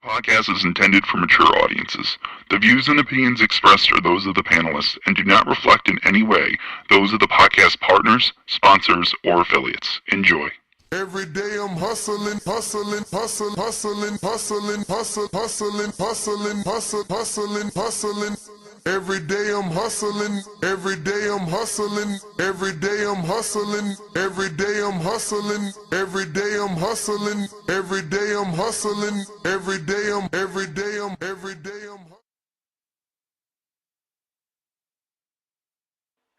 Podcast is intended for mature audiences. The views and opinions expressed are those of the panelists and do not reflect in any way those of the podcast partners, sponsors, or affiliates. Enjoy. Every day I'm hustling, hustling, hustling, hustling, hustling, hustling, hustling, hustling, hustling, hustling, hustling. Every day I'm hustling, every day I'm hustling, every day I'm hustling, every day I'm hustling, every day I'm hustling, every day I'm hustling, every day I'm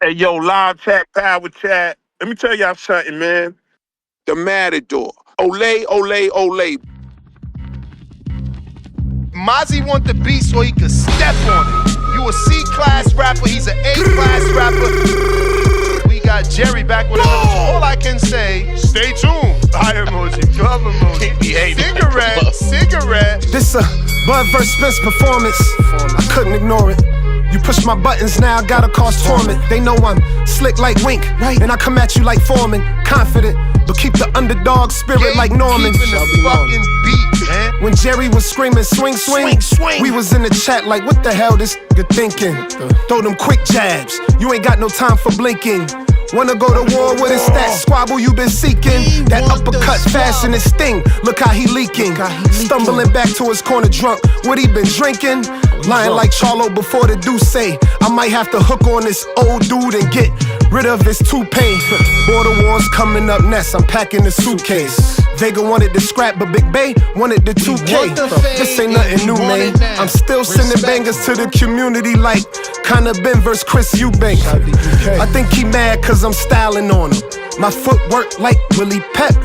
Hey, yo, live chat, power chat. Let me tell y'all something, man. The Matador. Ole, ole, ole. Mozzie want the beat so he could step on it. You a C-class rapper, he's an A-class rapper. We got Jerry back with another. All I can say, stay tuned. Fire emoji, glove emoji, cigarette. This a Bud vs. Spence performance. I couldn't ignore it. You push my buttons now, gotta cause torment. They know I'm slick like Wink, right? And I come at you like Foreman, confident, but keep the underdog spirit like Norman. The fucking beat, man. When Jerry was screaming, swing, swing, swing, we was in the chat like, what the hell this nigga thinking? Throw them quick jabs, you ain't got no time for blinking. Wanna go to war with his that squabble you been seeking? That uppercut fast in his sting, look how he leaking. Stumbling back to his corner drunk, what he been drinking? Lying like Charlo before the Deuce. I might have to hook on this old dude and get rid of his toupee. Border wars coming up next, I'm packing the suitcase. Vega wanted to scrap, but Big Bay wanted the 2K. This ain't nothing new, man. I'm still sending bangers to the community like Conor Ben vs. Chris Eubank. I think he mad cause I'm styling on him. My footwork like Willie Pep.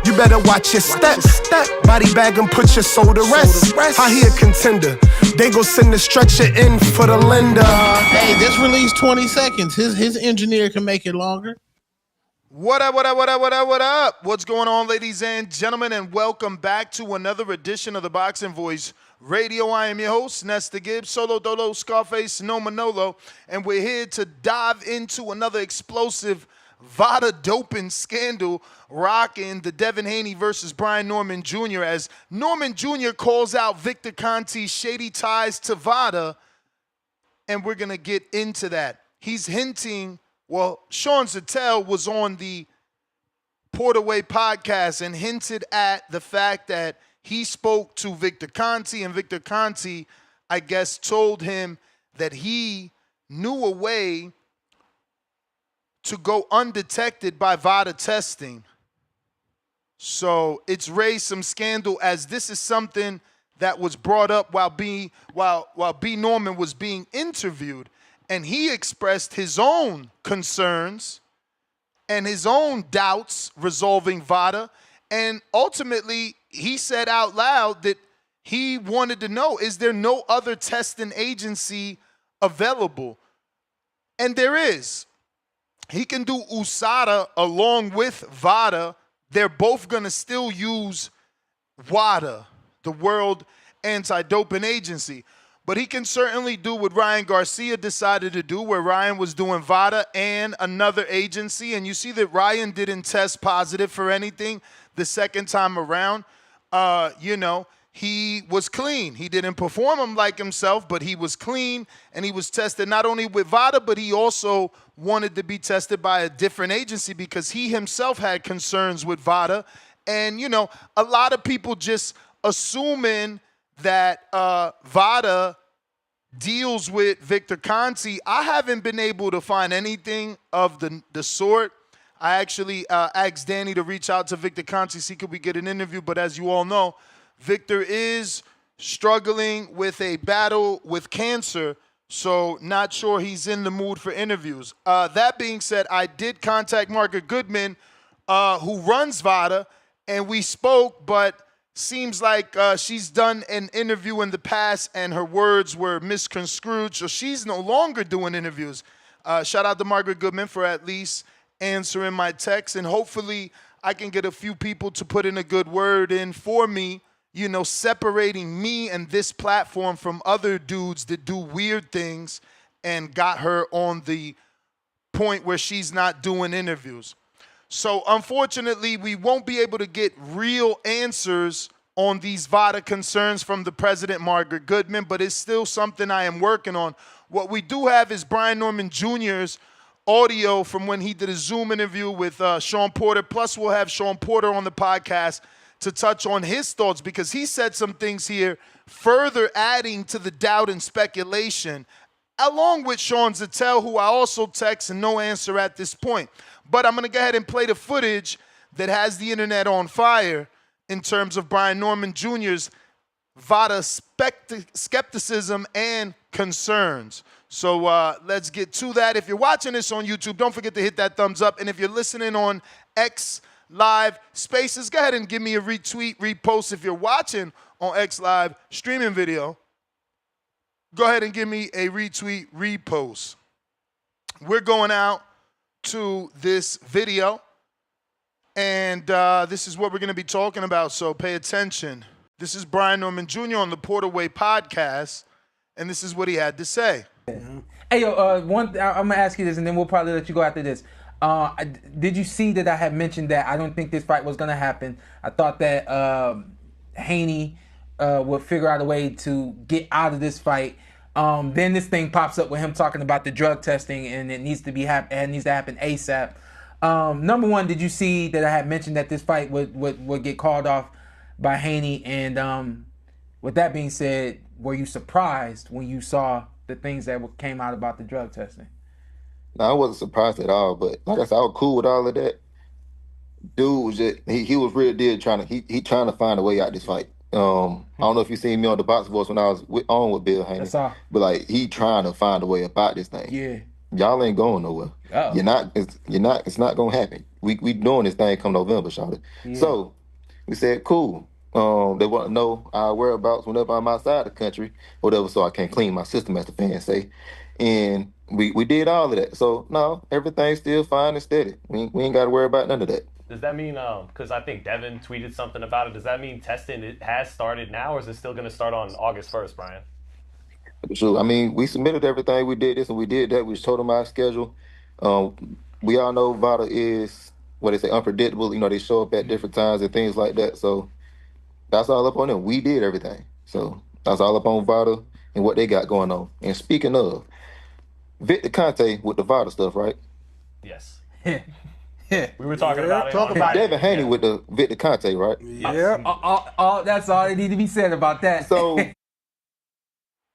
You better watch your steps. Body bag and put your soul to rest. I hear a contender. They gon' send the stretcher in for the lender. Hey, this release 20 seconds. His engineer can make it longer. What up, what up, what up, what up, what up? What's going on, ladies and gentlemen, and welcome back to another edition of the Boxing Voice Radio. I am your host, Nesta Gibbs, Solo Dolo, Scarface, No Manolo, and we're here to dive into another explosive VADA doping scandal rocking the Devin Haney versus Brian Norman Jr. as Norman Jr. calls out Victor Conte's shady ties to VADA, and we're going to get into that. He's hinting, well, Shawn Porter was on the Porterweight podcast and hinted at the fact that he spoke to Victor Conte, and Victor Conte, I guess, told him that he knew a way to go undetected by VADA testing. So it's raised some scandal, as this is something that was brought up while B. Norman was being interviewed, and he expressed his own concerns and his own doubts resolving VADA, and ultimately he said out loud that he wanted to know, is there no other testing agency available? And there is. He can do USADA along with VADA. They're both going to still use WADA, the World Anti-Doping Agency. But he can certainly do what Ryan Garcia decided to do, where Ryan was doing VADA and another agency. And you see that Ryan didn't test positive for anything the second time around. He was clean. He didn't perform him like himself, but he was clean, and he was tested not only with VADA, but he also wanted to be tested by a different agency because he himself had concerns with VADA. And, a lot of people just assuming that VADA deals with Victor Conte. I haven't been able to find anything of the sort. I actually asked Danny to reach out to Victor Conte, see could we get an interview, but as you all know, Victor is struggling with a battle with cancer, so not sure he's in the mood for interviews. That being said, I did contact Margaret Goodman, who runs VADA, and we spoke, but seems like she's done an interview in the past and her words were misconstrued, so she's no longer doing interviews. Shout out to Margaret Goodman for at least answering my text, and hopefully I can get a few people to put in a good word in for me, separating me and this platform from other dudes that do weird things and got her on the point where she's not doing interviews. So unfortunately, we won't be able to get real answers on these VADA concerns from the president, Margaret Goodman, but it's still something I am working on. What we do have is Brian Norman Jr.'s audio from when he did a Zoom interview with Shawn Porter. Plus, we'll have Shawn Porter on the podcast to touch on his thoughts, because he said some things here further adding to the doubt and speculation, along with Sean Zattel, who I also text and no answer at this point. But I'm going to go ahead and play the footage that has the internet on fire in terms of Brian Norman Jr.'s VADA skepticism and concerns. So let's get to that. If you're watching this on YouTube, don't forget to hit that thumbs up. And if you're listening on X Live Spaces, go ahead and give me a retweet, repost. If you're watching on X Live streaming video, go ahead and give me a retweet, repost. We're going out to this video, and this is what we're going to be talking about, so pay attention. This is Brian Norman Jr. on the Porter Way podcast, and this is what he had to say. Hey, yo, I'm going to ask you this, and then we'll probably let you go after this. Did you see that I had mentioned that I don't think this fight was going to happen? I thought that Haney would figure out a way to get out of this fight. Then this thing pops up with him talking about the drug testing, and it needs to happen ASAP. Number one, did you see that I had mentioned that this fight would get called off by Haney? And with that being said, were you surprised when you saw the things that came out about the drug testing? No, I wasn't surprised at all. But like I said, I was cool with all of that. Dude was just he was real deal trying to find a way out this fight. I don't know if you seen me on the Box Voice when I was on with Bill Haney, but like he trying to find a way about this thing. Yeah, y'all ain't going nowhere. Uh-oh. It's not gonna happen. We doing this thing come November, shawty. Yeah. So we said cool. They want to know our whereabouts whenever I'm outside the country, whatever, so I can clean my system, as the fans say. And we did all of that. So no, everything's still fine and steady. We ain't got to worry about none of that. Does that mean, because I think Devin tweeted something about it, does that mean testing it has started now, or is it still going to start on August 1st, Brian? Sure. I mean, we submitted everything. We did this and we did that. We just told them our schedule. We all know VADA is, what they say, unpredictable. You know, they show up at different times and things like that. So that's all up on them. We did everything. So that's all up on VADA and what they got going on. And speaking of, Victor Conte with the VADA stuff, right? Yes. We were talking about it. Devin Haney with the Victor Conte, right? Yeah. That's all that need to be said about that. So,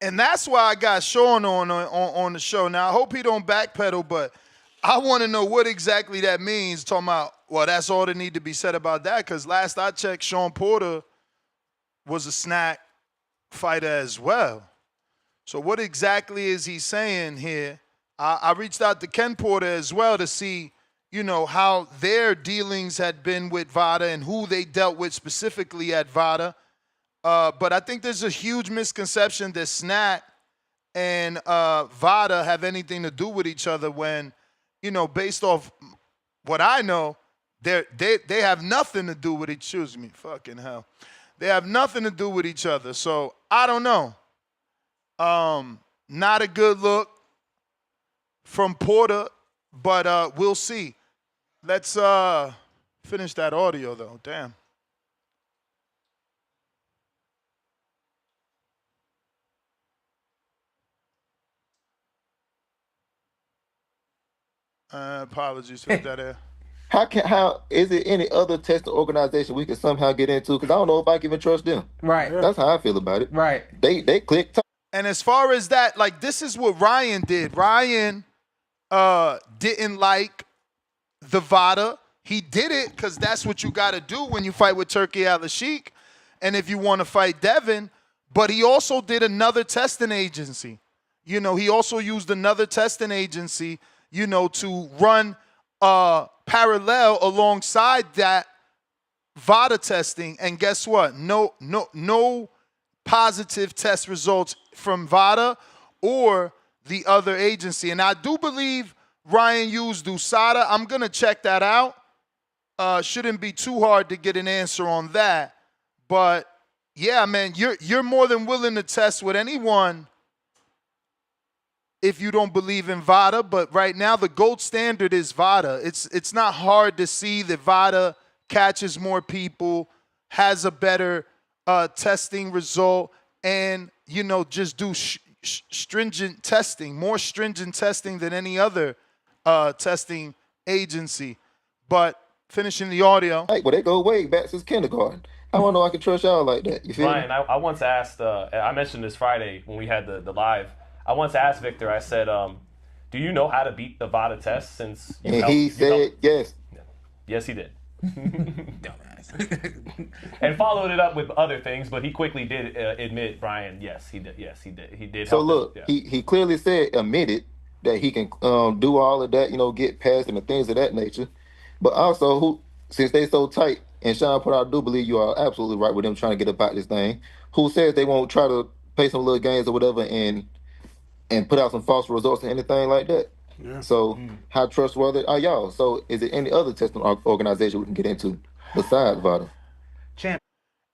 and that's why I got Shawn on the show. Now, I hope he don't backpedal, but I want to know what exactly that means. Talking about, well, that's all that need to be said about that, because last I checked, Shawn Porter was a snack fighter as well. So what exactly is he saying here? I reached out to Ken Porter as well to see, you know, how their dealings had been with VADA and who they dealt with specifically at VADA. But I think there's a huge misconception that Snack and VADA have anything to do with each other when, you know, based off what I know, they have nothing to do with each other. Excuse me, fucking hell. They have nothing to do with each other. So I don't know. Not a good look from Porter, but we'll see. Let's finish that audio, though. Damn. Apologies for that. How is it any other testing organization we can somehow get into? Because I don't know if I can even trust them. Right. That's how I feel about it. Right. They click. And as far as that, like, this is what Ryan did. Ryan didn't like the VADA. He did it because that's what you got to do when you fight with Turki Al-Sheikh and if you want to fight Devin. But he also did another testing agency. You know, he also used another testing agency, you know, to run parallel alongside that VADA testing. And guess what? No positive test results from VADA or the other agency. And I do believe Ryan used USADA. I'm going to check that out. Shouldn't be too hard to get an answer on that. But, yeah, man, you're more than willing to test with anyone if you don't believe in VADA. But right now, the gold standard is VADA. It's not hard to see that VADA catches more people, has a better testing result and, just do stringent testing, more stringent testing than any other testing agency. But finishing the audio. Hey, well, they go way back since kindergarten. I don't know I can trust y'all like that. You feel Brian, me? I once asked, I mentioned this Friday when we had the live. I once asked Victor, I said, do you know how to beat the VADA test since you And he said yes. Yes, he did. And followed it up with other things, but he quickly did admit, Brian, yes, he did. Yes, he did. He did. So help look, him. Yeah. he clearly admitted that he can do all of that, get past and the things of that nature. But also, since they so tight, and Shawn Porter, I do believe you are absolutely right with them trying to get about this thing. Who says they won't try to play some little games or whatever and put out some false results or anything like that? Yeah. So how trustworthy are y'all? So is there any other testing organization we can get into besides VADA?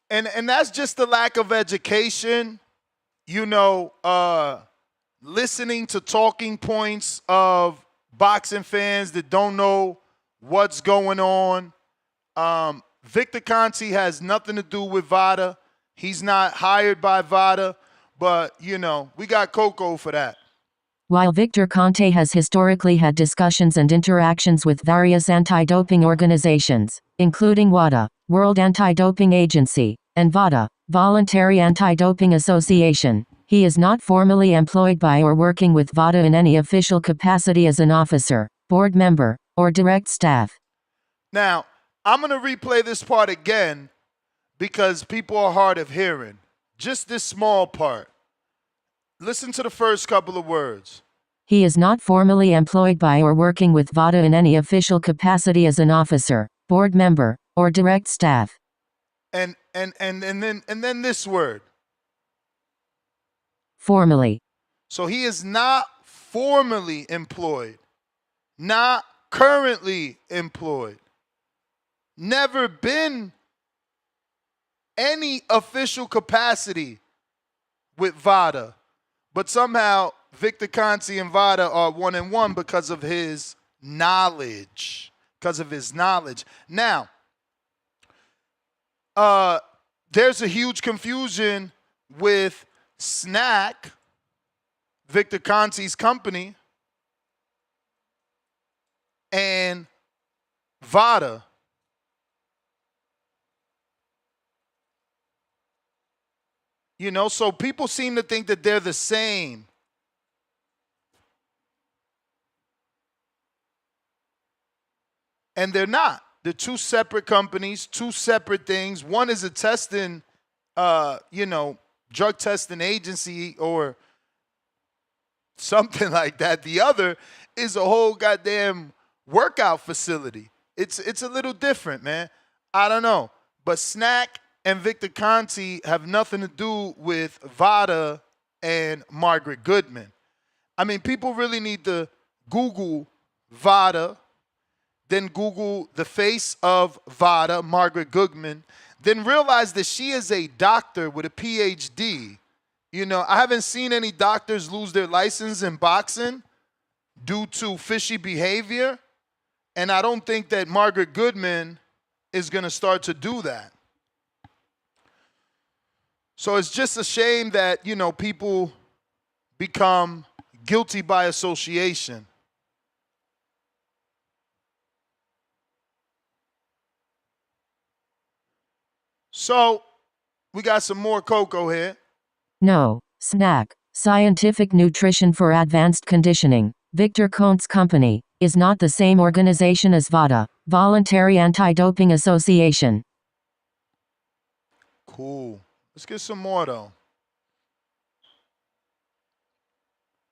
And that's just the lack of education, listening to talking points of boxing fans that don't know what's going on. Victor Conte has nothing to do with VADA. He's not hired by VADA, but, we got Coco for that. While Victor Conte has historically had discussions and interactions with various anti-doping organizations, including WADA, World Anti-Doping Agency, and VADA, Voluntary Anti-Doping Association, he is not formally employed by or working with VADA in any official capacity as an officer, board member, or direct staff. Now, I'm going to replay this part again because people are hard of hearing. Just this small part. Listen to the first couple of words. He is not formally employed by or working with VADA in any official capacity as an officer, board member, or direct staff. And then this word. Formally. So he is not formally employed, not currently employed, never been any official capacity with VADA. But somehow Victor Conte and VADA are 1-1 because of his knowledge. Now, there's a huge confusion with SNAC, Victor Conte's company, and VADA. So people seem to think that they're the same. And they're not. They're two separate companies, two separate things. One is a testing, drug testing agency or something like that. The other is a whole goddamn workout facility. It's a little different, man. I don't know. But SNAC and Victor Conte have nothing to do with VADA and Margaret Goodman. I mean, people really need to Google VADA, then Google the face of VADA, Margaret Goodman, then realize that she is a doctor with a PhD. I haven't seen any doctors lose their license in boxing due to fishy behavior, and I don't think that Margaret Goodman is going to start to do that. So it's just a shame that, people become guilty by association. So we got some more cocoa here. No, SNAC, Scientific Nutrition for Advanced Conditioning, Victor Conte's company, is not the same organization as VADA, Voluntary Anti-Doping Association. Cool. Let's get some more, though.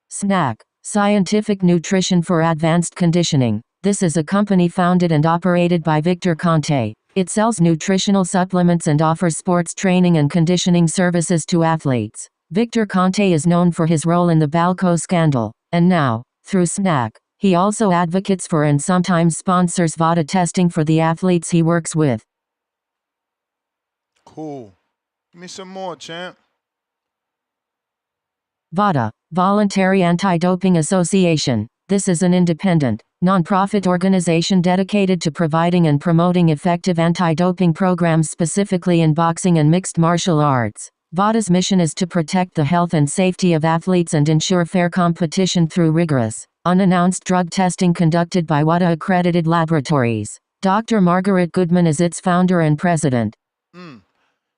SNAC, Scientific Nutrition for Advanced Conditioning. This is a company founded and operated by Victor Conte. It sells nutritional supplements and offers sports training and conditioning services to athletes. Victor Conte is known for his role in the BALCO scandal, and now, through SNAC, he also advocates for and sometimes sponsors VADA testing for the athletes he works with. Cool. Give me some more, champ. VADA, Voluntary Anti-Doping Association. This is an independent, nonprofit organization dedicated to providing and promoting effective anti-doping programs specifically in boxing and mixed martial arts. VADA's mission is to protect the health and safety of athletes and ensure fair competition through rigorous, unannounced drug testing conducted by WADA-accredited laboratories. Dr. Margaret Goodman is its founder and president.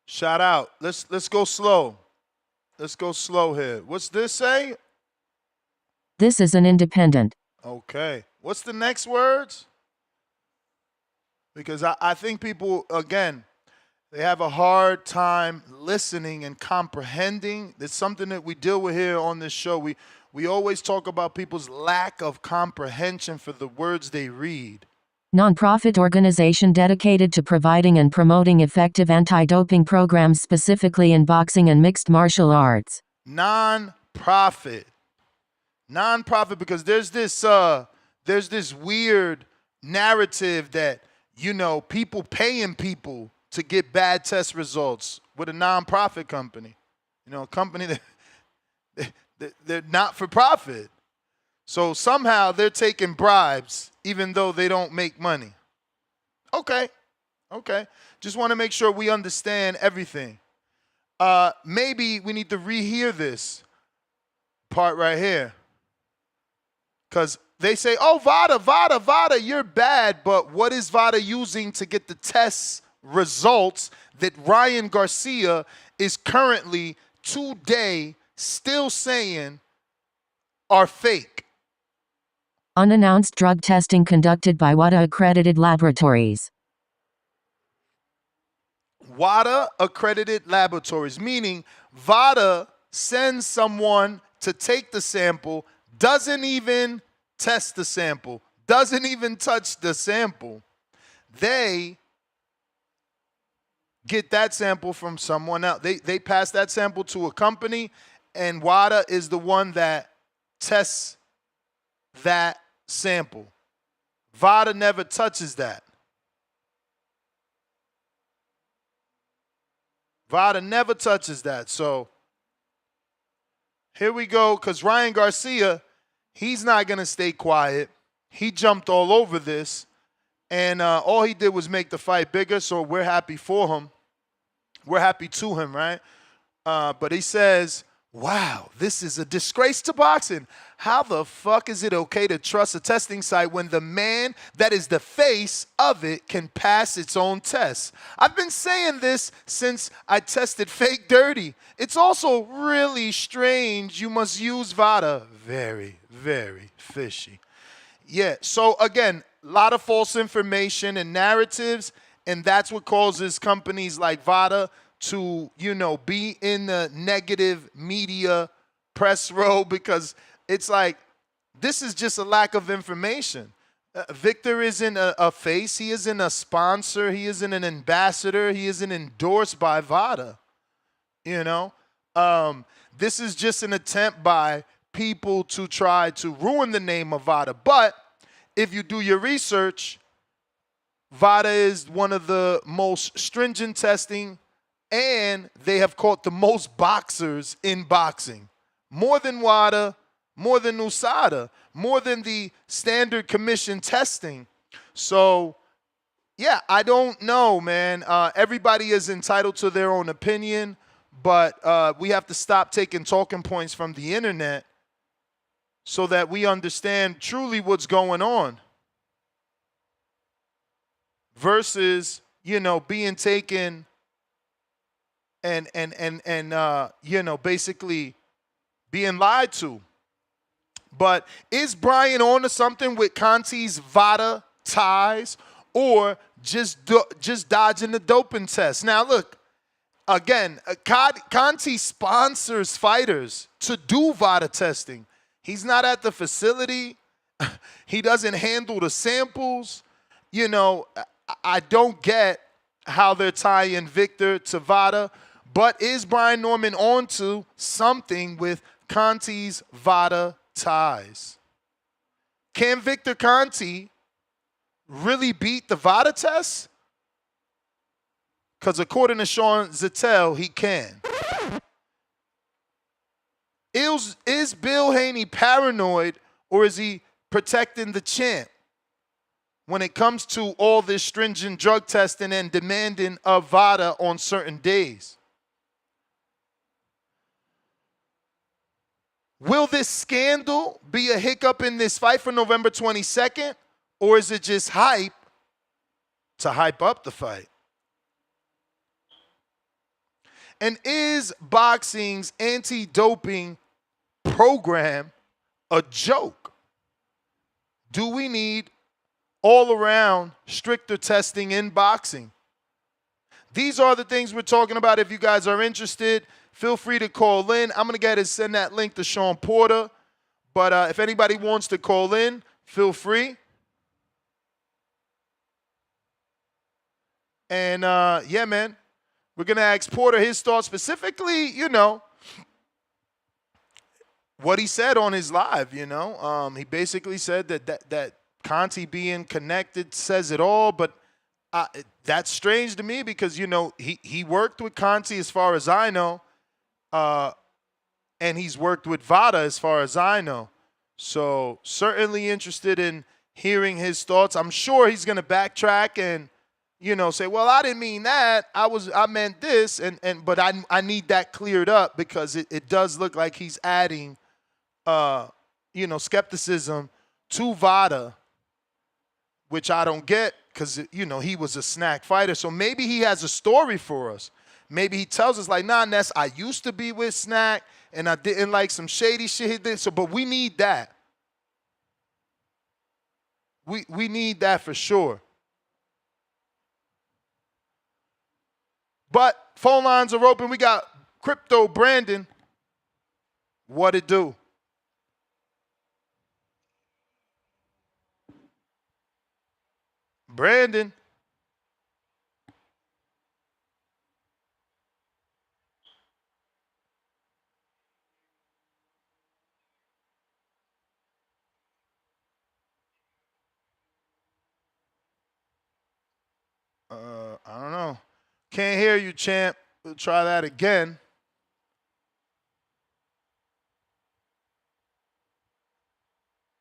Shout out. Let's go slow. Let's go slow here. What's this say? This is an independent. Okay. What's the next words? Because I think people, again, they have a hard time listening and comprehending. It's something that we deal with here on this show. We always talk about people's lack of comprehension for the words they read. Nonprofit organization dedicated to providing and promoting effective anti-doping programs specifically in boxing and mixed martial arts. Non-profit. Non-profit, because there's this weird narrative that, you know, people paying people to get bad test results with a non-profit company. You know, a company that they're not for profit. So somehow they're taking bribes even though they don't make money. Okay. Just want to make sure we understand everything. Maybe we need to rehear this part right here. Because they say, oh, VADA, you're bad. But what is VADA using to get the test results that Ryan Garcia is currently today still saying are fake? Unannounced drug testing conducted by WADA-accredited laboratories. WADA-accredited laboratories, meaning VADA sends someone to take the sample, doesn't even test the sample, doesn't even touch the sample. They get that sample from someone else. They pass that sample to a company, and WADA is the one that tests that sample. VADA never touches that. VADA never touches that. So here we go, because Ryan Garcia, he's not going to stay quiet. He jumped all over this, and all he did was make the fight bigger, so we're happy for him. We're happy to him, right? But he says, wow, this is a disgrace to boxing. How the fuck is it okay to trust a testing site when the man that is the face of it can pass its own tests? I've been saying this since I tested Fake Dirty. It's also really strange you must use VADA. Very, very fishy. Yeah, so again, a lot of false information and narratives, and that's what causes companies like VADA to, you know, be in the negative media press row, because it's like, this is just a lack of information. Victor isn't a face. He isn't a sponsor. He isn't an ambassador. He isn't endorsed by VADA. You know, this is just an attempt by people to try to ruin the name of VADA. But if you do your research, VADA is one of the most stringent testing, and they have caught the most boxers in boxing. More than WADA, more than USADA, more than the standard commission testing. So, yeah, I don't know, man. Everybody is entitled to their own opinion, but we have to stop taking talking points from the internet so that we understand truly what's going on versus, you know, being taken and you know, basically being lied to. But is Brian on to something with Conte's VADA ties, or just dodging the doping test? Now, look, again, Conte sponsors fighters to do VADA testing. He's not at the facility. He doesn't handle the samples. You know, I don't get how they're tying Victor to VADA, but is Brian Norman onto something with Conte's VADA ties? Can Victor Conte really beat the VADA test? Because according to Sean Zettel, he can. Is Bill Haney paranoid, or is he protecting the champ when it comes to all this stringent drug testing and demanding of VADA on certain days? Will this scandal be a hiccup in this fight for November 22nd, or is it just hype to hype up the fight? And is boxing's anti-doping program a joke? Do we need all-around stricter testing in boxing? These are the things we're talking about. If you guys are interested, feel free to call in. I'm going to go ahead and send that link to Shawn Porter. But if anybody wants to call in, feel free. And, yeah, man, we're going to ask Porter his thoughts, specifically, you know, what he said on his live, you know. He basically said that Conte being connected says it all, but that's strange to me because, you know, he worked with Conte as far as I know, and he's worked with VADA as far as I know. So certainly interested in hearing his thoughts. I'm sure he's going to backtrack and, you know, say, well, I didn't mean that. I meant this, but I need that cleared up because it does look like he's adding, you know, skepticism to VADA, which I don't get because, you know, he was a snack fighter. So maybe he has a story for us. Maybe he tells us like, nah, Ness, I used to be with Snack and I didn't like some shady shit he did. So, but we need that. We need that for sure. But phone lines are open. We got Crypto Brandon. What it do? Brandon. I don't know. Can't hear you, champ. We'll try that again.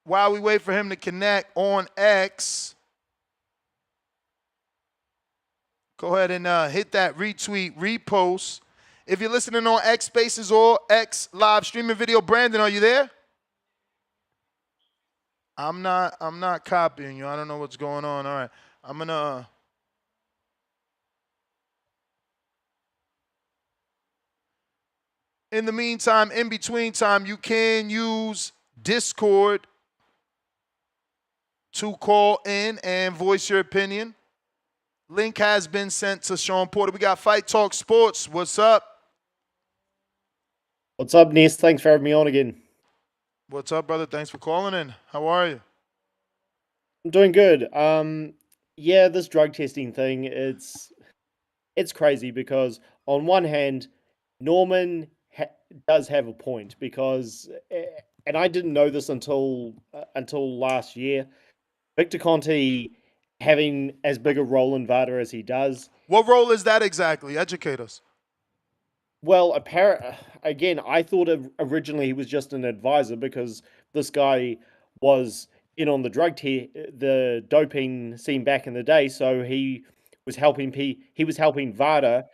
While we wait for him to connect on X, go ahead and hit that retweet, repost. If you're listening on X Spaces or X live streaming video, Brandon, are you there? I'm not copying you. I don't know what's going on. All right. I'm going to in the meantime, in between time, you can use Discord to call in and voice your opinion. Link has been sent to Shawn Porter. We got Fight Talk Sports. What's up? What's up, Ness? Thanks for having me on again. What's up, brother? Thanks for calling in. How are you? I'm doing good. Yeah, this drug testing thing, it's crazy because on one hand, Norman does have a point because, and I didn't know this until last year, Victor Conte having as big a role in VADA as he does. What role is that exactly? Educate us. Well, again, I thought originally he was just an advisor because this guy was in on the doping scene back in the day, so he was helping VADA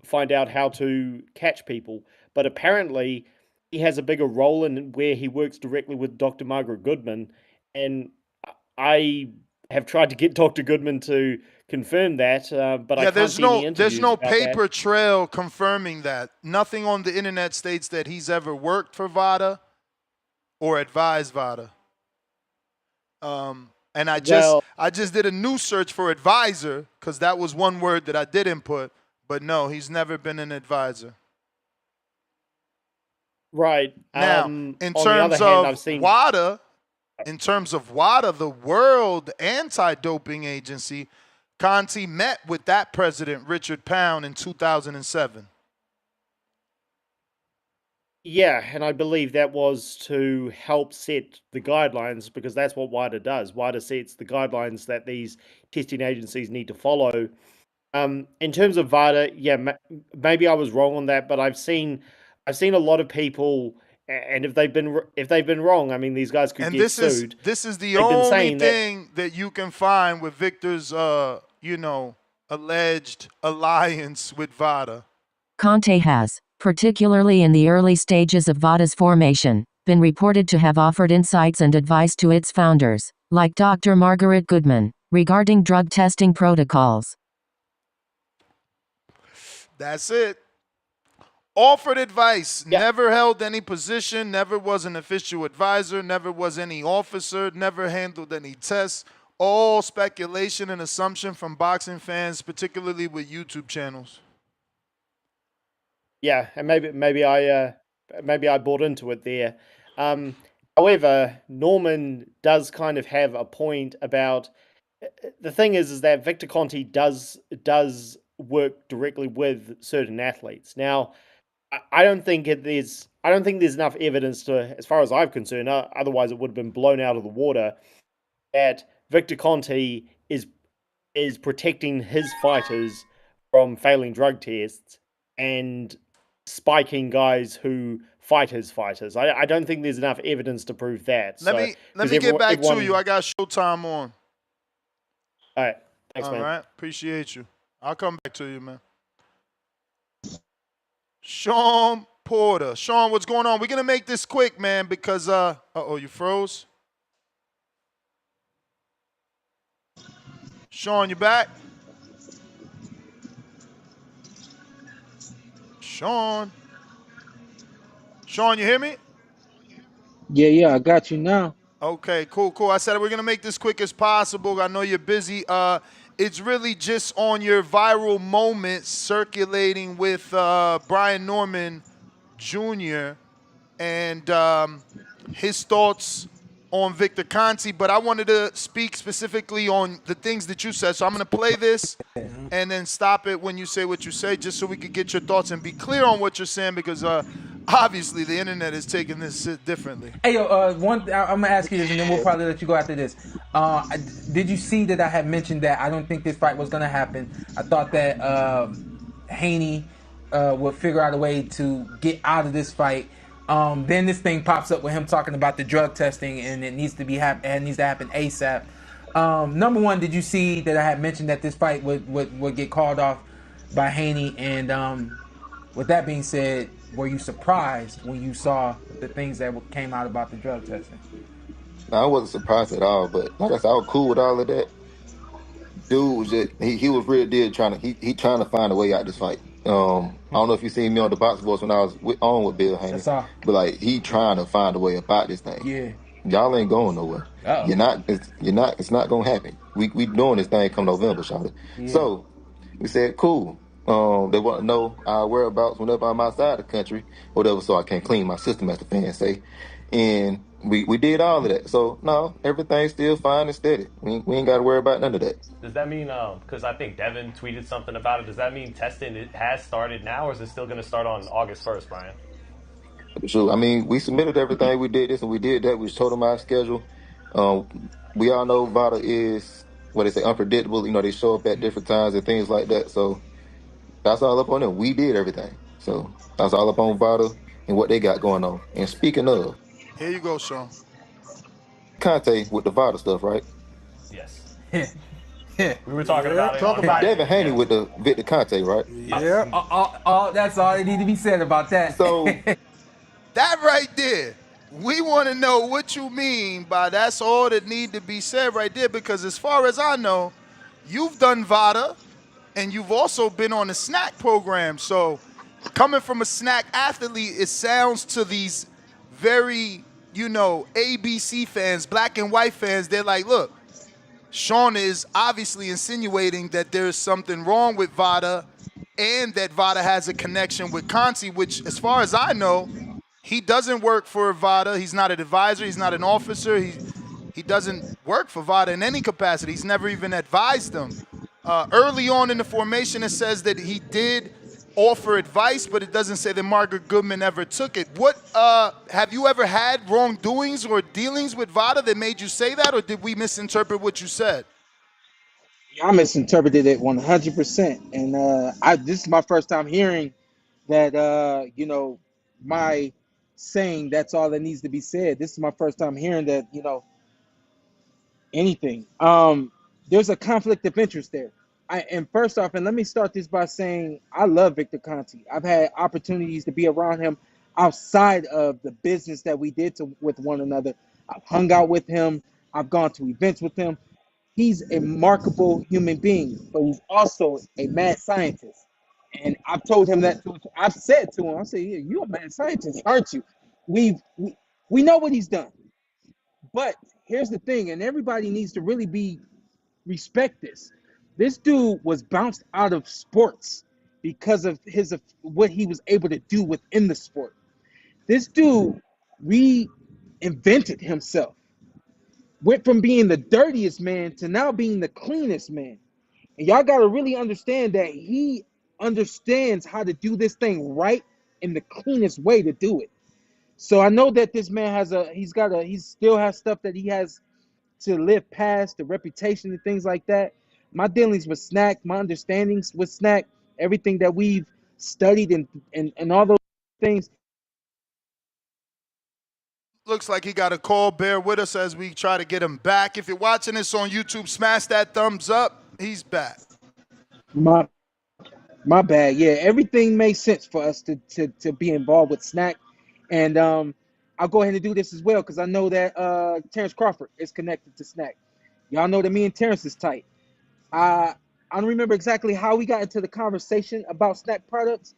find out how to catch people. But apparently, he has a bigger role in where he works directly with Dr. Margaret Goodman, and I have tried to get Dr. Goodman to confirm that, but I can't see any interviews there's no about paper that. trail confirming that. Nothing on the internet states that he's ever worked for VADA or advised VADA. And I just did a new search for advisor because that was one word that I did input. But no, he's never been an advisor. Right. Now, in terms of WADA, the World Anti-Doping Agency, Conte met with that president, Richard Pound, in 2007. Yeah, and I believe that was to help set the guidelines because that's what WADA does. WADA sets the guidelines that these testing agencies need to follow. In terms of VADA, yeah, maybe I was wrong on that, but I've seen a lot of people And if they've been wrong, I mean, these guys could And get sued. this is the They've been only saying that- thing that you can find with Victor's alleged alliance with VADA. Conte has, particularly in the early stages of VADA's formation, been reported to have offered insights and advice to its founders, like Dr. Margaret Goodman, regarding drug testing protocols. That's it. Offered advice, never held any position, never was an official advisor, never was any officer, never handled any tests. All speculation and assumption from boxing fans, particularly with YouTube channels. Yeah, and maybe I bought into it there. However, Norman does kind of have a point about the thing is that Victor Conte does work directly with certain athletes. Now, I don't think there's enough evidence to, as far as I'm concerned, otherwise it would have been blown out of the water, that Victor Conte is protecting his fighters from failing drug tests and spiking guys who fight his fighters. I don't think there's enough evidence to prove that. Let me get back to you. I got Showtime on. All right. Thanks, man. All right. Appreciate you. I'll come back to you, man. Shawn Porter. Shawn, what's going on? We're going to make this quick, man, because, you froze? Shawn, you back? Shawn, you hear me? Yeah, I got you now. Okay, cool. I said we're going to make this quick as possible. I know you're busy. It's really just on your viral moments circulating with Brian Norman Jr. and his thoughts on Victor Conte, but I wanted to speak specifically on the things that you said. So I'm going to play this and then stop it when you say what you say, just so we could get your thoughts and be clear on what you're saying, because obviously the internet is taking this differently. Hey, yo, I'm going to ask you this, and then we'll probably let you go after this. Did you see that I had mentioned that I don't think this fight was going to happen? I thought that Haney would figure out a way to get out of this fight. Then this thing pops up with him talking about the drug testing, and it needs to happen ASAP. Number one, did you see that I had mentioned that this fight would get called off by Haney? And with that being said, were you surprised when you saw the things that came out about the drug testing? No, I wasn't surprised at all, but like I said, I was cool with all of that. Dude was just he was really trying to find a way out this fight. I don't know if you seen me on the Box Voice when I was on with Bill Haney, but like he trying to find a way about this thing. Yeah, y'all ain't going nowhere. Uh-oh. It's not gonna happen. We doing this thing come November, Charlotte. Yeah. So we said cool. They want to know our whereabouts whenever I'm outside the country, whatever, so I can clean my system, as the fans say. And we did all of that. So no, everything's still fine and steady. We ain't got to worry about none of that. Does that mean, because I think Devin tweeted something about it, does that mean testing has started now, or is it still going to start on August 1st, Brian? Sure. I mean, we submitted everything. We did this and we did that. We told them our schedule. We all know VADA is, what they say, unpredictable. You know, they show up at different times and things like that. So that's all up on them. We did everything. So that's all up on VADA and what they got going on. And speaking of, here you go, Shawn. Conte with the VADA stuff, right? Yes. Yeah. We were talking about it. Devin Haney with the Victor Conte, right? Yeah. That's all that need to be said about that. So that right there, we want to know what you mean by that's all that need to be said right there, because as far as I know, you've done VADA and you've also been on the snack program. So coming from a snack athlete, it sounds to these very, ABC fans, black and white fans, they're like, look, Shawn is obviously insinuating that there's something wrong with VADA and that VADA has a connection with Conte, which, as far as I know, he doesn't work for VADA. He's not an advisor. He's not an officer. He doesn't work for VADA in any capacity. He's never even advised them. Early on in the formation, it says that he did offer advice, but it doesn't say that Margaret Goodman ever took it. What have you ever had wrongdoings or dealings with VADA that made you say that, or did we misinterpret what you said? I misinterpreted it 100%, and this is my first time hearing that. My saying that's all that needs to be said. This is my first time hearing that, anything. There's a conflict of interest there. And first off, and let me start this by saying I love Victor Conte. I've had opportunities to be around him outside of the business that we did with one another. I've hung out with him. I've gone to events with him. He's a remarkable human being, but he's also a mad scientist. And I've told him that. I've said to him, I said, yeah, you're a mad scientist, aren't you? We know what he's done. But here's the thing, and everybody needs to really respect this. This dude was bounced out of sports because of what he was able to do within the sport. This dude reinvented himself. Went from being the dirtiest man to now being the cleanest man. And y'all got to really understand that he understands how to do this thing right in the cleanest way to do it. So I know that this man he still has stuff that he has to live past, the reputation and things like that. My dealings with Snack, my understandings with Snack, everything that we've studied and all those things. Looks like he got a call. Bear with us as we try to get him back. If you're watching this on YouTube, smash that thumbs up. He's back. My bad. Yeah, everything makes sense for us to be involved with Snack. And I'll go ahead and do this as well because I know that Terrence Crawford is connected to Snack. Y'all know that me and Terrence is tight. I don't remember exactly how we got into the conversation about Snack products,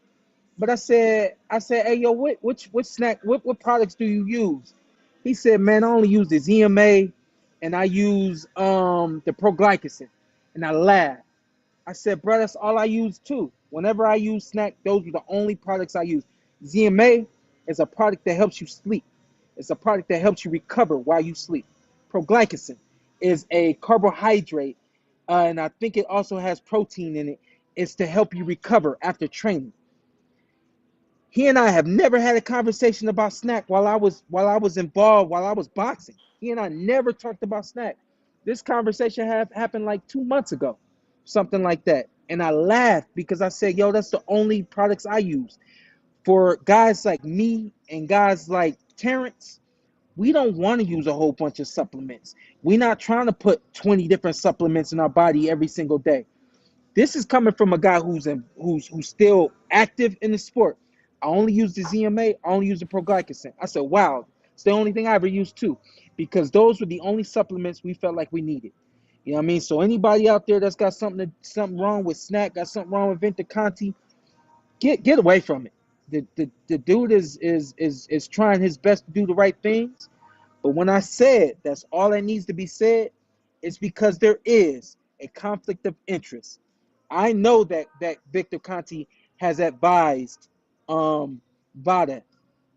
but I said, hey yo, which Snack, what products do you use? He said, man, I only use the ZMA and I use the proglycin. And I laughed. I said, bro, that's all I use too. Whenever I use Snack, those are the only products I use. ZMA is a product that helps you sleep. It's a product that helps you recover while you sleep. Proglycin is a carbohydrate, and I think it also has protein in it. It's to help you recover after training. He and I have never had a conversation about Snack while I was boxing. He and I never talked about Snack. This conversation happened like 2 months ago, something like that. And I laughed because I said, yo, that's the only products I use. For guys like me and guys like Terrence, we don't want to use a whole bunch of supplements. We're not trying to put 20 different supplements in our body every single day. This is coming from a guy who's still active in the sport. I only use the ZMA. I only use the proglycin. I said, wow, it's the only thing I ever used too, because those were the only supplements we felt like we needed. You know what I mean? So anybody out there that's got something wrong with Snack, got something wrong with Victor Conte, get away from it. The dude is trying his best to do the right things. But when I said that's all that needs to be said, it's because there is a conflict of interest. I know that Victor Conte has advised VADA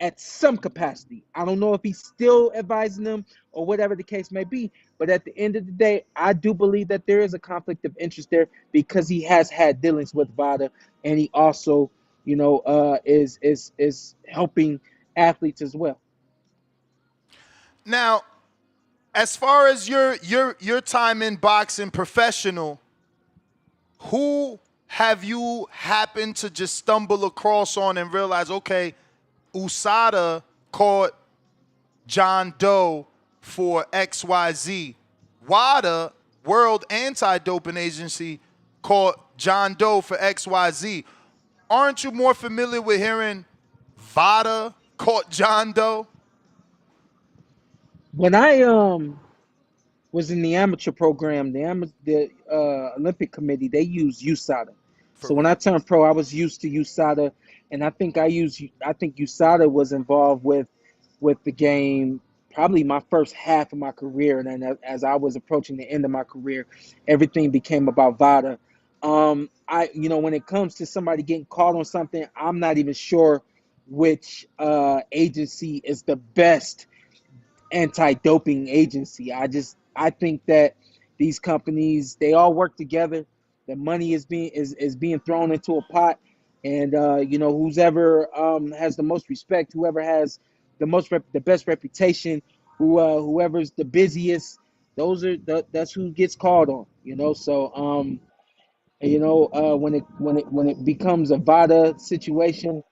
at some capacity. I don't know if he's still advising them or whatever the case may be, but at the end of the day, I do believe that there is a conflict of interest there because he has had dealings with VADA, and he also, is helping athletes as well. Now, as far as your time in boxing professional, who have you happened to just stumble across on and realize, okay, USADA caught John Doe for XYZ. WADA, World Anti-Doping Agency, caught John Doe for XYZ. Aren't you more familiar with hearing VADA caught John Doe? When I was in the amateur program, the Olympic Committee, they used USADA. So when I turned pro, I was used to USADA, and I think USADA was involved with the game probably my first half of my career, and then as I was approaching the end of my career, everything became about VADA. When it comes to somebody getting caught on something, I'm not even sure which agency is the best anti-doping agency. I think that these companies, they all work together. The money is being thrown into a pot, and whoever has the most respect, whoever has the best reputation, whoever's the busiest, that's who gets called on. When it becomes a VADA situation,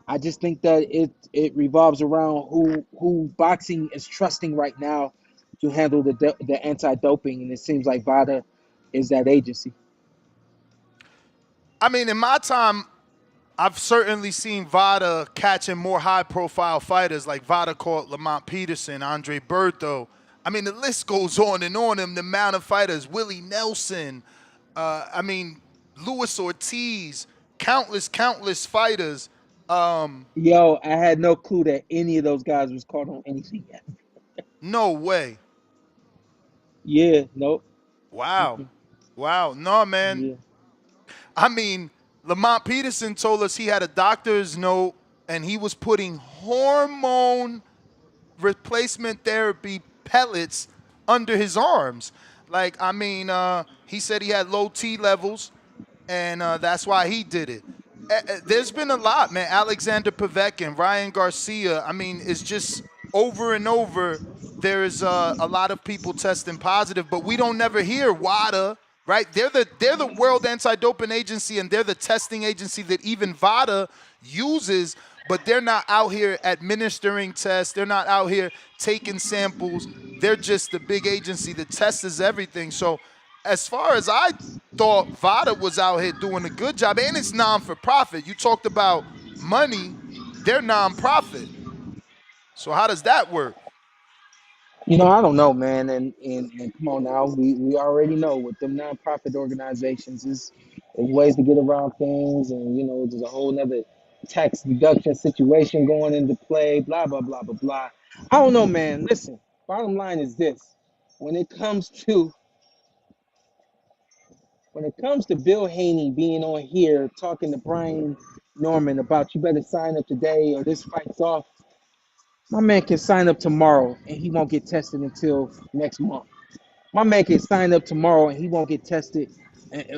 I just think that it revolves around who boxing is trusting right now to handle the anti-doping, and it seems like VADA is that agency. I mean, in my time, I've certainly seen VADA catching more high-profile fighters like VADA caught Lamont Peterson, Andre Bertho. I mean, the list goes on and on. And the amount of fighters, Willie Nelson. I mean, Luis Ortiz, countless fighters. Yo, I had no clue that any of those guys was caught on anything yet. No way. Yeah, nope. Wow. Mm-mm. Wow. No, man. Yeah. I mean, Lamont Peterson told us he had a doctor's note and he was putting hormone replacement therapy pellets under his arms. Like, I mean, he said he had low T levels, and that's why he did it. There's been a lot, man. Alexander Povetkin, Ryan Garcia. I mean, it's just over and over. There's a lot of people testing positive, but we don't never hear WADA, right? They're the World Anti-Doping Agency, and they're the testing agency that even VADA uses, but they're not out here administering tests. They're not out here taking samples. They're just the big agency that tests everything. So as far as I thought, VADA was out here doing a good job, and it's non-for-profit. You talked about money. They're non-profit. So how does that work? I don't know, man. And come on now, we already know with them nonprofit organizations there's ways to get around things, and there's a whole nother tax deduction situation going into play. Blah blah blah blah blah. I don't know, man. Listen, bottom line is this: when it comes to Bill Haney being on here talking to Brian Norman about you better sign up today or this fight's off, my man can sign up tomorrow and he won't get tested until next month. My man can sign up tomorrow and he won't get tested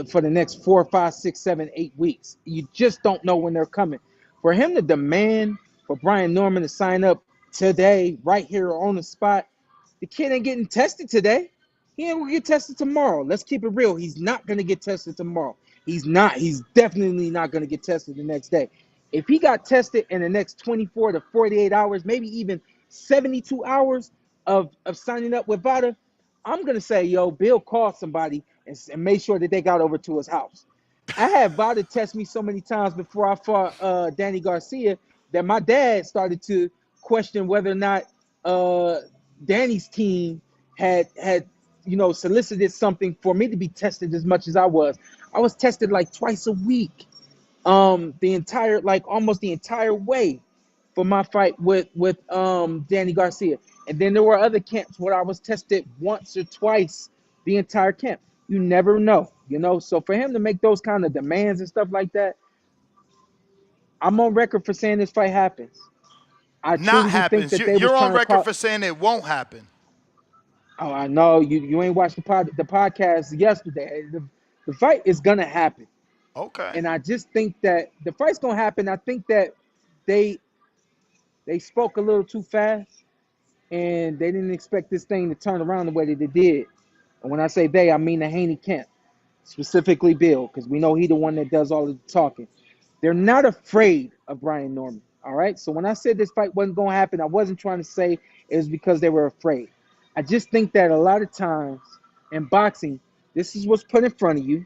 for the next 4, 5, 6, 7, 8 weeks. You just don't know when they're coming. For him to demand for Brian Norman to sign up today, right here on the spot, the kid ain't getting tested today. He ain't gonna get tested tomorrow. Let's keep it real. He's not gonna get tested tomorrow. He's not. He's definitely not gonna get tested the next day. If he got tested in the next 24 to 48 hours, maybe even 72 hours of signing up with VADA, I'm gonna say, yo, Bill called somebody and made sure that they got over to his house. I had VADA test me so many times before I fought Danny Garcia that my dad started to question whether or not Danny's team had solicited something for me to be tested as much as I was. I was tested like twice a week, almost the entire way for my fight with Danny Garcia. And then there were other camps where I was tested once or twice the entire camp. You never know, So for him to make those kind of demands and stuff like that, I'm on record for saying this fight happens. I Not truly do think happens. that they was You're on trying to record for saying it won't happen. Oh, I know you ain't watched the podcast yesterday. The fight is gonna happen, Okay. and I just think that the fight's gonna happen. I think that they spoke a little too fast, and they didn't expect this thing to turn around the way that it did. And when I say they, I mean the Haney camp, specifically Bill, because we know he the one that does all the talking. They're not afraid of Brian Norman. All right. So when I said this fight wasn't gonna happen, I wasn't trying to say it was because they were afraid. I just think that a lot of times in boxing, this is what's put in front of you,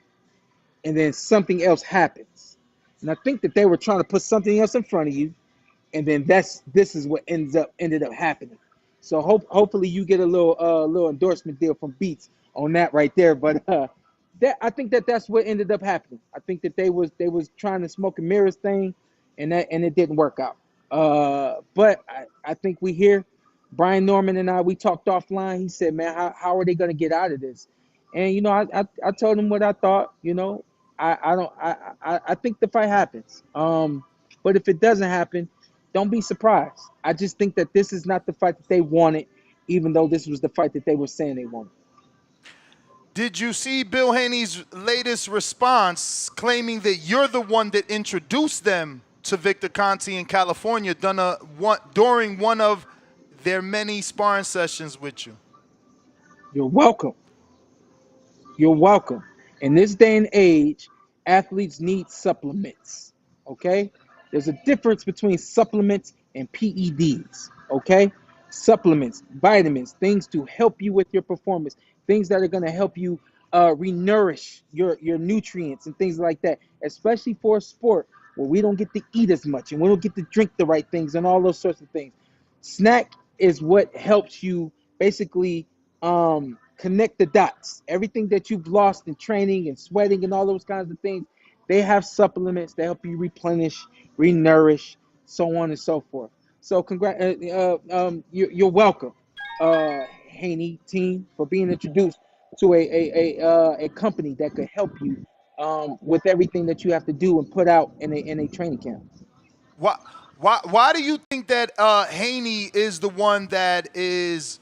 and then something else happens. And I think that they were trying to put something else in front of you, and then this is what ended up happening. So hopefully you get a little endorsement deal from Beats on that right there. But I think that's what ended up happening. I think that they was trying to smoke and mirrors thing, and it didn't work out. But I think we hear Brian Norman and we talked offline. He said, man, how are they going to get out of this? And I told him what I thought. I think the fight happens. But if it doesn't happen, don't be surprised. I just think that this is not the fight that they wanted, even though this was the fight that they were saying they wanted. Did you see Bill Haney's latest response claiming that you're the one that introduced them to Victor Conte in California during one of their many sparring sessions with you? You're welcome. You're welcome. In this day and age, athletes need supplements. Okay? There's a difference between supplements and PEDs, okay? Supplements, vitamins, things to help you with your performance, things that are going to help you renourish your nutrients and things like that, especially for a sport where we don't get to eat as much and we don't get to drink the right things and all those sorts of things. Snack is what helps you basically connect the dots. Everything that you've lost in training and sweating and all those kinds of things, they have supplements that help you replenish, renourish, so on and so forth. So you're welcome, Haney team, for being introduced to a company that could help you with everything that you have to do and put out in a training camp. Why do you think that Haney is the one that is,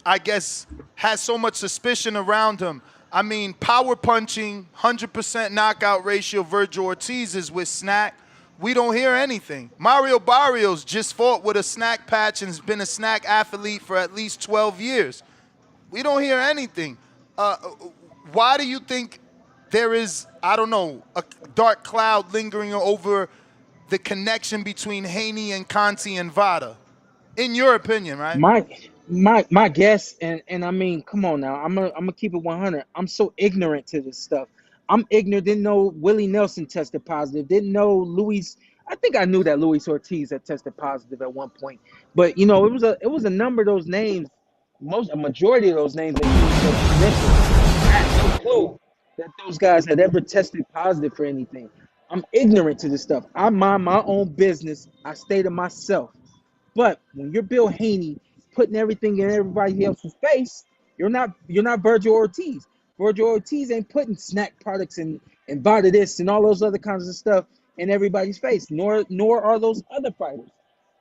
I guess, has so much suspicion around him? I mean, power punching, 100% knockout ratio, Virgil Ortiz is with Snack. We don't hear anything. Mario Barrios just fought with a Snack patch and has been a Snack athlete for at least 12 years. We don't hear anything. Why do you think there is, I don't know, a dark cloud lingering over the connection between Haney and Conte and VADA? In your opinion, right? My guess, and I mean, come on now, I'm gonna keep it 100. I'm so ignorant to this stuff. I'm ignorant. Didn't know Willie Nelson tested positive. Didn't know Luis. I think I knew that Luis Ortiz had tested positive at one point, but you know, it was a number of those names. A majority of those names that you mentioned, I had no clue that those guys had ever tested positive for anything. I'm ignorant to this stuff. I mind my own business. I stay to myself. But when you're Bill Haney putting everything in everybody else's face, you're not Virgil Ortiz. Virgil Ortiz ain't putting snack products and VADA this and all those other kinds of stuff in everybody's face, nor are those other fighters.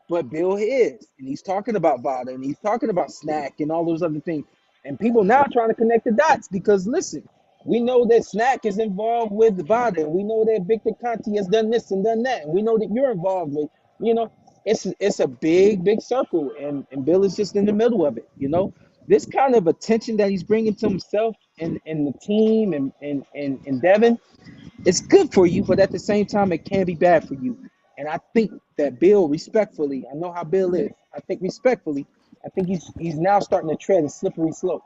But Bill is, and he's talking about VADA and he's talking about snack and all those other things. And people now trying to connect the dots because listen, we know that Snack is involved with VADA, and we know that Victor Conte has done this and done that, and we know that you're involved with, you know, it's a big circle, and Bill is just in the middle of it, you know. This kind of attention that he's bringing to himself and the team and Devin, it's good for you, but at the same time, it can be bad for you. And I think that Bill, respectfully, I know how Bill is. I think respectfully, I think he's now starting to tread a slippery slope.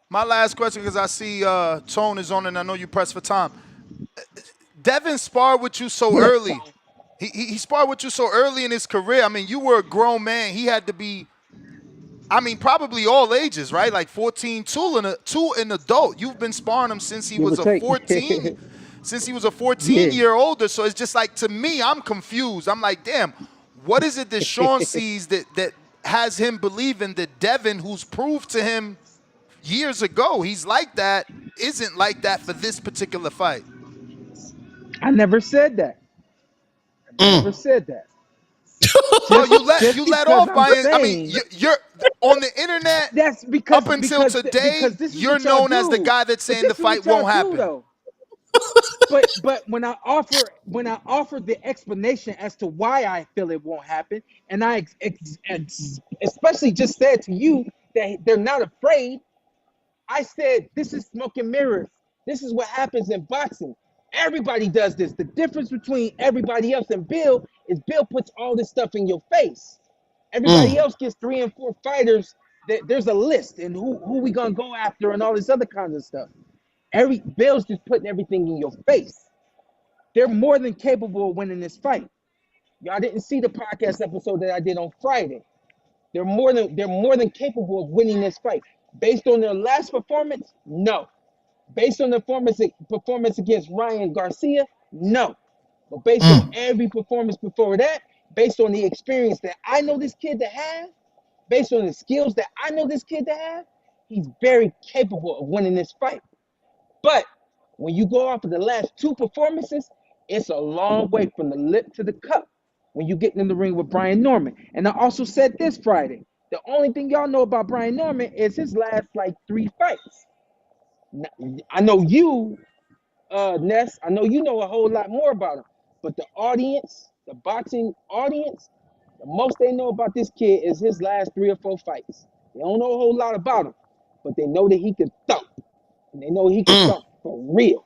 My last question, because I see Tone is on and I know you pressed for time. Devin sparred with you so early. He sparred with you so early in his career. I mean, you were a grown man. He had to be, I mean, probably all ages, right? Like 14, two an adult. You've been sparring him since he was a 14, since he was a 14-year older. So it's just like, to me, I'm confused. I'm like, damn, what is it that Shawn sees that has him believing that Devin, who's proved to him years ago he's like that, isn't like that for this particular fight? I never said that. I never said that. Well, you let off by it. I mean, you're on the internet. That's because up until today, you're known as the guy that's saying the fight won't happen. But when I offer the explanation as to why I feel it won't happen, and I especially just said to you that they're not afraid, I said this is smoke and mirrors. This is what happens in boxing. Everybody does this. The difference between everybody else and Bill is Bill puts all this stuff in your face. Everybody else gets 3 and 4 fighters. There's a list and who we gonna go after and all this other kinds of stuff. Bill's just putting everything in your face. They're more than capable of winning this fight. Y'all didn't see the podcast episode that I did on Friday. They're more than capable of winning this fight. Based on their last performance, no. Based on the performance against Ryan Garcia, no. But based on every performance before that, based on the experience that I know this kid to have, based on the skills that I know this kid to have, he's very capable of winning this fight. But when you go off of the last 2 performances, it's a long way from the lip to the cup when you get in the ring with Brian Norman. And I also said this Friday, the only thing y'all know about Brian Norman is his last 3 fights. I know you, Ness, I know you know a whole lot more about him, but the audience, the boxing audience, the most they know about this kid is his last 3 or 4 fights. They don't know a whole lot about him, but they know that he can thump, and they know he can thump for real.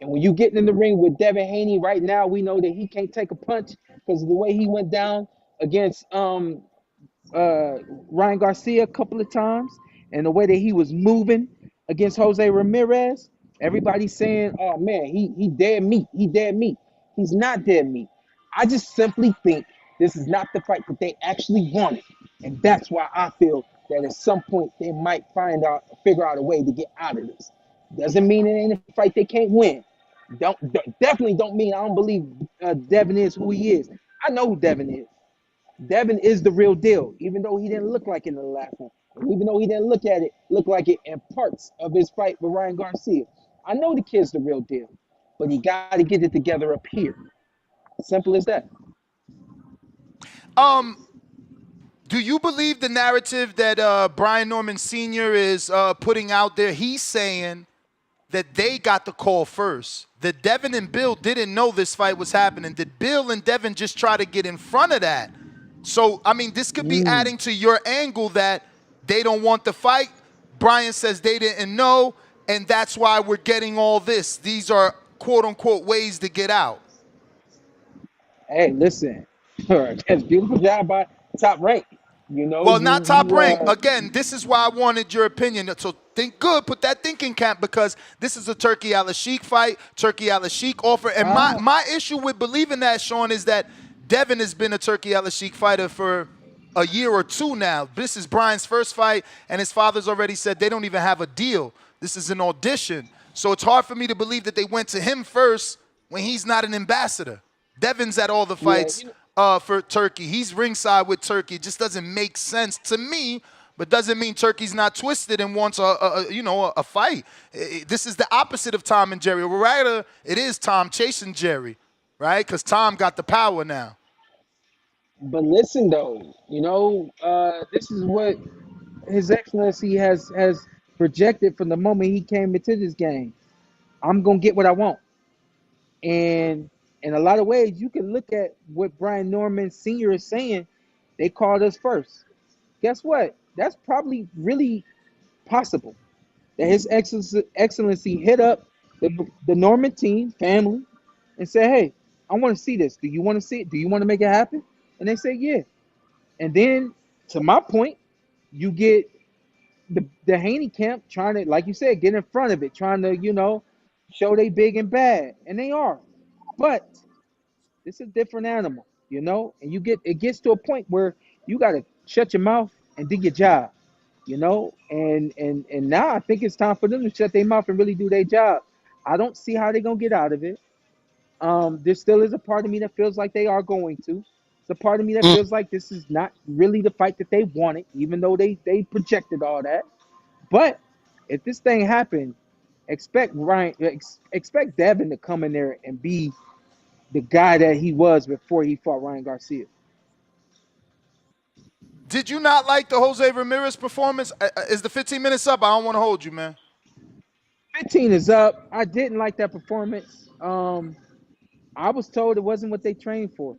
And when you get in the ring with Devin Haney right now, we know that he can't take a punch, because of the way he went down against uh, Ryan Garcia a couple of times, and the way that he was moving against Jose Ramirez. Everybody's saying, "Oh man, he dead meat. He dead meat." He's not dead meat. I just simply think this is not the fight that they actually wanted, and that's why I feel that at some point they might figure out a way to get out of this. Doesn't mean it ain't a fight they can't win. Definitely don't mean I don't believe Devin is who he is. I know who Devin is. Devin is the real deal, even though he didn't look like it in the last one. And even though he didn't look like it in parts of his fight with Ryan Garcia. I know the kid's the real deal, but he got to get it together up here. Simple as that. Do you believe the narrative that Brian Norman Sr. is putting out there? He's saying that they got the call first. That Devin and Bill didn't know this fight was happening. Did Bill and Devin just try to get in front of that? So, I mean, this could be adding to your angle that they don't want the fight. Brian says they didn't know, and that's why we're getting all this. These are quote-unquote ways to get out. Hey, listen. That's beautiful job by Top Rank. You know, well, not Top Rank. Again, this is why I wanted your opinion. So think good. Put that thinking cap because this is a Turki Al-Sheikh fight. Turki Al-Sheikh offer. And my issue with believing that, Shawn, is that Devin has been a Turki Al-Sheikh fighter for a year or two now. This is Brian's first fight, and his father's already said they don't even have a deal. This is an audition. So it's hard for me to believe that they went to him first when he's not an ambassador. Devin's at all the fights. For Turki. He's ringside with Turki. It just doesn't make sense to me, but doesn't mean Turki's not twisted and wants a fight. This is the opposite of Tom and Jerry. Or rather, it is Tom chasing Jerry, right? Because Tom got the power now. But listen, though, this is what His Excellency has projected from the moment he came into this game. I'm going to get what I want. And in a lot of ways, you can look at what Brian Norman Sr. is saying. They called us first. Guess what? That's probably really possible. That His Excellency hit up the Norman team, family, and said, hey, I want to see this. Do you want to see it? Do you want to make it happen? And they say, yeah. And then, to my point, you get the Haney camp trying to, like you said, get in front of it, trying to, show they big and bad. And they are. But it's a different animal, and it gets to a point where you gotta shut your mouth and do your job, and now I think it's time for them to shut their mouth and really do their job. I don't see how they're gonna get out of it. There still is a part of me that feels like they are going to. It's a part of me that feels like this is not really the fight that they wanted, even though they projected all that. But if this thing happened, expect Devin to come in there and be the guy that he was before he fought Ryan Garcia. Did you not like the Jose Ramirez performance? Is the 15 minutes up? I don't want to hold you, man. 15 is up. I didn't like that performance. I was told it wasn't what they trained for.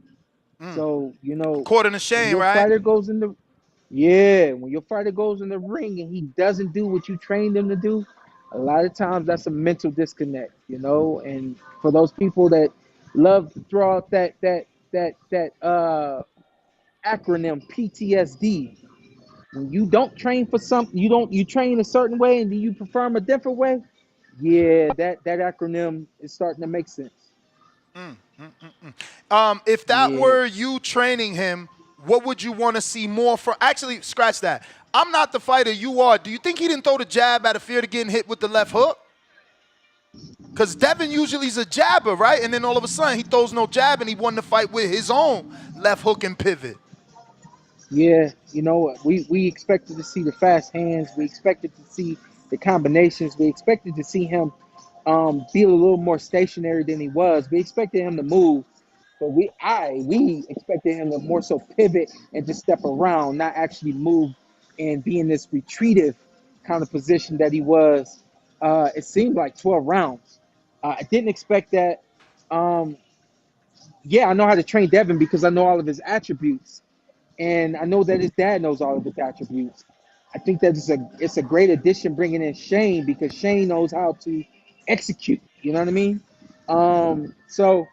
So, caught in a shame, right? Fighter goes in when your fighter goes in the ring and he doesn't do what you trained him to do, a lot of times that's a mental disconnect, and for those people that love to throw out that acronym PTSD. When you don't train for something, you train a certain way and then you perform a different way. Yeah, that acronym is starting to make sense. If that were you training him, what would you want to see more for? Actually, scratch that. I'm not the fighter you are. Do you think he didn't throw the jab out of fear to getting hit with the left hook? Because Devin usually is a jabber, right? And then all of a sudden he throws no jab and he won the fight with his own left hook and pivot. Yeah, we expected to see the fast hands. We expected to see the combinations. We expected to see him be a little more stationary than he was. We expected him to move, but we expected him to more so pivot and just step around, not actually move and be in this retreative kind of position that he was. It seemed like 12 rounds. I didn't expect that. I know how to train Devin because I know all of his attributes. And I know that his dad knows all of his attributes. I think that it's a great addition bringing in Shane because Shane knows how to execute. You know what I mean? So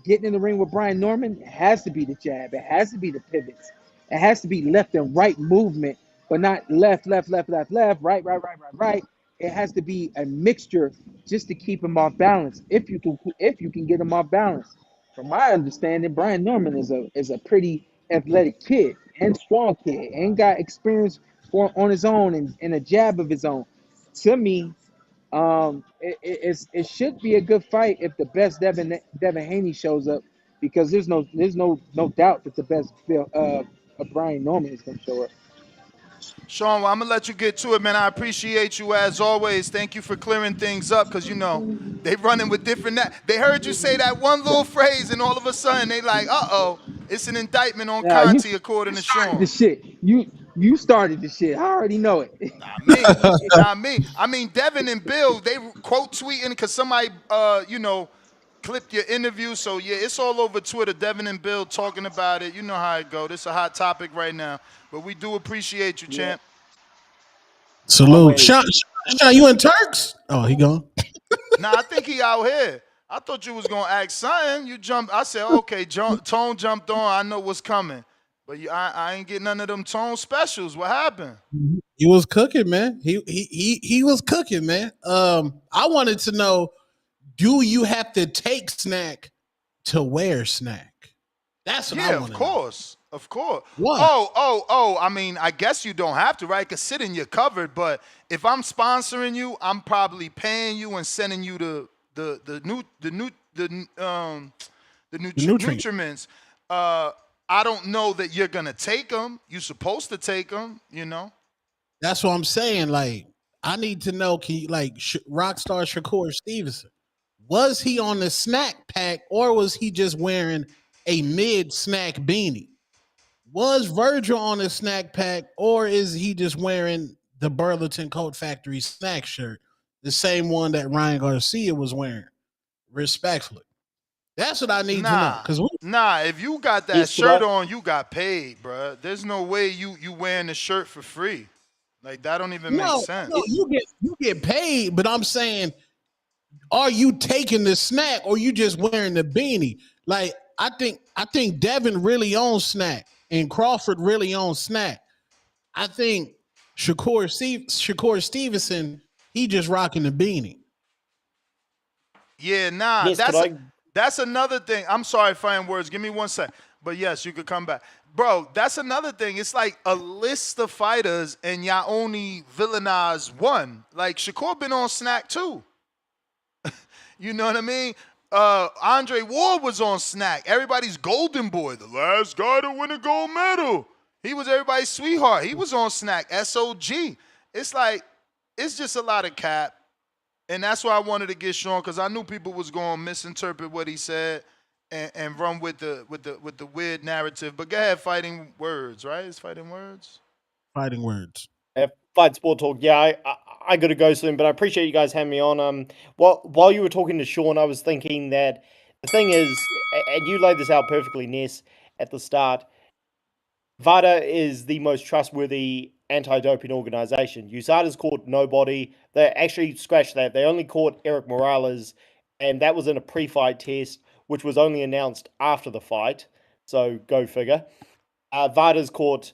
getting in the ring with Brian Norman, it has to be the jab. It has to be the pivots. It has to be left and right movement, but not left, left, left, left, left, right, right, right, right, right. It has to be a mixture just to keep him off balance. If you can get him off balance. From my understanding, Brian Norman is a pretty athletic kid and strong kid and got experience on his own and a jab of his own. To me, it should be a good fight if the best Devin Haney shows up, because there's no doubt that the best Brian Norman is going to show up. Shawn, well, I'm gonna let you get to it, man. I appreciate you as always. Thank you for clearing things up, because you know they running with different. They heard you say that one little phrase, and all of a sudden they like, it's an indictment on Now Conte, according to started the Shawn. shit. You started the shit. I already know it. Not me. I mean, Devin and Bill, they quote tweeting because somebody, clipped your interview. So yeah, it's all over Twitter. Devin and Bill talking about it. You know how it go. This is a hot topic right now. But we do appreciate you, champ. Salute. Shawn, you in Turks? Oh, he gone. Nah, I think he out here. I thought you was gonna ask something. You jumped. I said, okay, Tone jumped on. I know what's coming. But I ain't get none of them Tone specials. What happened? He was cooking, man. He was cooking, man. I wanted to know, do you have to take snack to wear snack? That's what I want to know. Of course. What? Oh. I mean, I guess you don't have to, right? Cause sit in your cupboard. But if I'm sponsoring you, I'm probably paying you and sending you the nutriments. I don't know that you're gonna take them. You're supposed to take them, you know. That's what I'm saying. Like, I need to know. Can you, like, Rockstar Shakur Stevenson, was he on the snack pack or was he just wearing a mid snack beanie? Was Virgil on the snack pack or is he just wearing the Burlington Coat Factory snack shirt, the same one that Ryan Garcia was wearing? Respectfully. That's what I need to know. If you got that shirt on, you got paid, bro. There's no way you wearing the shirt for free. Like, that don't even make sense. No, you get paid, but I'm saying, are you taking the snack or you just wearing the beanie? Like, I think Devin really owns snack and Crawford really owns snack. I think Shakur Stevenson, he just rocking the beanie. Yeah, that's another thing. I'm sorry, fine words. Give me 1 sec. But yes, you could come back. Bro, that's another thing. It's like a list of fighters and y'all only villainize one. Like, Shakur been on snack too. You know what I mean? Andre Ward was on snack. Everybody's golden boy. The last guy to win a gold medal. He was everybody's sweetheart. He was on snack. SOG. It's like, it's just a lot of cap. And that's why I wanted to get Shawn, because I knew people was going to misinterpret what he said and run with the weird narrative. But go ahead, fighting words, right? It's fighting words. Fighting words. Fight Sport Talk. Yeah, I got to go soon, but I appreciate you guys having me on. While you were talking to Shawn, I was thinking that the thing is, and you laid this out perfectly, Ness, at the start. VADA is the most trustworthy anti-doping organization. USADA's caught nobody. They actually scratched that. They only caught Eric Morales, and that was in a pre-fight test, which was only announced after the fight. So go figure. VADA's caught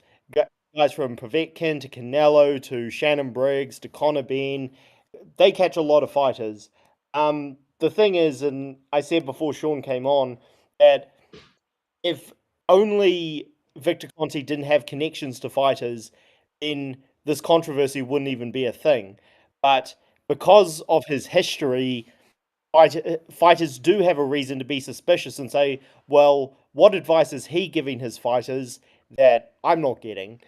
guys from Povetkin to Canelo to Shannon Briggs to Conor Benn. They catch a lot of fighters. The thing is, and I said before Shawn came on, that if only Victor Conte didn't have connections to fighters, then this controversy wouldn't even be a thing. But because of his history, fighters do have a reason to be suspicious and say, well, what advice is he giving his fighters that I'm not getting?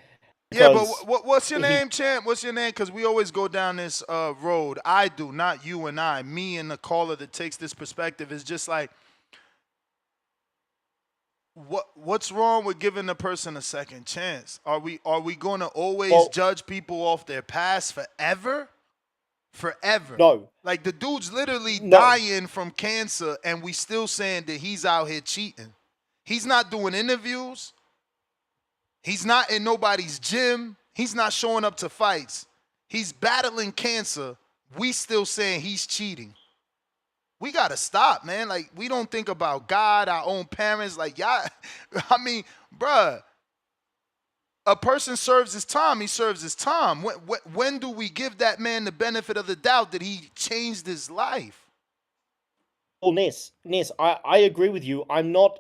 Yeah, but what's your name, champ? What's your name? Because we always go down this road. I do, not you and I. Me and the caller that takes this perspective is just like, what's wrong with giving a person a second chance? Are we going to always judge people off their past forever? Forever. No. Like, the dude's literally dying from cancer, and we still saying that he's out here cheating. He's not doing interviews. He's not in nobody's gym. He's not showing up to fights. He's battling cancer. We still saying he's cheating. we got to stop, man. Like, we don't think about God, our own parents. Like, y'all, I mean, bruh, a person serves his time, he serves his time. When do we give that man the benefit of the doubt that he changed his life? Well, Ness, I agree with you. I'm not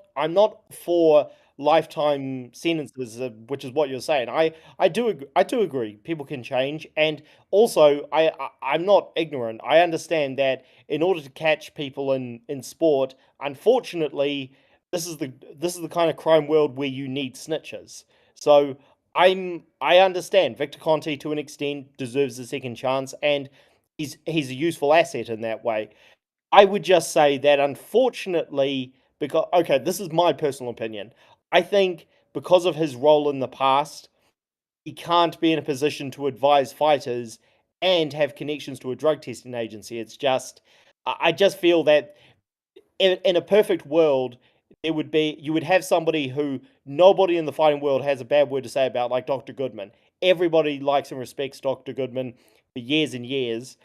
for lifetime sentences, which is what you're saying. I do agree. People can change, and also I'm not ignorant. I understand that in order to catch people in sport, unfortunately, this is the kind of crime world where you need snitches. So I understand Victor Conte to an extent deserves a second chance, and he's a useful asset in that way. I would just say that unfortunately, because, okay, this is my personal opinion. I think because of his role in the past, he can't be in a position to advise fighters and have connections to a drug testing agency. It's just, I just feel that in a perfect world, you would have somebody who nobody in the fighting world has a bad word to say about, like Dr. Goodman. Everybody likes and respects Dr. Goodman for years and years.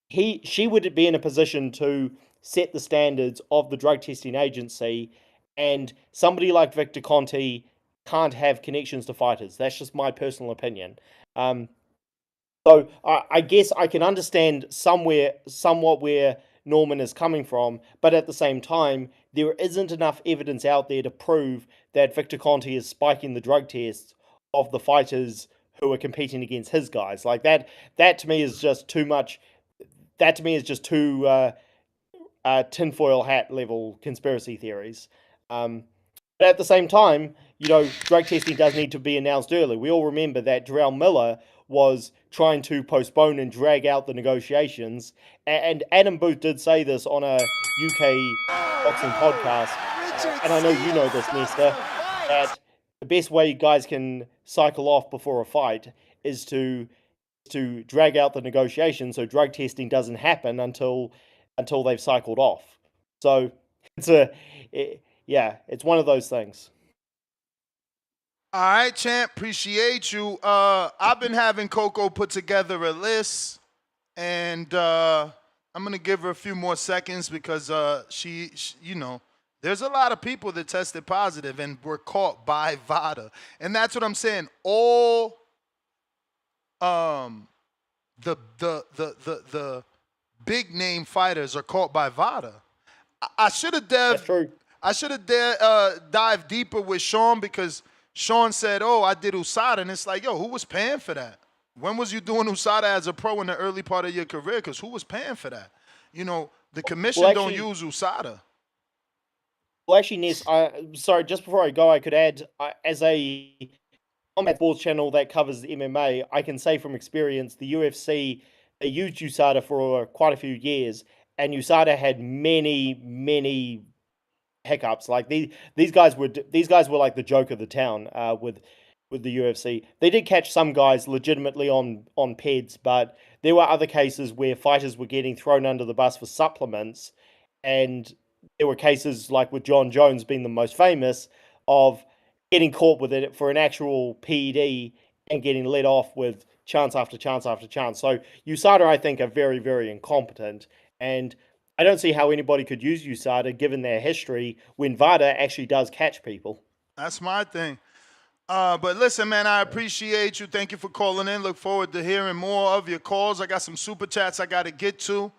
She would be in a position to set the standards of the drug testing agency, and somebody like Victor Conte can't have connections to fighters. That's just my personal opinion. So I guess I can understand somewhat where Norman is coming from, but at the same time, there isn't enough evidence out there to prove that Victor Conte is spiking the drug tests of the fighters who are competing against his guys. Like that to me is just too much. That to me is just too tinfoil hat level conspiracy theories. But at the same time, drug testing does need to be announced early. We all remember that Jarrell Miller was trying to postpone and drag out the negotiations. And Adam Booth did say this on a UK boxing podcast. And I know you know this, Nesta, that the best way guys can cycle off before a fight is to drag out the negotiations so drug testing doesn't happen until they've cycled off. So it's one of those things. All right, champ, appreciate you. I've been having Coco put together a list, and I'm gonna give her a few more seconds because she there's a lot of people that tested positive and were caught by VADA, and that's what I'm saying. All the big name fighters are caught by VADA. I should have dived deeper with Shawn, because Shawn said, "Oh, I did USADA," and it's like, yo, who was paying for that? When was you doing USADA as a pro in the early part of your career? Because who was paying for that? The commission don't use USADA. Well, actually, Ness, sorry, just before I go, I could add, as a combat sports channel that covers MMA, I can say from experience, the UFC, they used USADA for quite a few years, and USADA had many hiccups. Like these guys were like the joke of the town with the UFC. They did catch some guys legitimately on PEDs, but there were other cases where fighters were getting thrown under the bus for supplements, and there were cases like with John Jones being the most famous of getting caught with it for an actual PED and getting let off with chance after chance after chance. So USADA, I think, are very, very incompetent, and I don't see how anybody could use USADA given their history when VADA actually does catch people. That's my thing. But listen, man, I appreciate you. Thank you for calling in. Look forward to hearing more of your calls. I got some super chats I got to get to.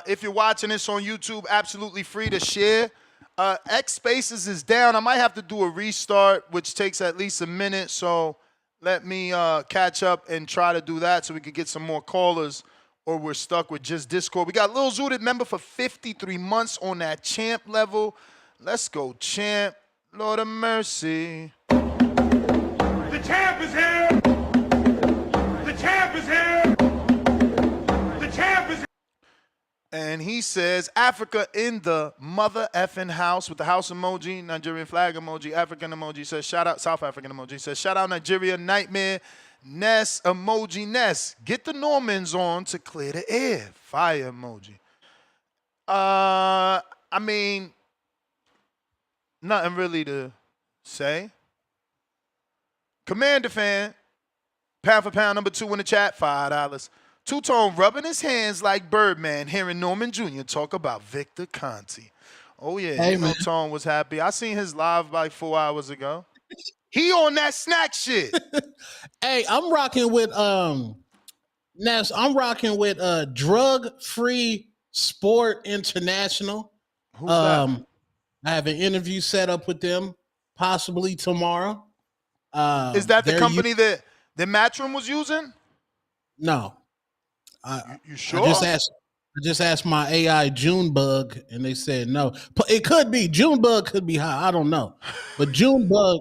If you're watching this on YouTube, absolutely free to share. X Spaces is down. I might have to do a restart, which takes at least a minute. So let me catch up and try to do that so we could get some more callers, or we're stuck with just Discord. We got Lil Zooted member for 53 months on that champ level. Let's go, champ. Lord of mercy. The champ is here. The champ is here. The champ is here. And he says, Africa in the mother effing house, with the house emoji, Nigerian flag emoji, African emoji. Says, shout out, South African emoji. Says, shout out Nigeria, Nightmare, Ness, emoji, Ness. Get the Normans on to clear the air. Fire emoji. I mean, nothing really to say. Commander fan, pound for pound, number 2 in the chat, $5. Two-Tone rubbing his hands like Birdman, hearing Norman Jr. talk about Victor Conte. Oh, yeah, Hey, man. Tone was happy. I seen his live like 4 hours ago. He on that snack shit. Hey, I'm rocking with Ness. I'm rocking with Drug Free Sport International. Who's that? I have an interview set up with them, possibly tomorrow. Is that the company that Matchroom was using? No. You sure? I just asked my AI Junebug, and they said no. It could be Junebug, could be high. I don't know, but Junebug.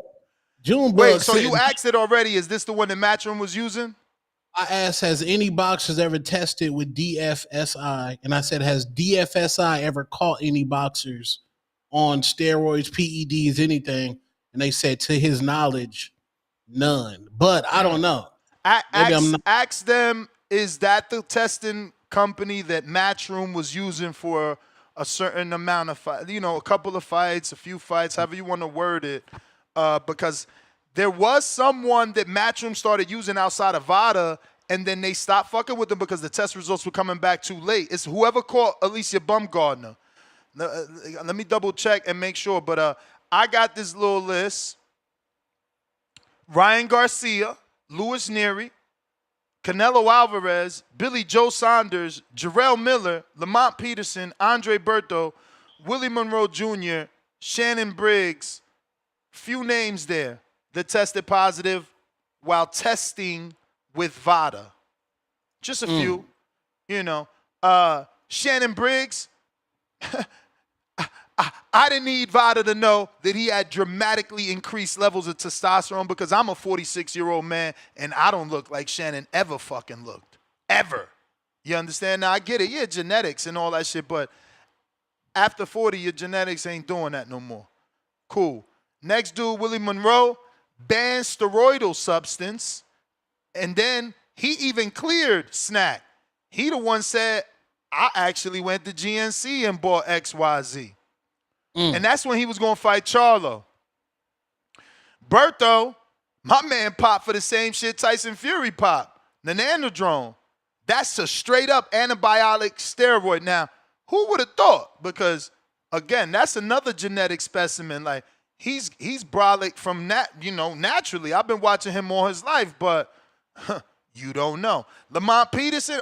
Wait, so you asked it already? Is this the one that Matchroom was using? I asked, has any boxers ever tested with DFSI? And I said, has DFSI ever caught any boxers on steroids, PEDs, anything? And they said, to his knowledge, none. But I don't know. Ask them, is that the testing company that Matchroom was using for a certain amount of fight, a couple of fights, a few fights, however you want to word it? Because there was someone that Matchroom started using outside of VADA, and then they stopped fucking with them because the test results were coming back too late. It's whoever caught Alicia Bumgardner. Let me double check and make sure. But I got this little list. Ryan Garcia, Louis Neary, Canelo Alvarez, Billy Joe Saunders, Jarrell Miller, Lamont Peterson, Andre Berto, Willie Monroe Jr., Shannon Briggs. Few names there that tested positive while testing with VADA. Just a few, Shannon Briggs, I didn't need VADA to know that he had dramatically increased levels of testosterone because I'm a 46-year-old man and I don't look like Shannon ever fucking looked. Ever. You understand? Now, I get it. Yeah, genetics and all that shit, but after 40, your genetics ain't doing that no more. Cool. Next dude, Willie Monroe, banned steroidal substance, and then he even cleared snack. He the one said, I actually went to GNC and bought XYZ. And that's when he was going to fight Charlo. Berto, my man popped for the same shit Tyson Fury popped, Nanandrone. That's a straight-up antibiotic steroid. Now, who would have thought? Because, again, that's another genetic specimen. Like, he's brolic from naturally. I've been watching him all his life, but you don't know. Lamont Peterson,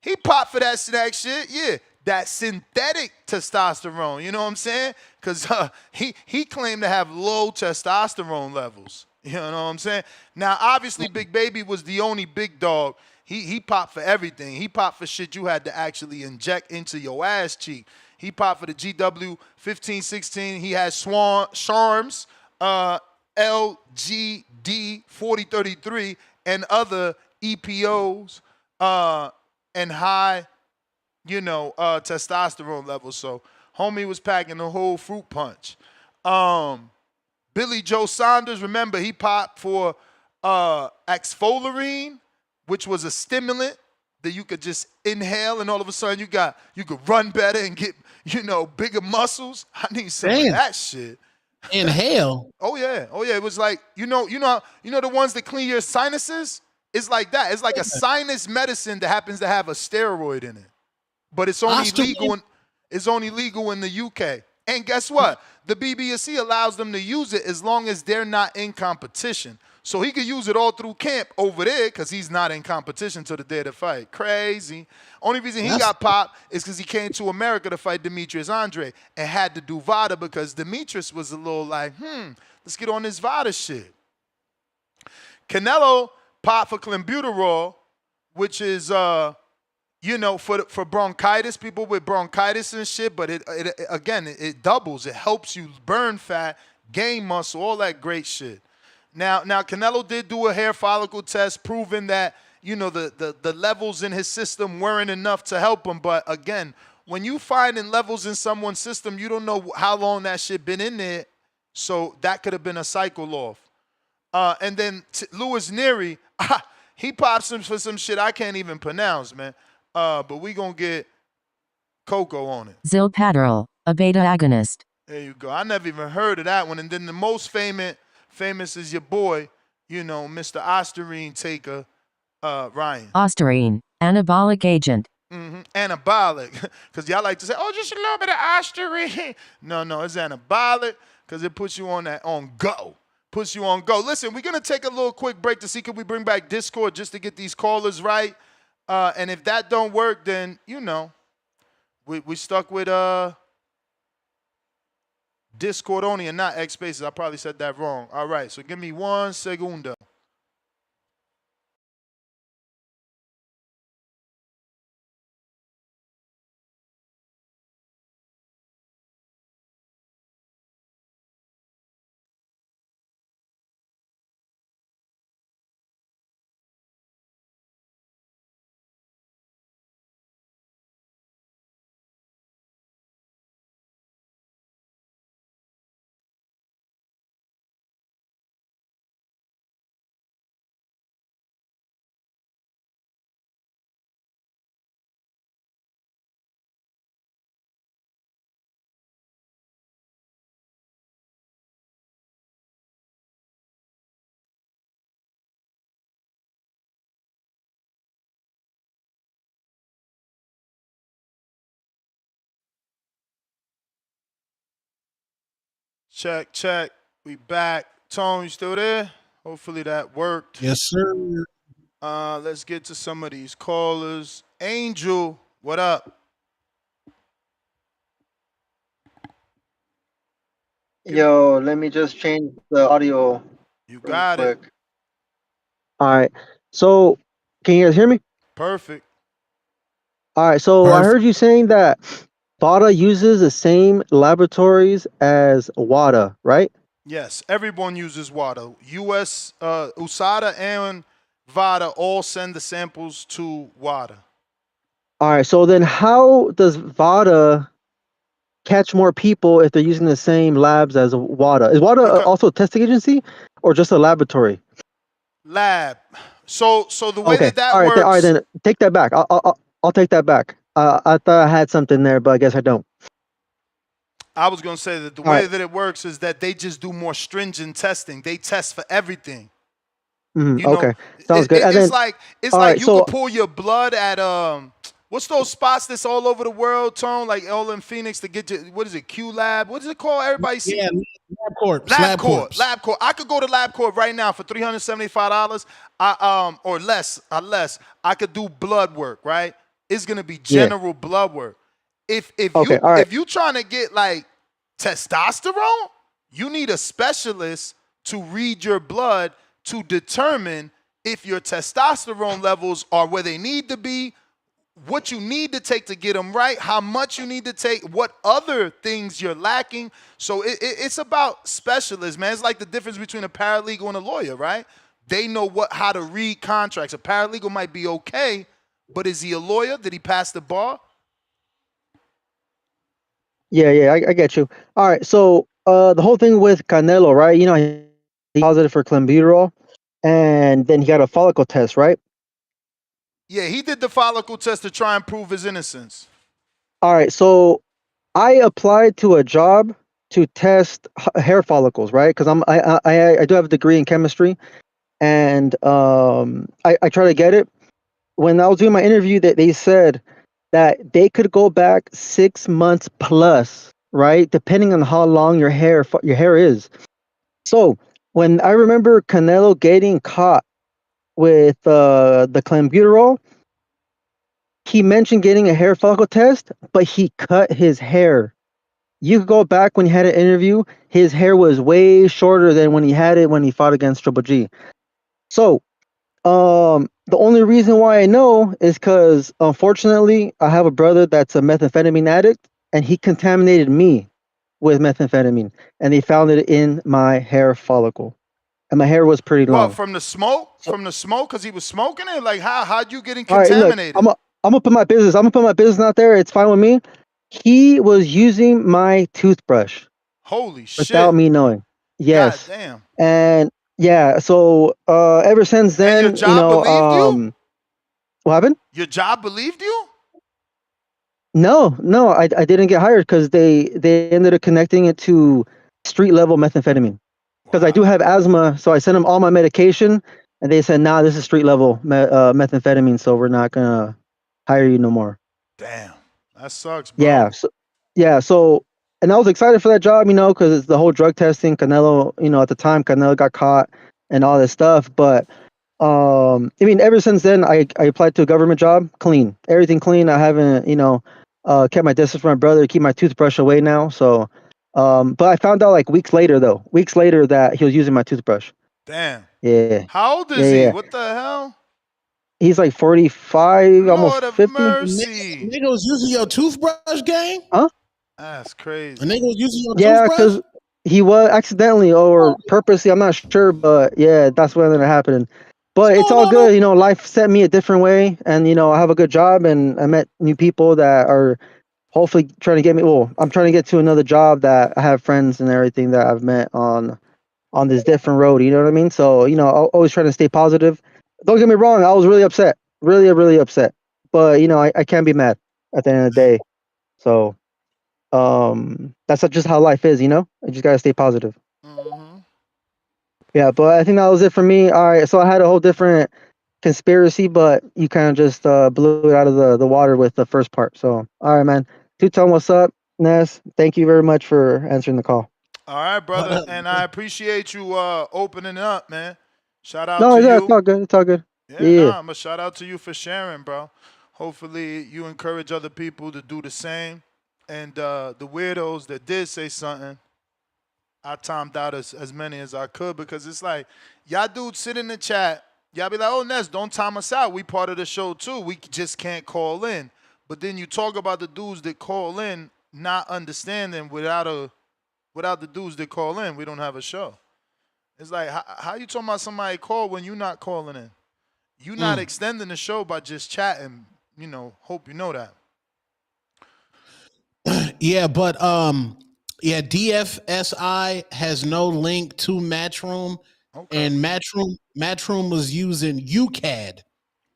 he popped for that snack shit. Yeah, that synthetic testosterone. You know what I'm saying? Because he claimed to have low testosterone levels. You know what I'm saying? Now, obviously, Big Baby was the only big dog. He popped for everything. He popped for shit you had to actually inject into your ass cheek. He popped for the GW 1516. He had SHARMs, LGD 4033, and other EPOs and high, testosterone levels. So, homie was packing the whole fruit punch. Billy Joe Saunders, remember, he popped for Exfoliarine, which was a stimulant that you could just inhale, and all of a sudden you could run better and get, bigger muscles. I need some of that shit. Inhale. Oh yeah. It was like, the ones that clean your sinuses? It's like that. It's like a sinus medicine that happens to have a steroid in it. But it's only legal in the UK. And guess what? The BBSC allows them to use it as long as they're not in competition. So he could use it all through camp over there because he's not in competition till the day of the fight. Crazy. Only reason he got popped is because he came to America to fight Demetrius Andre and had to do VADA because Demetrius was a little like, let's get on this VADA shit. Canelo popped for clenbuterol, which is, for bronchitis, people with bronchitis and shit, but it doubles. It helps you burn fat, gain muscle, all that great shit. Now Canelo did do a hair follicle test proving that, the levels in his system weren't enough to help him. But again, when you finding levels in someone's system, you don't know how long that shit been in there. So that could have been a cycle off. And then Louis Neary, he pops him for some shit I can't even pronounce, man. But we gonna get Coco on it. Zilpadrol, a beta agonist. There you go. I never even heard of that one. And then the most famous is your boy, Mr. Osterine taker, Ryan. Ostarine, Anabolic agent. Anabolic, because y'all like to say, "Oh, just a little bit of asteroid." No, it's anabolic because it puts you on go. Puts you on go. Listen, we're gonna take a little quick break to see can we bring back Discord just to get these callers right. And if that don't work, then we stuck with Discord only and not X Spaces. I probably said that wrong. All right, so give me 1 segundo. Check. We back. Tone, you still there? Hopefully that worked. Yes, sir. Let's get to some of these callers. Angel, what up? Yo, let me just change the audio You real got it. quick. All right. So, can you guys hear me? Perfect. All right. So, I heard you saying that VADA uses the same laboratories as WADA, right? Yes, everyone uses WADA. US, USADA and VADA all send the samples to WADA. All right. So, then how does VADA catch more people if they're using the same labs as WADA? Is WADA also a testing agency or just a laboratory? Lab. So the way Okay. that All right. works. All right. Then take that back. I'll take that back. I thought I had something there, but I guess I don't. I was going to say that the way that it works is that they just do more stringent testing. They test for everything. Okay. Sounds good. It's like you can pull your blood at what's those spots that's all over the world, Tone? Like all in Phoenix to get you, what is it, Q Lab? What is it called? Everybody see? Yeah, LabCorp. I could go to LabCorp right now for $375 or less. I could do blood work, right? It's gonna be general blood work. If you trying to get like testosterone, you need a specialist to read your blood to determine if your testosterone levels are where they need to be, what you need to take to get them right, how much you need to take, what other things you're lacking. So it's about specialists, man. It's like the difference between a paralegal and a lawyer, right? They know how to read contracts. A paralegal might be okay, but is he a lawyer? Did he pass the bar? Yeah, I get you. All right, so the whole thing with Canelo, right? You know, he positive for clenbuterol, and then he got a follicle test, right? Yeah, he did the follicle test to try and prove his innocence. All right, so I applied to a job to test hair follicles, right? Because I do have a degree in chemistry, and I try to get it. When I was doing my interview, that they said that they could go back 6 months plus, right? Depending on how long your hair is. So when I remember Canelo getting caught with the clenbuterol, he mentioned getting a hair follicle test, but he cut his hair. You could go back when he had an interview, his hair was way shorter than when he had it when he fought against Triple G. So the only reason why I know is because unfortunately I have a brother that's a methamphetamine addict, and he contaminated me with methamphetamine, and they found it in my hair follicle, and my hair was pretty long. What, from the smoke? From the smoke, because he was smoking it? Like how'd you getting All right, contaminated? look, I'm gonna put my business. I'm gonna put my business out there. It's fine with me. He was using my toothbrush. Holy shit! Without me knowing. Yes. God damn. And yeah, so ever since then, and your job believed you? What happened? Your job believed you? No, I didn't get hired because they ended up connecting it to street level methamphetamine. Because I do have asthma, so I sent them all my medication, and they said, "Nah, this is street level methamphetamine, so we're not gonna hire you no more." Damn, that sucks, bro. Yeah, so yeah, so and I was excited for that job, because it's the whole drug testing. Canelo, at the time, Canelo got caught and all this stuff. But I mean, ever since then, I applied to a government job, clean, everything clean. I haven't, kept my distance from my brother, keep my toothbrush away now. So, but I found out like weeks later that he was using my toothbrush. Damn. Yeah, How old yeah, is he? yeah. What the hell? He's like 45, almost Lord of 50. mercy. Nigga was using your toothbrush game? Huh? That's A crazy. nigga was using your Yeah, toothbrush? because he was accidentally or purposely, I'm not sure, but yeah, that's what ended up happening. What's But it's going all on good, life set me a different way, and I have a good job, and I met new people that are hopefully trying to get me. Well, I'm trying to get to another job that I have friends and everything that I've met on this different road. You know what I mean? So always trying to stay positive. Don't get me wrong, I was really upset, really, really upset, but I can't be mad at the end of the day. So that's just how life is. I just gotta stay positive. Mm-hmm. Yeah, but I think that was it for me. All right, so I had a whole different conspiracy, but you kind of just blew it out of the water with the first part. So all right, man. Two-tone, what's up? Ness, thank you very much for answering the call. All right, What brother. up? And I appreciate you opening up, man. Shout out No, to it's you. all good. It's all good. Yeah, Yeah. nah, I'm a shout out to you for sharing, bro. Hopefully you encourage other people to do the same. And the weirdos that did say something, I timed out as many as I could because it's like, y'all dudes sit in the chat, y'all be like, oh, Ness, don't time us out. We part of the show too. We just can't call in. But then you talk about the dudes that call in not understanding without the dudes that call in, we don't have a show. It's like, how you talking about somebody call when you not calling in? You not extending the show by just chatting. Hope you know that. Yeah, but yeah, DFSI has no link to Matchroom, Okay. and Matchroom was using UCAD,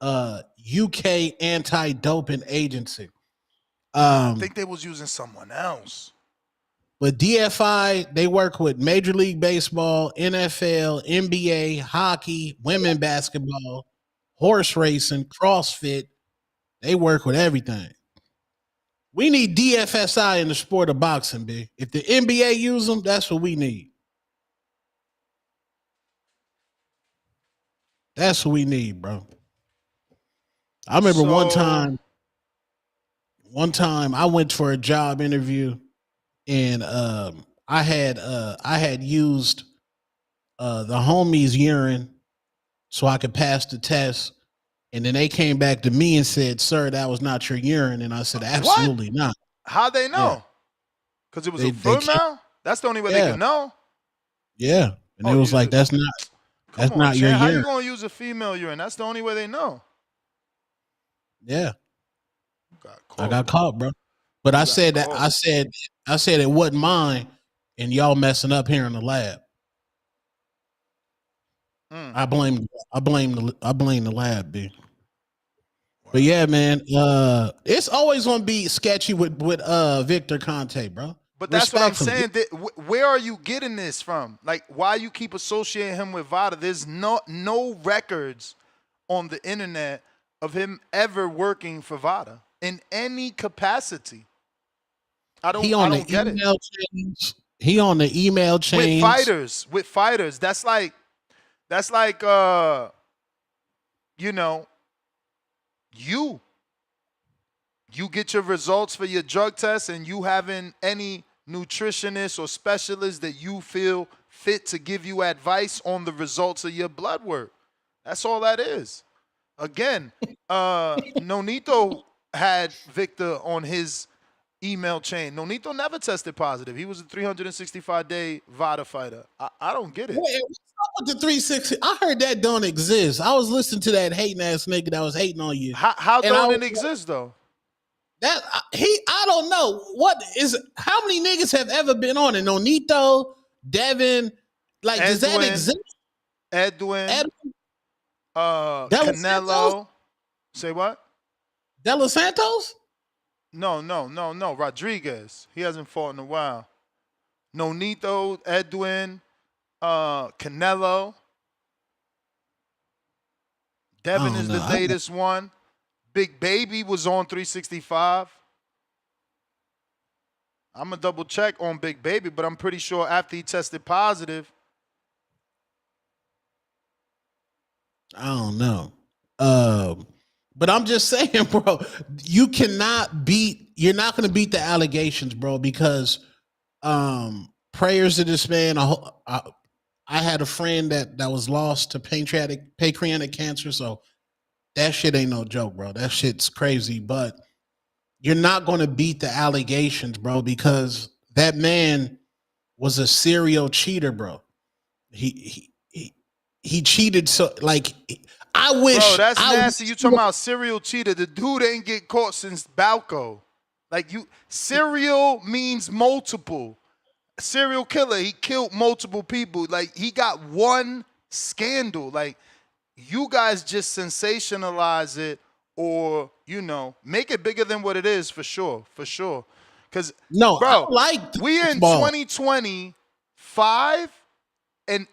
UK Anti-Doping Agency. I think they was using someone else. But DFI, they work with Major League Baseball, NFL, NBA, hockey, women basketball, horse racing, CrossFit. They work with everything. We need DFSI in the sport of boxing, B. If the NBA use them, that's what we need. That's what we need, bro. I remember one time I went for a job interview and I had used the homie's urine so I could pass the test. And then they came back to me and said, "Sir, that was not your urine." And I said, "Absolutely not." How they know? Because it was a foot mouth? That's the only way they Yeah. could know. Yeah. And it was like, that's Come on, not your Chan. How you urine. gonna use a female urine? That's the only way they know. Yeah. I got caught, bro. But I said it wasn't mine, and y'all messing up here in the lab. I blame the lab, B. But yeah, man, it's always gonna be sketchy with Victor Conte, bro. But that's what I'm Respectfully. saying. Where are you getting this from? Like, why you keep associating him with VADA? There's no records on the internet of him ever working for VADA in any capacity. I don't get it. He on the email chains With fighters. That's like you get your results for your drug test and you having any nutritionist or specialist that you feel fit to give you advice on the results of your blood work. That's all that is. Again, Nonito had Victor on his email chain. Nonito never tested positive. He was a 365-day VADA fighter. I don't get it. What's up with the 360? I heard that don't exist. I was listening to that hating ass nigga that was hating on you. How don't it exist though? I don't know how many niggas have ever been on it. Nonito, Devin, like does that exist? Edwin. Canelo. Say what? De Los Santos? No. Rodriguez. He hasn't fought in a while. Nonito, Edwin, Canelo. Devin don't is the know. latest one. Big Baby was on 365. I'm going to double check on Big Baby, but I'm pretty sure after he tested positive. I don't know. But I'm just saying, bro, you're not going to beat the allegations, bro, because prayers to this man. I had a friend that was lost to pancreatic cancer, so that shit ain't no joke, bro. That shit's crazy, but you're not going to beat the allegations, bro, because that man was a serial cheater, bro. He cheated so like I wish. Bro, that's nasty. You talking about serial cheater? The dude ain't get caught since BALCO. Like serial means multiple. Serial killer. He killed multiple people. Like he got one scandal. Like you guys just sensationalize it, or make it bigger than what it is for sure. Because no, bro, I like we in 2025, and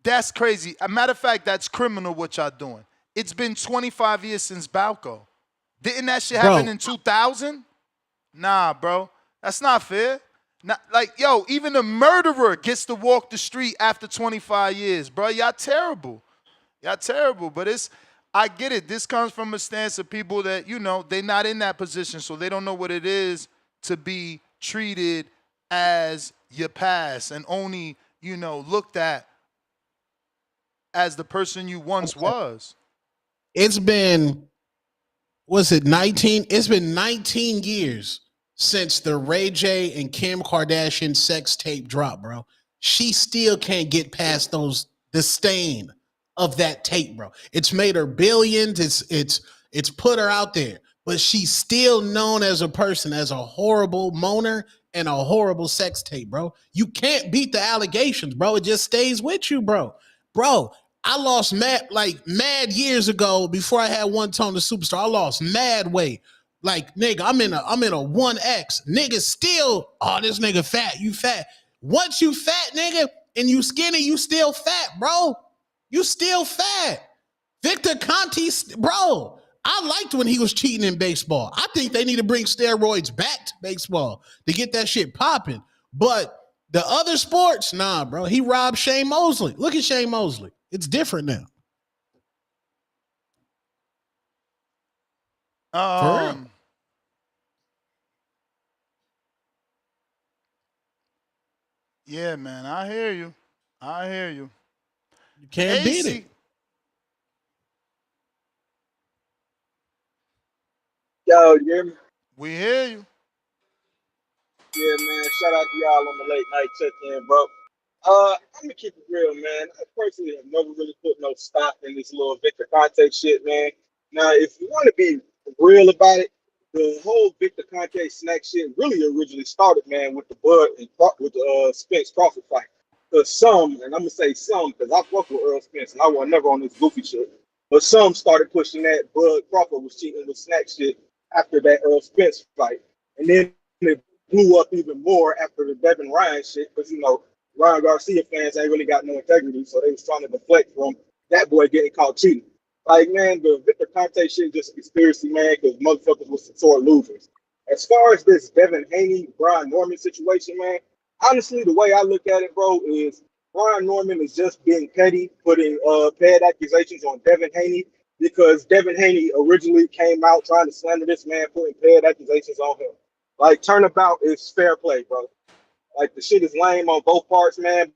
that's crazy. A matter of fact, that's criminal what y'all doing. It's been 25 years since BALCO. Didn't that shit happen in 2000? Nah, bro. That's not fair. Not, even the murderer gets to walk the street after 25 years, bro. Y'all terrible. But I get it. This comes from a stance of people that, they're not in that position, so they don't know what it is to be treated as your past and only, looked at as the person you once was. It's been, was it 19? It's been 19 years since the Ray J and Kim Kardashian sex tape dropped, bro. She still can't get past the stain of that tape, bro. It's made her billions. It's put her out there, but she's still known as a person, as a horrible moaner and a horrible sex tape, bro. You can't beat the allegations, bro. It just stays with you, bro. Bro, I lost mad years ago before I had One Tone the Superstar. I lost mad weight. Like, nigga, I'm in a 1X. Nigga still, this nigga fat. You fat. Once you fat, nigga, and you skinny, you still fat, bro. You still fat. Victor Conte, bro, I liked when he was cheating in baseball. I think they need to bring steroids back to baseball to get that shit popping. But the other sports, nah, bro. He robbed Shane Mosley. Look at Shane Mosley. It's different now. For real. Yeah, man. I hear you. You can't beat it. Yo, you hear me? We hear you. Yeah, man. Shout out to y'all on the late night check-in, bro. I'm gonna keep it real, man. I personally have never really put no stock in this little Victor Conte shit, man. Now, if you want to be real about it, the whole Victor Conte snack shit really originally started, man, with the Bud and with the Spence Crawford fight. Because some, and I'm gonna say some, because I fuck with Earl Spence and I was never on this goofy shit. But some started pushing that Bud Crawford was cheating with snack shit after that Earl Spence fight, and then it blew up even more after the Devin Ryan shit, because Ryan Garcia fans ain't really got no integrity, so they was trying to deflect from that boy getting caught cheating. Like, man, the Victor Conte shit just a conspiracy, man, because motherfuckers was some sore losers. As far as this Devin Haney, Brian Norman situation, man, honestly, the way I look at it, bro, is Brian Norman is just being petty, putting bad accusations on Devin Haney, because Devin Haney originally came out trying to slander this man, putting bad accusations on him. Like, turnabout is fair play, bro. Like, the shit is lame on both parts, man.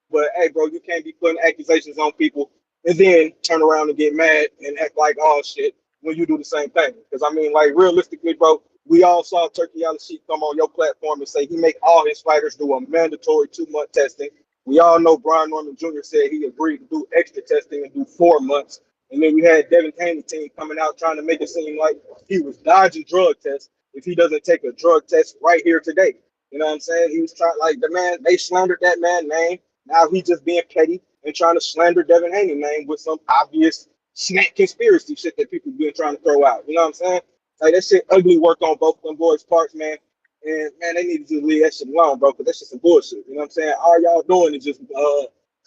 But, hey, bro, you can't be putting accusations on people and then turn around and get mad and act like, oh, shit, when you do the same thing. Because, I mean, like, realistically, bro, we all saw Turkey Al-Sheikh come on your platform and say he make all his fighters do a mandatory 2-month testing. We all know Brian Norman Jr. said he agreed to do extra testing and do 4 months. And then we had Devin Haney team coming out trying to make it seem like he was dodging drug tests if he doesn't take a drug test right here today. You know what I'm saying? He was trying, like, the man, they slandered that man's name. Now he's just being petty and trying to slander Devin Haney's name with some obvious snack conspiracy shit that people been trying to throw out. You know what I'm saying? Like, that shit ugly work on both of them boys' parts, man. And, man, they need to just leave that shit alone, bro, because that's just some bullshit. You know what I'm saying? All y'all doing is just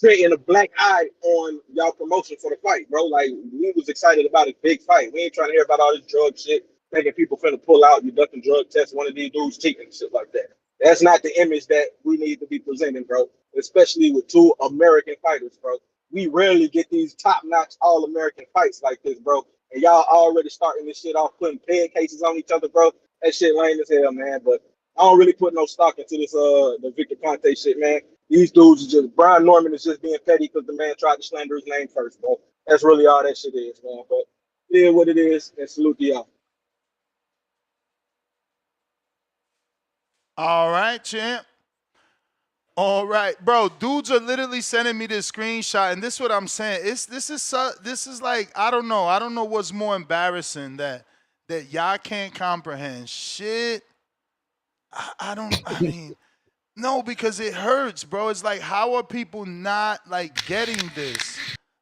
creating a black eye on y'all promotion for the fight, bro. Like, we was excited about a big fight. We ain't trying to hear about all this drug shit, thinking people finna pull out, you ducking drug tests, one of these dudes cheating and shit like that. That's not the image that we need to be presenting, bro. Especially with two American fighters, bro. We rarely get these top-notch all-American fights like this, bro. And y'all already starting this shit off, putting peg cases on each other, bro. That shit lame as hell, man. But I don't really put no stock into this the Victor Conte shit, man. These dudes are just, Brian Norman is just being petty because the man tried to slander his name first, bro. That's really all that shit is, man. But it is what it is, and salute to y'all. All right, champ. All right, bro. Dudes are literally sending me this screenshot, and this is what I'm saying. This is like, I don't know. I don't know what's more embarrassing, that y'all can't comprehend shit. I mean, no, because it hurts, bro. It's like, how are people not like getting this?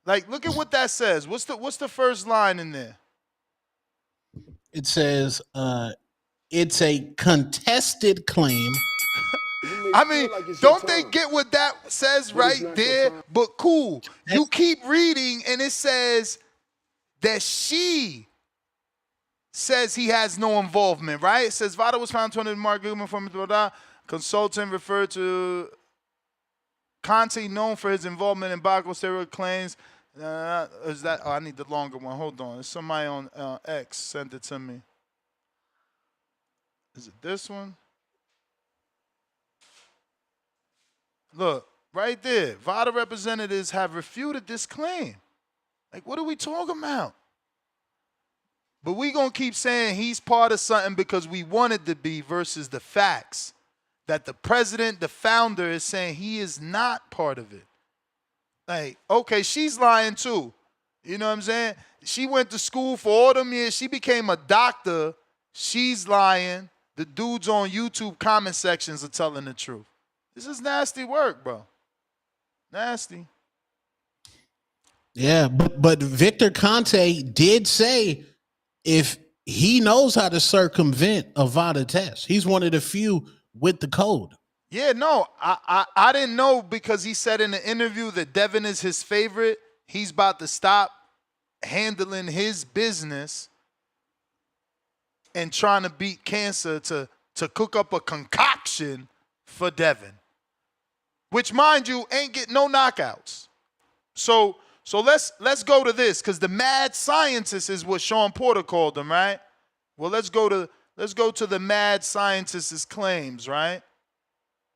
Like, look at what that says. What's the first line in there? It says, it's a contested claim. I mean, don't they get what that says right there? But cool. You keep reading, and it says that she says he has no involvement, right? It says VADA was found 20 Mark Goodman from consultant referred to Conte, known for his involvement in BALCO steroid claims. Is that? Oh, I need the longer one. Hold on. It's somebody on X sent it to me. Is it this one? Look, right there. VADA representatives have refuted this claim. Like, what are we talking about? But we going to keep saying he's part of something because we wanted to be versus the facts that the president, the founder, is saying he is not part of it. Like, okay, she's lying too. You know what I'm saying? She went to school for all them years. She became a doctor. She's lying. The dudes on YouTube comment sections are telling the truth. This is nasty work, bro. Nasty. Yeah, but Victor Conte did say if he knows how to circumvent a VADA test. He's one of the few with the code. Yeah, no, I didn't know because he said in the interview that Devin is his favorite. He's about to stop handling his business and trying to beat cancer to cook up a concoction for Devin. Which, mind you, ain't get no knockouts. So let's go to this, because the mad scientist is what Shawn Porter called him, right? Well, let's go to the mad scientist's claims, right?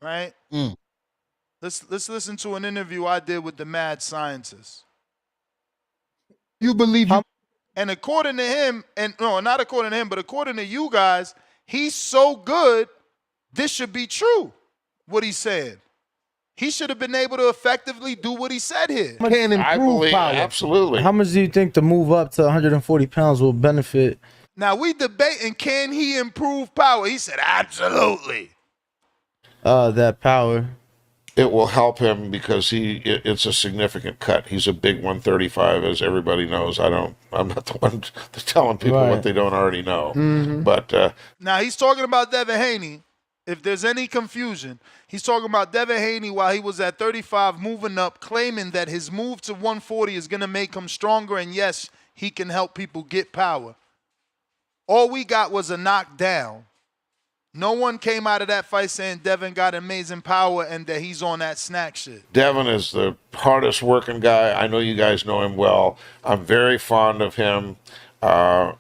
Right? Let's listen to an interview I did with the mad scientist. You believe you? And according to him, and no, not according to him, but according to you guys, he's so good, this should be true, what he said. He should have been able to effectively do what he said here. Can improve power. Absolutely. How much do you think the move up to 140 pounds will benefit? Now, we debating, can he improve power? He said, absolutely. That power. It will help him because it's a significant cut. He's a big 135, as everybody knows. I'm not the one telling people what they don't already know. Mm-hmm. But now he's talking about Devin Haney. If there's any confusion, he's talking about Devin Haney while he was at 35, moving up, claiming that his move to 140 is going to make him stronger, and yes, he can help people get power. All we got was a knockdown. No one came out of that fight saying Devin got amazing power and that he's on that snack shit. Devin is the hardest working guy. I know you guys know him well. I'm very fond of him. I'll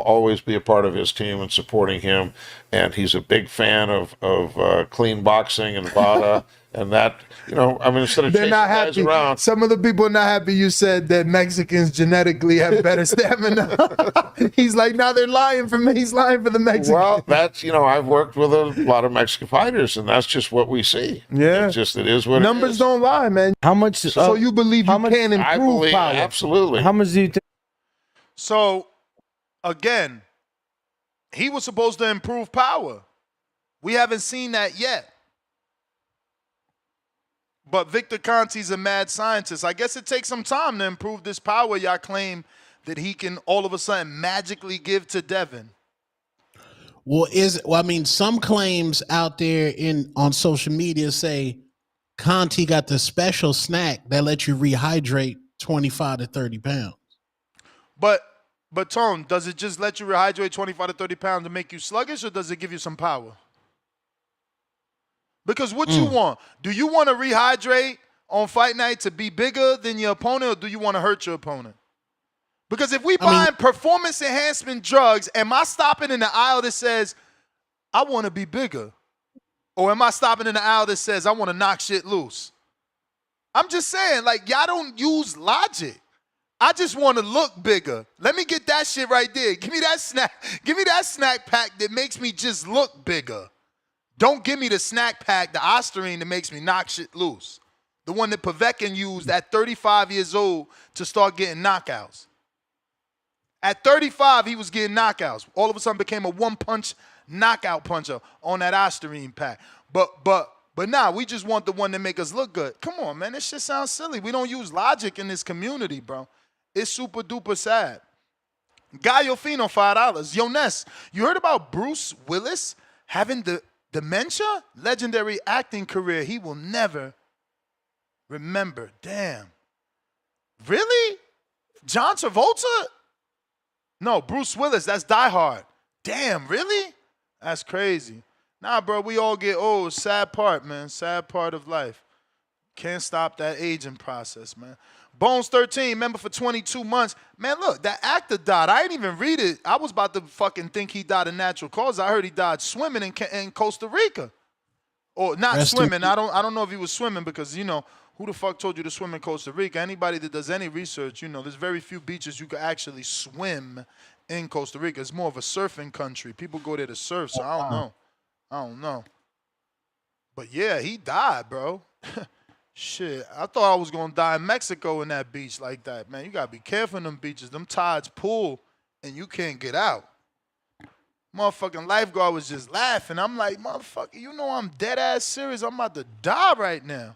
always be a part of his team and supporting him. And he's a big fan of clean boxing and VADA. And that, I mean, instead of They're chasing not guys happy. around. Some of the people are not happy you said that Mexicans genetically have better stamina. He's like, now they're lying for me. He's lying for the Mexicans. Well, that's, I've worked with a lot of Mexican fighters, and that's just what we see. Yeah. It is what Numbers it is. don't lie, man. How much? So you believe you can improve power? Absolutely. How much do you think? So, again, he was supposed to improve power. We haven't seen that yet. But Victor Conte's a mad scientist. I guess it takes some time to improve this power y'all claim that he can all of a sudden magically give to Devin. Well, some claims out there on social media say Conte got the special snack that lets you rehydrate 25 to 30 pounds. But Tone, does it just let you rehydrate 25 to 30 pounds to make you sluggish, or does it give you some power? Because what you want? Do you want to rehydrate on fight night to be bigger than your opponent, or do you want to hurt your opponent? Because if we buying performance enhancement drugs, am I stopping in the aisle that says, I want to be bigger? Or am I stopping in the aisle that says, I want to knock shit loose? I'm just saying, like, y'all don't use logic. I just want to look bigger. Let me get that shit right there. Give me that snack. Give me that snack pack that makes me just look bigger. Don't give me the snack pack, the Ostarine that makes me knock shit loose. The one that Povetkin used at 35 years old to start getting knockouts. At 35, he was getting knockouts. All of a sudden became a one-punch knockout puncher on that Ostarine pack. But nah, we just want the one that make us look good. Come on, man. This shit sounds silly. We don't use logic in this community, bro. It's super duper sad. Gallo Fino, $5. Yo, Ness, you heard about Bruce Willis having the dementia? Legendary acting career he will never remember. Damn. Really? John Travolta? No, Bruce Willis. That's Die Hard. Damn, really? That's crazy. Nah, bro, we all get old. Sad part, man. Sad part of life. Can't stop that aging process, man. Bones 13, member for 22 months. Man, look, that actor died. I didn't even read it. I was about to fucking think he died of natural causes. I heard he died swimming in Costa Rica. Or not swimming. I don't know if he was swimming because, you know, who the fuck told you to swim in Costa Rica? Anybody that does any research, you know, there's very few beaches you can actually swim in Costa Rica. It's more of a surfing country. People go there to surf, so I don't know. But yeah, he died, bro. Shit, I thought I was going to die in Mexico in that beach like that, man. You got to be careful in them beaches. Them tides pull, and you can't get out. Motherfucking lifeguard was just laughing. I'm like, motherfucker, you know I'm dead ass serious. I'm about to die right now.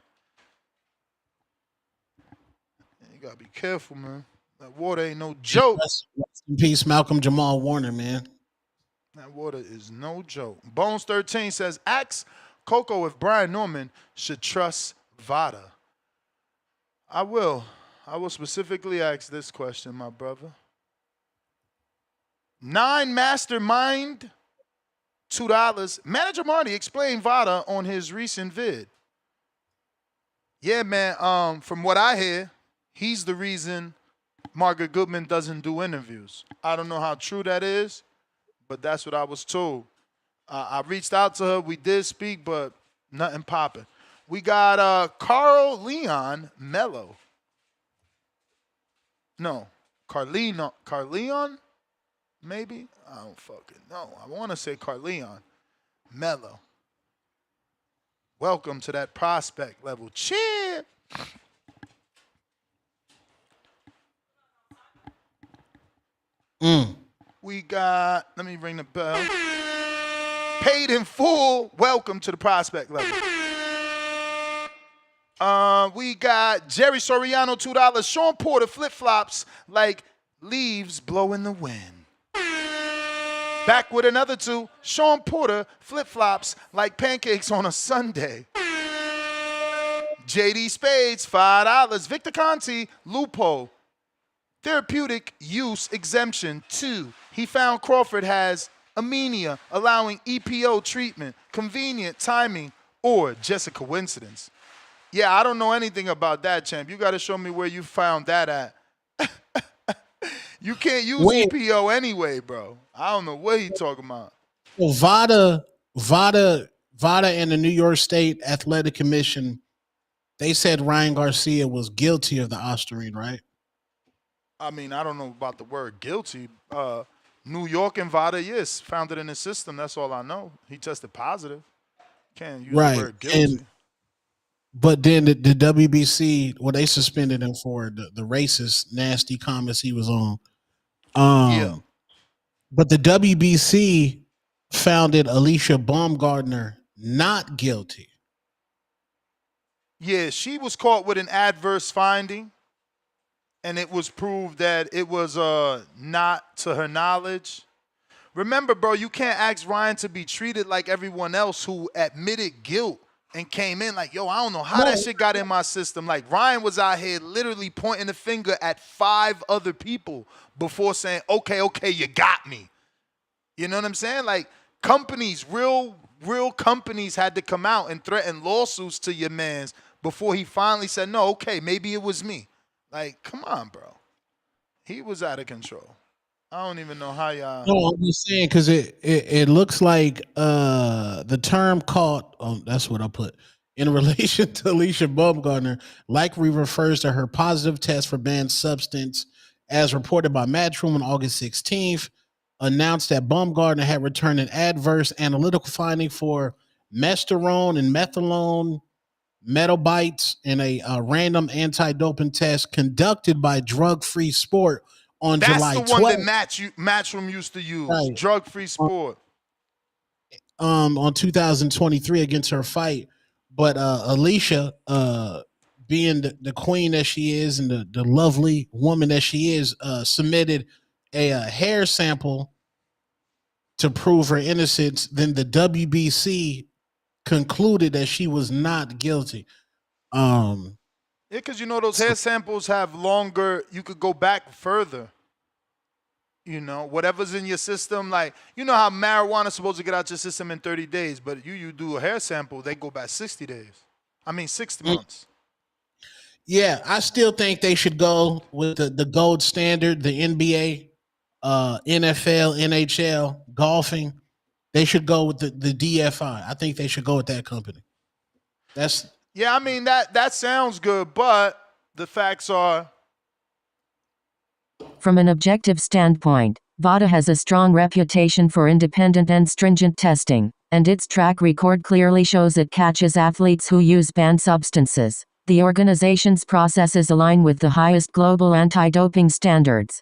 You got to be careful, man. That water ain't no joke. Rest in peace, Malcolm Jamal Warner, man. That water is no joke. Bones 13 says, ask Coco if Brian Norman should trust VADA. I will specifically ask this question, my brother. 9 Mastermind, $2. Manager Marty explained VADA on his recent vid. Yeah, man, from what I hear, he's the reason Margaret Goodman doesn't do interviews. I don't know how true that is, but that's what I was told. I reached out to her. We did speak, but nothing popping. We got Carl Leon Mello. No, Carleon, maybe? I don't fucking know. I want to say Carleon Mello. Welcome to that prospect level. Cheer. We got, let me ring the bell. Paid in full. Welcome to the prospect level. We got Jerry Soriano, $2. Shawn Porter flip-flops like leaves blowing the wind. Back with another 2. Shawn Porter flip-flops like pancakes on a Sunday. JD Spades, $5. Victor Conte, loophole. Therapeutic use exemption 2. He found Crawford has anemia, allowing EPO treatment, convenient timing, or just a coincidence. Yeah, I don't know anything about that, champ. You got to show me where you found that at. You can't use EPO anyway, bro. I don't know what he talking about. Well, VADA and the New York State Athletic Commission, they said Ryan Garcia was guilty of the Ostarine, right? I mean, I don't know about the word guilty. New York and VADA, yes, found it in his system. That's all I know. He tested positive. Can't use the word guilty. But then the WBC, well, they suspended him for the racist, nasty comments he was on. Yeah. But the WBC founded Alicia Baumgardner not guilty. Yeah, she was caught with an adverse finding, and it was proved that it was not to her knowledge. Remember, bro, you can't ask Ryan to be treated like everyone else who admitted guilt and came in like, yo, I don't know how No. that shit got in my system. Like, Ryan was out here literally pointing the finger at 5 other people before saying, okay, you got me. You know what I'm saying? Like, companies, real companies had to come out and threaten lawsuits to your mans before he finally said, no, okay, maybe it was me. Like, come on, bro. He was out of control. I don't even know how y'all. No, I'm just saying because it looks like the term caught. Oh, that's what I put in relation to Alicia Baumgartner. Likely refers to her positive test for banned substance, as reported by Matchroom on August 16th. Announced that Baumgartner had returned an adverse analytical finding for mesterone and methylone metabites in a random anti-doping test conducted by Drug Free Sport on That's July the one 12th. that Matchroom used to use. Right. Drug-free sport. On 2023 against her fight. But Alicia, being the queen that she is and the lovely woman that she is, submitted a hair sample to prove her innocence. Then the WBC concluded that she was not guilty. Yeah, because you know those hair samples have longer, you could go back further. You know, whatever's in your system, like, you know how marijuana's supposed to get out your system in 30 days, but you do a hair sample, they go back 60 days. I mean, 60 months. Yeah, I still think they should go with the gold standard, the NBA, NFL, NHL, golfing. They should go with the DFI. I think they should go with that company. Yeah, I mean, that sounds good, but the facts are. From an objective standpoint, VADA has a strong reputation for independent and stringent testing, and its track record clearly shows it catches athletes who use banned substances. The organization's processes align with the highest global anti-doping standards.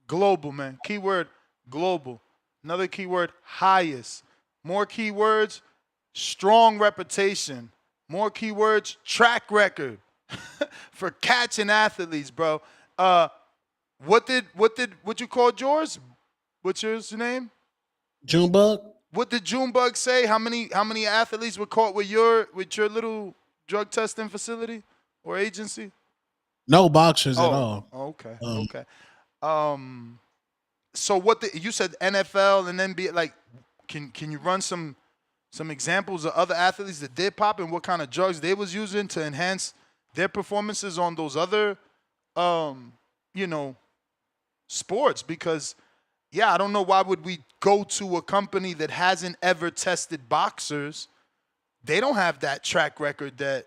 Global, man. Keyword, global. Another keyword, highest. More keywords, strong reputation. More keywords, track record for catching athletes, bro. What you call yours? What's your name? Junebug. What did Junebug say? How many athletes were caught with your little drug testing facility or agency? No boxers at all. Okay. Okay. So you said NFL and NBA, like, can you run some examples of other athletes that did pop and what kind of drugs they was using to enhance their performances on those other sports? Because I don't know why would we go to a company that hasn't ever tested boxers. They don't have that track record that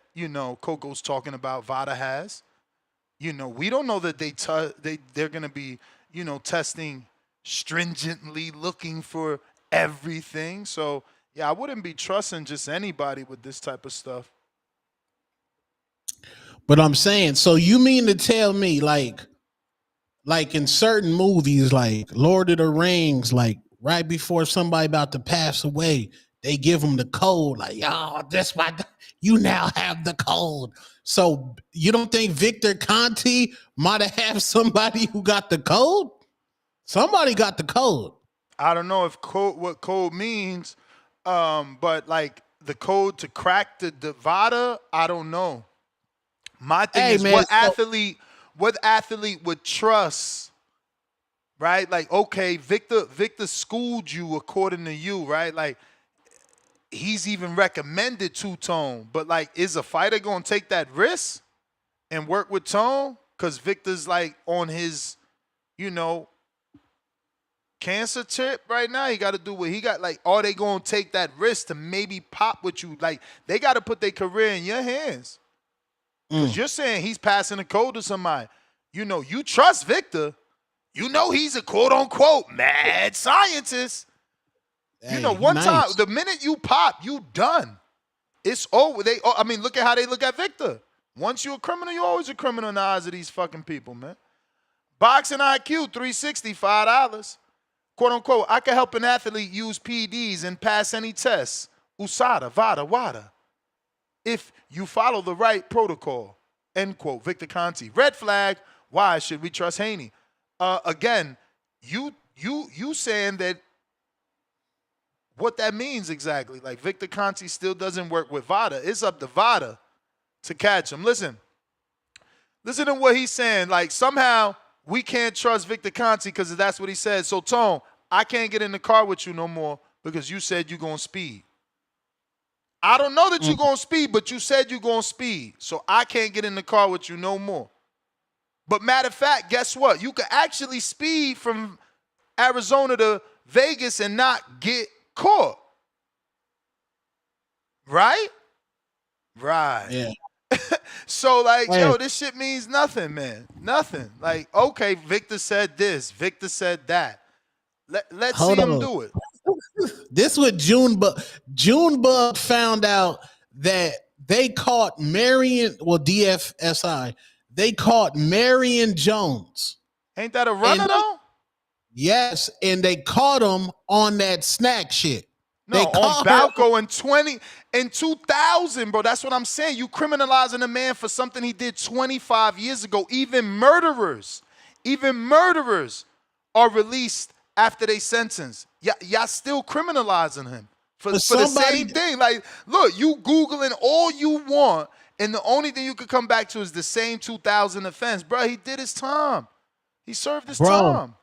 Coco's talking about VADA has. We don't know that they're going to be testing stringently, looking for everything. So I wouldn't be trusting just anybody with this type of stuff. But I'm saying, so you mean to tell me, like in certain movies, like Lord of the Rings, like right before somebody about to pass away, they give them the code, like, y'all, that's why you now have the code. So you don't think Victor Conte might have somebody who got the code? Somebody got the code. I don't know what code means, but like the code to crack the VADA, I don't know. My thing is, what athlete would trust, right? Like, okay, Victor schooled you according to you, right? Like, he's even recommended two-tone, but like, is a fighter gonna take that risk and work with tone? Because Victor's like on his, cancer tip right now. He got to do what he got. Like, are they gonna take that risk to maybe pop with you? Like, they got to put their career in your hands. Because you're saying he's passing the code to somebody. You trust Victor. He's a quote-unquote mad scientist. Hey, one time, the minute you pop, you done. It's over. Look at how they look at Victor. Once you're a criminal, you're always a criminal in the eyes of these fucking people, man. Boxing IQ, $360, $5. Quote-unquote, I can help an athlete use PEDs and pass any tests. USADA, VADA, WADA. If you follow the right protocol, end quote, Victor Conte. Red flag, why should we trust Haney? Again, you saying that what that means exactly. Like Victor Conte still doesn't work with VADA. It's up to VADA to catch him. Listen to what he's saying. Like somehow we can't trust Victor Conte because that's what he said. So Tone, I can't get in the car with you no more because you said you're going to speed. I don't know that you're going to speed, but you said you're going to speed. So I can't get in the car with you no more. But matter of fact, guess what? You could actually speed from Arizona to Vegas and not get caught. Right? Right. Yeah. So, like, Hey. yo, this shit means nothing, man. Nothing. Like, okay, Victor said this. Victor said that. Let's see Hold him on. do it. This what Junebug found out that they caught DFSI. They caught Marion Jones. Ain't that a runner, though? Yes, and they caught him on that snack shit. No, on BALCO in 2000, bro. That's what I'm saying. You criminalizing a man for something he did 25 years ago. Even murderers are released after they sentence. Y'all still criminalizing him for the same thing. Like, look, you Googling all you want, and the only thing you could come back to is the same 2000 offense. Bro, he did his time. He served his time.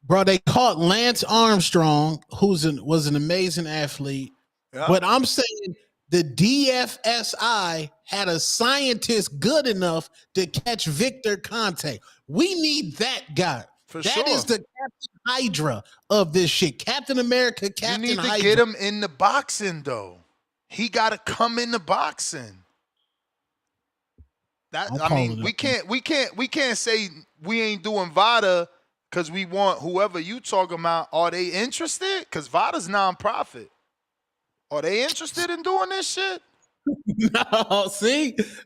Bro, they caught Lance Armstrong, was an amazing athlete. Yeah. But I'm saying the DFSI had a scientist good enough to catch Victor Conte. We need that guy. That is the Captain Hydra of this shit. Captain America, Captain Hydra. You need to get him in the boxing, though. He got to come in the boxing. We can't say we ain't doing VADA because we want whoever you talking about. Are they interested? Because VADA's nonprofit. Are they interested in doing this shit?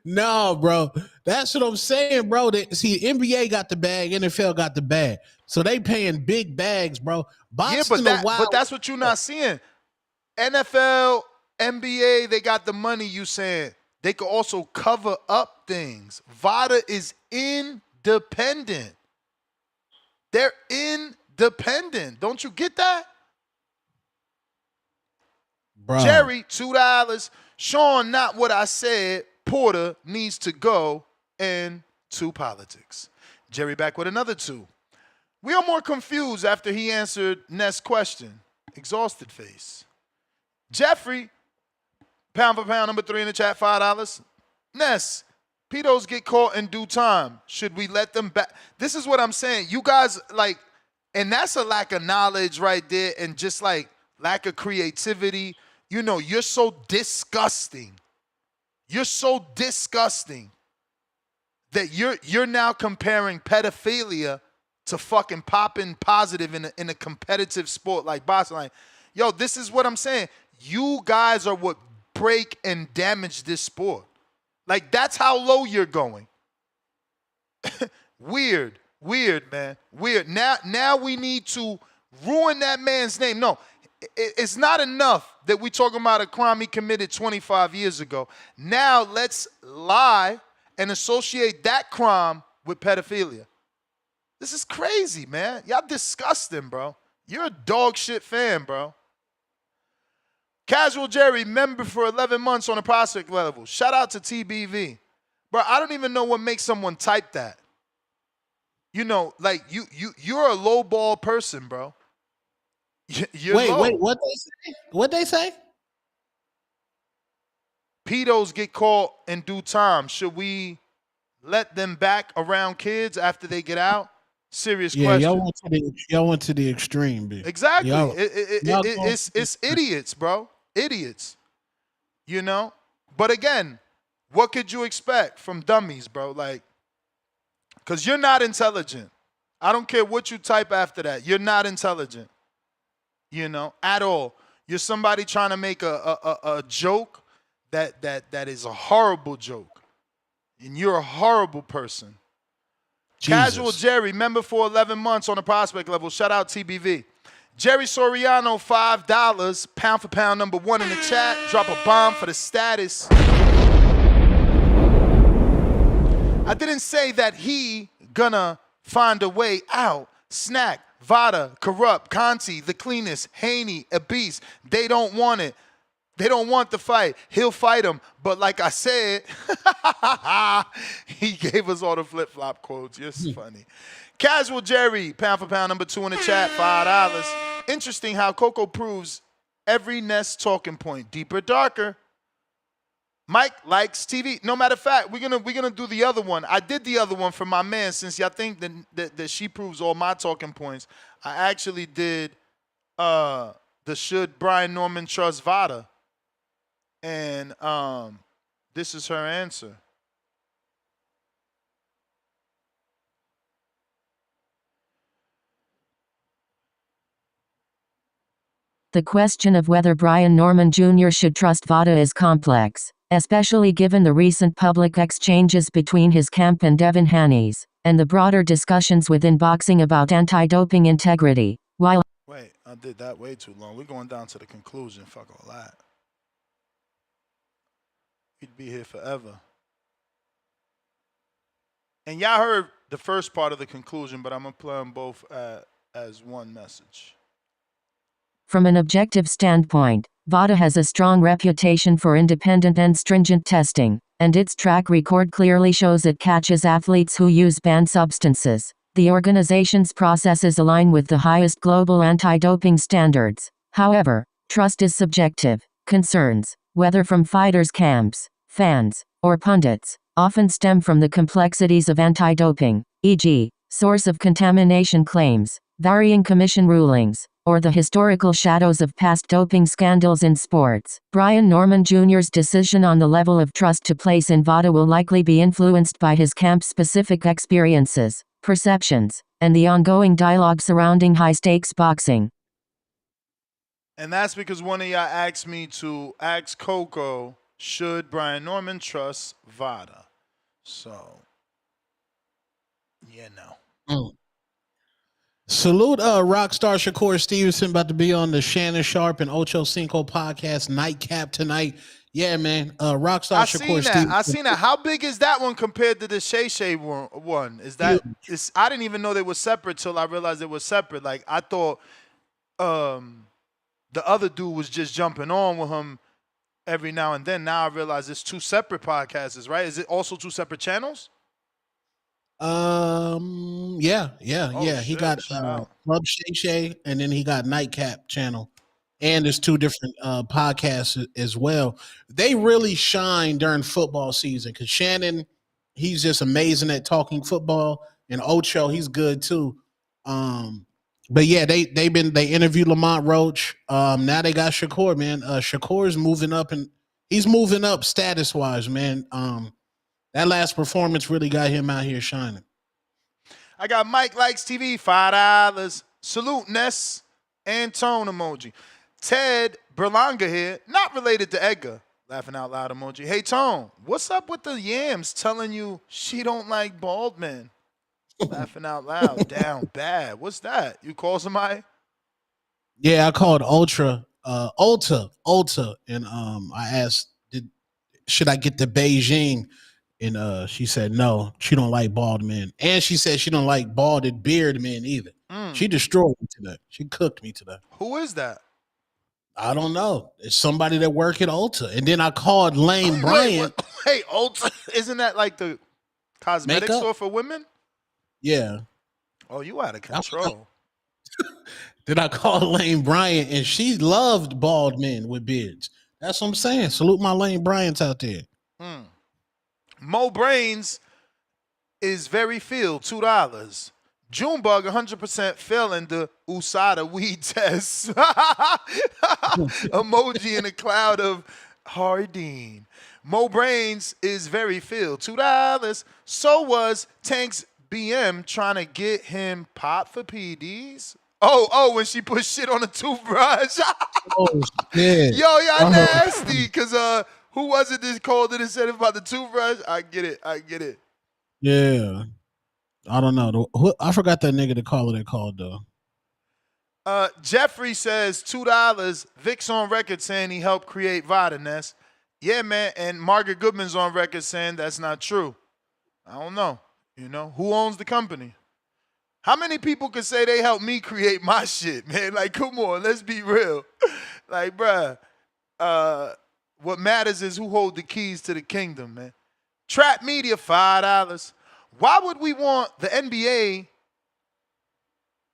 No, bro. That's what I'm saying, bro. NBA got the bag, NFL got the bag, so they paying big bags, bro. But that's what you're not seeing. NFL, NBA, they got the money. You saying they could also cover up things. VADA is independent. They're independent. Don't you get that? Bro. Jerry, $2. Shawn, not what I said. Porter needs to go into politics. Jerry back with another 2. We are more confused after he answered Ness' question. Exhausted face. Jeffrey, pound for pound, number 3 in the chat, $5. Ness, pedos get caught in due time. Should we let them back? This is what I'm saying. You guys, like, and that's a lack of knowledge right there and just, like, lack of creativity. You know, you're so disgusting. You're so disgusting that you're now comparing pedophilia to fucking popping positive in a competitive sport like boxing. Like, yo, this is what I'm saying. You guys are what break and damage this sport. Like, that's how low you're going. Weird, man. Weird. Now we need to ruin that man's name. No, it's not enough that we talking about a crime he committed 25 years ago. Now let's lie and associate that crime with pedophilia. This is crazy, man. Y'all disgusting, bro. You're a dog shit fan, bro. Casual Jerry, member for 11 months on the prospect level. Shout out to TBV. Bro, I don't even know what makes someone type that. You know, like you're a low ball person, bro. Wait, what they say? Pedos get caught in due time. Should we let them back around kids after they get out? Serious question. Y'all went to the extreme, B. Exactly. It's idiots, bro. Idiots. You know? But again, what could you expect from dummies, bro? Like, because you're not intelligent. I don't care what you type after that. You're not intelligent. You know, at all. You're somebody trying to make a joke that is a horrible joke. And you're a horrible person. Jesus. Casual Jerry, member for 11 months on the prospect level. Shout out TBV. Jerry Soriano, $5, pound for pound, number 1 in the chat. Drop a bomb for the status. I didn't say that he gonna find a way out. Snack, VADA, corrupt. Conte, the cleanest. Haney, a beast. They don't want it. They don't want the fight. He'll fight him. But like I said, he gave us all the flip-flop quotes. You're funny. Casual Jerry, pound for pound, number 2 in the chat, $5. Interesting how Coco proves every Nest talking point. Deeper, darker. Mike likes TV. No matter of fact, we're gonna do the other one. I did the other one for my man since y'all think that she proves all my talking points. I actually did the should Brian Norman trust VADA. And this is her answer. The question of whether Brian Norman Jr. should trust VADA is complex, especially given the recent public exchanges between his camp and Devin Haney's, and the broader discussions within boxing about anti-doping integrity. While Wait, I did that way too long. We're going down to the conclusion. Fuck all that. We'd be here forever. And y'all heard the first part of the conclusion, but I'm going to play them both as one message. From an objective standpoint, VADA has a strong reputation for independent and stringent testing, and its track record clearly shows it catches athletes who use banned substances. The organization's processes align with the highest global anti-doping standards. However, trust is subjective. Concerns, whether from fighters' camps, fans, or pundits, often stem from the complexities of anti-doping, e.g., source of contamination claims, varying commission rulings, or the historical shadows of past doping scandals in sports. Brian Norman Jr.'s decision on the level of trust to place in VADA will likely be influenced by his camp's-specific experiences, perceptions, and the ongoing dialogue surrounding high-stakes boxing. And that's because one of y'all asked me to ask Coco, should Brian Norman trust VADA? So, yeah, no. Salute Rockstar Shakur Stevenson, about to be on the Shannon Sharp and Ocho Cinco podcast nightcap tonight. Yeah, man. Rockstar Shakur Stevenson. I seen that. How big is that one compared to the Shay Shay one? Is that? I didn't even know they were separate till I realized they were separate. Like I thought, the other dude was just jumping on with him every now and then. Now I realize it's 2 separate podcasts, right? Is it also 2 separate channels? Yeah. He got Club Shay Shay, and then he got Nightcap channel, and there's 2 different podcasts as well. They really shine during football season because Shannon, he's just amazing at talking football, and Ocho, he's good too. But yeah, they interviewed Lamont Roach. Now they got Shakur, man. Shakur's moving up, and he's moving up status wise, man. That last performance really got him out here shining. I got Mike Likes TV, $5. Salute Ness and Tone emoji. Ted Berlanga here, not related to Edgar. Laughing out loud emoji. Hey Tone, what's up with the yams telling you she don't like bald men? Laughing out loud, down bad. What's that? You call somebody? Yeah, I called Ulta, and I asked, should I get the Beijing? And she said no, she don't like bald men, and she said she don't like balded beard men either. She destroyed me today. She cooked me today. Who is that? I don't know. It's somebody that work at Ulta. And then I called Lane Bryant. Hey, Ulta, isn't that like the cosmetic store for women? Yeah. Oh, you out of control. Then I called Lane Bryant, and she loved bald men with beards. That's what I'm saying. Salute my Lane Bryants out there. Mo Brains is very filled, $2. Junebug 100% failing the USADA weed test. Emoji in a cloud of Hardeen. Mo Brains is very filled, $2. So was Tank's BM trying to get him popped for PDs. Oh, when she put shit on a toothbrush. Oh, shit. Yo, y'all nasty. Because who was it that called it and said about the toothbrush? I get it. Yeah. I don't know. I forgot that nigga to call it called, though. Jeffrey says $2. Vic's on record saying he helped create VADA Nest. Yeah, man. And Margaret Goodman's on record saying that's not true. I don't know. You know, who owns the company? How many people could say they helped me create my shit, man? Like, come on, let's be real. Like, bruh, what matters is who hold the keys to the kingdom, man. Trap Media, $5. Why would we want the NBA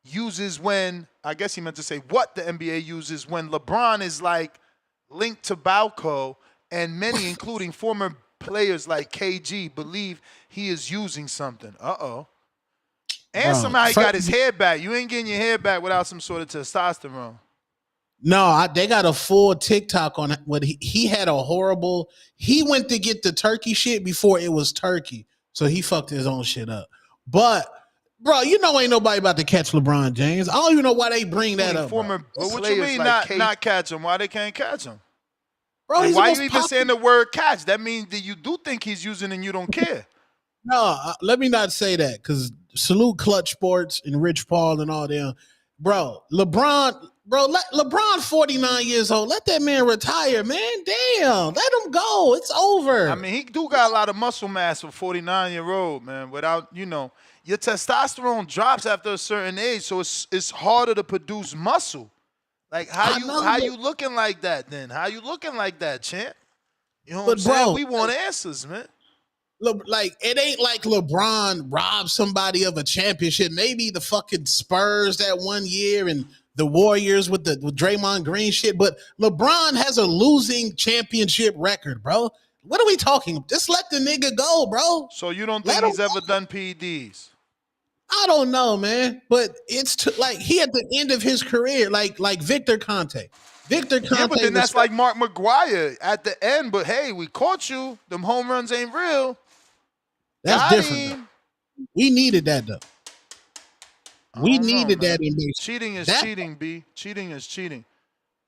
uses when, I guess he meant to say what the NBA uses when LeBron is like linked to BALCO and many, including former players like KG, believe he is using something. Uh-oh. And somehow he got his hair back. You ain't getting your hair back without some sort of testosterone. No, they got a full TikTok on what he had a horrible. He went to get the turkey shit before it was turkey, so he fucked his own shit up. But bro, you know ain't nobody about to catch LeBron James. I don't even know why they bring that up. Former, what you mean like not catch him? Why they can't catch him? Bro, why you even saying the word catch? That means that you do think he's using and you don't care. No, let me not say that, because salute Clutch Sports and Rich Paul and all them. Bro, LeBron, LeBron 49 years old. Let that man retire, man. Damn, let him go. It's over. I mean, he do got a lot of muscle mass for 49-year-old, man. Without, your testosterone drops after a certain age, so it's harder to produce muscle. Like, how you looking like that then? How you looking like that, champ? You know what I'm saying? We want answers, man. Like, it ain't like LeBron robbed somebody of a championship. Maybe the fucking Spurs that one year and the Warriors with Draymond Green shit. But LeBron has a losing championship record, bro. What are we talking? Just let the nigga go, bro. So you don't think he's ever done PEDs? I don't know, man. But it's like he at the end of his career, like Victor Conte. Victor Conte. Yeah, but then that's like Mark McGuire at the end. But hey, we caught you. Them home runs ain't real. That's different. We needed that though. We needed that in baseball. Cheating is cheating, B. Cheating is cheating.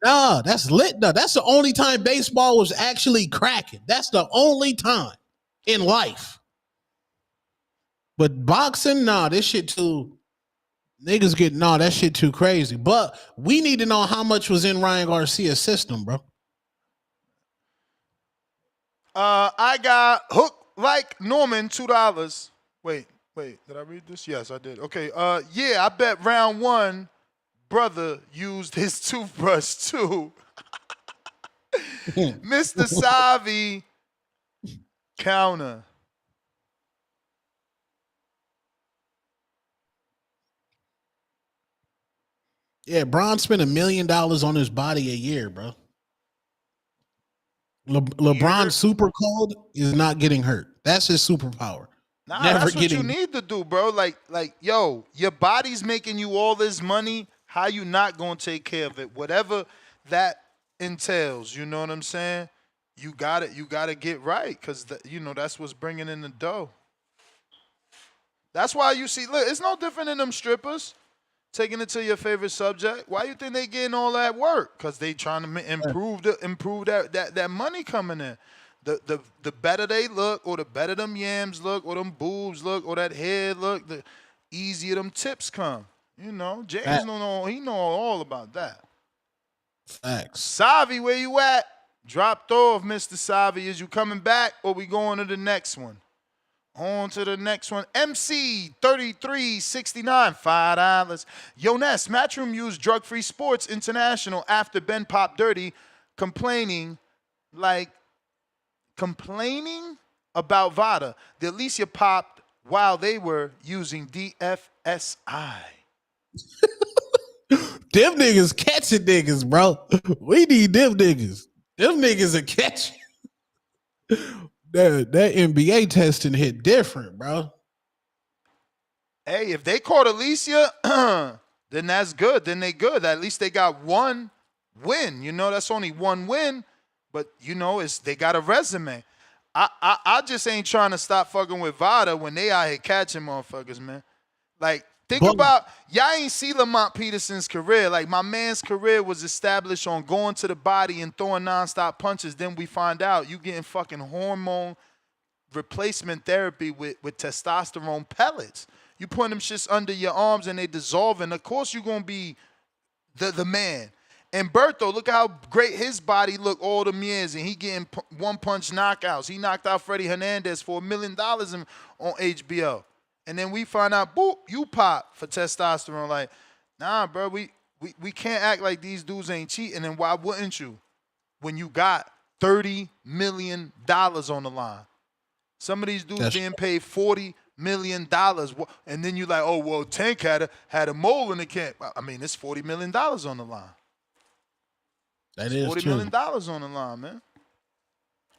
No, that's lit though. That's the only time baseball was actually cracking. That's the only time in life. But boxing, nah, this shit too. Niggas get that shit too crazy. But we need to know how much was in Ryan Garcia's system, bro. I got hooked like Norman, $2. Wait, did I read this? Yes, I did. Okay, yeah, I bet round one, brother used his toothbrush too. Mr. Savi counter. Yeah, Bron spent $1 million on his body a year, bro. LeBron super cold is not getting hurt. That's his superpower. Nah, that's what you need to do, bro. Like, yo, your body's making you all this money. How you not gonna take care of it? Whatever that entails, you know what I'm saying? You got to get right, because that's what's bringing in the dough. That's why you see, look, it's no different than them strippers taking it to your favorite subject. Why you think they getting all that work? Because they trying to improve that money coming in. The better they look, or the better them yams look, or them boobs look, or that head look, the easier them tips come. James know all about that. Facts. Savi, where you at? Dropped off, Mr. Savi. Is you coming back, or we going to the next one? On to the next one. MC 3369, $5. Yo, Ness, Matchroom used Drug-Free Sports International after Ben popped dirty, complaining about VADA. The Alicia popped while they were using DFSI. Them niggas catching niggas, bro. We need them niggas. Them niggas are catching. That NBA testing hit different, bro. Hey, if they caught Alicia, then that's good. Then they good. At least they got one win. That's only one win, but they got a resume. I just ain't trying to stop fucking with VADA when they out here catching motherfuckers, man. Like, think about, y'all ain't see Lamont Peterson's career. Like, my man's career was established on going to the body and throwing nonstop punches. Then we find out you getting fucking hormone replacement therapy with testosterone pellets. You put them shits under your arms and they dissolving. Of course you going to be the man. And Berto, look how great his body look all them years, and he getting one-punch knockouts. He knocked out Freddie Hernandez for $1 million on HBO. And then we find out, boop, you pop for testosterone. Like, nah, bro, we can't act like these dudes ain't cheating. And why wouldn't you? When you got $30 million on the line. Some of these dudes being paid $40 million. And then you like, oh, well, Tank had a mole in the camp. I mean, it's $40 million on the line. That is $40 true. million on the line, man.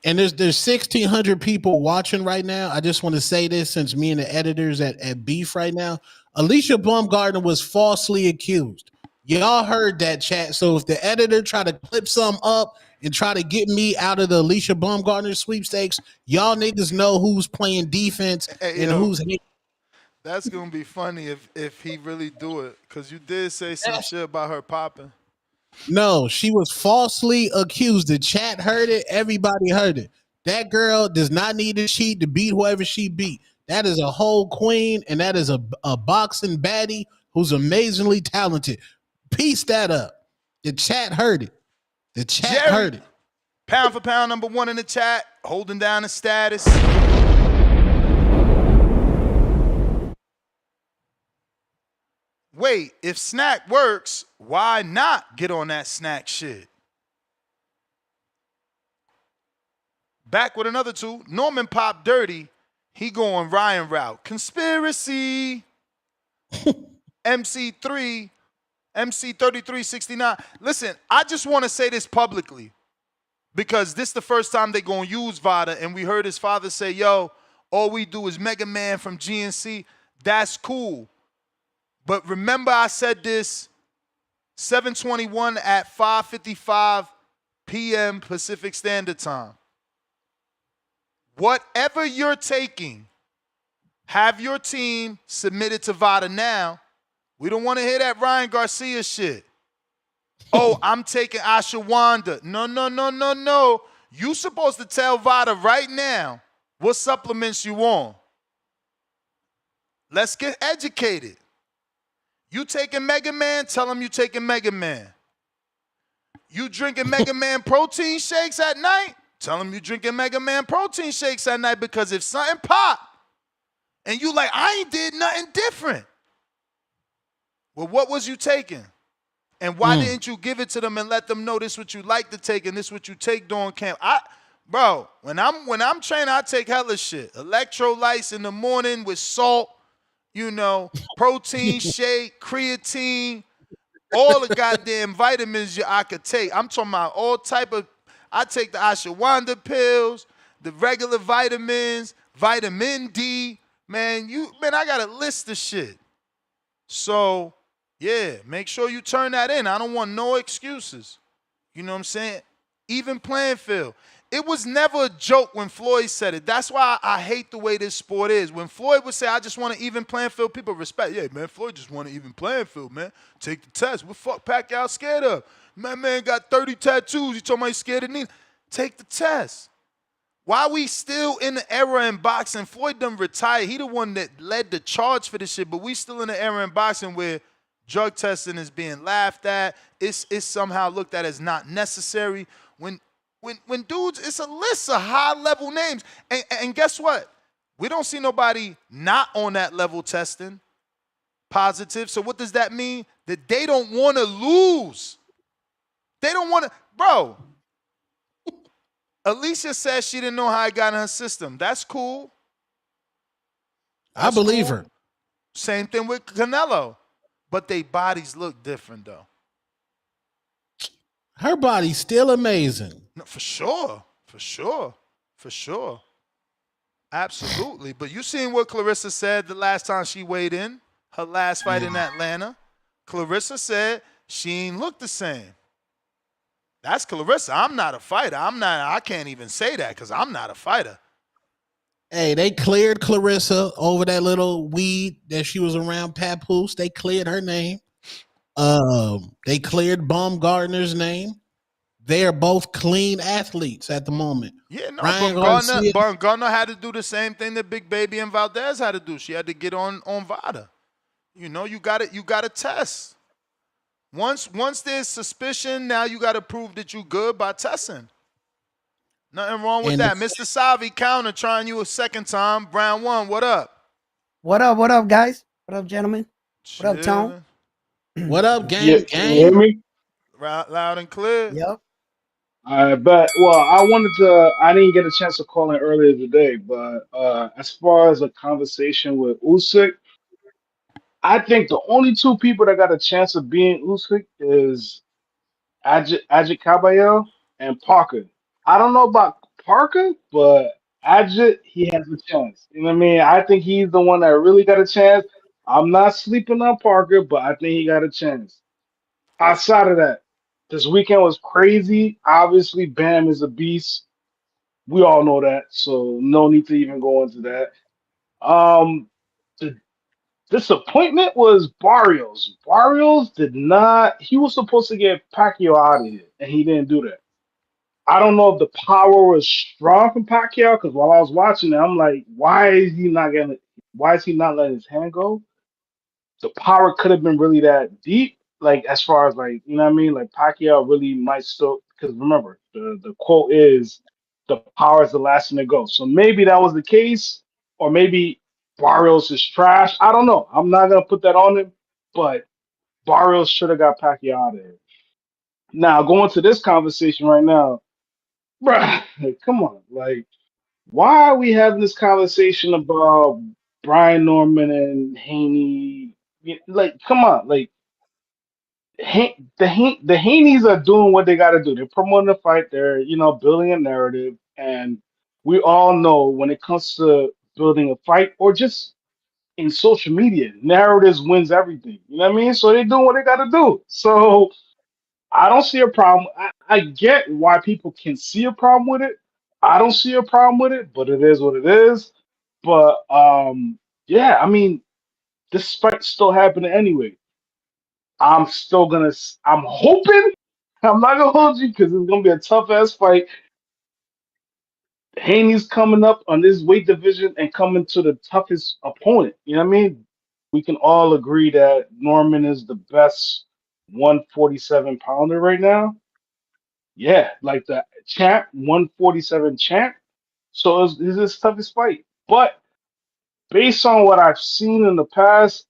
And there's 1,600 people watching right now. I just want to say this since me and the editors at Beef right now. Alicia Baumgartner was falsely accused. Y'all heard that, chat. So if the editor try to clip some up and try to get me out of the Alicia Baumgartner sweepstakes, y'all niggas know who's playing defense and who's hating. That's going to be funny if he really do it, because you did say some shit about her popping. No, she was falsely accused. The chat heard it. Everybody heard it. That girl does not need to cheat to beat whoever she beat. That is a whole queen, and that is a boxing baddie who's amazingly talented. Piece that up. The chat heard it. The chat heard it. Pound for pound number one in the chat, holding down the status. Wait, if snack works, why not get on that snack shit? Back with another two. Norman Pop Dirty. He going Ryan route. Conspiracy. MC3. MC3369. Listen, I just want to say this publicly because this is the first time they going to use VADA, and we heard his father say, yo, all we do is Mega Man from GNC. That's cool. But remember I said this 7/21 at 5:55 p.m. Pacific Standard Time. Whatever you're taking, have your team submitted to VADA now. We don't want to hear that Ryan Garcia shit. Oh, I'm taking ashwagandha. No. You supposed to tell VADA right now what supplements you on. Let's get educated. You taking Mega Man, tell them you taking Mega Man. You drinking Mega Man protein shakes at night, tell them you drinking Mega Man protein shakes at night, because if something pop and you like, I ain't did nothing different. Well, what was you taking? And why didn't you give it to them and let them know this what you like to take and this what you take during camp? Bro, when I'm training, I take hella shit. Electrolytes in the morning with salt, protein shake, creatine, all the goddamn vitamins I could take. I'm talking about all type of, I take the ashwagandha pills, the regular vitamins, vitamin D. Man, I got a list of shit. So, yeah, make sure you turn that in. I don't want no excuses. You know what I'm saying? Even playing field. It was never a joke when Floyd said it. That's why I hate the way this sport is. When Floyd would say, I just want an even playing field, people respect. Yeah, man, Floyd just want an even playing field, man. Take the test. What fuck Pacquiao scared of? My man got 30 tattoos. You told me he's scared of knee. Take the test. Why we still in the era in boxing? Floyd done retired. He the one that led the charge for this shit, but we still in the era in boxing where drug testing is being laughed at. It's somehow looked at as not necessary. When dudes, it's a list of high-level names. And guess what? We don't see nobody not on that level testing positive. So what does that mean? That they don't want to lose. They don't want to. Bro, Alicia says she didn't know how it got in her system. That's cool. I believe her. Same thing with Canelo. But their bodies look different, though. Her body's still amazing. No, for sure. Absolutely. But you seen what Clarissa said the last time she weighed in, her last fight in Atlanta. Clarissa said she ain't look the same. That's Clarissa. I'm not a fighter. I can't even say that because I'm not a fighter. Hey, they cleared Clarissa over that little weed that she was around Papoose. They cleared her name. They cleared Baumgartner's name. They are both clean athletes at the moment. Yeah, no, Baumgartner had to do the same thing that Big Baby and Valdez had to do. She had to get on VADA. You got to test. Once there's suspicion, now you got to prove that you good by testing. Nothing wrong with that. Mr. Savi counter trying you a second time. Brown 1, what up? What up, guys? What up, gentlemen? What up, Tone? Chilling. What up, Yeah, gang? can you hear Gang? me? Loud and clear. Yep. I bet. Well, I wanted to. I didn't get a chance to call in earlier today, but as far as a conversation with Usyk, I think the only two people that got a chance of being Usyk is Ajit Caballero and Parker. I don't know about Parker, but Ajit, he has a chance. You know what I mean? I think he's the one that really got a chance. I'm not sleeping on Parker, but I think he got a chance. Outside of that, this weekend was crazy. Obviously, Bam is a beast. We all know that, so no need to even go into that. The disappointment was Barrios. Barrios did not. He was supposed to get Pacquiao out of here, and he didn't do that. I don't know if the power was strong from Pacquiao because while I was watching it, I'm like, why is he not getting? Why is he not letting his hand go? The power could have been really that deep. Like as far as like you know what I mean, like Pacquiao really might still because remember the quote is the power is the last thing to go. So maybe that was the case, or maybe Barrios is trash. I don't know. I'm not gonna put that on him, but Barrios should have got Pacquiao out of it. Now going to this conversation right now, bruh, come on, like why are we having this conversation about Brian Norman and Haney? Like, come on, like the Haneys are doing what they got to do. They're promoting the fight. They're building a narrative, and we all know when it comes to building a fight or just in social media, narratives wins everything. You know what I mean? So they're doing what they got to do. So I don't see a problem. I get why people can see a problem with it. I don't see a problem with it, but it is what it is. But yeah, I mean, this fight's still happening anyway. I'm still gonna. I'm hoping. I'm not gonna hold you because it's gonna be a tough ass fight. Haney's coming up on this weight division and coming to the toughest opponent. You know what I mean? We can all agree that Norman is the best 147 pounder right now. Yeah, like the champ, 147 champ. So it's his toughest fight. But based on what I've seen in the past,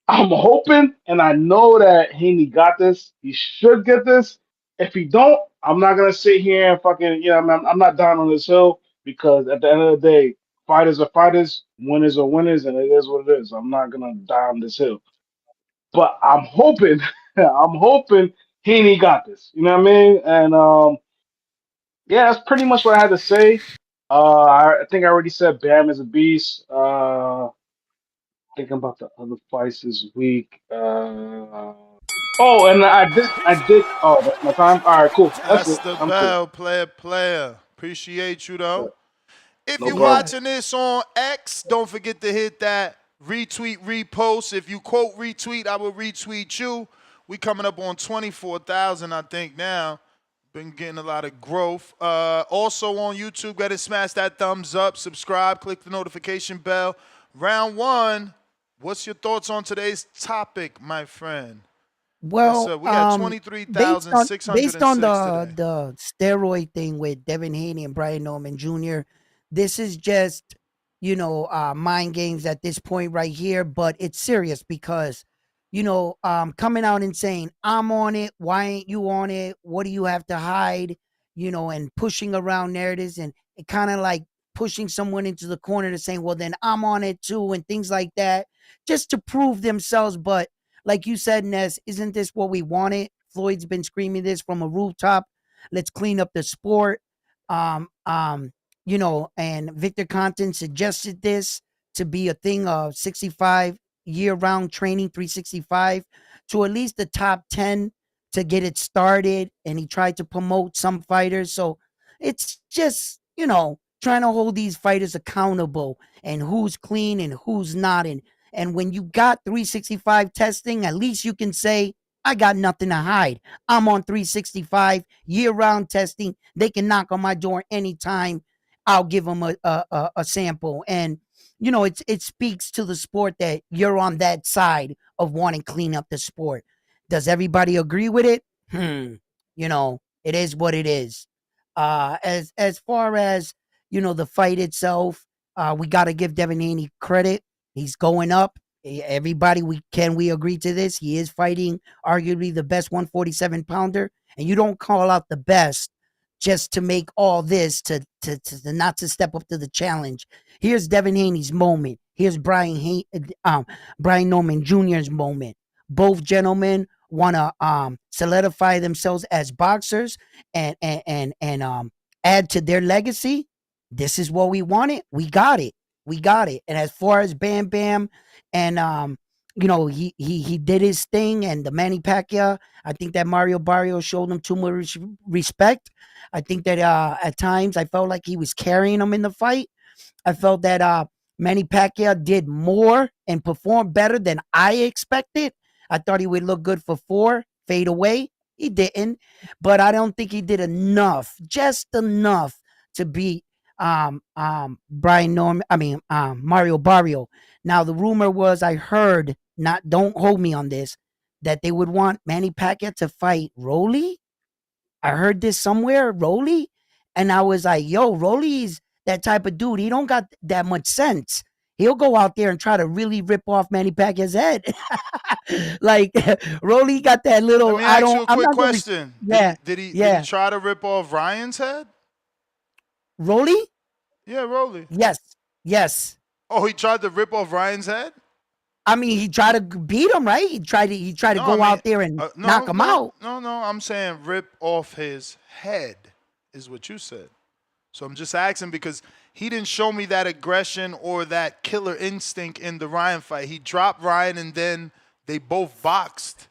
I'm hoping, and I know that Haney got this. He should get this. If he don't, I'm not gonna sit here and fucking, I'm not down on this hill because at the end of the day, fighters are fighters, winners are winners, and it is what it is. I'm not gonna die on this hill, but I'm hoping, I'm hoping Haney got this. You know what I mean? And yeah, that's pretty much what I had to say. I think I already said Bam is a beast. Thinking about the other fights this week. Oh, and I did. Oh, that's my time. All right, cool. That's That's it. the I'm cool. bell, player. Appreciate you though. If No you're problem. watching this on X, don't forget to hit that retweet, repost. If you quote retweet, I will retweet you. We coming up on 24,000, I think now. Been getting a lot of growth. Also on YouTube, gotta smash that thumbs up, subscribe, click the notification bell. Round one. What's your thoughts on today's topic, my friend? Yes, sir. Well, We got based on 23,606 today. the steroid thing with Devin Haney and Brian Norman Jr., this is just mind games at this point right here. But it's serious because coming out and saying I'm on it, why ain't you on it? What do you have to hide? And pushing around narratives and it kind of like pushing someone into the corner to saying, well, then I'm on it too, and things like that, just to prove themselves. But like you said, Ness, isn't this what we wanted? Floyd's been screaming this from a rooftop. Let's clean up the sport. And Victor Conte suggested this to be a thing of 65 year-round training, 365, to at least the top 10 to get it started. And he tried to promote some fighters. So it's just, trying to hold these fighters accountable and who's clean and who's not. And when you got 365 testing, at least you can say, I got nothing to hide. I'm on 365 year-round testing. They can knock on my door anytime. I'll give them a sample. And, it speaks to the sport that you're on that side of wanting to clean up the sport. Does everybody agree with it? It is what it is. As far as, the fight itself, we got to give Devin Haney credit. He's going up. Everybody, we agree to this? He is fighting arguably the best 147 pounder, and you don't call out the best just to make all this to not to step up to the challenge. Here's Devin Haney's moment. Here's Brian Norman Jr.'s moment. Both gentlemen want to solidify themselves as boxers and add to their legacy. This is what we wanted. We got it. We got it. And as far as Bam Bam and he did his thing, and the Manny Pacquiao, I think that Mario Barrios showed him too much respect. I think that at times I felt like he was carrying him in the fight. I felt that Manny Pacquiao did more and performed better than I expected. I thought he would look good for 4, fade away. He didn't, but I don't think he did enough, just enough to beat Mario Barrio. Now the rumor was, I heard, don't hold me on this, that they would want Manny Pacquiao to fight Rolly. I heard this somewhere, Rolly, and I was like, yo, Rolly's that type of dude. He don't got that much sense. He'll go out there and try to really rip off Manny Pacquiao's head. Like Rolly got that little. Let me ask you a quick question. Yeah, did he try to rip off Ryan's head? Rolly? Yeah, Rolly. Yes. Oh, he tried to rip off Ryan's head? I mean, he tried to beat him, right? He tried to go out there and knock him out. No, I'm saying rip off his head is what you said. So I'm just asking because he didn't show me that aggression or that killer instinct in the Ryan fight. He dropped Ryan and then they both boxed.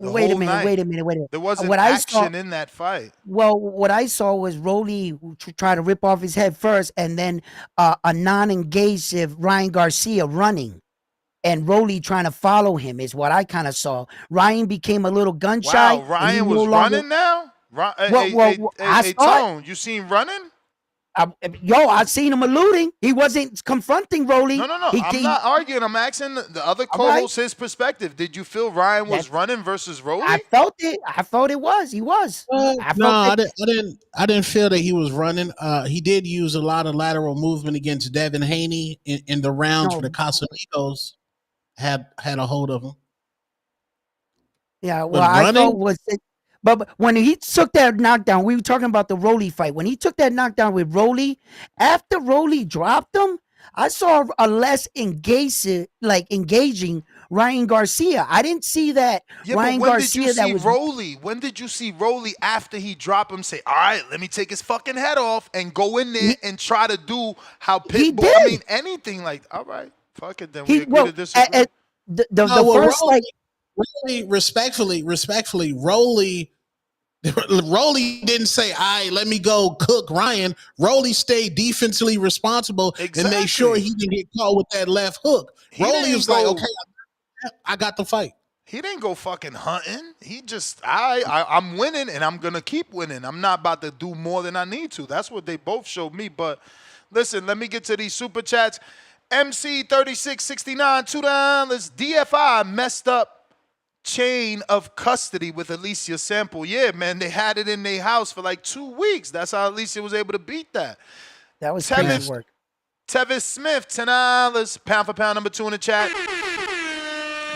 Wait a minute. There wasn't action in that fight. Well, what I saw was Rolly try to rip off his head first, and then a non-engaged Ryan Garcia running, and Rolly trying to follow him is what I kind of saw. Ryan became a little gun shy. Wow, Ryan was running now? Hey, Tone, you seen running? I seen him eluding. He wasn't confronting Rolly. No. I'm not arguing. I'm asking the other co-host his perspective. Did you feel Ryan was running versus Rolly? I felt it. I felt it was. He was. I didn't feel that he was running. He did use a lot of lateral movement against Devin Haney in the rounds where the Casamigos had a hold of him. Yeah, well, I felt was it. But when he took that knockdown, we were talking about the Rolly fight. When he took that knockdown with Rolly, after Rolly dropped him, I saw a less engaging Ryan Garcia. I didn't see that Ryan Garcia that was Rolly. When did you see Rolly after he dropped him say, "All right, let me take his fucking head off and go in there and try to do how Pitbull?" I mean, anything like, all right, fuck it. Then we agree to disagree. Rolly, respectfully, Rolly didn't say, "All right, let me go cook Ryan." Rolly stayed defensively responsible and made sure he didn't get caught with that left hook. Rolly was like, "Okay, I got the fight." He didn't go fucking hunting. He just, I'm winning and I'm going to keep winning. I'm not about to do more than I need to. That's what they both showed me. But listen, let me get to these super chats. MC3669, $2. DFI messed up chain of custody with Alicia Sample. Yeah, man, they had it in their house for like 2 weeks. That's how Alicia was able to beat that. That was crazy work. Tevis Smith, $10, pound for pound, number 2 in the chat.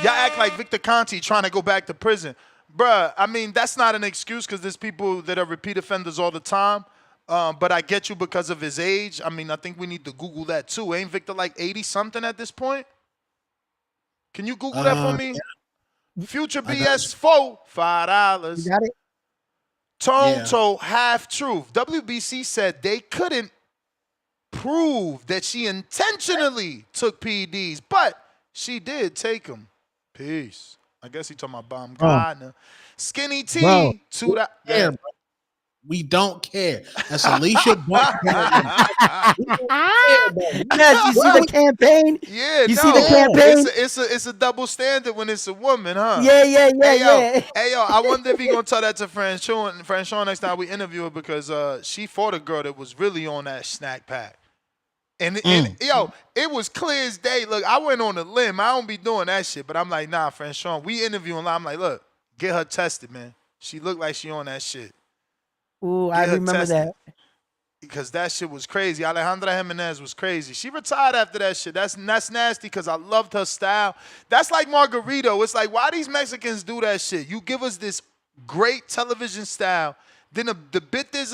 Y'all act like Victor Conte trying to go back to prison. Bruh, I mean, that's not an excuse because there's people that are repeat offenders all the time. But I get you because of his age. I mean, I think we need to Google that too. Ain't Victor like 80-something at this point? Can you Google that for me? Yeah. Future BS 4, $5. You got it? Tonto Half Truth. WBC said they couldn't prove that she intentionally took PEDs, but she did take them. Peace. I guess he talking about Bomb Gardner. Skinny T. We don't care. That's Alicia. Yes, you see the campaign? Yeah, you see the campaign? It's a double standard when it's a woman, huh? Yeah. Hey, yo, I wonder if he gonna tell that to Fran Shawn next time we interview her because she fought a girl that was really on that snack pack. And yo, it was clear as day. Look, I went on a limb. I don't be doing that shit, but I'm like, nah, Fran Shawn, we interviewing. I'm like, look, get her tested, man. She looked like she on that shit. Ooh, I remember that. because that shit was crazy. Alejandra Jimenez was crazy. She retired after that shit. That's nasty because I loved her style. That's like Margarito. It's like, why these Mexicans do that shit? You give us this great television style, then the bit as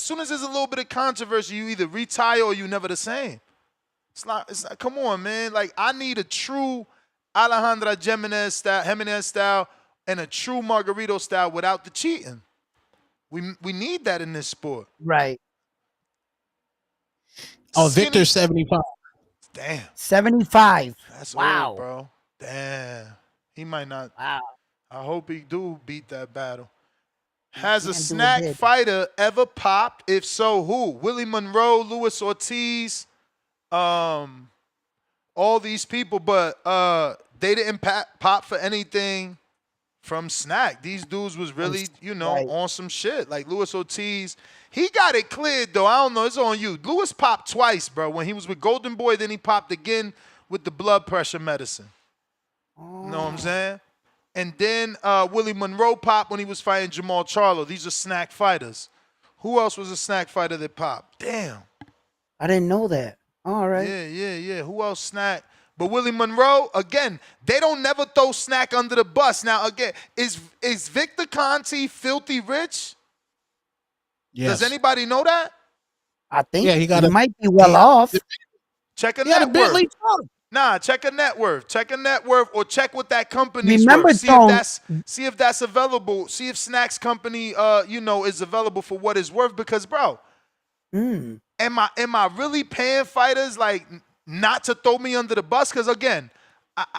soon as there's a little bit of controversy, you either retire or you never the same. It's not, come on, man. Like, I need a true Alejandra Jimenez style and a true Margarito style without the cheating. We need that in this sport. Right. Oh, Victor 75. Damn. 75. That's wow. old, bro. Damn. He might not. Wow. I hope he do beat that battle. Has a snack fighter ever popped? If so, who? Willie Monroe, Luis Ortiz, all these people, but they didn't pop for anything from snack. These dudes was really, on some shit. Like Luis Ortiz, he got it cleared though. I don't know. It's on you. Luis popped twice, bro. When he was with Golden Boy, then he popped again with the blood pressure medicine. You know what I'm saying? And then Willie Monroe popped when he was fighting Jamal Charlo. These are snack fighters. Who else was a snack fighter that popped? Damn. I didn't know that. All right. Yeah. Who else snack? But Willie Monroe, again, they don't never throw snack under the bus. Now, again, is Victor Conte filthy rich? Yes. Does anybody know that? I think he might be well off. Check a He had a net Bentley worth. truck. Nah, check a net worth. Check a net worth or check what that company's Remember, worth. Tone- See if that's available. See if Snack's company is available for what it's worth. Because, bro, am I really paying fighters like not to throw me under the bus? Because again,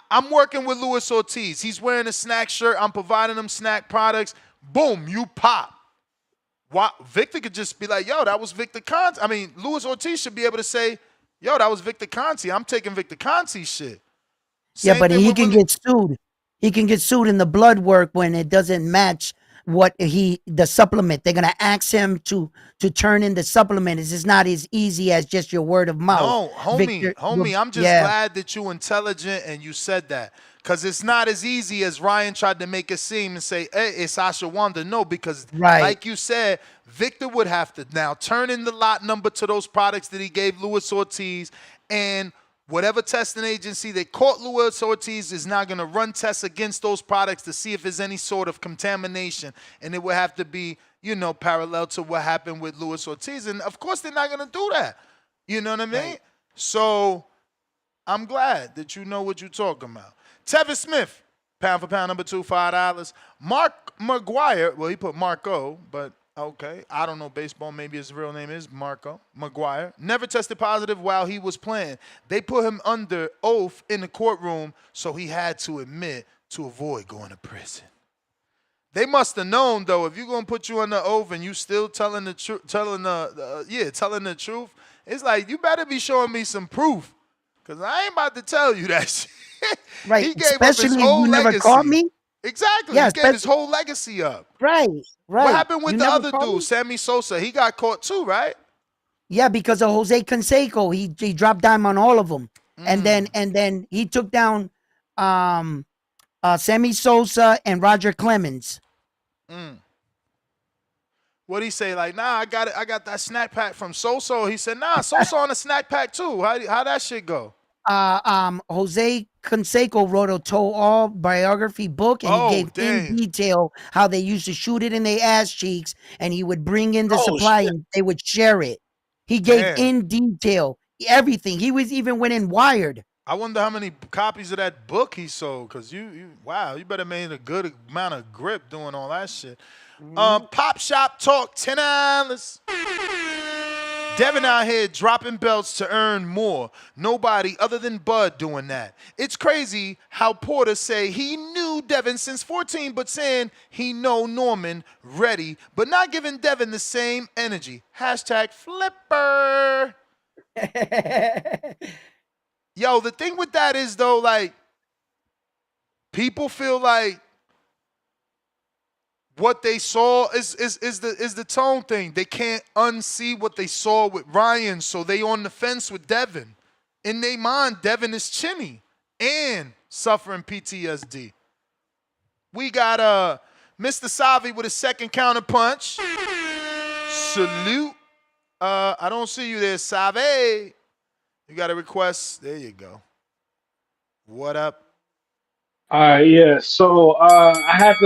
I'm working with Luis Ortiz. He's wearing a snack shirt. I'm providing him snack products. Boom, you pop. Victor could just be like, yo, that was Victor Conte. I mean, Luis Ortiz should be able to say, yo, that was Victor Conte. I'm taking Victor Conte's shit. Yeah, but he can get sued. He can get sued in the blood work when it doesn't match what the supplement. They're gonna ask him to turn in the supplement. It's just not as easy as just your word of mouth. No, homie, I'm just glad that you're intelligent and you said that. Because it's not as easy as Ryan tried to make it seem and say, hey, it's Sasha Wanda. No, because like you said, Victor would have to now turn in the lot number to those products that he gave Luis Ortiz, and whatever testing agency that caught Luis Ortiz is now going to run tests against those products to see if there's any sort of contamination. And it would have to be, parallel to what happened with Luis Ortiz. And, of course, they're not going to do that. You know what I mean? Right. So I'm glad that you know what you're talking about. Tevin Smith, pound for pound number 2, $5. Mark McGuire, well, he put Marco, but okay. I don't know baseball. Maybe his real name is Marco McGuire. Never tested positive while he was playing. They put him under oath in the courtroom, so he had to admit to avoid going to prison. They must have known, though, if you're going to put you under oath and you still telling the truth, telling the truth, it's like, you better be showing me some proof, because I ain't about to tell you that shit. Right. He gave Especially up his if whole you never legacy. caught me. Exactly. Yeah, he gave his whole legacy up. Right. What happened with You the never other caught dude, me? Sammy Sosa? He got caught too, right? Yeah, because of Jose Canseco, he dropped dime on all of them, and then he took down Sammy Sosa and Roger Clemens. What'd he say? Like, nah, I got that snack pack from Sosa. He said, nah, Sosa on a snack pack too. How that shit go? Jose Canseco wrote a all biography book, and he gave in detail how they used to shoot it in their ass cheeks, and he would bring in the supply and they would share it. He gave in detail everything. He was even went in Wired. I wonder how many copies of that book he sold, because you better made a good amount of grip doing all that shit. Pop Shop Talk, $10. Devin out here dropping belts to earn more. Nobody other than Bud doing that. It's crazy how Porter say he knew Devin since 14, but saying he know Norman ready, but not giving Devin the same energy. Hashtag flipper. Yo, the thing with that is, though, like, people feel like what they saw is the tone thing. They can't unsee what they saw with Ryan, so they on the fence with Devin. In their mind, Devin is chinny and suffering PTSD. We got Mr. Savi with a second counter punch. Salute. I don't see you there, Save. You got a request? There you go. What up? Yeah. So I had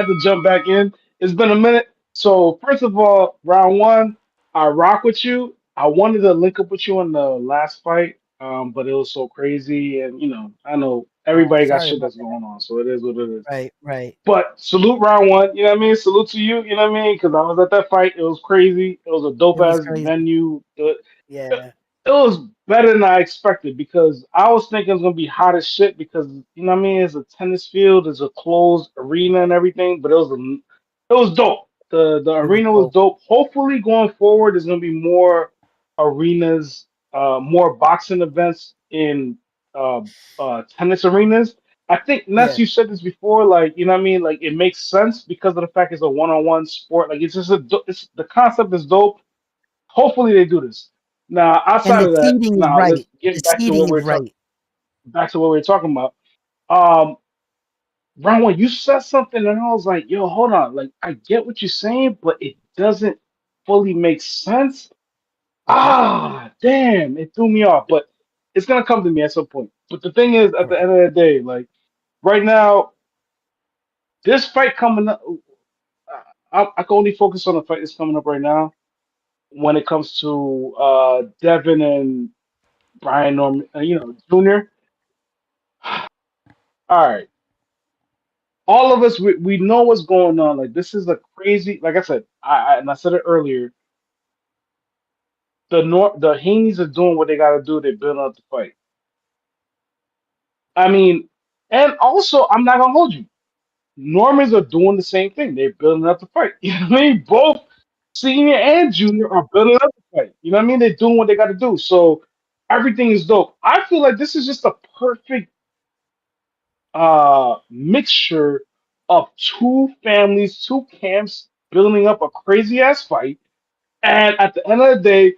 to jump back in. It's been a minute. So first of all, round one, I rock with you. I wanted to link up with you in the last fight, but it was so crazy, and I know Oh, everybody got sorry shit about that's going on, so it is what it is. Right, right. But salute round one, you know what I mean? Salute to you, you know what I mean? Because I was at that fight. It was crazy. It was a dope It was ass crazy. venue. Yeah. It was better than I expected because I was thinking it was gonna be hot as shit because what I mean, it's a tennis field, it's a closed arena and everything, but it was dope. The It was arena was dope. dope. Hopefully going forward there's gonna be more arenas, more boxing events in tennis arenas. I think Ness, Yeah. you said this before, like what I mean, like it makes sense because of the fact it's a one-on-one sport. Like it's the concept is dope. Hopefully they do this. Now, And outside the of that, seating is now let's right. The get back to seating what is we're talking right. back to what we are talking about. Um, Brown, when you said something, and I was like, "Yo, hold on! Like, I get what you're saying, but it doesn't fully make sense." Okay. Damn! It threw me off, but it's gonna come to me at some point. But the thing is, at All the right. end of the day, like right now, this fight coming up, I can only focus on the fight that's coming up right now. When it comes to Devin and Brian Norman, Jr. All right, all of us we know what's going on. Like this is a crazy. Like I said, and I said it earlier. The Haneys are doing what they got to do. They're building up the fight. I mean, and also I'm not gonna hold you. Normans are doing the same thing. They're building up the fight. You know what I mean? Both senior and junior are building up the fight. You know what I mean? They're doing what they got to do. So everything is dope. I feel like this is just a perfect mixture of two families, two camps building up a crazy ass fight. And at the end of the day,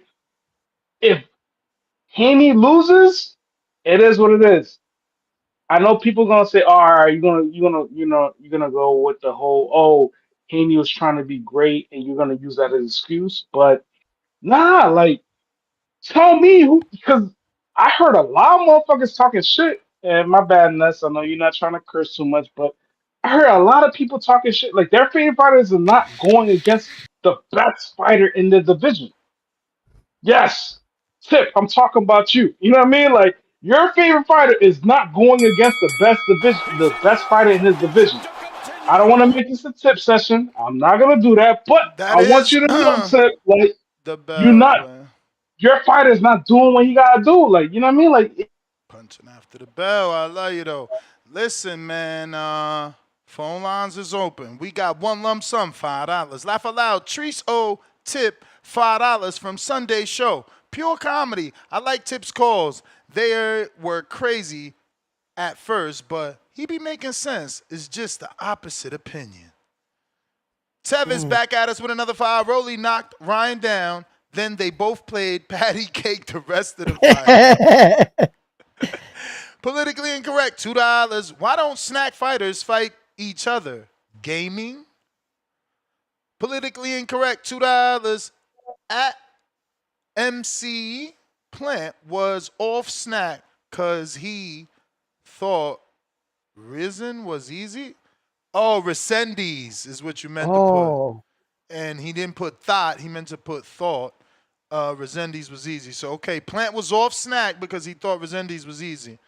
if Haney loses, it is what it is. I know people gonna say, "Oh, all right, you're gonna go with the whole, oh, Haney was trying to be great, and you're gonna use that as an excuse." But nah, like tell me who, because I heard a lot of motherfuckers talking shit. And my bad, Ness. I know you're not trying to curse too much, but I heard a lot of people talking shit. Like their favorite fighters are not going against the best fighter in the division. Yes, Tip, I'm talking about you. You know what I mean? Like your favorite fighter is not going against the best fighter in his division. I don't want to make this a tip session. I'm not gonna do that, but That I want is you to know, Tip, like the you're bell, not man. your fighter's not doing what he gotta do. Like, you know what I mean? Like, Punching after the bell. I love you though. Listen, man. Phone lines is open. We got one lump sum, $5. Laugh aloud. Treese O tip $5 from Sunday show. Pure comedy. I like Tip's calls. They were crazy at first, but he be making sense. It's just the opposite opinion. Tevin's back at us with another five. Rolly knocked Ryan down. Then they both played patty cake the rest of the fight. Politically incorrect, $2. Why don't snack fighters fight each other? Gaming? Politically incorrect, $2. At MC Plant was off snack because he thought risen was easy. Oh, Resendiz is what you meant to put. Oh. And he didn't put thought, he meant to put thought. Resendiz was easy. So, okay, Plant was off snack because he thought Resendiz was easy.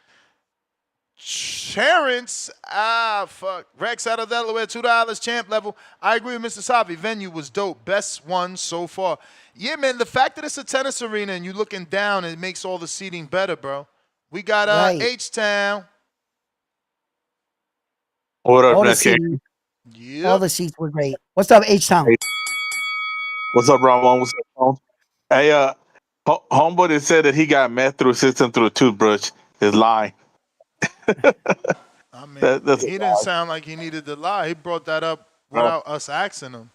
Terrence, fuck. Rex out of Delaware, $2, champ level. I agree with Mr. Savi. Venue was dope. Best one so far. Yeah, man, the fact that it's a tennis arena and you looking down, it makes all the seating better, bro. We got Right. H-Town. What up, All the Ness King? seats, all Yep. the seats were great. What's up, H Town? What's up, Ramon? What's up, Tom? Hey, homeboy that said that he got meth through a system through a toothbrush is lying. I mean, That's he didn't sound like he needed to lie. He brought that up without us asking him.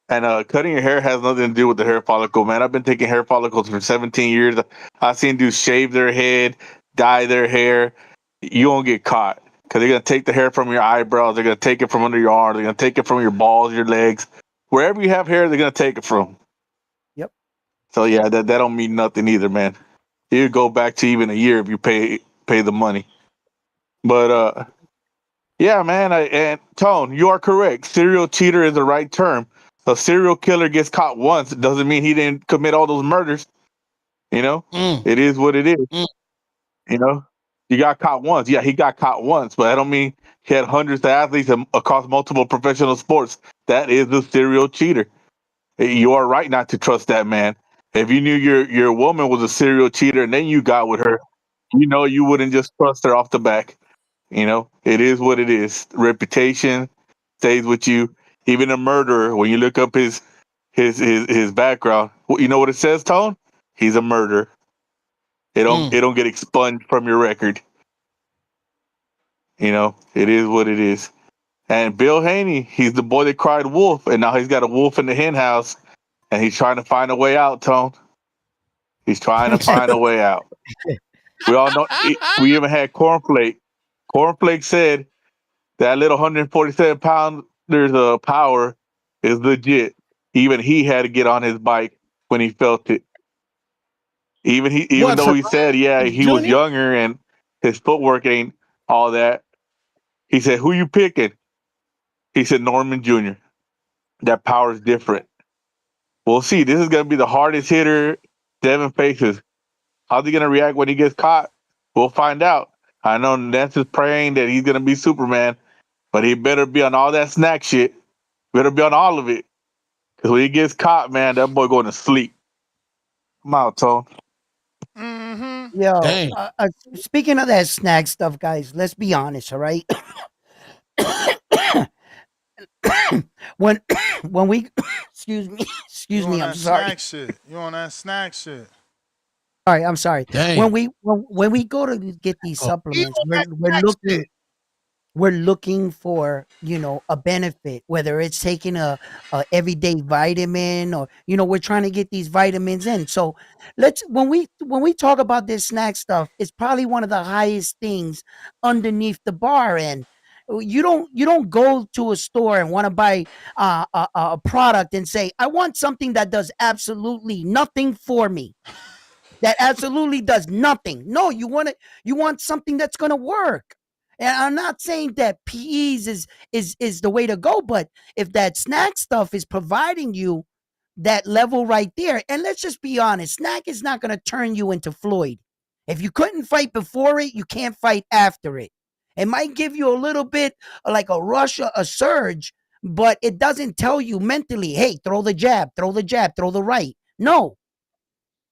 And cutting your hair has nothing to do with the hair follicle, man. I've been taking hair follicles for 17 years. I've seen dudes shave their head, dye their hair. You won't get caught because they're going to take the hair from your eyebrows. They're going to take it from under your arms. They're going to take it from your balls, your legs. Wherever you have hair, they're going to take it from. Yep. So yeah, that don't mean nothing either, man. It'll go back to even a year if you pay the money. But yeah, man. And Tone, you are correct. Serial cheater is the right term. A serial killer gets caught once. It doesn't mean he didn't commit all those murders. You know, it is what it is. You know, you got caught once. Yeah, he got caught once, but I don't mean he had hundreds of athletes across multiple professional sports. That is a serial cheater. You are right not to trust that man. If you knew your woman was a serial cheater and then you got with her, you know you wouldn't just trust her off the back. You know, it is what it is. Reputation stays with you. Even a murderer, when you look up his background, you know what it says, Tone? He's a murderer. It don't get expunged from your record. You know, it is what it is. And Bill Haney, he's the boy that cried wolf, and now he's got a wolf in the hen house, and he's trying to find a way out, Tone. He's trying to find a way out. We all know. We even had Cornflake. Cornflake said that little 147 pounders power is legit. Even he had to get on his bike when he felt it. Even though he said, yeah, he was younger and his footwork ain't all that. He said, "Who you picking?" He said, "Norman Jr. That power is different." We'll see. This is gonna be the hardest hitter Devin faces. How's he gonna react when he gets caught? We'll find out. I know Nance is praying that he's gonna be Superman, but he better be on all that snack shit. Better be on all of it. Because when he gets caught, man, that boy going to sleep. I'm out, Tone. Yo, speaking of that snack stuff, guys, let's be honest, all right? when we excuse me, I'm sorry. Snack shit. You on that snack shit. All right, I'm sorry. Damn. When we go to get these supplements, we're looking for, you know, a benefit, whether it's taking a everyday vitamin or, you know, we're trying to get these vitamins in. So when we talk about this snack stuff, it's probably one of the highest things underneath the bar. And you don't go to a store and want to buy a product and say, I want something that does absolutely nothing for me. That absolutely does nothing. No, you want something that's going to work. And I'm not saying that PEs is the way to go, but if that snack stuff is providing you that level right there, and let's just be honest, snack is not going to turn you into Floyd. If you couldn't fight before it, you can't fight after it. It might give you a little bit like a rush, a surge, but it doesn't tell you mentally, hey, throw the jab, throw the right. No.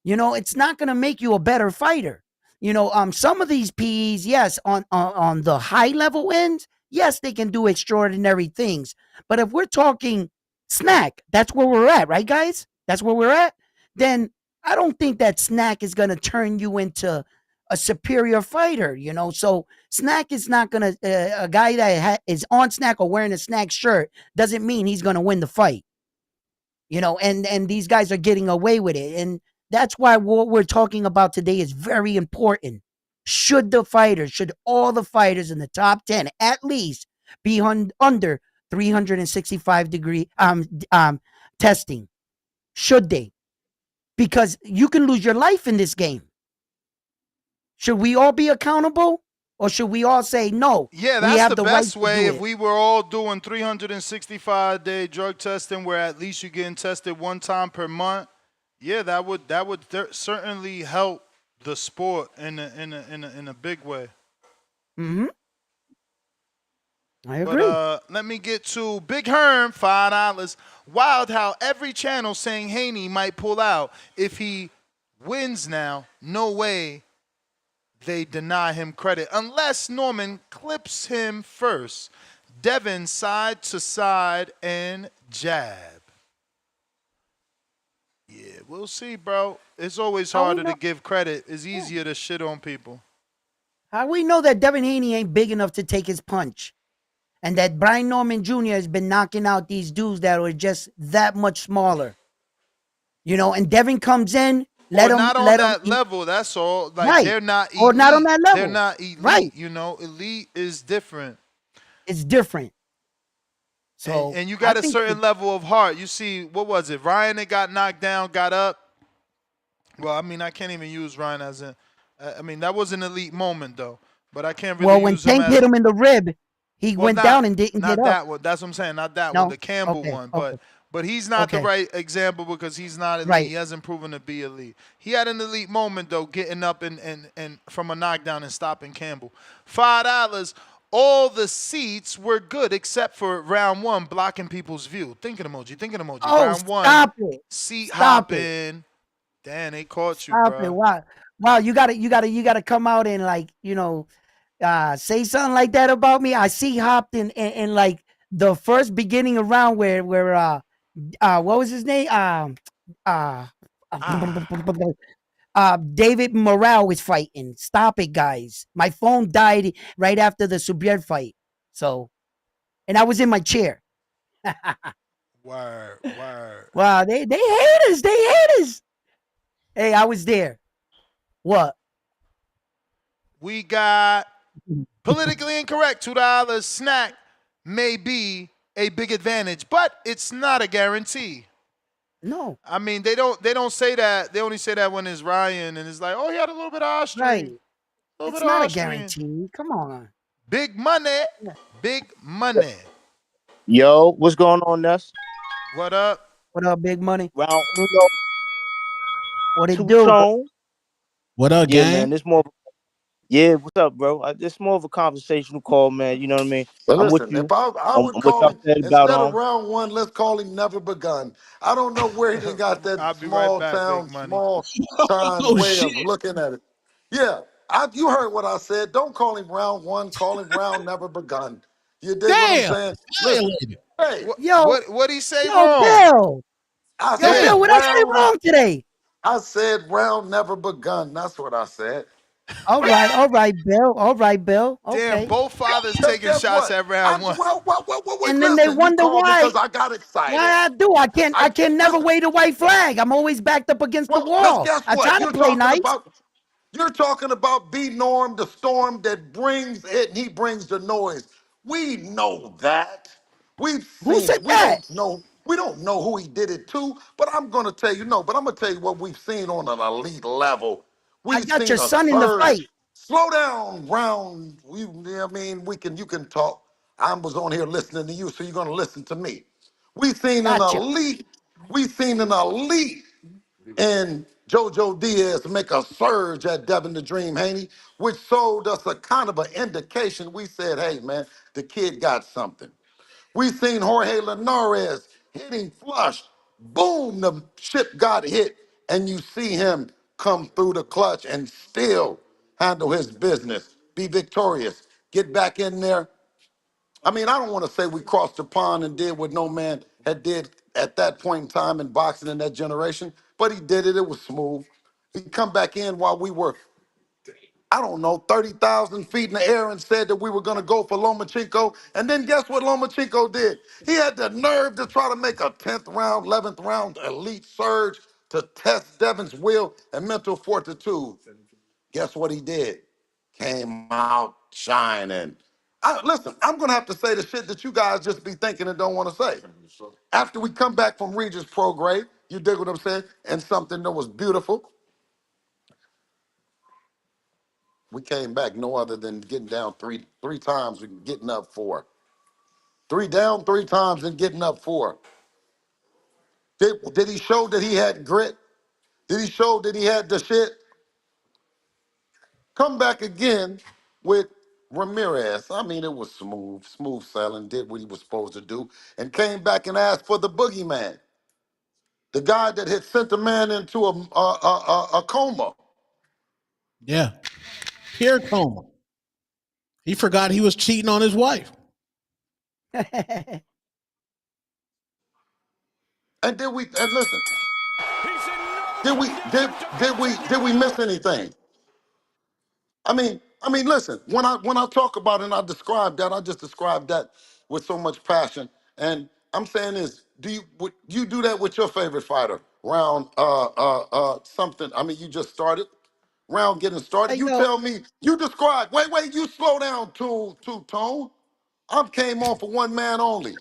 You know, it's not going to make you a better fighter. You know, some of these PEs, yes, on the high level end, yes, they can do extraordinary things. But if we're talking snack, that's where we're at, right, guys? That's where we're at. Then I don't think that snack is going to turn you into a superior fighter, you know? So snack is not going to, a guy that is on snack or wearing a snack shirt doesn't mean he's going to win the fight. You know, and these guys are getting away with it. And that's why what we're talking about today is very important. Should all the fighters in the top 10 at least be under 365 degree testing? Should they? Because you can lose your life in this game. Should we all be accountable? Or should we all say no? Yeah, we have that's the best right way. If we were all doing 365-day drug testing, where at least you're getting tested one time per month, yeah, that would certainly help the sport in a big way. Mm-hmm. I agree. But let me get to Big Herm, $5. Wild how every channel saying Haney might pull out if he wins now. No way they deny him credit unless Norman clips him first. Devin side to side and jab. Yeah, we'll see, bro. It's always harder to give credit. It's easier to shit on people. How we know that Devin Haney ain't big enough to take his punch? And that Brian Norman Jr. has been knocking out these dudes that are just that much smaller. You know, and Devin comes in, not on that level, that's all. Like, right. They're not elite. Or not on that level. They're not elite. Right. You know, elite is different. It's different. So and you got a certain level of heart. You see, what was it? Ryan that got knocked down, got up. Well, I mean, I can't even use Ryan as a. I mean, that was an elite moment though, but I can't really Well, when use him Tank as. hit him in the rib, he Well, went down and didn't get not up. that one. That's what I'm saying. Not that one. No. The Campbell Okay. one. Okay. But he's not the Okay. right example because he's not elite. Right. He hasn't proven to be elite. He had an elite moment though, getting up and from a knockdown and stopping Campbell. $5. All the seats were good except for round one, blocking people's view. Thinking emoji. Thinking emoji. Oh, Round one, stop it. seat Stop it. hopping. Damn, they caught you, Stop it. bro. Wow. Wow, you gotta come out and like, say something like that about me. I see hopped in like the first beginning of round where what was his name? David Morale was fighting. Stop it, guys. My phone died right after the Subier fight. So, and I was in my chair. Word. Wow, they hate us. They hate us. Hey, I was there. What? We got politically incorrect. $2 snack may be a big advantage, but it's not a guarantee. No. I mean, they don't say that. They only say that when it's Ryan and it's like, oh, he had a little bit of Austrian. Right. A little It's bit of not a Austrian. guarantee. Come on. Big money. Big money. Yo, what's going on, Ness? What up? What up, Big Money? Round uno. What it Two do? tone. What up, Yeah, gang? man. This more. Yeah, what's up, bro? It's more of a conversational call, man. You know what I mean? But I'm with listen, you if I on would what call y'all him said about instead of round one, let's call him never begun. I don't know where he done got that I'll be right small back, town, Big Money. small time Oh way shit! of looking at it. Yeah, you heard what I said. Don't call him round one. Call him round never begun. You dig what I'm Damn, saying? Listen, violated. hey, Yo, What he say yo, wrong? Bill. I Yo, said Bill, Damn. what I say round. wrong today? I said round never begun. That's what I said. All right, Bill. All right, Bill. Damn, Okay. both fathers Because taking guess shots what? at round one. Wait, And then they listen. You wonder called why because I got excited. I do. I can never Listen. wave a white flag. I'm always backed up against the Well, because wall. guess I what? try to play nice. You're talking about B Norm, the storm that brings it and he brings the noise. We know that. We've Who seen said it. We that? don't know. We don't know who he did it to, but I'm gonna tell you no, but I'm gonna tell you what we've seen on an elite level. I We've got your seen a son in the surge. fight. Slow down, round. I mean, you can talk. I was on here listening to you, so you're gonna listen to me. We've seen an Gotcha. elite. We've seen an elite and JoJo Diaz make a surge at Devin the Dream Haney, which sold us a kind of an indication. We said, hey, man, the kid got something. We seen Jorge Linares hitting flush. Boom, the ship got hit, and you see him come through the clutch and still handle his business, be victorious, get back in there. I mean, I don't want to say we crossed the pond and did what no man had did at that point in time in boxing in that generation, but he did it. It was smooth. He come back in while we were, I don't know, 30,000 feet in the air and said that we were going to go for Lomachenko. And then guess what Lomachenko did? He had the nerve to try to make a 10th round, 11th round elite surge to test Devin's will and mental fortitude. Guess what he did? Came out shining. Listen, I'm gonna have to say the shit that you guys just be thinking and don't want to say. After we come back from Regis Prograde, you dig what I'm saying? And something that was beautiful. We came back no other than getting down three times and getting up four. Three down three times and getting up four. Did he show that he had grit? Did he show that he had the shit? Come back again with Ramirez. I mean, it was smooth sailing, did what he was supposed to do, and came back and asked for the boogeyman, the guy that had sent the man into a coma. Yeah, pure coma. He forgot he was cheating on his wife. And listen? Did we miss anything? Listen. When I talk about it and I describe that, I just describe that with so much passion. And I'm saying is, would you do that with your favorite fighter? Round something. I mean, you just started. Round getting started. Hey, You yo, tell me. You describe. Wait. You slow down, Tone. I came on for one man only.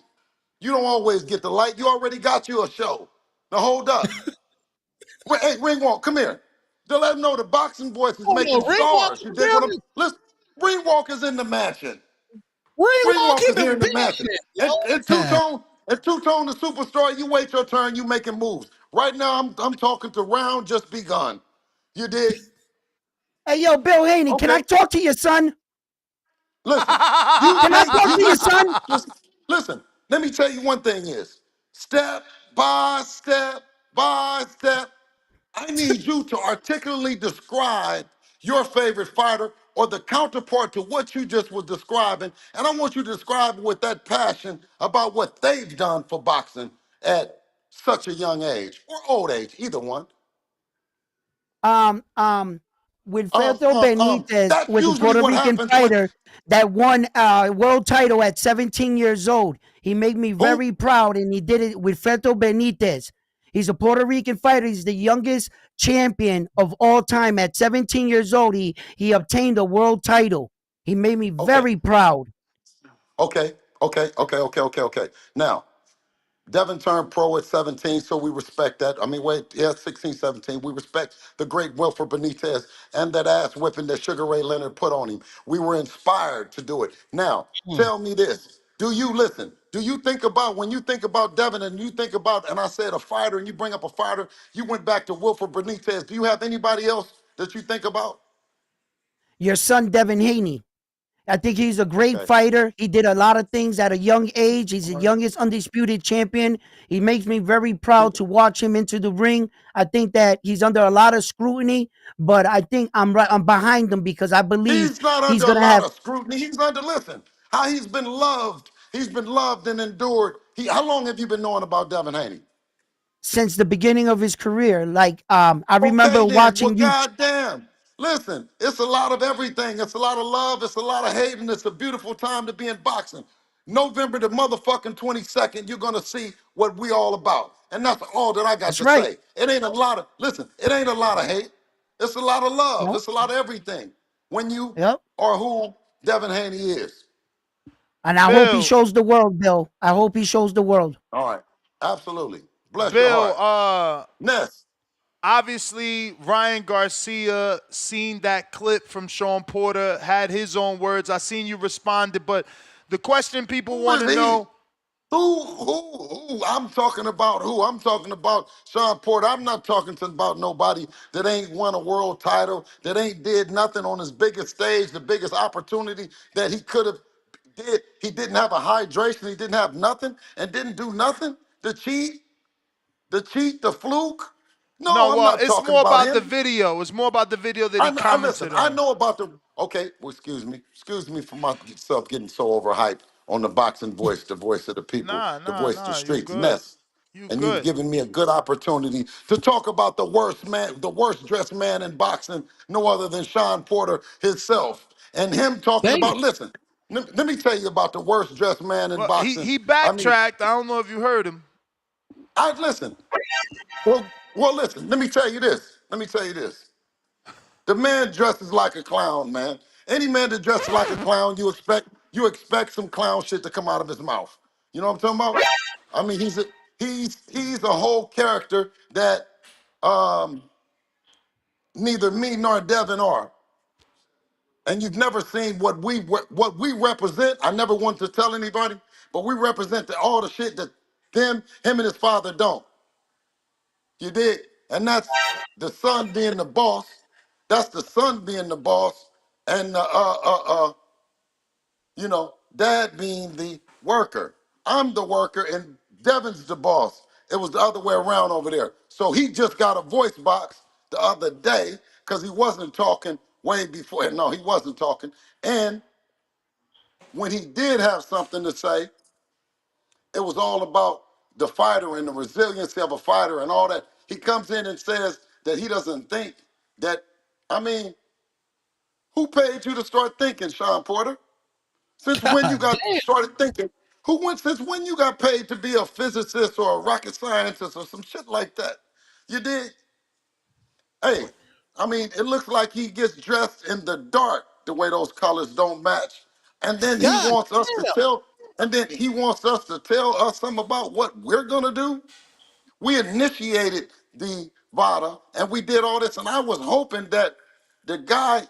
You don't always get the light. You already got you a show. Now hold up. Wait, hey, Ringwalk, come here. To let them know the boxing voice is Oh no, making Ringwalk stars. in You the dig what I'm? building. Listen, Ringwalker's in the mansion. Ringwalk in Ringwalker's the here in the mansion. building. And Yo, Two-Tone, the superstar, you wait your turn, you making moves. Right now, I'm talking to round just begun. You did? Hey, yo, Bill Haney, can I Okay. talk to your son? Listen, you Can I think talk you to your son? listen, let me tell you one thing is step by step by step, I need you to articulately describe your favorite fighter or the counterpart to what you just was describing. And I want you to describe it with that passion about what they've done for boxing at such a young age or old age, either one. Um, um, Wilfredo Benitez That's was a usually Puerto what Rican happens when fighter that won a world title at 17 years old. He made me who? very proud, and he did it with Wilfredo Benitez. He's a Puerto Rican fighter. He's the youngest champion of all time. At 17 years old, he obtained a world title. He made me Okay, very proud. okay. Now, Devin turned pro at 17, so we respect that. I mean, wait, yeah, 16, 17. We respect the great Wilfred Benitez and that ass whipping that Sugar Ray Leonard put on him. We were inspired to do it. Now, tell me this. Do you listen? Do you think about when you think about Devin and you think about, and I said a fighter, and you bring up a fighter, you went back to Wilfred Benitez. Do you have anybody else that you think about? Your son, Devin Haney. I think he's a great Okay. fighter. He did a lot of things at a young age. He's the All right. youngest undisputed champion. He makes me very proud to watch him into the ring. I think that he's under a lot of scrutiny, but I think I'm right. I'm behind him because I believe He's not he's under a gonna lot have of scrutiny. He's under, listen, how he's been loved. He's been loved and endured. How long have you been knowing about Devin Haney? since the beginning of his career. Like I Okay, remember then. Well, watching you. goddamn. Listen, it's a lot of everything. It's a lot of love. It's a lot of hate, and it's a beautiful time to be in boxing. November the motherfucking 22nd, you're gonna see what we all about. And that's all that I got That's to right. say. It ain't a lot of, listen, it ain't a lot of hate. It's a lot of love. Yep. It's a lot of everything. When you Yep. are who Devin Haney is. And I hope he Bill, shows the world, Bill. I hope he shows the world. All right. Absolutely. Bless your Bill, heart. Ness. obviously Ryan Garcia seen that clip from Shawn Porter, had his own words. I seen you responded, but the question people Who want is to he? know, Who? I'm talking about who? I'm talking about Shawn Porter. I'm not talking about nobody that ain't won a world title, that ain't did nothing on his biggest stage, the biggest opportunity that he could have did. He didn't have a hydration. He didn't have nothing and didn't do nothing. The fluke. no, No, I'm well, not it's talking more about about the him. video. It's more about the video that he I listen. commented I on. know about the. Okay, well, excuse me for myself getting so overhyped on the boxing voice, the voice of the people, the voice of the You streets, good. Ness. You And you've good. given me a good opportunity to talk about the worst man, the worst dressed man in boxing, no other than Shawn Porter himself, and him talking damn. about. Listen, let me tell you about the worst dressed man in Well, boxing. he I mean, backtracked. I don't know if you heard him. I listen. Listen. Let me tell you this. Let me tell you this. The man dresses like a clown, man. Any man that dresses like a clown, you expect some clown shit to come out of his mouth. You know what I'm talking about? I mean, he's a whole character that um, neither me nor Devin are. And you've never seen what we represent. I never want to tell anybody, but we represent all the shit that him and his father don't. You dig? And that's the son being the boss. That's the son being the boss, and dad being the worker. I'm the worker, and Devin's the boss. It was the other way around over there. So he just got a voice box the other day because he wasn't talking way before. No, he wasn't talking. And when he did have something to say, it was all about the fighter and the resiliency of a fighter and all that. He comes in and says that he doesn't think that, I mean, who paid you to start thinking, Shawn Porter? Since when you God got damn. started thinking? Since when you got paid to be a physicist or a rocket scientist or some shit like that? You did? Hey, I mean, it looks like he gets dressed in the dark the way those colors don't match. And then he God wants us to damn. tell, and then he wants us to tell us something about what we're gonna do. We initiated the VADA, and we did all this, and I was hoping that the guy,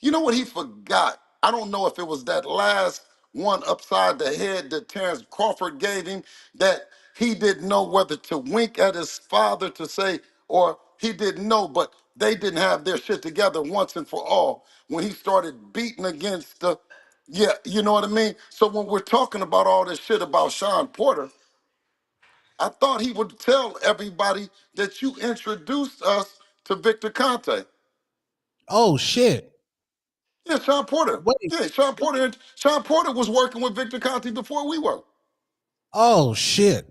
you know what he forgot? I don't know if it was that last one upside the head that Terrence Crawford gave him, that he didn't know whether to wink at his father to say, or he didn't know, but they didn't have their shit together once and for all when he started beating against the, yeah, you know what I mean? So when we're talking about all this shit about Shawn Porter, I thought he would tell everybody that you introduced us to Victor Conte. Oh shit. Yeah, Shawn Porter. Wait. Yeah, Shawn Porter. Shawn Porter was working with Victor Conte before we were. Oh shit.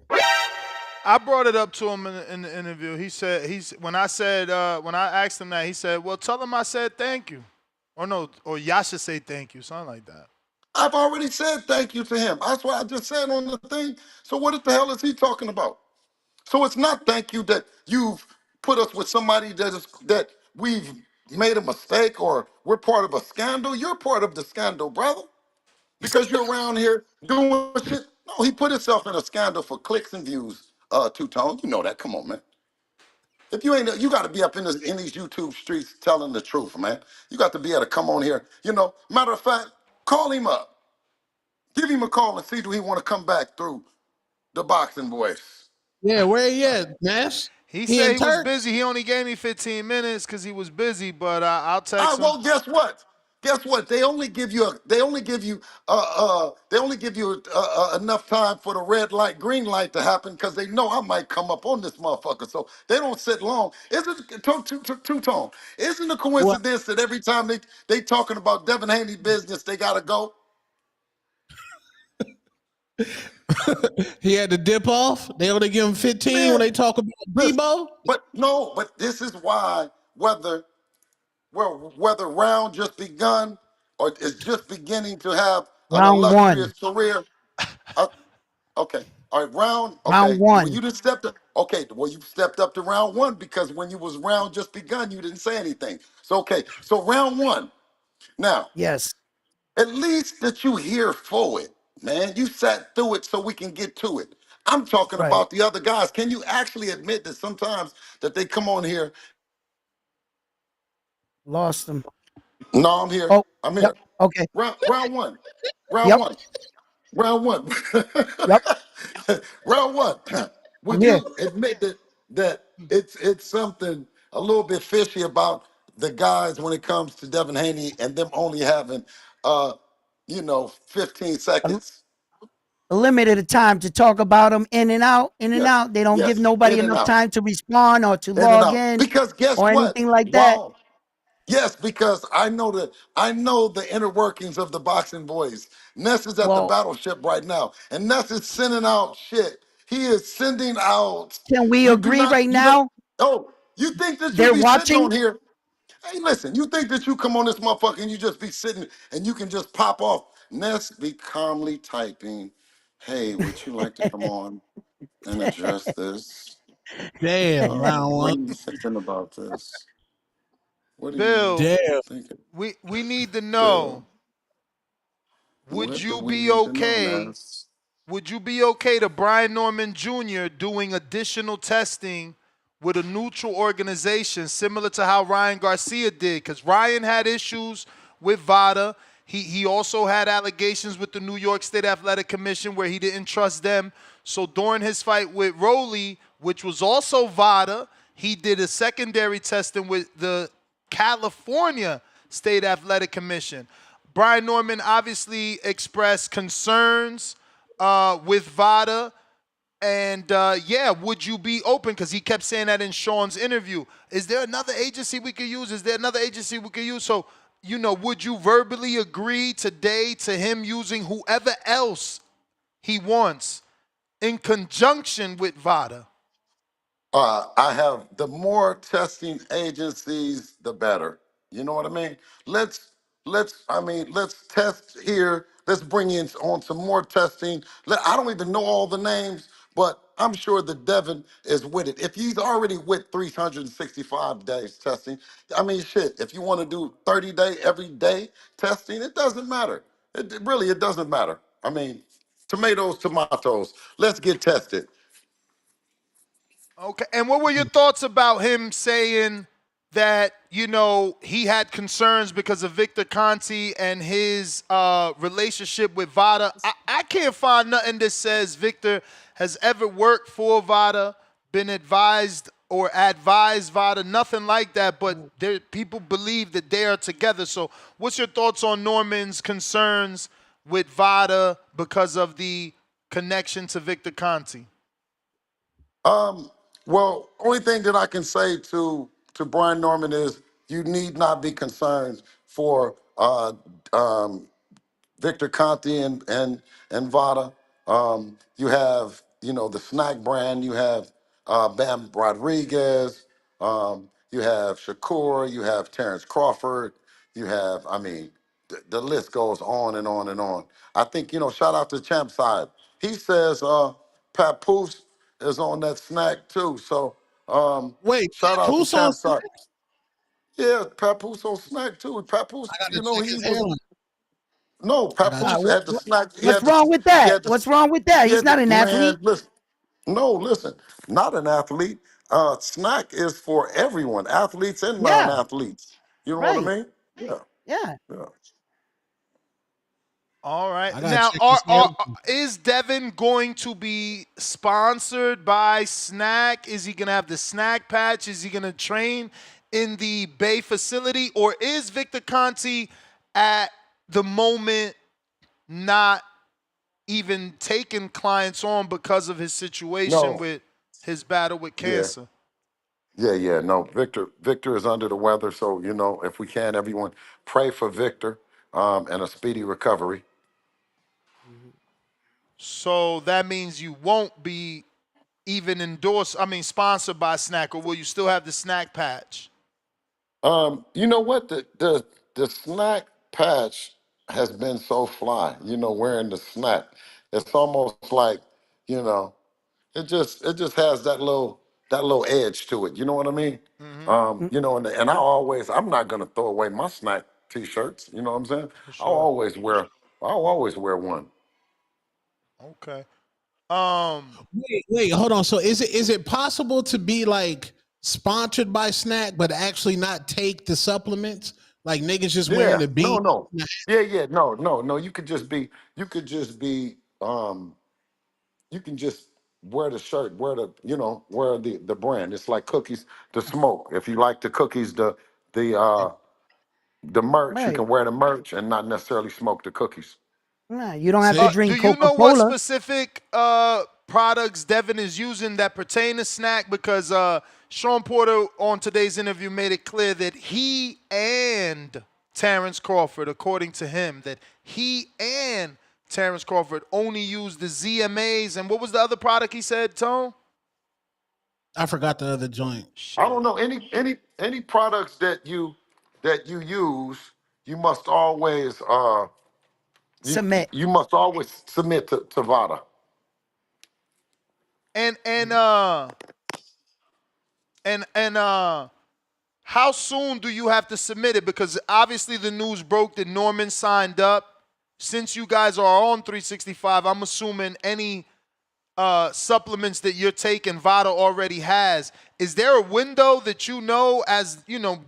I brought it up to him in the interview. He said when I asked him that, he said, "Well, tell him I said thank you," or no, or y'all should say thank you, something like that. I've already said thank you to him. That's what I just said on the thing. So what the hell is he talking about? So it's not thank you that you've put us with somebody that we've made a mistake or we're part of a scandal. You're part of the scandal, brother, because you're around here doing shit. No, he put himself in a scandal for clicks and views. Two-tone, you know that. Come on, man. If you ain't, you got to be up in these YouTube streets telling the truth, man. You got to be able to come on here. You know, matter of fact, call him up, give him a call, and see do he want to come back through the boxing voice. Yeah, where he at, Nash? He He said in he was Turk? busy. He only gave me 15 minutes because he was busy, but I'll Ah, text him. well, guess what? Guess what? They only give you enough time for the red light, green light to happen because they know I might come up on this motherfucker. So they don't sit long. Isn't two-tone? Isn't a What? coincidence that every time they talking about Devin Haney business, they gotta go? He had to dip off. They only give him 15 when Man, they talk about listen, Debo. but this is why whether round just begun or is just beginning to have an Round illustrious one. career. uh, okay, all right, round. Round Okay, well one. you just stepped up. Okay, well you stepped up to round one because when you was round just begun, you didn't say anything. So okay, so round one. Now, Yes. at least that you here for it, man. You sat through it so we can get to it. I'm talking Right. about the other guys. Can you actually admit that sometimes that they come on here? Lost him. No, I'm here. Oh, I'm yep. here. Okay. Round one. Round Yep. one. Round one. Yep. Round one. I'm Would here. you admit that it's something a little bit fishy about the guys when it comes to Devin Haney and them only having 15 A, seconds? a limited time to talk about them in and out, in and Yes, out. They don't give yes, nobody in and enough out, time to respond or to in and log out. in Because guess or what? anything like that. While Yes, because I know the inner workings of the boxing voice. Ness is at the Well, battleship right now, and Ness is sending out shit. He is sending out. can we You do agree not. right You don't. now? Oh, you think that you They're be sitting watching. on here? Hey, listen. You think that you come on this motherfucker and you just be sitting and you can just pop off? Ness be calmly typing. Hey, would you like to come on and address this? Damn, round What one. are you thinking about this? What are you Bill, Damn. thinking? we need to know. Bill, Would what do you we be need to know, okay? Ness? Would you be okay to Brian Norman Jr. doing additional testing with a neutral organization similar to how Ryan Garcia did? Because Ryan had issues with VADA. He also had allegations with the New York State Athletic Commission where he didn't trust them. So during his fight with Rowley, which was also VADA, he did a secondary testing with the California State Athletic Commission. Brian Norman obviously expressed concerns with VADA. And would you be open? Because he kept saying that in Shawn's interview. Is there another agency we could use? Is there another agency we could use? So, would you verbally agree today to him using whoever else he wants in conjunction with VADA? I have the more testing agencies, the better. You know what I mean? Let's test here. Let's bring in on some more testing. I don't even know all the names, but I'm sure that Devin is with it. If he's already with 365 days testing, I mean, shit. If you want to do 30-day every day testing, it doesn't matter. It doesn't matter. I mean, tomatoes, tomatoes. Let's get tested. Okay. And what were your thoughts about him saying that, he had concerns because of Victor Conte and his relationship with VADA? I can't find nothing that says Victor has ever worked for VADA, been advised or advised VADA, nothing like that, but people believe that they are together. So what's your thoughts on Norman's concerns with VADA because of the connection to Victor Conte? Well, only thing that I can say to Brian Norman is you need not be concerned for Victor Conte and Vada. You have the snack brand. You have Bam Rodriguez. You have Shakur. You have Terrence Crawford. You have the list goes on and on and on. I think shout out to Champ Side. He says Papoose is on that snack too. So Wait, shout out to Papoose on Champ Snack? Side. Yeah, Papoose on snack too. Papoose, I gotta check he his was hairline. no, I gotta check. Papoose had the snack. What's wrong with that? The What's wrong with that? he He's had not the an man. athlete. Listen, no, listen, not an athlete. Snack is for everyone, athletes and Yeah, non-athletes. You know what right. I mean? Yeah, Yeah. yeah. All right. I gotta Now, check his hairline. is Devin going to be sponsored by Snack? Is he going to have the snack patch? Is he going to train in the Bay facility? Or is Victor Conte at the moment not even taking clients on because of his situation No, with his battle with yeah, cancer? yeah. No, Victor is under the weather. So if we can, everyone pray for Victor and a speedy recovery. So that means you won't be even sponsored by Snack, or will you still have the snack patch? You know what? The snack patch has been so fly. Wearing the snack, it's almost like you know, it just has that little edge to it. You know what I mean? And I'm not gonna throw away my snack t-shirts. You know what I'm saying? For I'll sure. always wear I'll always wear one. Okay. Wait, hold on. So is it possible to be like sponsored by Snack but actually not take the supplements? Like niggas just wearing Yeah. the No. beat? No. Yeah. No. No. No. You can just wear the shirt, wear the brand. It's like cookies to smoke. If you like the cookies, the merch, you Right. can wear the merch and not necessarily smoke the cookies. Right. You don't have to See? Do drink you know what Coca-Cola. specific products Devin is using that pertain to Snack? Because Shawn Porter on today's interview made it clear that he and Terrence Crawford, according to him, that he and Terrence Crawford only use the ZMAs. And what was the other product he said, Tone? I forgot the other joint. I Shit. don't know any products that you use. You must always you Submit. you must always submit to VADA. And how soon do you have to submit it? Because obviously the news broke that Norman signed up. Since you guys are on 365, I'm assuming any supplements that you're taking, VADA already has. Is there a window that as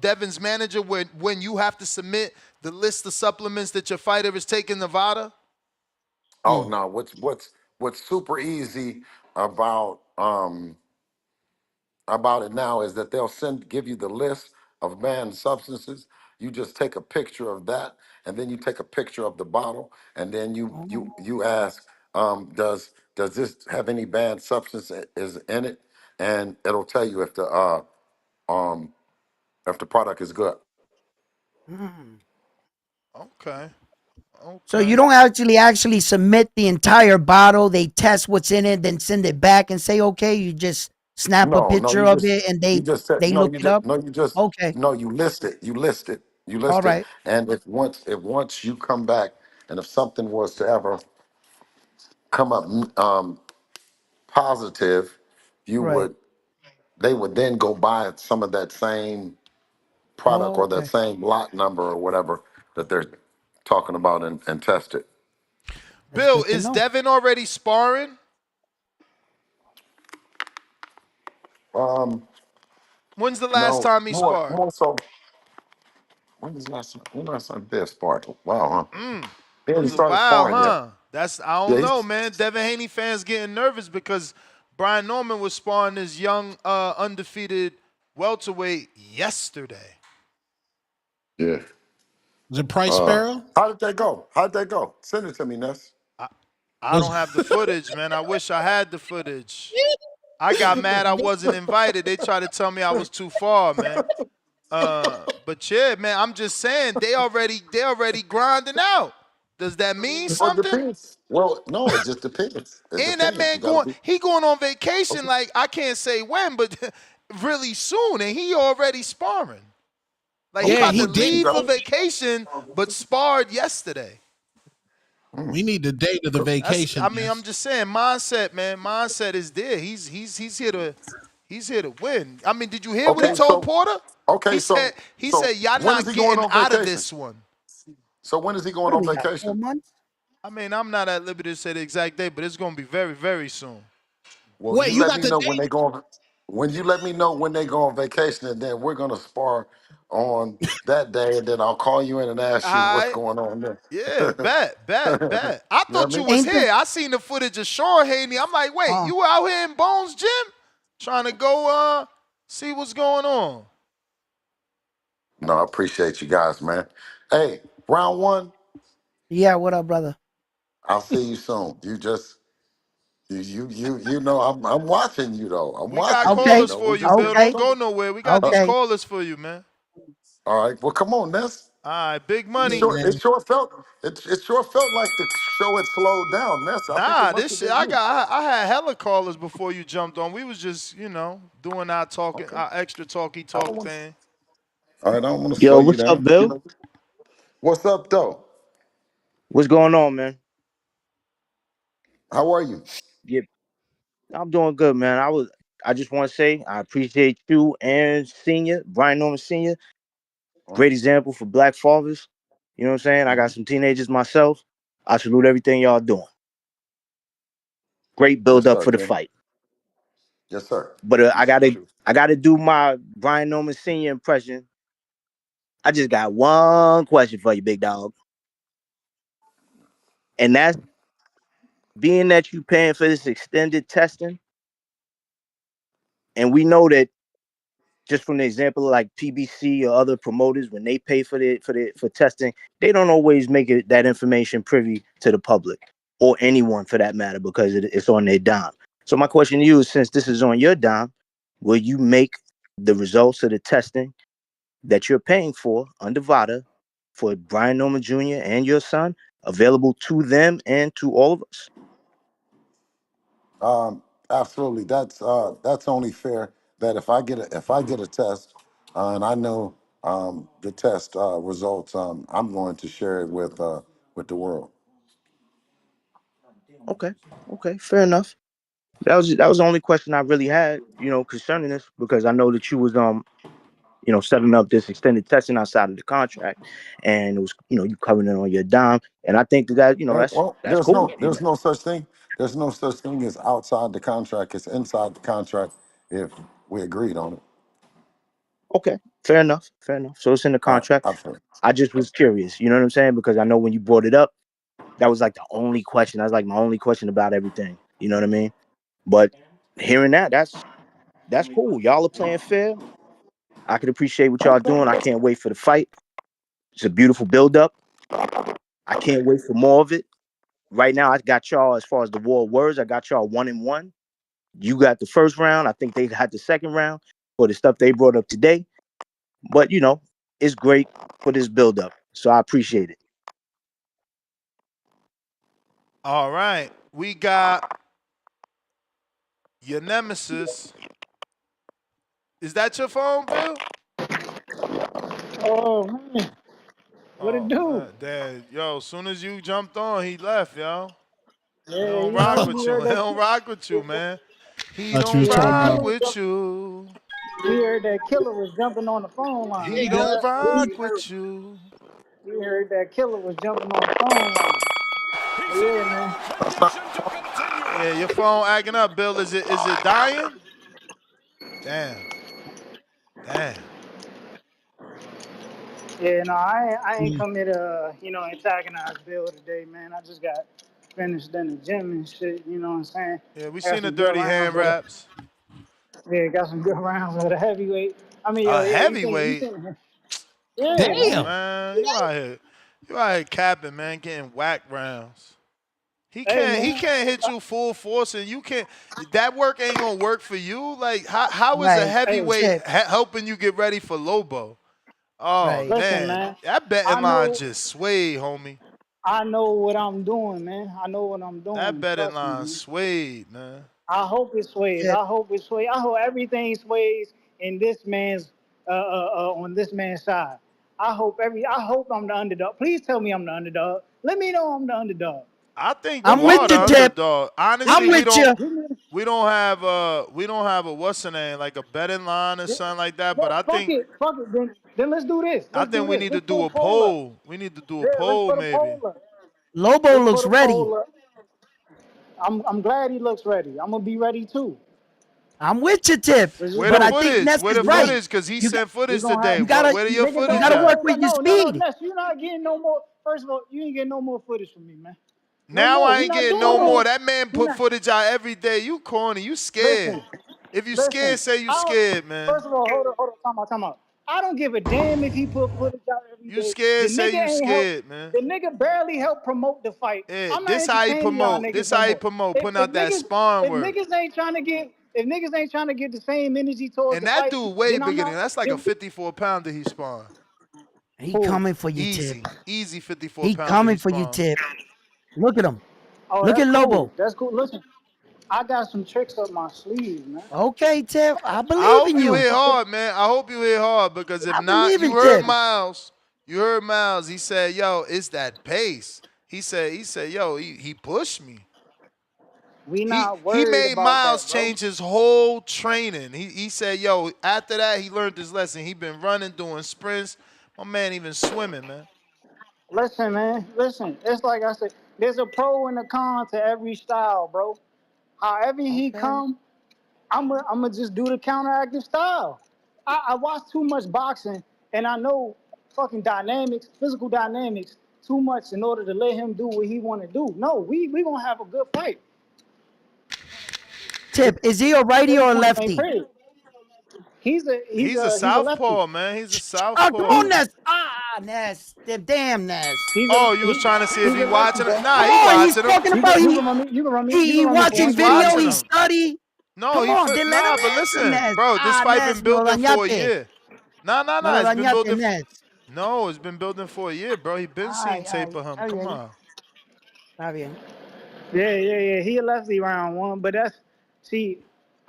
Devin's manager, when you have to submit the list of supplements that your fighter is taking to VADA? Oh no, what's super easy about it now is that they'll give you the list of banned substances. You just take a picture of that, and then you take a picture of the bottle, and then you ask, does this have any banned substance is in it, and it'll tell you um if the product is good. Mm. Okay. So you Okay. don't actually submit the entire bottle. They test what's in it, then send it back and say, okay. You just snap a No, picture of it and you just said they no, look you it just up. no, you just Okay. no, you list it. You All list it. right. And if once you come back and if something was to ever come up positive, you Right. would they would then go buy some of that same product or that Okay. same lot number or whatever that they're talking about and test it. That's Bill, good to is know. Devin already sparring? Um, When's the last no, time he sparred? more so. When was the last time? When last time Dev sparred? Wow, huh? He It hasn't was a started while, sparring yet. huh? I Yeah, don't know, man. Devin Haney fans getting nervous because Brian Norman was sparring this young, undefeated welterweight yesterday. yeah. Was it Price Sparrow? How did that go? How did that go? Send it to me, Ness. I Was don't have the footage, man. I wish I had the footage. I got mad I wasn't invited. They tried to tell me I was too far, man. But yeah, man, I'm just saying they already grinding out. Does that mean Well, it something? depends. Well, no, it just depends. It And that depends. man You gotta going on vacation okay. like I can't say when, but really soon, and he already sparring. Like he Yeah, Okay, about he to well, you did. leave for got vacation, but sparred yesterday. We need the date of the vacation. I'm just saying, mindset, man. Mindset is there. He's here to win. I mean, did you hear what he okay, told so Porter? okay, He said y'all when is not he going getting on out of vacation? this one. So when is he going What do on we got? 4 vacation? months? I mean, I'm not at liberty to say the exact date, but it's gonna be very, very soon. Well, Wait, you you let got me the know when date? they go on. When you let me know when they go on vacation, and then we're gonna spar on that day, and then I'll call you in and ask you what's I going on there. Yeah, bet. I You know what thought I you mean? was Ain't this? here. I seen the footage of Shawn Haney. I'm like, wait, you out here in Bones Gym? Trying to go see what's going on. No, I appreciate you guys, man. Hey, round one, Yeah, what up, brother? I'll see you soon. You just you know I'm watching you though. I'm We got watching you. You Okay, callers know for we you, just Bill. getting Don't okay, go started. nowhere. We got these okay. callers for you, man. All right. Well, come on, Ness. All right, big It Yeah, money. sure it man. sure felt it sure felt like the show had slowed down, Ness. I think it Nah, must this have shit. been you. I had hella callers before you jumped on. We was just doing our talking, Okay. our extra talky I don't talk want. thing. All right. I don't want to Yo, slow you what's up, down, but Bill? what's up though? What's going on, man? How are you? Yeah, I'm doing good, man. I just want to say I appreciate you and Senior, Brian Norman Senior. Oh, Great example for black fathers. You know what I'm saying? I got some teenagers myself. I salute everything y'all doing. Great build yes, up sir, for the King. fight. Yes, sir. But Appreciate you. I gotta do my Brian Norman Senior impression. I just got one question for you, big dog, and that's being that you paying for this extended testing, and we know that just from the example of like PBC or other promoters, when they pay for testing, they don't always make it that information privy to the public or anyone for that matter because it's on their dime. So my question to you is, since this is on your dime, will you make the results of the testing that you're paying for under VADA for Brian Norman Jr. and your son available to them and to all of us? Absolutely. That's only fair. That if I get a test, and I know the test results, I'm going to share it with the world. Okay, okay, fair enough. That was the only question I really had, concerning this, because I know that you was setting up this extended testing outside of the contract, and it was, you covering it on your dime, and I think Well, that's cool. there's no such thing. There's no such thing as outside the contract. It's inside the contract if we agreed on it. Okay, fair enough, fair enough. So it's in the All right, contract. absolutely. I just was curious, you know what I'm saying? Because I know when you brought it up, that was like the only question. That was like my only question about everything. You know what I mean? But hearing that, that's cool. Y'all are playing fair. I can appreciate what y'all doing. I can't wait for the fight. It's a beautiful build up. I can't wait for more of it. Right now, I got y'all, as far as the war of words, I got y'all 1-1. You got the first round. I think they had the second round for the stuff they brought up today. But it's great for this build up. So I appreciate it. All right, we got your nemesis. Is that your phone, Bill? Oh man, what it Oh do? man, damn, yo! As soon as you jumped on, he left, yo. He Yeah, don't you rock know, with you you. heard He that. don't rock with you, man. He Thought you don't was Yeah, talking the rock about. killer was with you. you heard that killer was jumping on the phone line. He You heard don't that? rock with you. You heard that killer was jumping on the phone line. But yeah, man. Yeah, your phone acting up, Bill. Is it dying? Damn. Damn. Yeah, no, I ain't come here to antagonize Bill today, man. I just got finished in the gym and shit. You know what I'm saying? Yeah, we I got seen the some good dirty rounds hand with it. wraps. Yeah, got some good rounds with a heavyweight. I mean, yo, A yeah, you heavyweight. seen, yeah, Come on, man. Damn. man. You out here capping, man, getting whack rounds. He Hey, can't he man. can't hit you full force and you can't that work ain't gonna work for you. Like how is a Right. Hey, heavyweight Tip. helping you get ready for Lobo? Oh Right. listen, man, man. that betting I line know, just swayed, homie. I know what I'm doing, man. I know what I'm That doing. betting Trust me, line man. swayed, man. I hope it sways. Tip. I hope it sways. I hope everything sways in this man's on this man's side. I hope I'm the underdog. Please tell me I'm the underdog. Let me know I'm the underdog. I think I'm you with are you, the Tip. underdog. Honestly, I'm we with you. don't we don't have a what's the name like a betting line or something like that. But Well, fuck it. Then let's do this. I Let's do think we this. need to Let's do put a a poll up. poll. We need to do a Yeah, let's poll put a maybe. poll up. Lobo Let's looks put a ready. poll up. I'm glad he looks ready. I'm gonna be ready too. I'm with you, Tip. Where the But I think footage? Ness Where is the right. footage? Cause he You got sent We footage gonna today. have you gotta Where your nigga. you footage Don't gotta at? work hold with on. your No, speed. Ness. You're not getting no more. First of all, you ain't getting no more footage from me, man. No Now more. I We ain't not getting doing no more. that. That man We put not. footage out every day. You corny. You scared. Listen, If you listen. scared, say you I don't, scared, man. first of all, hold on, time out. I don't give a damn if he put footage out every You day. The scared, say nigga you ain't help. scared, man. The nigga barely helped promote the fight. Yeah, I'm not this how he entertaining y'all promote. niggas This no how he more. promote. If, Putting if out that niggas spawn if work. niggas ain't trying to get if niggas ain't trying to get the same energy towards And the that fight, dude way then I'm bigger than not. that's like a Then 54 pounder he spawned. He who? coming for you, Tip. Easy. Easy 54 He pounder he coming for you, spawned. Tip. Look at him. Oh, Look that's at cool. Lobo. That's cool. Listen, I got some tricks up my sleeve, man. Okay, Tip. I I believe hope in you you. hit hard, man. I hope you hit hard because if I not, believe you in heard Tip. Miles. You heard Miles. He said, "Yo, it's that pace." He said, "Yo, he pushed me." We He not he worried made about Miles that, bro. change his whole training. He said, "Yo, after that, he learned his lesson. He been running, doing sprints. My man even swimming, man." Listen, man. Listen. It's like I said. There's a pro and a con to every style, bro. However he Okay. come, I'm just do the counteractive style. I watch too much boxing, and I know fucking dynamics, physical dynamics, too much in order to let him do what he want to do. No, we gonna have a good fight. Tip, is he a righty or a Point blank lefty? period. He's a He's a lefty. southpaw, man. He's a Oh, come on, southpaw. He's Ness. Ah, Ness. Damn, Ness. he's a Oh, you was trying to see if he's he a lefty, watching it? bro. Nah, Come he on, he's watching him. talking about You he can run me watching He's points. video, watching he him. study. No, Come on, then let him nah, but answer, listen, Ness. bro, this Ah, fight been Ness, me lo building for a dañaste. year. Nah, Me lo it's been dañaste, building. Ness. No, it's been building for a year, bro. He been seeing Ay, tape ay, of him. está Come bien. on. Está bien. Yeah. He a lefty round one, but that's see,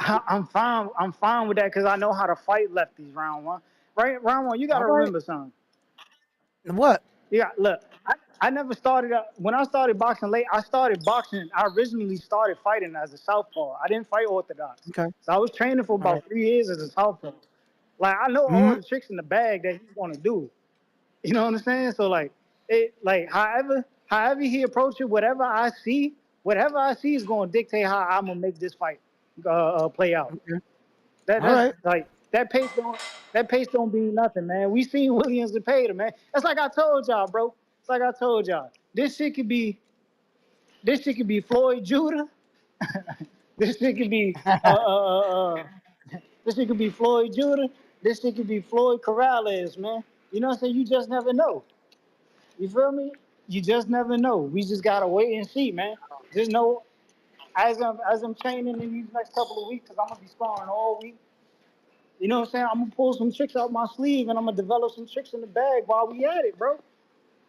I'm fine. I'm fine with that because I know how to fight lefties round one. Right, round one. You got All to right. remember something. What? Yeah, look, I never started when I started boxing late. I started boxing. I originally started fighting as a southpaw. I didn't fight orthodox, Okay. so I was training for All right. about 3 years as a southpaw. Like I know all Mm-hmm. the tricks in the bag that he's gonna do. You know what I'm saying? So like however he approach it, whatever I see is gonna dictate how I'm gonna make this fight play out. Okay. All That's right. like that pace don't mean nothing, man. We seen Williams and Pater, man. That's like I told y'all, bro. It's like I told y'all. This shit could be Floyd Judah. this shit could be this shit could be Floyd Judah. This shit could be Floyd Corrales, man. You know what I'm saying? You just never know. You feel me? You just never know. We just gotta wait and see, man. Just know as I'm training in these next couple of weeks, cause I'm gonna be sparring all week. You know what I'm saying? I'm gonna pull some tricks out my sleeve and I'm gonna develop some tricks in the bag while we at it, bro.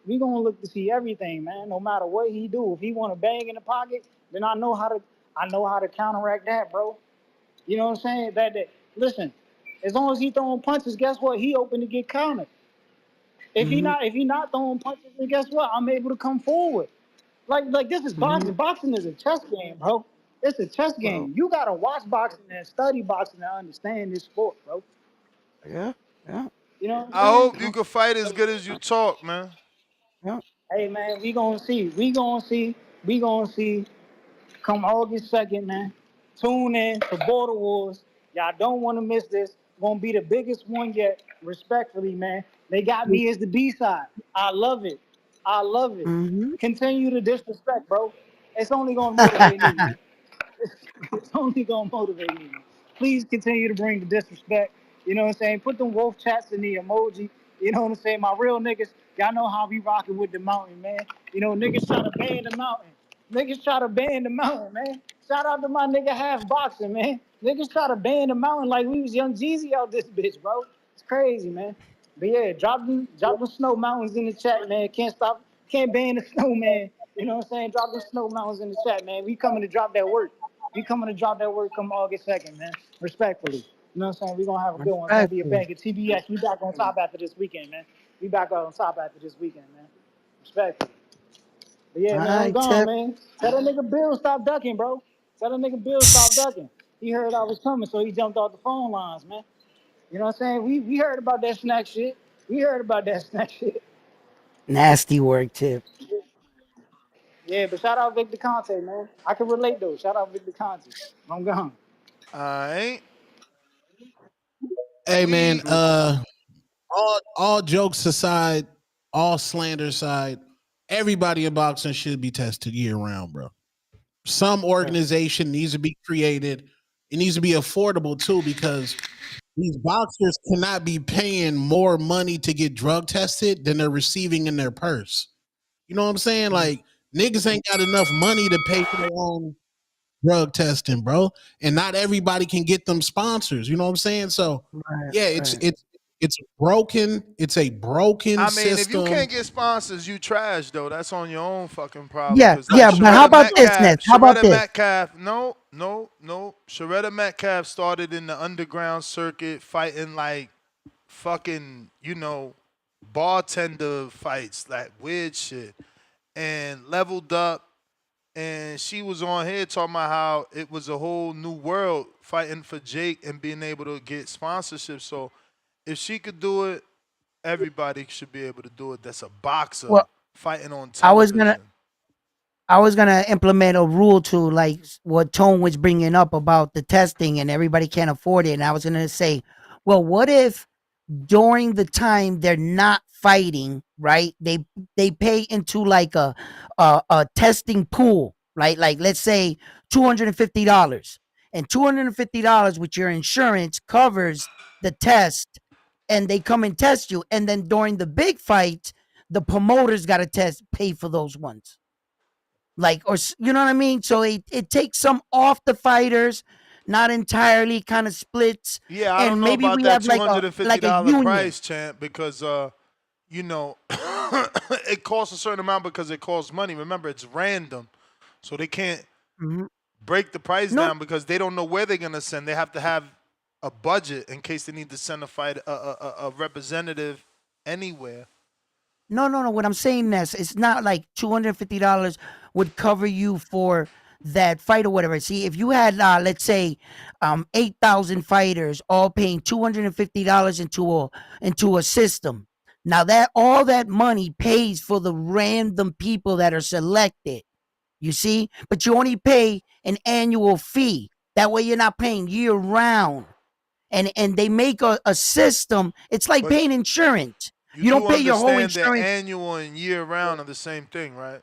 We gonna look to see everything, man. No matter what he do, if he want to bang in the pocket, then I know how to counteract that, bro. You know what I'm saying? Listen, as long as he throwing punches, guess what? He open to get countered. Mm-hmm. If he not throwing punches, then guess what? I'm able to come forward. Like this is Mm-hmm. boxing. Boxing is a chess game, bro. It's a chess Well, game. You gotta watch boxing and study boxing to understand this sport, bro. yeah. Yeah. You know what I'm I saying? hope you can fight as good as you talk, man. Yeah. Hey man, we gonna see. We gonna see. Come August 2nd, man. Tune in to Border Wars. Y'all don't want to miss this. Gonna be the biggest one yet. Respectfully, man. They got me as the B side. I love it. I love it. Mm-hmm. Continue to disrespect, bro. It's only gonna motivate me, man. It's only gonna motivate me. Please continue to bring the disrespect. You know what I'm saying? Put them wolf chats in the emoji. You know what I'm saying? My real niggas, y'all know how we rocking with the mountain, man. You know, niggas try to ban the mountain. Niggas try to ban the mountain, man. Shout out to my nigga half boxing, man. Niggas try to ban the mountain like we was young Jeezy out this bitch, bro. It's crazy, man. But yeah, drop the snow mountains in the chat, man. Can't ban the snow, man. You know what I'm saying? Drop the snow mountains in the chat, man. We coming to drop that work. We coming to drop that work come August 2nd, man. Respectfully. You know what I'm saying? We gonna have a good one. It's gonna be a Respectful. banger. TBS, we back on top after this weekend, man. We back on top after this weekend, man. Respectfully. But yeah, All man, I'm right, gone, Tip. man. Tell that nigga Bill stop ducking, bro. Tell that nigga Bill stop ducking. He heard I was coming, so he jumped off the phone lines, man. You know what I'm saying? We heard about that snack shit. We heard about that snack shit. Nasty work, Tip. Yeah, but shout out Victor Conte, man. I can relate though. Shout out Victor Conte. I'm gone. All right. Hey man, We all jokes aside, all slander aside, everybody in boxing should be tested year round, bro. Some organization needs to be created. It needs to be affordable too, because these boxers cannot be paying more money to get drug tested than they're receiving in their purse. You know what I'm saying? Like niggas ain't got enough money to pay for their own drug testing, bro. And not everybody can get them sponsors. You know what I'm saying? So Right, yeah, right. it's a broken I mean, if you system. can't get sponsors, you trash though. That's on your own fucking problem. Yeah, Cause like yeah, but how about this, Ness? How about Sharetta this? Metcalf, no. Sharetta Metcalf started in the underground circuit fighting like fucking, bartender fights, like weird shit, and leveled up. And she was on here talking about how it was a whole new world fighting for Jake and being able to get sponsorship. So if she could do it, everybody should be able to do it. That's a boxer Well, fighting on I was gonna television. I was gonna implement a rule to like what Tone was bringing up about the testing and everybody can't afford it. And I was gonna say, well, what if during the time they're not fighting, right? They pay into like a testing pool, right? Like let's say $250, and $250 with your insurance covers the test, and they come and test you, and then during the big fight, the promoters got to pay for those ones, like, or you know what I mean? So it takes some off the fighters, not entirely, kind of splits, Yeah, I don't and know maybe about we that have two hundred and fifty like a dollar union. price, champ, because it costs a certain amount because it costs money. Remember, it's random, so they can't Mhm. break the price No, down because they don't know where they're gonna send. They have to have a budget in case they need to send a representative anywhere. no. What I'm saying is, it's not like $250 would cover you for that fight or whatever. See, if you had, let's say, 8,000 fighters all paying $250 into a system. Now that all that money pays for the random people that are selected. You see, but you only pay an annual fee. That way, you're not paying year round. And they make a system. It's like But paying insurance. you You don't do pay your whole understand that insurance. annual and year round are the same thing, right?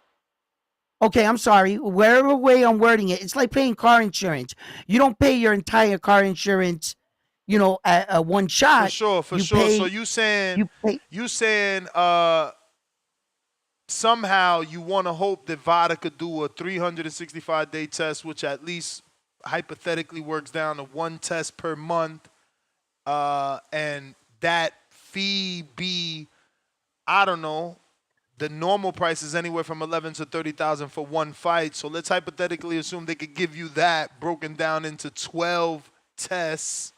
Okay, I'm sorry. Wherever way I'm wording it, it's like paying car insurance. You don't pay your entire car insurance, at one For shot. sure, for You sure. So pay. you saying You pay. you saying somehow you want to hope that VADA could do a 365-day test, which at least hypothetically works down to one test per month, and that fee be, I don't know, the normal price is anywhere from 11 to 30,000 for one fight. So let's hypothetically assume they could give you that broken down into 12 tests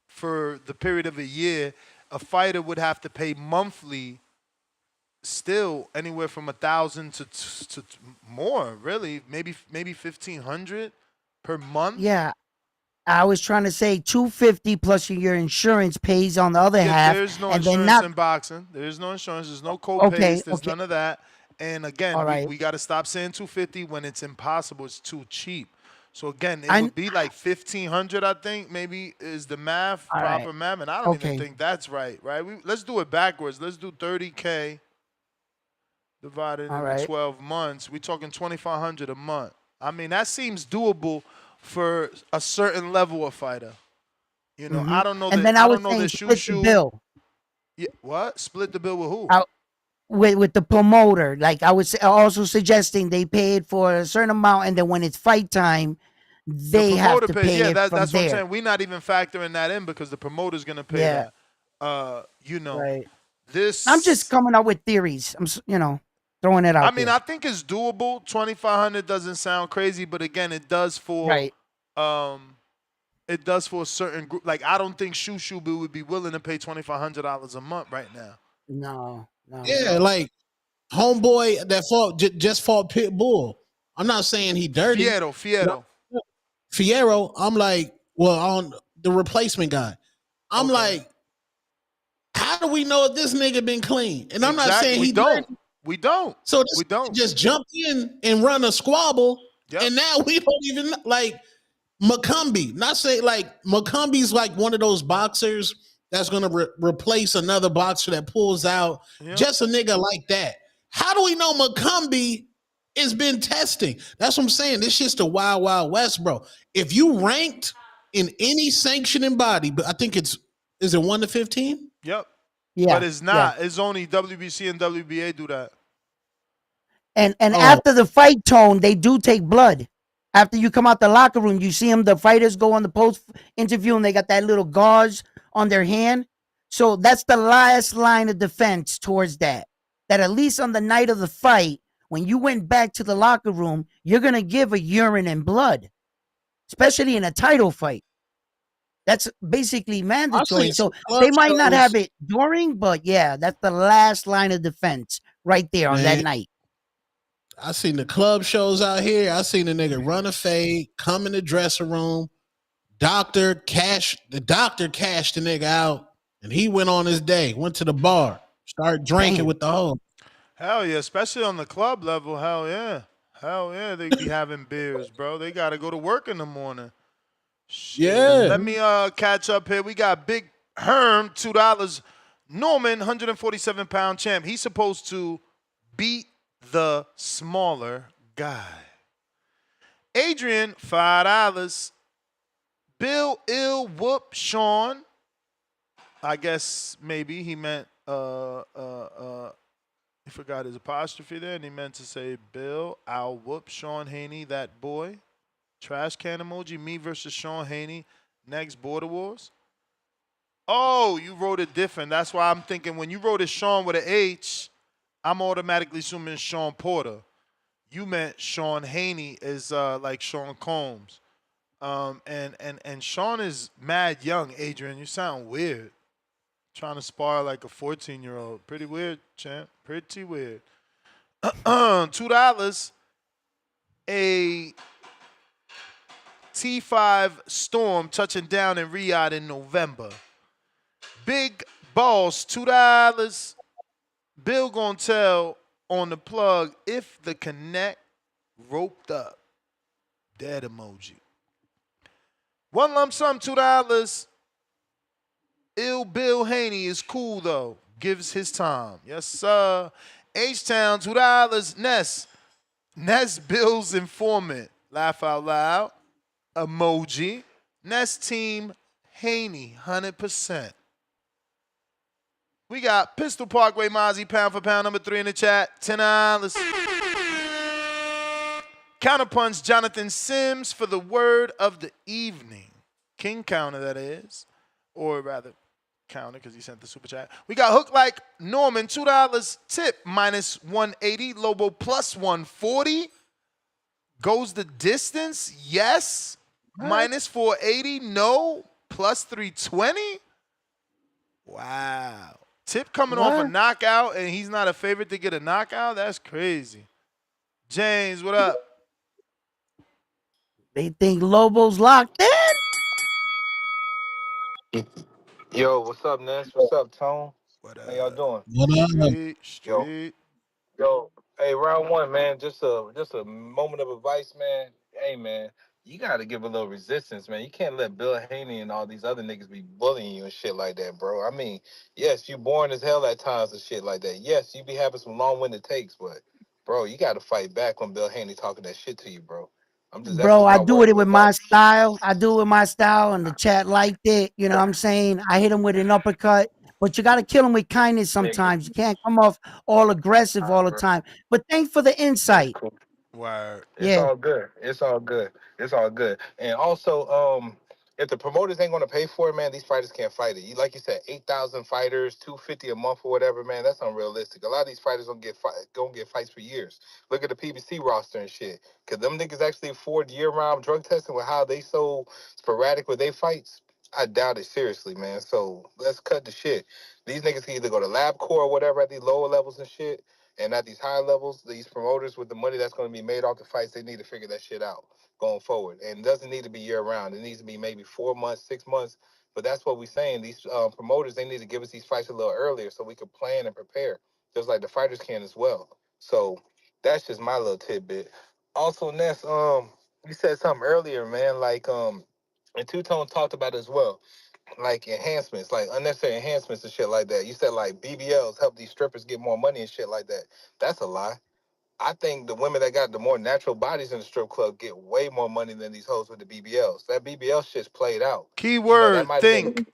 for the period of a year. A fighter would have to pay monthly still anywhere from 1,000 to more, really, maybe 1,500 per month. Yeah, I was trying to say 250 plus your insurance pays on the other Yeah, half, there's no and then insurance not. in boxing. There's no insurance. There's no co-pays. Okay, There's okay, none of that. And again, all we, right. we got to stop saying 250 when it's impossible. It's too cheap. So again, it I would be like 1,500. I think maybe is the math, all right. proper math, and I don't even Okay. think that's right. Right? Let's do it backwards. Let's do 30K divided All into right. 12 months. We're talking 2,500 a month. I mean, that seems doable for a certain level of fighter. You know, Mm-hmm. I don't know And that. then I I was don't know saying that split the Shushu. bill Yeah, what? Split the bill with who? out with the promoter. Like I was also suggesting they pay it for a certain amount, and then when it's fight time, The they have promoter to pays. pay Yeah, it from that's what I'm there. saying. We're not even factoring that in because the promoter's gonna pay Yeah. that. You know, Right. I'm just this. coming up with theories. Throwing it I out mean, there. I think it's doable. 2,500 doesn't sound crazy, but again, Right. um, it does for a certain group. Like I don't think Shushu would be willing to pay $2,500 a month right now. No. No. Yeah, like homeboy that just fought Pitbull. I'm not saying he dirty. Fierro. Fierro, I'm like, well, on the replacement guy. I'm like, how do we know if this nigga been clean? And I'm not Exactly. saying We he don't. dirty. We don't. So this We don't. just jump in and run a squabble, Yep. and now we don't even like McCombie. Not say like McCombie's like one of those boxers that's gonna replace another boxer that pulls out. Yep. Just a nigga like that. How do we know McCombie has been testing? That's what I'm saying. This shit's the wild, wild west, bro. If you ranked in any sanctioning body, but I think is it 1 to 15? Yep. Yeah. But it's not. It's only WBC and WBA do that. And Oh. after the fight tone, they do take blood. After you come out the locker room, you see them. The fighters go on the post interview, and they got that little gauze on their hand. So that's the last line of defense towards that. That at least on the night of the fight, when you went back to the locker room, you're gonna give a urine and blood, especially in a title fight. That's basically mandatory. So they might not have it during, but yeah, that's the last line of defense right there on that night. I seen the club shows out here. I seen the nigga run a fade, come in the dressing room. The doctor cashed the nigga out, and he went on his day. Went to the bar, started drinking with the hoe. Hell yeah, especially on the club level. Hell yeah. Hell yeah, they be having beers, bro. They got to go to work in the morning. Shit. Yeah. Let me catch up here. We got Big Herm, $2. Norman, 147-pound champ. He's supposed to beat the smaller guy. Adrian, $5. Bill Ill Whoop Shawn. I guess maybe he meant he forgot his apostrophe there, and he meant to say Bill, I'll whoop Shawn Haney, that boy. Trash can emoji, me versus Shawn Haney, next Border Wars. Oh, you wrote it different. That's why I'm thinking when you wrote it Shawn with an H, I'm automatically assuming Shawn Porter. You meant Shawn Haney is like Sean Combs. And Shawn is mad young, Adrian. You sound weird. Trying to spar like a 14-year-old. Pretty weird, champ. Pretty weird. $2. A T5 Storm touching down in Riyadh in November. Big Boss, $2. Bill gonna tell on the plug if the connect roped up. Dead emoji. One lump sum, $2. Ill Bill Haney is cool though. Gives his time. Yes, sir. H-Town, $2. Ness Bill's informant. Laugh out loud. Emoji. Ness Team Haney, 100%. We got Pistol Parkway Mozzie, pound for pound, number 3 in the chat, $10. Counterpunch Jonathan Sims for the word of the evening. King Counter, that is. Or rather, Counter, because he sent the super chat. We got Hook Like Norman, $2. Tip, minus 180. Lobo, plus 140. Goes the distance? Yes. Minus 480? No. Plus 320? Wow. Tip coming off a knockout, and he's not a favorite to get a knockout? That's crazy. James, what up? They think Lobo's locked in? Yo, what's up, Ness? What's up, Tone? How y'all doing? Street. Yo, hey, round one, man. Just a moment of advice, man. Hey, man. you got to give a little resistance, man. You can't let Bill Haney and all these other niggas be bullying you and shit like that, bro. I mean, yes, you boring as hell at times and shit like that. Yes, you be having some long-winded takes, but bro, you got to fight back when Bill Haney talking that shit to you, bro. That's Bro, just I my do word it of with my advice. style. I do it with my style, and the chat liked it. You know what I'm saying? I hit him with an uppercut, but you got to kill him with kindness Nigga, sometimes. You can't come off all aggressive all the bro. time. But thanks for the It's insight. cool. Word. It's Yeah. all good. It's all good. It's all good. And also, if the promoters ain't gonna pay for it, man, these fighters can't fight it. You like you said, 8,000 fighters, 250 a month or whatever, man. That's unrealistic. A lot of these fighters gonna get fights for years. Look at the PBC roster and shit. Cause them niggas actually afford year-round drug testing with how they so sporadic with their fights. I doubt it seriously, man. So let's cut the shit. These niggas can either go to LabCorp or whatever at these lower levels and shit. And at these high levels, these promoters with the money that's going to be made off the fights, they need to figure that shit out going forward. And it doesn't need to be year round. It needs to be maybe 4 months, 6 months. But that's what we're saying. These promoters, they need to give us these fights a little earlier so we can plan and prepare, just like the fighters can as well. So that's just my little tidbit. Also, Ness, you said something earlier, man, like and Two Tone talked about it as well, like enhancements, like unnecessary enhancements and shit like that. You said like BBLs help these strippers get more money and shit like that. That's a lie. I think the women that got the more natural bodies in the strip club get way more money than these hoes with the BBLs. That BBL shit's played out. You know, that Keyword might have been think.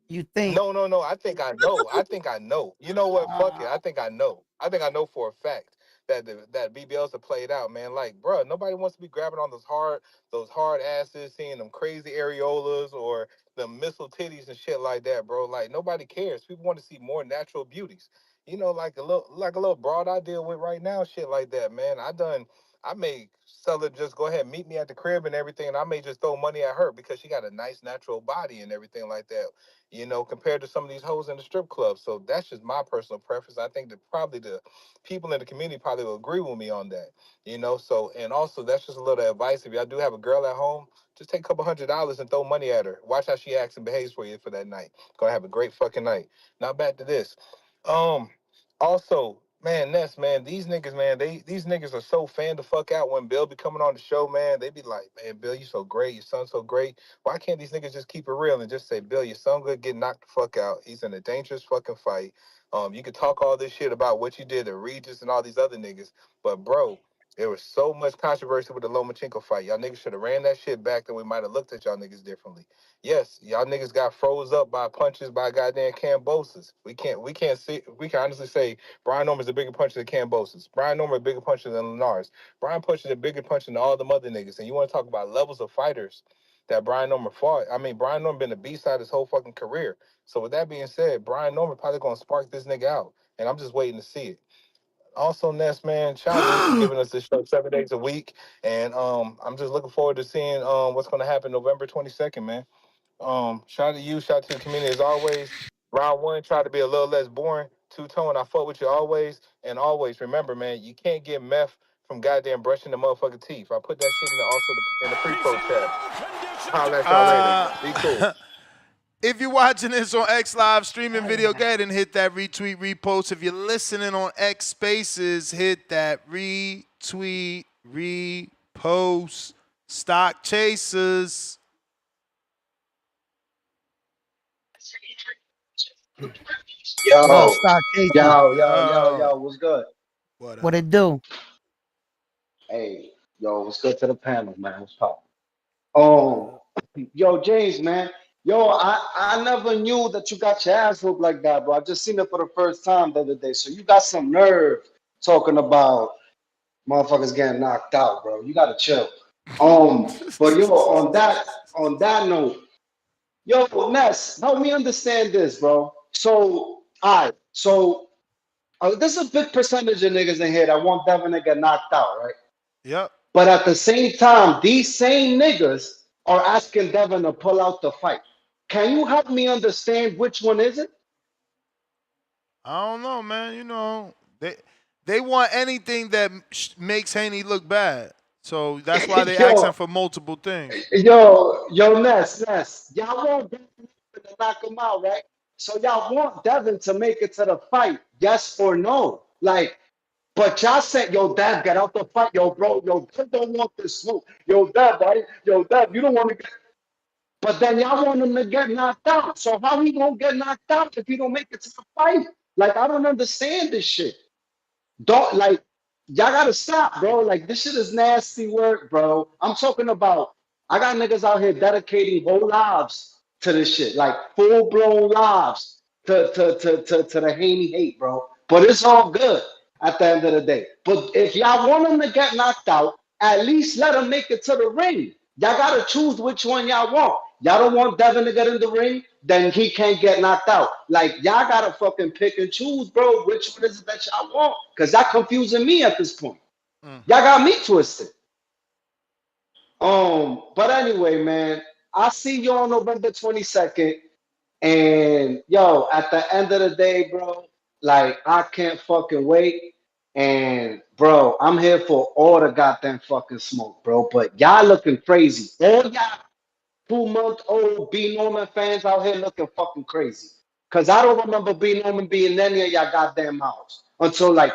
You think? no. I think I know. I think I know. You know what? Fuck it. I think I know. I think I know for a fact that that BBLs are played out, man. Like, bro, nobody wants to be grabbing on those hard asses, seeing them crazy areolas or the missile titties and shit like that, bro. Like, nobody cares. People want to see more natural beauties. You know, like a little broad I deal with right now, shit like that, man. I may sell it, just go ahead, meet me at the crib and everything, and I may just throw money at her because she got a nice natural body and everything like that, you know, compared to some of these hoes in the strip club. So that's just my personal preference. I think that probably the people in the community probably will agree with me on that, you know. So, and also that's just a little advice. If y'all do have a girl at home, just take a couple $100 and throw money at her. Watch how she acts and behaves for you for that night. Gonna have a great fucking night. Now back to this. Um, Also, man, Ness, man, these niggas, man, these niggas are so fan the fuck out when Bill be coming on the show, man. They be like, man, Bill, you so great, your son's so great. Why can't these niggas just keep it real and just say, Bill, your son could get knocked the fuck out. He's in a dangerous fucking fight. You could talk all this shit about what you did to Regis and all these other niggas, but bro, there was so much controversy with the Lomachenko fight. Y'all niggas should have ran that shit back, then we might have looked at y'all niggas differently. Yes, y'all niggas got froze up by punches by goddamn Camboses. We can honestly say Brian Norman's a bigger puncher than Camboses. Brian Norman a bigger puncher than Linares. Brian punches a bigger puncher than all the other niggas. And you want to talk about levels of fighters that Brian Norman fought? I mean, Brian Norman been a B-side his whole fucking career. So with that being said, Brian Norman probably gonna spark this nigga out, and I'm just waiting to see it. Also, Ness, man, shout out to you for giving us this show 7 days a week, and I'm just looking forward to seeing what's gonna happen November 22nd, man. Shout out to you, shout out to the community as always. Round one, try to be a little less boring. Two tone, I fuck with you always. And always remember, man, you can't get meth from goddamn brushing the motherfucking teeth. I put that shit in in the pre-pro chat. Holler at y'all later. Be cool. Uh, if you're watching this on X Live streaming video, go ahead and hit that retweet, repost. If you're listening on X Spaces, hit that retweet, repost. Stock chasers. What up, Yo, Stock Cases? Yo. what's good? What What up? it do? Hey, yo, what's good to the panel, man? What's up? What up? Yo, James, man. Yo, I never knew that you got your ass whooped like that, bro. I just seen it for the first time the other day. So you got some nerve talking about motherfuckers getting knocked out, bro. You gotta chill. But yo, on that note, yo, Ness, help me understand this, bro. So, all right, so there's a big percentage of niggas in here that want Devin to get knocked out, right? Yep. But at the same time, these same niggas are asking Devin to pull out the fight. Can you help me understand which one is it? I don't know, man. You know, they want anything that makes Haney look bad. So that's why they asking yo, for multiple things. Ness. Y'all want Devin to knock him out, right? So y'all want Devin to make it to the fight, yes or no? Like, But y'all said, yo, Dev, get out the fight. Yo, bro, yo, Dev don't want this smoke. Yo, Dev, right? Yo, Dev, you don't want to get. But then y'all want him to get knocked out. So how he gonna get knocked out if he don't make it to the fight? Like, I don't understand this shit. Don't like y'all gotta stop, bro. Like this shit is nasty work, bro. I'm talking about I got niggas out here dedicating whole lives to this shit, like full-blown lives to the Haney hate, bro. But it's all good at the end of the day. But if y'all want him to get knocked out, at least let him make it to the ring. Y'all gotta choose which one y'all want. Y'all don't want Devin to get in the ring, then he can't get knocked out. Like y'all gotta fucking pick and choose, bro. Which one is it that y'all want? Cause that confusing me at this point. Y'all got me twisted. But anyway, man, I'll see you on November 22nd. And yo, at the end of the day, bro, like I can't fucking wait. And bro, I'm here for all the goddamn fucking smoke, bro. But y'all looking crazy. All y'all 2-month-old B Norman fans out here looking fucking crazy. Cause I don't remember B Norman being any of y'all goddamn mouths until like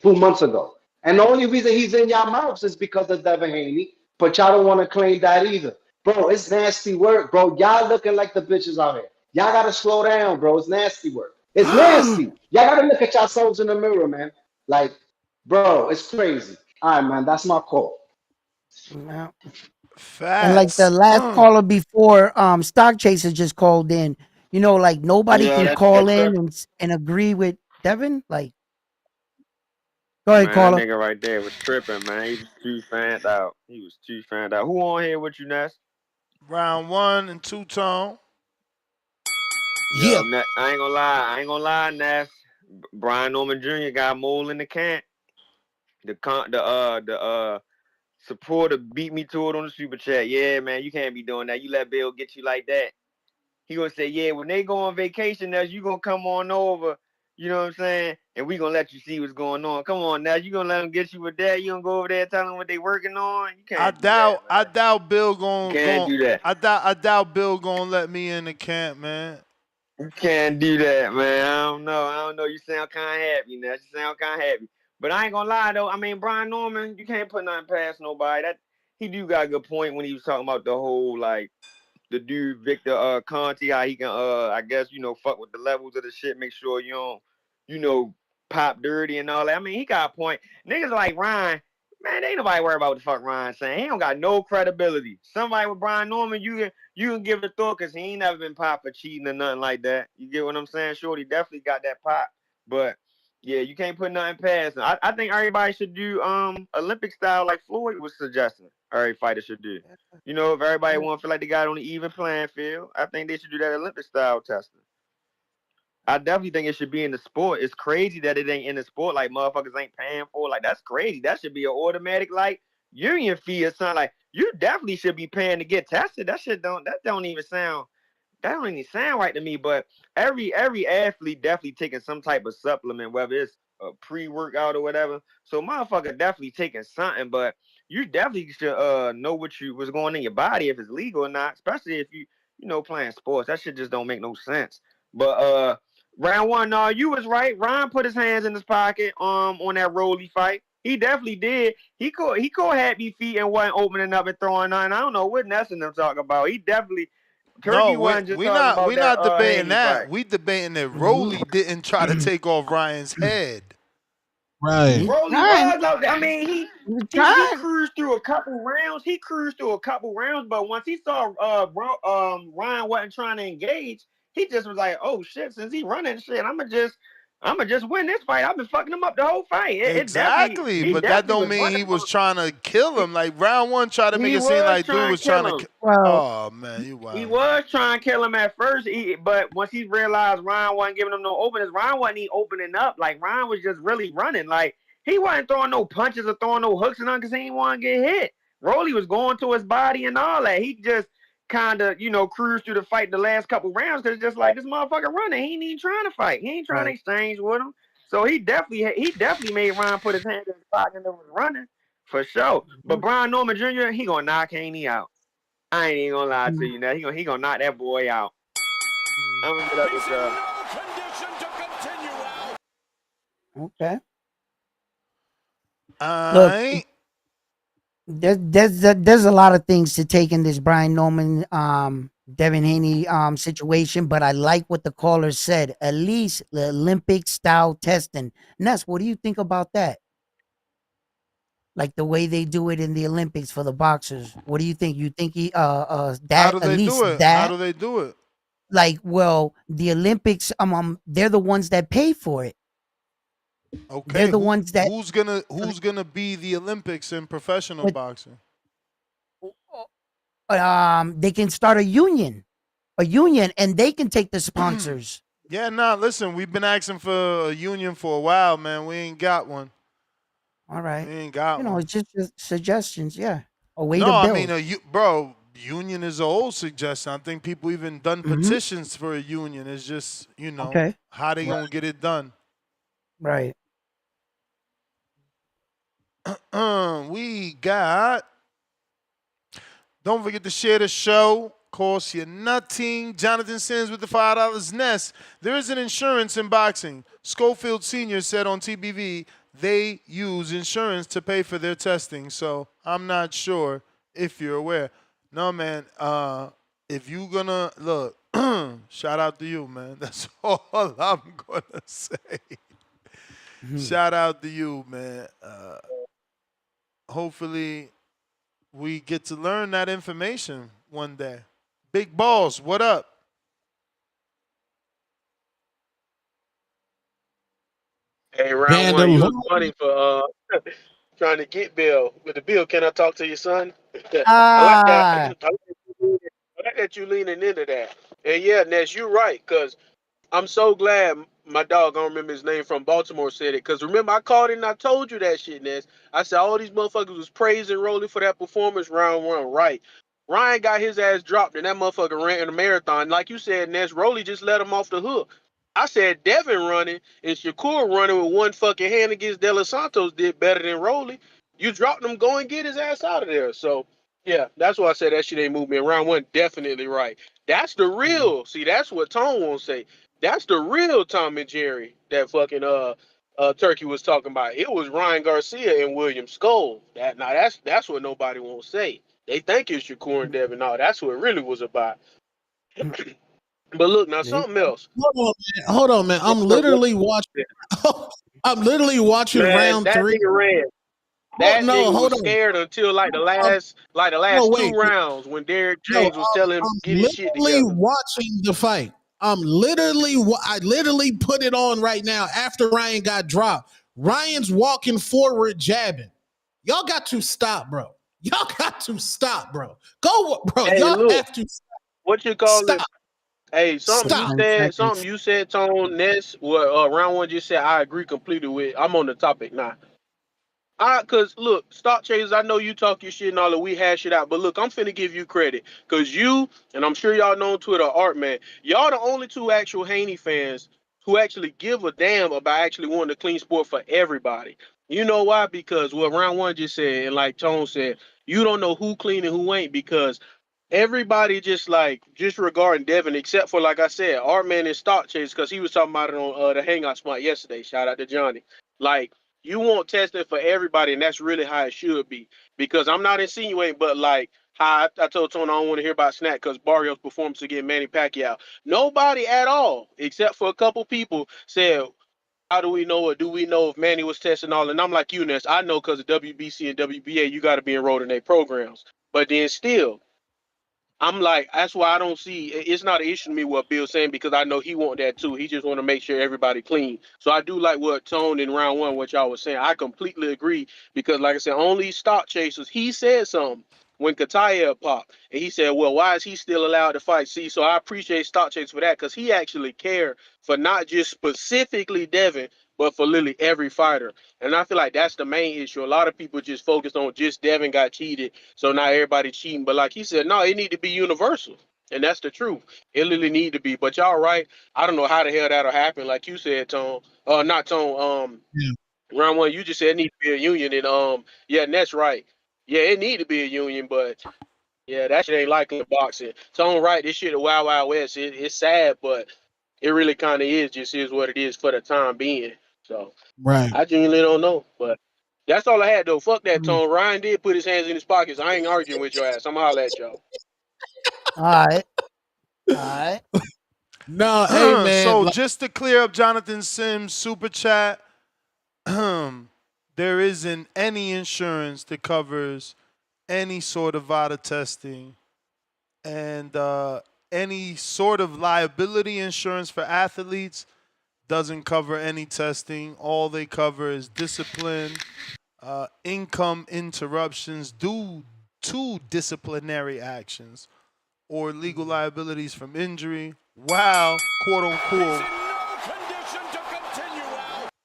2 months ago. And the only reason he's in y'all mouths is because of Devin Haney. But y'all don't want to claim that either. Bro, it's nasty work, bro. Y'all looking like the bitches out here. Y'all gotta slow down, bro. It's nasty work. It's nasty. Y'all gotta look at yourselves in the mirror, man. Like, bro, it's crazy. All right, man. That's my call. Yeah. And like the Facts. last caller before, Stock Chaser just called in. You know, like nobody Yeah, can that call nigga in tripping. and agree with Devin. Like, go ahead, Man, that caller. nigga right there was tripping, man. He was too fanned out. He was too fanned out. Who on here with you, Ness? Round 1 and 2-tone. Yeah. Yo, I ain't gonna lie. I ain't gonna lie, Ness. Brian Norman Jr. got mole in the camp. The supporter beat me to it on the super chat. Yeah, man, you can't be doing that. You let Bill get you like that. He gonna say, yeah, when they go on vacation, Ness, you gonna come on over. You know what I'm saying? And we gonna let you see what's going on. Come on, Ness, you gonna let them get you with that? You gonna go over there and tell them what they working on? You I can't do that, doubt I man. doubt Bill You gon' can't gon' do that. I doubt Bill gonna let me in the camp, man. You can't do that, man. I don't know. I don't know. You sound kind of happy, Ness. You sound kind of happy. But I ain't gonna lie though. I mean, Brian Norman, you can't put nothing past nobody. That he do got a good point when he was talking about the whole like the dude Victor Conte, how he can I guess, fuck with the levels of the shit, make sure you don't, pop dirty and all that. I mean, he got a point. Niggas like Ryan, man, ain't nobody worried about what the fuck Ryan saying. He don't got no credibility. Somebody with Brian Norman, you can give it a thought because he ain't never been popped for cheating or nothing like that. You get what I'm saying? Shorty definitely got that pop. But yeah, you can't put nothing past him. I think everybody should do Olympic style like Floyd was suggesting. Every fighter should do. If everybody want to feel like they got on the even playing field, I think they should do that Olympic style testing. I definitely think it should be in the sport. It's crazy that it ain't in the sport. Like motherfuckers ain't paying for it. Like that's crazy. That should be an automatic like union fee or something. Like you definitely should be paying to get tested. That don't even sound right to me. But every athlete definitely taking some type of supplement, whether it's a pre-workout or whatever. So motherfucker definitely taking something, but you definitely should know what's going in your body if it's legal or not, especially if you playing sports. That shit just don't make no sense. But round one, no, you was right. Ryan put his hands in his pocket on that Rolly fight. He definitely did. He caught happy feet and wasn't opening up and throwing none. I don't know what Ness and them talking about. He definitely No, Turkey wasn't just we talking not about we that not debating Haney that. fight. We debating that Rolly didn't try to take off Ryan's head. Right. Rolly Trying. was out there. I mean, He was he trying. cruised through a couple rounds. But once he saw Ryan wasn't trying to engage, he just was like, "Oh shit! Since he running shit, I'ma just win this fight. I've been fucking him up the whole fight. Exactly, He but that definitely don't was mean he running was for. trying to kill him. Like round 1 tried to make He it seem was like dude trying was to trying kill to. him. Well, Oh man, you He wild. was trying to kill him at first, but once he realized Ryan wasn't giving him no openings, Ryan wasn't even opening up. Like Ryan was just really running. Like he wasn't throwing no punches or throwing no hooks and nothing because he didn't want to get hit. Rolly was going to his body and all that. He just kind of, cruised through the fight the last couple rounds because just like this motherfucker running. He ain't even trying to fight. He ain't trying to right. exchange with him. So he definitely made Ryan put his hand in his pocket and was running for sure. But Brian Norman Jr., he gonna knock Haney out. I ain't even gonna lie to you now. He gonna knock that boy out. I'm gonna get up with y'all. Okay. Look, I there's a lot of things to take in this Brian Norman, Devin Haney situation, but I like what the caller said. At least the Olympic style testing. Ness, what do you think about that? Like the way they do it in the Olympics for the boxers. What do you think? You think how that do at they do least it? How that do they do it? like well the Olympics they're the ones that pay for it. They're Okay, the ones that who's gonna be the Olympics in professional but boxing? they can start a union and they can take the sponsors. Yeah, nah. Listen, we've been asking for a union for a while, man. We ain't got one. All We right. ain't got one. It's just suggestions, yeah. A way No, to I mean, build. bro, union is an old suggestion. I think people even done Mhm. petitions for a union. It's just, Okay. how they Right. gonna get it done. Right. We got. Don't forget to share the show. Cost you nothing. Jonathan Sims with the $5 Nest. There is an insurance in boxing. Schofield Sr. said on TBV they use insurance to pay for their testing. So I'm not sure if you're aware. No, man. If you gonna look, shout out to you, man. That's all I'm gonna say. Shout out to you, man. Hopefully we get to learn that information one day. Big Balls, what up? Hey, round one, you was Vandaloo. funny for trying to get Bill. With the Bill, can I talk to your son? I like that. Ah, I like that you leaning into that. And yeah, Ness, you're right, cause I'm so glad my dog, I don't remember his name, from Baltimore said it. Because remember, I called in and I told you that shit, Ness. I said all these motherfuckers was praising Rolly for that performance round one. Right. Ryan got his ass dropped and that motherfucker ran in a marathon. Like you said, Ness, Rolly just let him off the hook. I said Devin running and Shakur running with one fucking hand against De Los Santos did better than Rolly. You dropped him, go and get his ass out of there. So, yeah, that's why I said that shit ain't moved me. Round one, definitely right. That's the real. See, that's what Tone won't say. That's the real Tom and Jerry that fucking Turkey was talking about. It was Ryan Garcia and William Skull. That's what nobody won't say. They think it's Shakur and Devin. No, that's what it really was about. But look, now something else. Hold on, man. I'm literally watching. I'm literally watching Man, round that three. nigga ran. Oh That no, nigga hold was on. scared until Um, like the no, last two wait. rounds when Derrick No, James was telling him I'm get his shit literally together. watching the fight. I literally put it on right now after Ryan got dropped. Ryan's walking forward, jabbing. Y'all got to stop, bro. Y'all got to stop, bro. Go, bro. Hey, Y'all look, have to what you call it? stop. Hey, Stop. something you said, Tone, Ness, what round one just said, I agree completely with. I'm on the topic now. Cause look, stock chasers, I know you talk your shit and all that, we hash it out. But look, I'm finna give you credit. Cause you, and I'm sure y'all know on Twitter, Art Man, y'all the only two actual Haney fans who actually give a damn about actually wanting a clean sport for everybody. You know why? Because what round one just said, and like Tone said, you don't know who clean and who ain't because everybody just like disregarding Devin, except for like I said, our man in stock chase because he was talking about it on the Hangout spot yesterday. Shout out to Johnny. Like you want testing for everybody, and that's really how it should be. Because I'm not insinuating, but like how I told Tony, I don't want to hear about Snack because Barrios' performance against Manny Pacquiao. Nobody at all, except for a couple people, said. How do we know or do we know if Manny was testing all? And I'm like you, Ness. I know because of WBC and WBA, you got to be enrolled in their programs. But then still, I'm like, that's why I don't see. It's not an issue to me what Bill's saying because I know he want that too. He just want to make sure everybody clean. So I do like what Tone in round one, what y'all was saying. I completely agree because, like I said, only stock chasers. He said something when Kataya popped, and he said, "Well, why is he still allowed to fight?" See, so I appreciate stock chasers for that because he actually cared for not just specifically Devin, but for literally every fighter. And I feel like that's the main issue. A lot of people just focus on just Devin got cheated, so now everybody cheating. But like he said, no, it need to be universal. And that's the truth. It literally need to be. But y'all right. I don't know how the hell that'll happen. Like you said, Tone. Not Tone. Round one, you just said it need to be a union. And yeah, and that's right. Yeah, it need to be a union, but yeah, that shit ain't like in boxing. Tone right, this shit a wild wild west. It's sad, but it really kinda is just is what it is for the time being. So Right. I genuinely don't know. But That's all I had though. Fuck that tone. Ryan did put his hands in his pockets. I ain't arguing with your ass. I'm gonna holler at y'all. All right. All right. No, hey man. So just to clear up Jonathan Sims' super chat, there isn't any insurance that covers any sort of VADA testing, and any sort of liability insurance for athletes doesn't cover any testing. All they cover is discipline, income interruptions due to disciplinary actions, or legal liabilities from injury, while quote unquote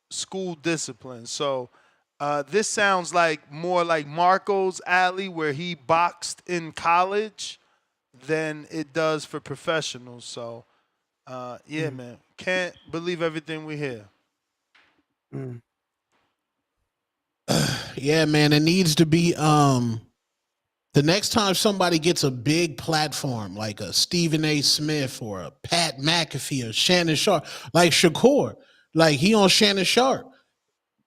school discipline. So this sounds like more like Marco's alley, where he boxed in college, than it does for professionals. So yeah, man, can't believe everything we hear. Yeah, man, it needs to be the next time somebody gets a big platform like a Stephen A. Smith or a Pat McAfee or Shannon Sharp, like Shakur, like he on Shannon Sharp.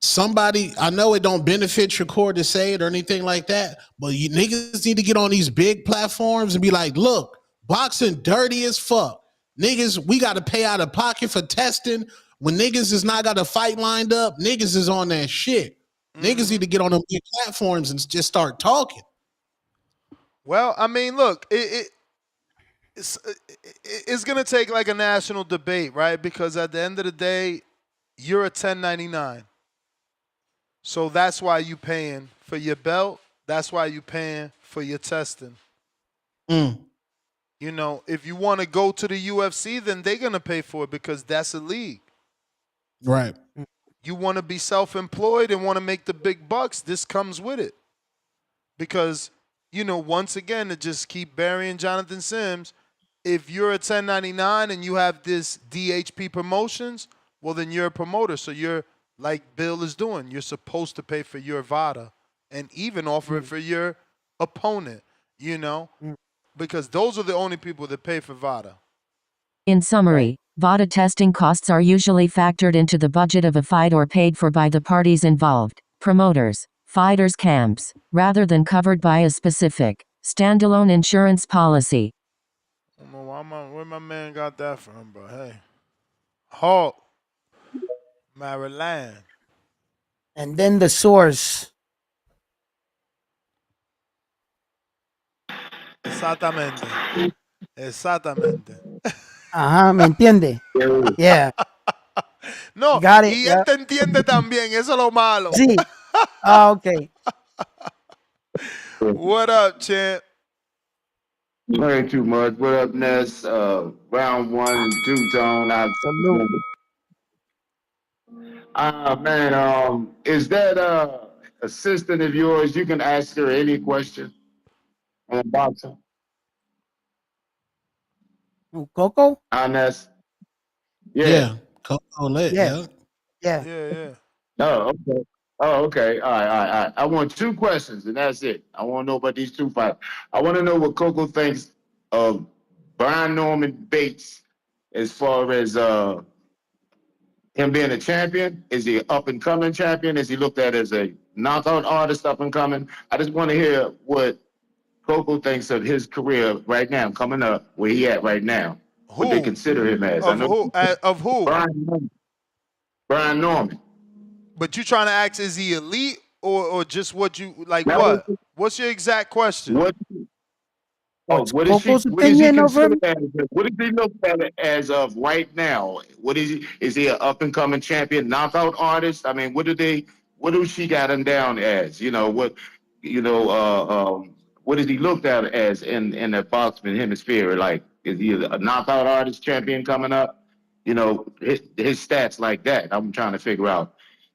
Somebody, I know it don't benefit Shakur to say it or anything like that, but you niggas need to get on these big platforms and be like, look, boxing dirty as fuck. Niggas, we got to pay out of pocket for testing. When niggas is not got a fight lined up, niggas is on that shit. Niggas need to get on them big platforms and just start talking. Well, I mean, look, it's going to take like a national debate, right? Because at the end of the day, you're a 1099. So that's why you paying for your belt. That's why you paying for your testing. You know, if you want to go to the UFC, then they're going to pay for it because that's a league. Right. You want to be self-employed and want to make the big bucks, this comes with it. Because, you know, once again, to just keep burying Jonathan Sims, if you're a 1099 and you have this DHP Promotions, well, then you're a promoter. So you're, like Bill is doing, you're supposed to pay for your VADA and even offer it for your opponent, you know, because those are the only people that pay for VADA. In summary, VADA testing costs are usually factored into the budget of a fight or paid for by the parties involved, promoters, fighters' camps, rather than covered by a specific, standalone insurance policy. I don't know where my man got that from, but hey. Halt. Maryland. And then the source. Exactamente. Exactamente. Ajá, ¿me entiende? Yeah. No, Got it. y Yeah. él te entiende también, eso es lo malo. Sí. Ah, okay. What up, champ? Ain't too much. What up, Ness? Round 1 and 2 tone. Salute. Man, is that assistant of yours? You can ask her any question on boxing. Coco? Ness? Yeah. Coco lit, Yeah. yeah. Yeah. Oh, okay. Oh, okay. All right. I want 2 questions, and that's it. I want to know about these 2 fights. I want to know what Coco thinks of Brian Norman Bates as far as him being a champion. Is he an up-and-coming champion? Is he looked at as a knockout artist up-and-coming? I just want to hear what Coco thinks of his career right now, coming up, where he at right now. What they consider him as. Of who? Of who? Brian Norman. But you trying to ask, is he elite or just what you, like what? What's your exact question? What is he considered as? What is he looked at as of right now? What is he? Is he an up and coming champion knockout artist? I mean, what do she got him down as? You know what? What is he looked at as in the boxing hemisphere? Like, is he a knockout artist champion coming up? You know, his stats like that. I'm trying to figure out.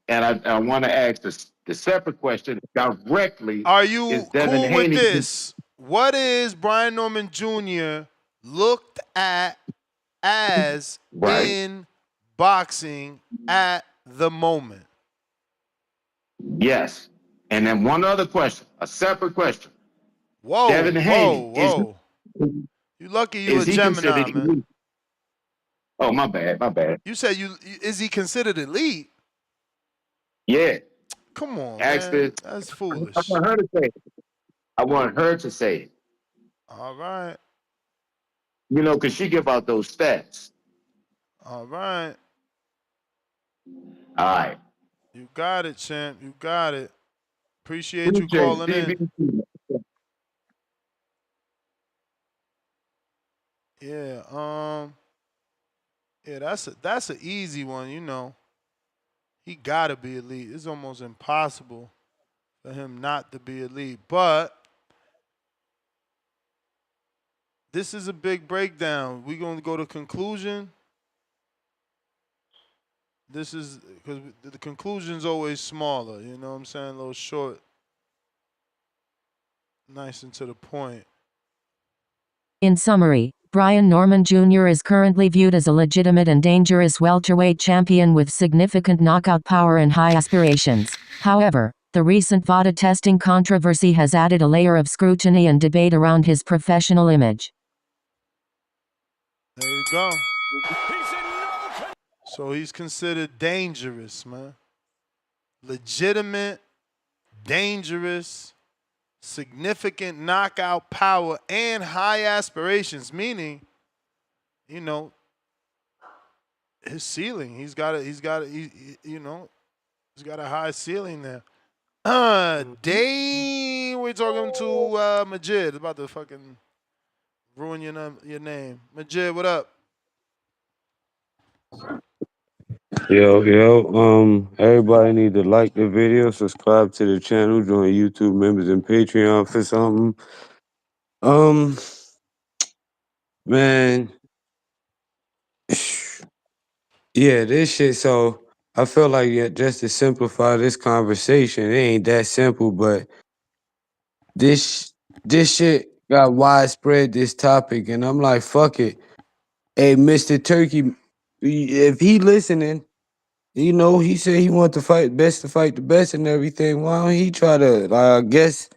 And I want to ask the separate question directly. Are you is Devin cool Haney with this? What is Brian Norman Jr. looked at as in boxing at the moment? Yes. And then one other question, a separate question. Whoa, Devin Haney, whoa. You lucky you a Gemini, man. Elite? Oh, my bad. You said is he considered elite? Yeah. Come on, Ask man. this. That's I foolish. want her to say it. I want her to say it. All right. You know, because she give out those stats. All right. All right. You got it, champ. You got it. Appreciate you Appreciate calling it. in. DVC. Yeah. Yeah, that's an easy one, you know. He gotta be elite. It's almost impossible for him not to be elite. But this is a big breakdown. We're gonna go to conclusion. This is because the conclusion's always smaller, you know what I'm saying? A little short, nice and to the point. In summary, Brian Norman Jr. is currently viewed as a legitimate and dangerous welterweight champion with significant knockout power and high aspirations. However, the recent VADA testing controversy has added a layer of scrutiny and debate around his professional image. There you go. So he's considered dangerous, man. Legitimate, dangerous, significant knockout power, and high aspirations, meaning, you know, his ceiling. He's got a high ceiling there. Dane, we're talking to Majid about to fucking ruin your name. Majid, what up? Everybody need to like the video, subscribe to the channel, join YouTube members and Patreon for something. Um, man, yeah, this shit. So I feel like just to simplify this conversation, it ain't that simple, but this this shit got widespread. This topic, and I'm like, fuck it. Hey, Mr. Turkey, if he listening. You know, he said he want to fight the best and everything. Why don't he try to, like, I guess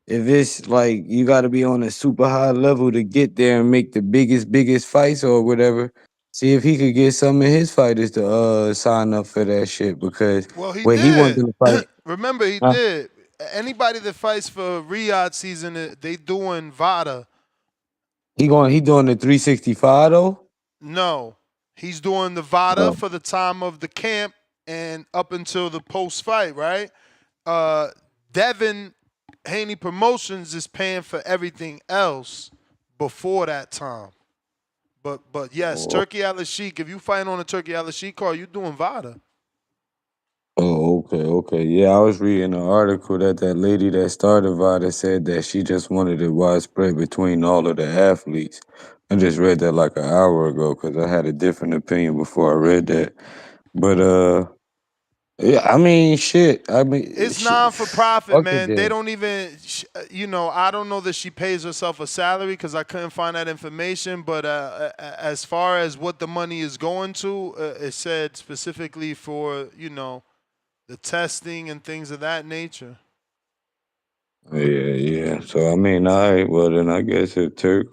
if it's like you got to be on a super high level to get there and make the biggest fights or whatever. See if he could get some of his fighters to sign up for that shit because Well, he where he wants did. them to fight. Remember, he Huh? did. Anybody that fights for Riyadh season, they doing VADA. He doing the 365 though. No, he's doing the VADA Oh, for the time of the camp and up until the post fight, right? Uh, Devin Haney Promotions is paying for everything else before that time. But yes, oh, Turkey Al Sheik. If you fight on a Turkey Al Sheik card, you're doing VADA. okay. Yeah, I was reading an article that lady that started VADA said that she just wanted it widespread between all of the athletes. I just read that like an hour ago because I had a different opinion before I read that. But yeah, I mean, shit. I mean, It's shit. non for profit, Fuck it man. They then. don't even, I don't know that she pays herself a salary because I couldn't find that information. But as far as what the money is going to, it said specifically for, the testing and things of that nature. Yeah. So I mean, all right. Well, then I guess if Turk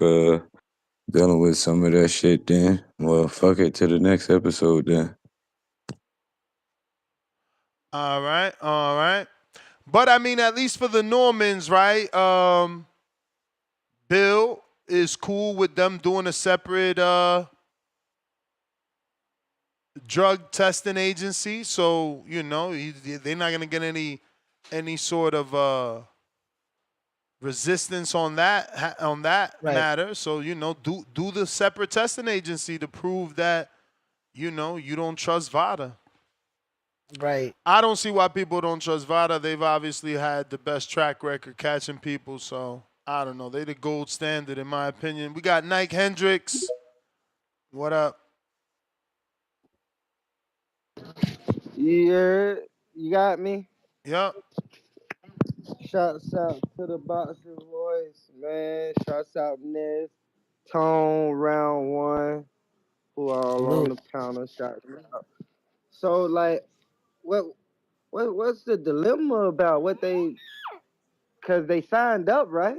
dealing with some of that shit, then well, fuck it to the next episode then. All right, all right. But I mean, at least for the Normans, right? Bill is cool with them doing a separate drug testing agency, so they're not gonna get any sort of resistance on that Right. matter. So do the separate testing agency to prove that you don't trust VADA. Right. I don't see why people don't trust VADA. They've obviously had the best track record catching people, so I don't know. They the gold standard in my opinion. We got Nike Hendricks. What up? Yeah, you got me. Yep. Shouts out to the boxing voice, man. Shouts out Ness, Tone, round one, who are all on Salute. the panel. Shouts out. So, like, what's the dilemma about what they? Cause they signed up, right?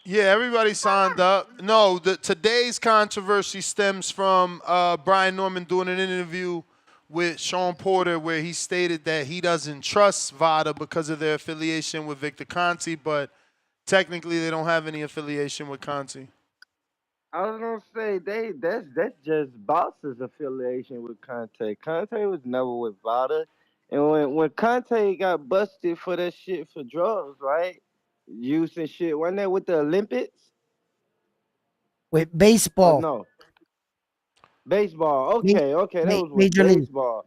Yeah, everybody signed up. No, today's controversy stems from Brian Norman doing an interview with Shawn Porter where he stated that he doesn't trust VADA because of their affiliation with Victor Conte, but technically they don't have any affiliation with Conte. I was gonna say that's just Box's affiliation with Conte. Conte was never with Vada, and when Conte got busted for that shit for drugs, right? Use and shit. Wasn't that with the Olympics? With Or baseball, no? Baseball. ma- Okay, that was with major league. baseball.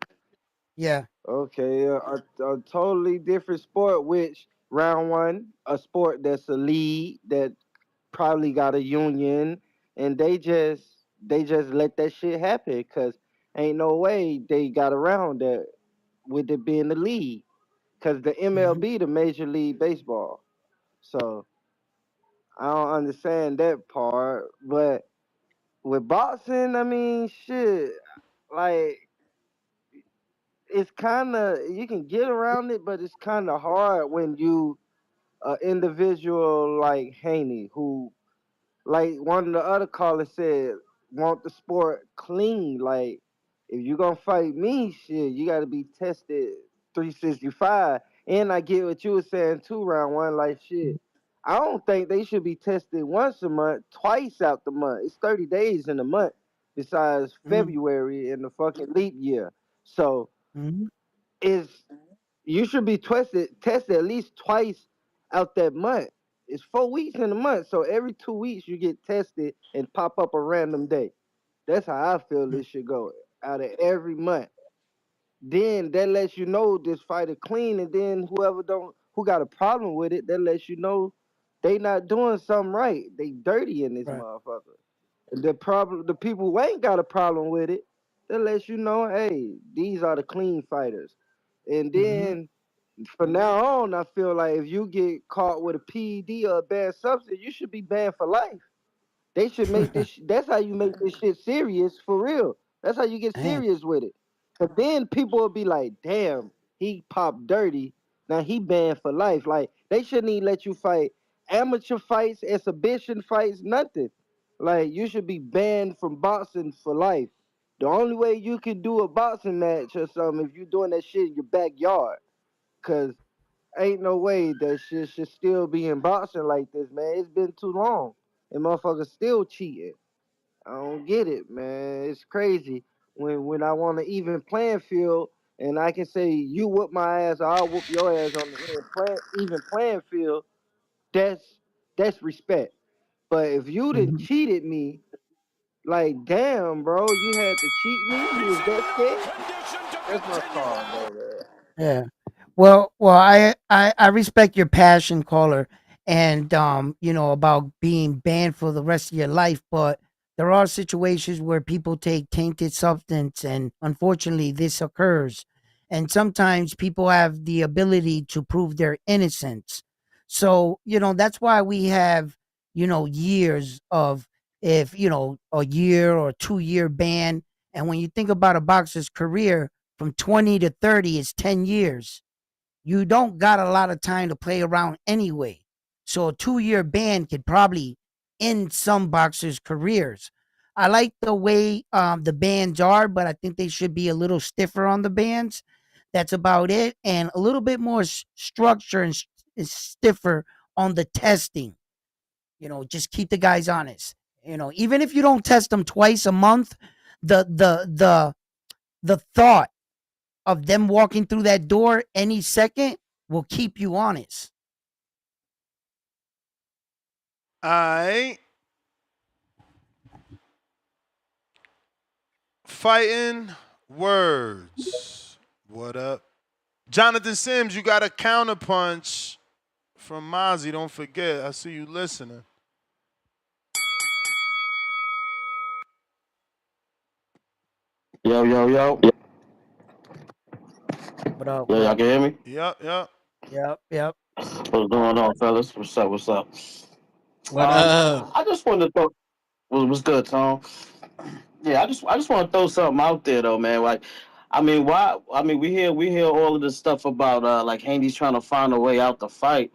Yeah. Okay, a totally different sport. Which round one, a sport that's a league that probably got a union, and they just let that shit happen because ain't no way they got around that with it being the league because the Hmm. MLB, the Major League Baseball. So I don't understand that part, but with boxing, I mean, shit, like it's kind of you can get around it, but it's kind of hard when you a individual like Haney who like one of the other callers said, want the sport clean. Like, if you gonna fight me, shit, you gotta be tested 365. And I get what you were saying too, round one. Like, shit, I don't think they should be tested once a month, twice out the month. It's 30 days in a month, besides Hmm. February and the fucking leap year. So Hmm. is you should be tested at least twice out that month. It's 4 weeks in a month, so every 2 weeks you get tested and pop up a random day. That's how I feel this should go out of every month. Then that lets you know this fighter clean, and then who got a problem with it, that lets you know they not doing something right. They dirty in this Right. motherfucker. And the people who ain't got a problem with it, that lets you know, hey, these are the clean fighters. And Hmm. then from now on, I feel like if you get caught with a PED or a bad substance, you should be banned for life. They should make this. That's how you make this shit serious for real. That's how you get Damn. serious with it. But then people will be like, "Damn, he popped dirty. Now he banned for life." Like they shouldn't even let you fight amateur fights, exhibition fights, nothing. Like you should be banned from boxing for life. The only way you can do a boxing match or something if you're doing that shit in your backyard, cause ain't no way that shit should still be in boxing like this, man. It's been too long. And motherfuckers still cheating. I don't get it, man. It's crazy when I want an even playing field and I can say you whoop my ass or I'll whoop your ass on the even playing field. That's that's respect. But if you done Hmm. cheated me, like damn, bro, you had to cheat me. You was that scared. That's my call, though, man. Yeah. Well, I respect your passion, caller, and about being banned for the rest of your life. But there are situations where people take tainted substance, and unfortunately, this occurs. And sometimes people have the ability to prove their innocence. So that's why we have years of, if a year or 2 year ban. And when you think about a boxer's career, from 20 to 30 is 10 years. You don't got a lot of time to play around anyway. So a 2 year ban could probably end some boxers' careers. I like the way the bans are, but I think they should be a little stiffer on the bans. That's about it. And a little bit more structure and stiffer on the testing. Just keep the guys honest. Even if you don't test them twice a month, the thought of them walking through that door any second will keep you honest. Alright. Fighting words. What up? Jonathan Sims, you got a counterpunch from Mozzie. Don't forget. I see you listening. Yo, yo, yo. What up? Yo, What y'all up? can hear me? Yep, yep. Yep, yep. What's going on, fellas? What's up? What's up? What up? I just wanted to throw what's good, Tom. Yeah, I just want to throw something out there though, man. Like, I mean, why? I mean, we hear all of this stuff about like Haney's trying to find a way out the fight.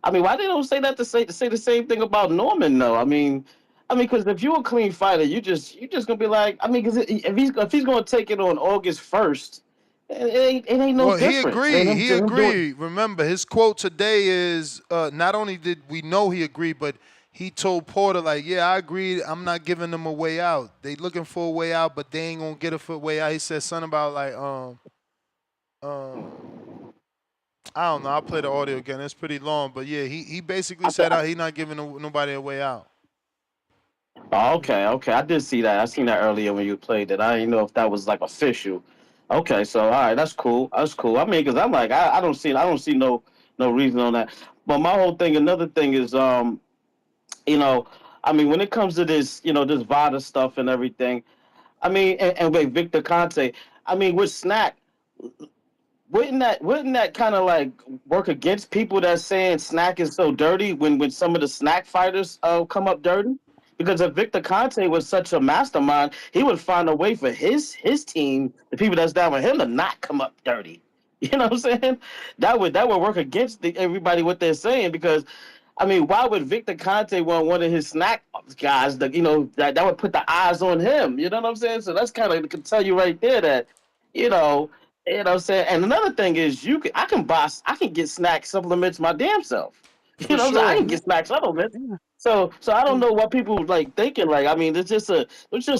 I mean, why they don't say that to say the same thing about Norman though? I mean, I mean, because if you're a clean fighter, you just gonna be like, I mean, because if he's gonna take it on August 1st, it ain't no Well, he difference than agreed. him, He than him doing. agreed. Remember, his quote today is not only did we know he agreed, but he told Porter, like, yeah, I agreed. I'm not giving them a way out. They looking for a way out, but they ain't going to get a way out. He said something about, like, I don't know. I'll play the audio again. It's pretty long. But, yeah, he basically said he not giving nobody a way out. Oh, okay. I did see that. I seen that earlier when you played it. I didn't know if that was like official. Okay, so all right, that's cool. That's cool. I mean, because I'm like, I don't see no reason on that. But my whole thing, another thing is, you know, I mean, when it comes to this, this VADA stuff and everything, I mean, and with Victor Conte, I mean, with Snack, wouldn't that kind of like work against people that saying Snack is so dirty when some of the Snack fighters come up dirty? Because if Victor Conte was such a mastermind, he would find a way for his team, the people that's down with him, to not come up dirty. You know what I'm saying? That would work against everybody what they're saying, because I mean, why would Victor Conte want one of his Snack guys that would put the eyes on him? You know what I'm saying? So that's kind of, can tell you right there that, you know, what I'm saying. And another thing is, I can get Snack supplements my damn self. You For know what I'm saying? I sure. can get Snack supplements. So I don't know what people like thinking. Like, I mean, it's just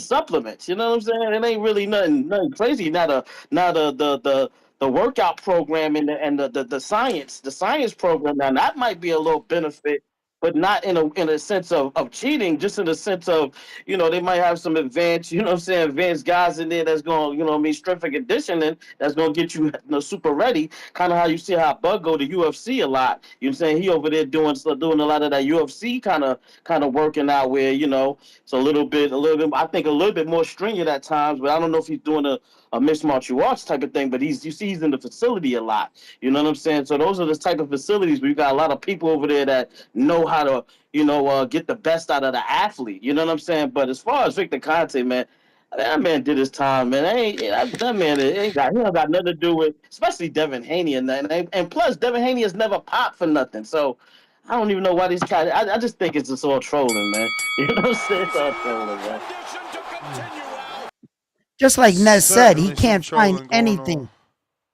supplements. You know what I'm saying? It ain't really nothing crazy. Not the workout program and the science program. Now that might be a little benefit, but not in a sense of cheating. Just in a sense of, they might have some advanced, you know what I'm saying, advanced guys in there that's going, strength and conditioning, that's going to get you, super ready. Kind of how you see how Bud go to UFC a lot. You know what I'm saying? He over there doing a lot of that UFC kind of working out, where, it's a little bit, I think a little bit more stringent at times, but I don't know if he's doing a mixed martial arts type of thing, but you see he's in the facility a lot. You know what I'm saying? So those are the type of facilities where you got a lot of people over there that know how to, get the best out of the athlete. You know what I'm saying? But as far as Victor Conte, man, that man did his time, man. That man he don't got nothing to do with, especially Devin Haney and that. And plus, Devin Haney has never popped for nothing. So I don't even know why these guys. I just think it's just all trolling, man. You know what I'm saying? It's all trolling, man. Just like Ness said, he Certainly some can't find trolling going on. anything.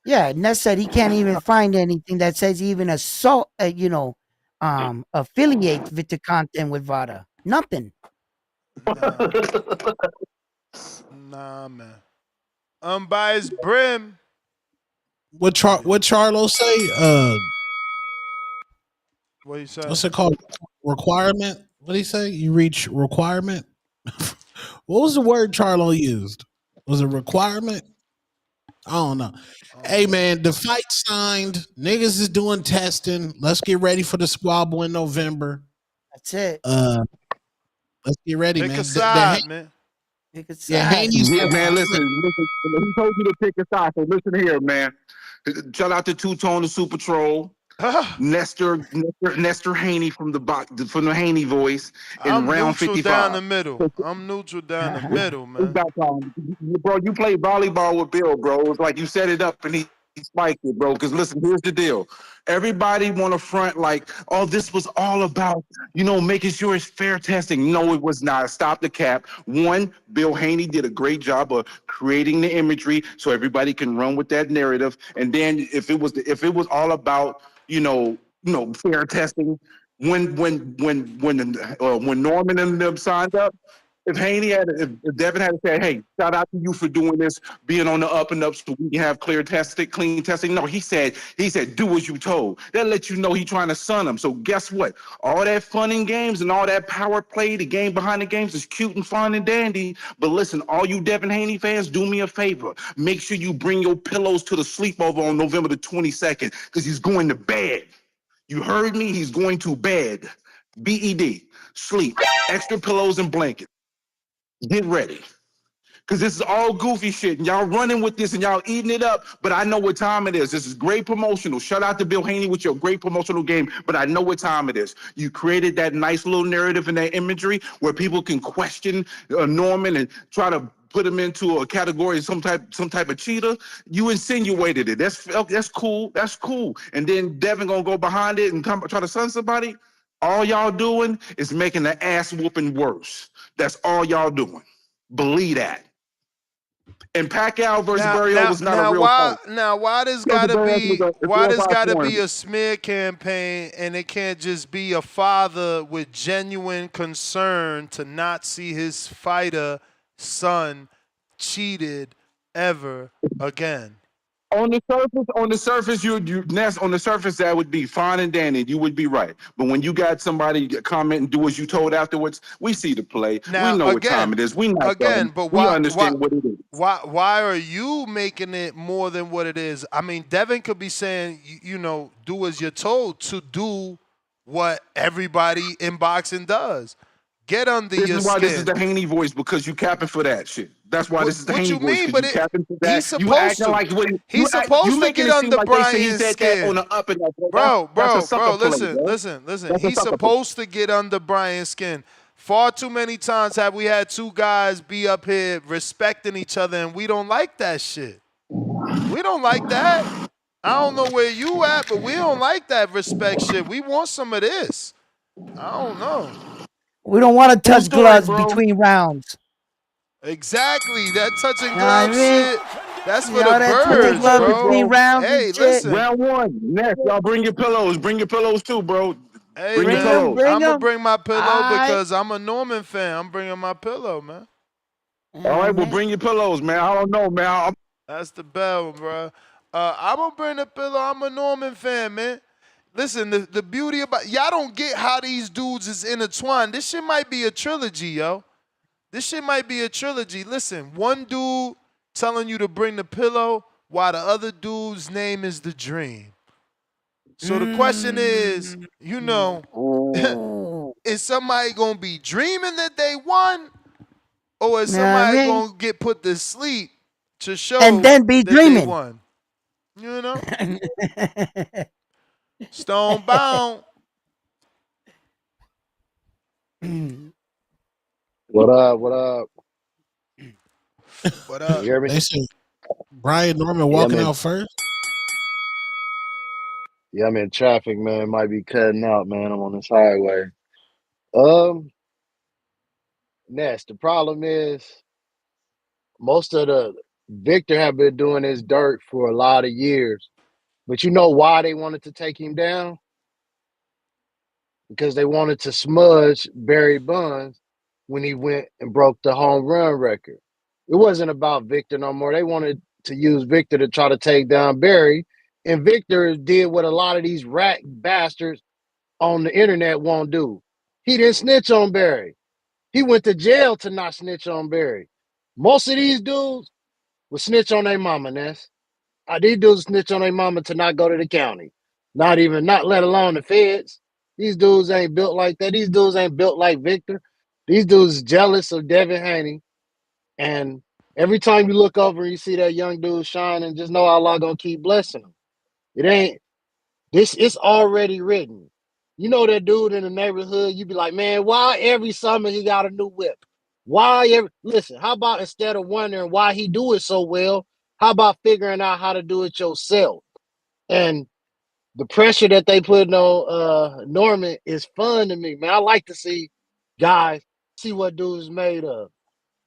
Yeah, Ness said he can't even find anything that says even affiliates Victor Conte with VADA. Nothing. Nah. Nah, man. Unbiased Brim. What Charlo say? What you say? What's it called? Requirement? What did he say? You reach requirement? What was the word Charlo used? Was it requirement? I don't know. Hey man, the fight signed. Niggas is doing testing. Let's get ready for the squabble in November. That's it. Let's get ready, Pick man. a side, man. Pick a Yeah, side. Haney's Yeah, man, listen. He told you to pick a side, so listen here, man. Shout out to Two Tone, the Super Troll. Nestor Haney from the Haney voice in I'm round neutral down 55. the middle. I'm neutral down the middle, We man. got time. Bro, you play volleyball with Bill, bro. It's like you set it up and he spiked it, bro. Because listen, here's the deal. Everybody want to front like, oh, this was all about, making sure it's fair testing. No, it was not. Stop the cap. One, Bill Haney did a great job of creating the imagery so everybody can run with that narrative. And then if it was all about, fair testing, when Norman and them signed up, if Devin had said, "Hey, shout out to you for doing this, being on the up and up, so we can have clear testing, clean testing," no, he said, "Do as you told." That lets you know he's trying to sun him. So guess what? All that fun and games and all that power play, the game behind the games is cute and fun and dandy. But listen, all you Devin Haney fans, do me a favor. Make sure you bring your pillows to the sleepover on November the 22nd, because he's going to bed. You heard me? He's going to bed. BED. Sleep. Extra pillows and blankets. Get ready. Because this is all goofy shit. And y'all running with this and y'all eating it up. But I know what time it is. This is great promotional. Shout out to Bill Haney with your great promotional game. But I know what time it is. You created that nice little narrative and that imagery where people can question Norman and try to put him into a category of some type of cheater. You insinuated it. That's cool. That's cool. And then Devin gonna go behind it and try to sun somebody. All y'all doing is making the ass whooping worse. That's all y'all doing. Believe that. And Pacquiao versus Barrio was not a real fight. Why there's Joseph gotta Barrios be was a why there's glorified gotta foreign. be a smear campaign and it can't just be a father with genuine concern to not see his fighter son cheated ever again? On the surface, Ness, on the surface, that would be fine and dandy. You would be right. But when you got somebody comment and do as you told afterwards, we see the play. We Now know what time it is. We not dumb. but We understand what it is. why are you making it more than what it is? I mean, Devin could be saying, do as you're told to do what everybody in boxing does. Get under This your is why this is skin. the Haney voice, because you capping for that shit. That's why this is the What Haney you voice, mean? because But you capping for he's that. You supposed acting to. like He's you supposed to making get it seem under like they said he Brian's said that on skin. the up and up. That's a Bro, sucker play, bro. listen. That's a He's sucker play. supposed to get under Brian's skin. Far too many times have we had two guys be up here respecting each other, and we don't like that shit. We don't like that. I don't know where you at, but we don't like that respect shit. We want some of this. I don't know. We don't want to True touch story, gloves bro. between rounds. Exactly. That touching You know what I glove mean? shit, that's You for the know that touching True birds, gloves story, bro. between bro. rounds and Hey, shit. listen. Round one. Next, y'all bring your pillows. Bring your pillows too, bro. Hey, Bring your Bring them, pillows. bring I'm going to them. bring my pillow Alright. because I'm a Norman fan. I'm bringing my pillow, man. All right, well, bring your pillows, man. I don't know, man. That's the bell, bro. I'm going to bring the pillow. I'm a Norman fan, man. Listen, the beauty about y'all don't get how these dudes is intertwined. This shit might be a trilogy, yo. This shit might be a trilogy. Listen, one dude telling you to bring the pillow while the other dude's name is the dream. So the question is, Ooh. is somebody gonna be dreaming that they won, or is You know what I somebody mean? gonna get put to sleep to And show then be that they dreaming. won? You know, stone bound. What up? What up? What Can you up? hear me? They said Brian Norman Yeah, walking out first. I'm in traffic, man. Might be cutting out, man. I'm on this highway. Um, Ness, the problem is most of the Victor have been doing his dirt for a lot of years. But you know why they wanted to take him down? Because they wanted to smudge Barry Bonds when he went and broke the home run record. It wasn't about Victor no more. They wanted to use Victor to try to take down Barry. And Victor did what a lot of these rat bastards on the internet won't do. He didn't snitch on Barry. He went to jail to not snitch on Barry. Most of these dudes will snitch on their mama, Ness. These dudes snitch on their mama to not go to the county. Not let alone the feds. These dudes ain't built like that. These dudes ain't built like Victor. These dudes is jealous of Devin Haney. And every time you look over and you see that young dude shining, just know Allah gonna keep blessing him. It ain't this, it's already written. You know that dude in the neighborhood, you be like, man, why every summer he got a new whip? Listen, how about instead of wondering why he do it so well, how about figuring out how to do it yourself? And the pressure that they put on Norman is fun to me, man. I like to see guys see what dudes made of.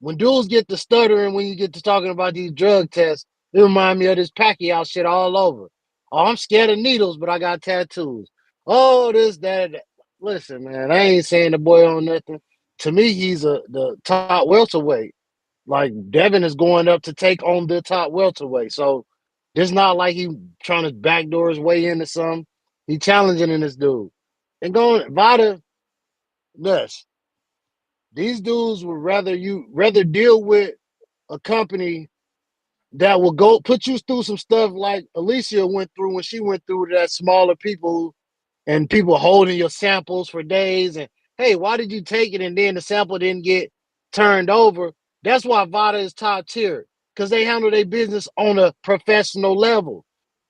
When dudes get to stuttering, when you get to talking about these drug tests, it remind me of this Pacquiao shit all over. Oh, I'm scared of needles, but I got tattoos. Oh, this, that. Listen, man, I ain't saying the boy on nothing. To me, he's the top welterweight. Like Devin is going up to take on the top welterweight. So it's not like he trying to backdoor his way into something. He challenging in this dude. And going VADA, nuts. These dudes would rather deal with a company that will go put you through some stuff like Alicia went through when she went through that smaller people and people holding your samples for days and hey, why did you take it and then the sample didn't get turned over? That's why VADA is top tier because they handle their business on a professional level.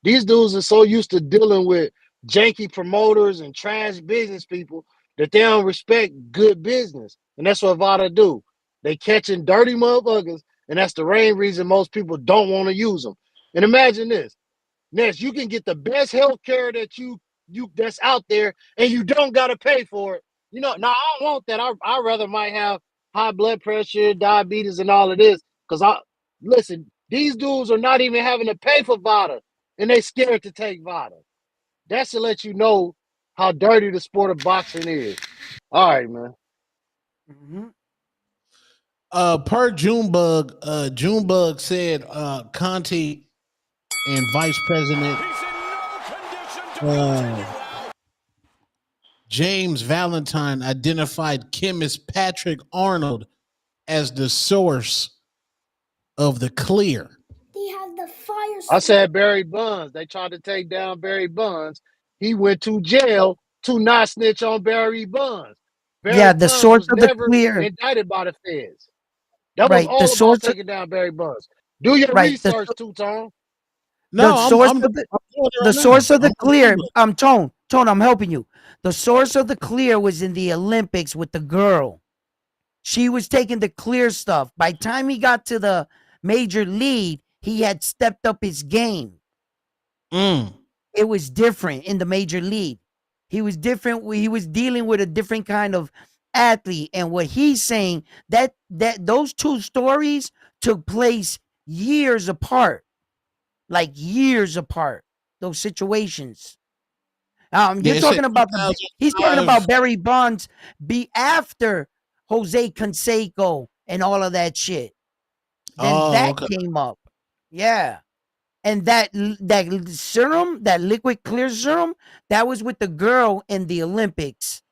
These dudes are so used to dealing with janky promoters and trash business people that they don't respect good business. And that's what VADA do. They catching dirty motherfuckers, and that's the main reason most people don't want to use them. And imagine this. Ness, you can get the best health care that you that's out there, and you don't gotta pay for it. Now I don't want that. I rather might have high blood pressure, diabetes, and all of this. Cause listen, these dudes are not even having to pay for VADA, and they scared to take VADA. That should let you know how dirty the sport of boxing is. All right, man. Mm-hmm. Per Junebug said Conte and Vice President James Valentine identified chemist Patrick Arnold as the source of the clear. They have the fire. I said Barry Bonds. They tried to take down Barry Bonds. He went to jail to not snitch on Barry Bonds. Yeah, Barry the Bonds source was of the never clear. indicted by the feds. That was Right. The all about source of taking down Barry Bonds. Do your right. research, Two-Tone. The No, source I'm of doing it the right source now. of the clear. Tone, I'm helping you. The source of the clear was in the Olympics with the girl. She was taking the clear stuff. By the time he got to the major league, he had stepped up his game. It was different in the major league. He was different. He was dealing with a different kind of athlete. And what he's saying, that those two stories took place years apart. Like years apart. Those situations. Yeah, You're it said talking about he's talking 2005. about Barry Bonds be after Jose Canseco and all of that shit. Then Oh, that okay. came up. Yeah. And that serum, that liquid clear serum, that was with the girl in the Olympics.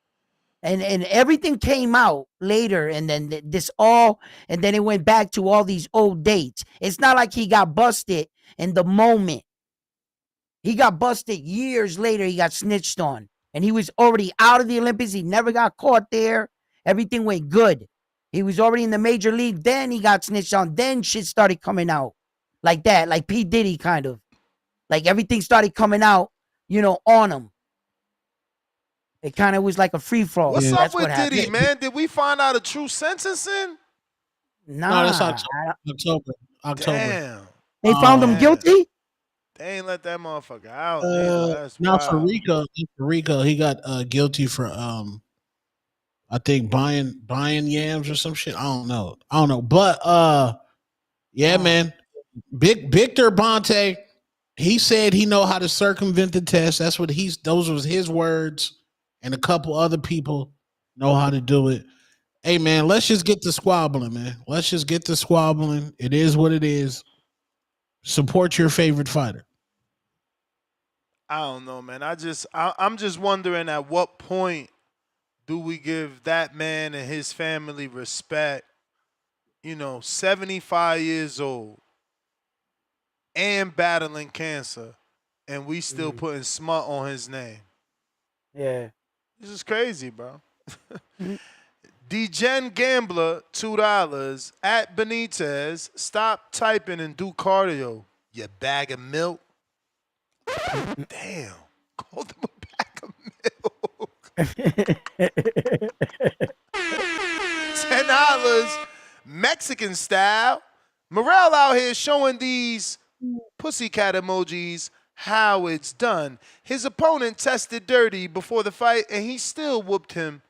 And everything came out later, and then and then it went back to all these old dates. It's not like he got busted in the moment. He got busted years later. He got snitched on, and he was already out of the Olympics. He never got caught there. Everything went good. He was already in the major league. Then he got snitched on. Then shit started coming out like that, like P. Diddy kind of. Like everything started coming out, on him. It kind of was like a free for all. What's Yeah. up That's what with Diddy, happened. man? Did we find out a true sentencing? No, that's Nah, October. Damn. they found him Damn. guilty. They ain't let that motherfucker out neither. That's Not for wild. Rico, he got guilty for I think buying yams or some shit. I don't know. But yeah, man. Big Victor Conte, he said he know how to circumvent the test. Those was his words, and a couple other people know how to do it. Hey man, let's just get to squabbling, man. Let's just get to squabbling. It is what it is. Support your favorite fighter. I don't know, man. I'm just wondering at what point do we give that man and his family respect? 75 years old and battling cancer, and we still putting smut on his name. Yeah. This is crazy, bro. Degen Gambler, $2. At Benitez, stop typing and do cardio. You bag of milk. Damn. Called him a bag of milk. $10. Mexican style. Morale out here showing these pussycat emojis how it's done. His opponent tested dirty before the fight, and he still whooped him.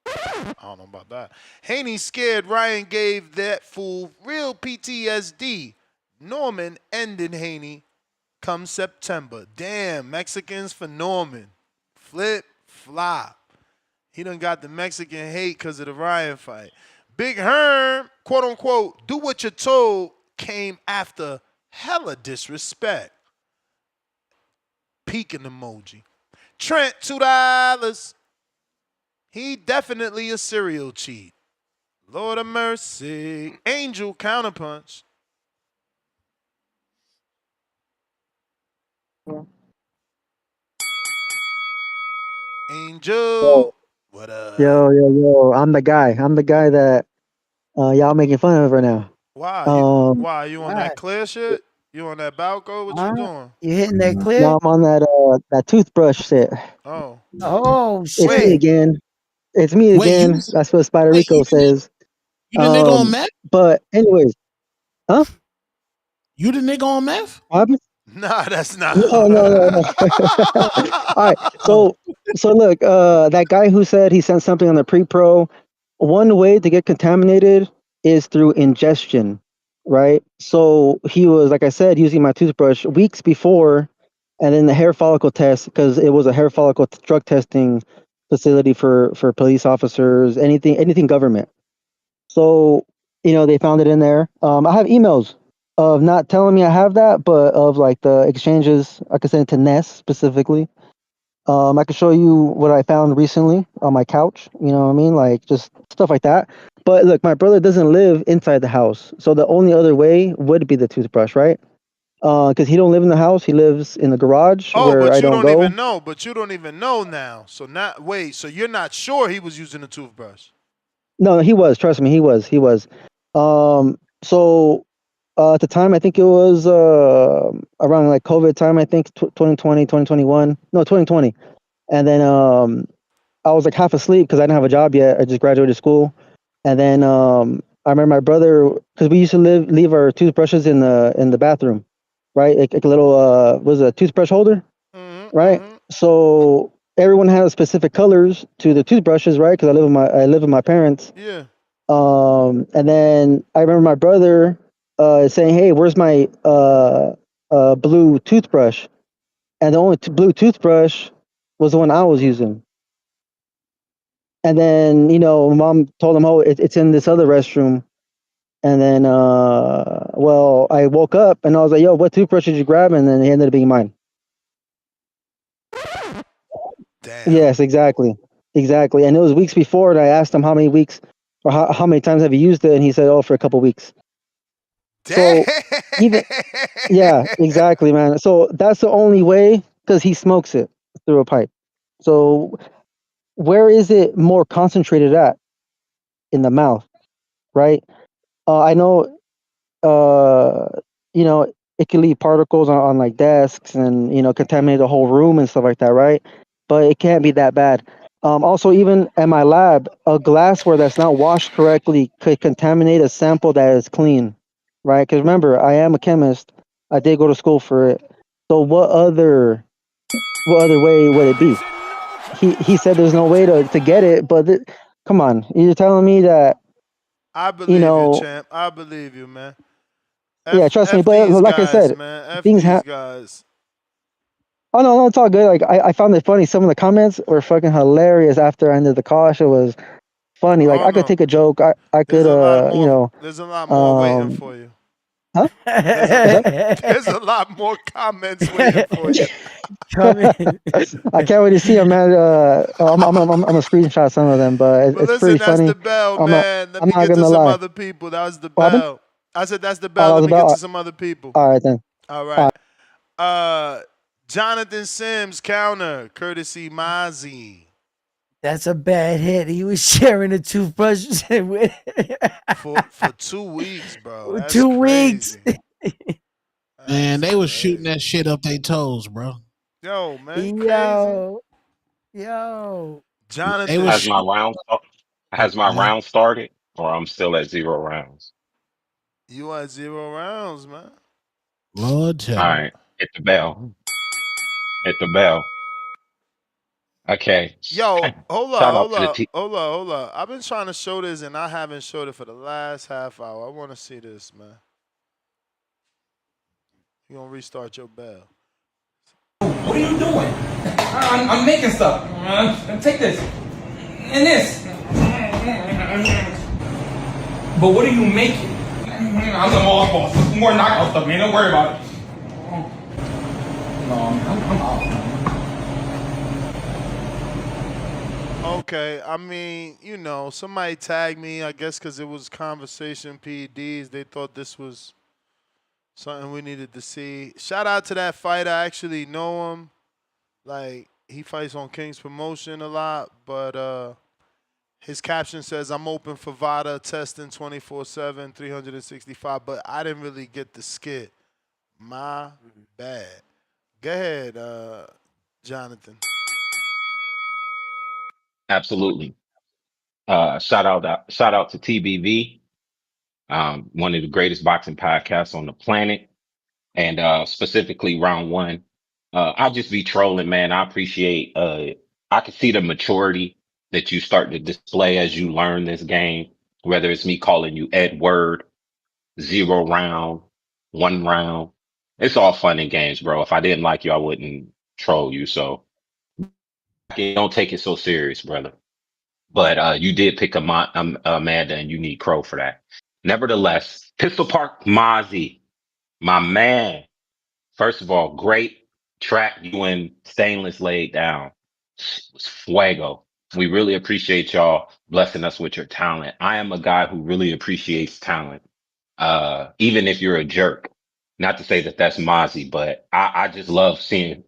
I don't know about that. Haney scared Ryan gave that fool real PTSD. Norman ended Haney come September. Damn, Mexicans for Norman. Flip, flop. He done got the Mexican hate because of the Ryan fight. Big Herm, quote unquote, do what you're told, came after hella disrespect. Peeking emoji. Trent, $2. He definitely a serial cheat. Lord of mercy. Angel counterpunch. Yo, Angel. What up? yo. I'm the guy. I'm the guy that y'all making fun of right now. Why? Um, Why? You on that clear shit? You on that BALCO? What you doing? You hitting that clear? no, I'm on that toothbrush shit. Oh. Oh It's shit. me again. It's me Wait, again. That's what Spider Rico says. You the nigga on meth? But anyways, huh? You the nigga on meth? What happened? Nah, that's not. No. All right. So look, that guy who said he sent something on the pre-pro, one way to get contaminated is through ingestion, right? So he was, like I said, using my toothbrush weeks before, and then the hair follicle test, because it was a hair follicle drug testing facility for police officers, anything government. So, they found it in there. I have emails of not telling me I have that, but of like the exchanges. I could send it to Ness specifically. I could show you what I found recently on my couch. You know what I mean? Like just stuff like that. But look, my brother doesn't live inside the house, so the only other way would be the toothbrush, right? Because he don't live in the house; he lives in the garage Oh, where but I you don't don't even go. know. But you don't even know now. So not wait. So you're not sure he was using a toothbrush. No, he was. Trust me, he was. He was. So at the time, I think it was around like COVID time. I think 2020, 2021. No, 2020. And then I was like half asleep because I didn't have a job yet. I just graduated school, and then I remember my brother, because we used to leave our toothbrushes in the bathroom, right? Like a little was a toothbrush holder, right? So everyone has specific colors to the toothbrushes, right? Because I live with my parents. Yeah. And then I remember my brother saying, "Hey, where's my blue toothbrush?" And the only blue toothbrush was the one I was using. And then, mom told him, "Oh, it's in this other restroom." And then, well, I woke up and I was like, "Yo, what toothbrush did you grab?" And then it ended up being mine. Damn. Yes, exactly. Exactly. And it was weeks before, and I asked him how many weeks or how many times have you used it? And he said, "Oh, for a couple weeks." Damn. So even, yeah, exactly, man. So that's the only way because he smokes it through a pipe. So where is it more concentrated at? In the mouth, right? I know, uh, it can leave particles on like desks and, contaminate the whole room and stuff like that, right? But it can't be that bad. Also, even at my lab, a glassware that's not washed correctly could contaminate a sample that is clean, right? Because remember, I am a chemist. I did go to school for it. So what other way would it be? He said there's no way to get it, but come on, you're telling me that, I you believe you, know, champ. I believe you, man. yeah, F trust me. F But these like I guys, said, man. F things these happen. guys. Oh no, it's all good. Like I found it funny. Some of the comments were fucking hilarious after I ended the call. It was funny. Like Oh I could no. take a joke. I There's could a lot more. There's a lot more waiting um for you. huh? There's a What's that? there's a lot more comments waiting for you. Come in. I can't wait to see them, man. I'm gonna screenshot some of them, but But it's listen, pretty that's the funny. bell, I'm not man. Let I'm me not get to gonna some lie. other people. That was the What happened? bell. I said that's the Oh, bell. that Let was me get to about. some other people. All right then. All All right. Jonathan Sims counter, courtesy Mozzie. That's a bad hit. He was sharing a toothbrush with For 2 weeks, bro. That's 2 weeks. crazy. Man, That's they was shooting crazy. that shit up their toes, bro. Yo, man, you crazy? Yo, yo. They Jonathan. was Has my shooting. round has my Uh-huh. round started, or I'm still at 0 rounds? You at 0 rounds, man. Lord All tell me. right, hit the bell. Hit the bell. Okay. Yo, hold up, Shout out hold to the up, T. hold up, hold up. I've been trying to show this and I haven't showed it for the last half hour. I want to see this, man. You gonna restart your bell? What are you doing? I'm making stuff. Take this. And this. But what are you making? I'm the boss. More knockout stuff, man. Don't worry about it. No, I'm out. Okay, I mean, somebody tagged me, I guess because it was conversation PEDs. They thought this was something we needed to see. Shout out to that fighter. I actually know him. Like, he fights on King's Promotion a lot, but his caption says, "I'm open for VADA testing 24/7, 365," but I didn't really get the skit. My bad. Go ahead, Jonathan. Absolutely. Shout out to TBV, one of the greatest boxing podcasts on the planet. and specifically round one. I'll just be trolling, man. I appreciate. I can see the maturity that you start to display as you learn this game. Whether it's me calling you Edward, 0 round, 1 round, it's all fun and games, bro. If I didn't like you, I wouldn't troll you. So don't take it so serious, brother. But you did pick Amanda, and you need Crow for that. Nevertheless, Pistol Park Mozzie, my man. First of all, great track you and Stainless laid down. It's fuego. We really appreciate y'all blessing us with your talent. I am a guy who really appreciates talent, even if you're a jerk. Not to say that that's Mozzie, but I just love seeing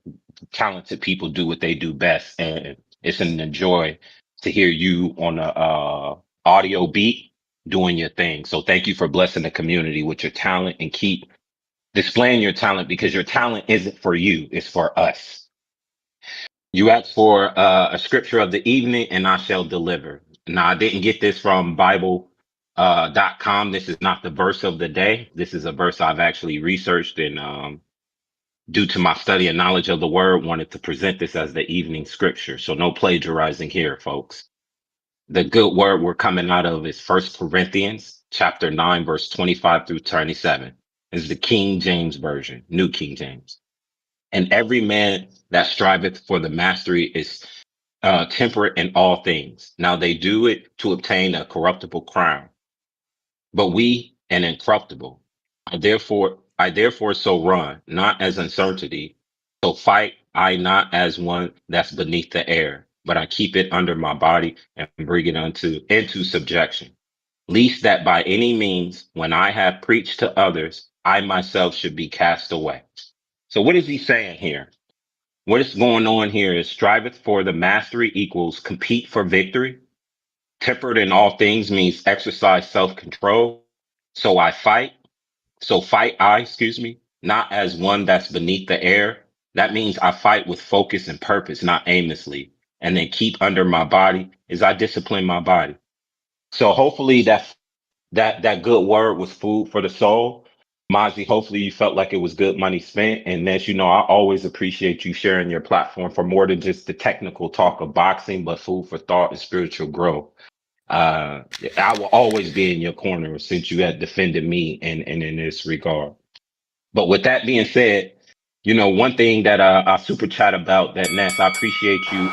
talented people do what they do best, and it's a joy to hear you on a audio beat doing your thing. So thank you for blessing the community with your talent, and keep displaying your talent, because your talent isn't for you, it's for us. You asked for a scripture of the evening, and I shall deliver. Now, I didn't get this from Bible.com. This is not the verse of the day. This is a verse I've actually researched, and due to my study and knowledge of the word, wanted to present this as the evening scripture. So no plagiarizing here, folks. The good word we're coming out of is First Corinthians chapter 9, verse 25 through 27. This is the King James Version, New King James. And every man that striveth for the mastery is temperate in all things. Now they do it to obtain a corruptible crown, but we an incorruptible. I therefore so run, not as uncertainty. So fight I not as one that's beneath the air, but I keep it under my body and bring it into subjection. Least that by any means, when I have preached to others, I myself should be cast away. So what is he saying here? What is going on here is striveth for the mastery equals compete for victory. Tempered in all things means exercise self-control. So I fight. So fight I, excuse me, not as one that's beneath the air. That means I fight with focus and purpose, not aimlessly. And then keep under my body is I discipline my body. So hopefully that good word was food for the soul. Mozzie, hopefully you felt like it was good money spent. And as you know, I always appreciate you sharing your platform for more than just the technical talk of boxing, but food for thought and spiritual growth. I will always be in your corner since you had defended me in this regard. But with that being said, one thing that I super chat about that, Ness, I appreciate you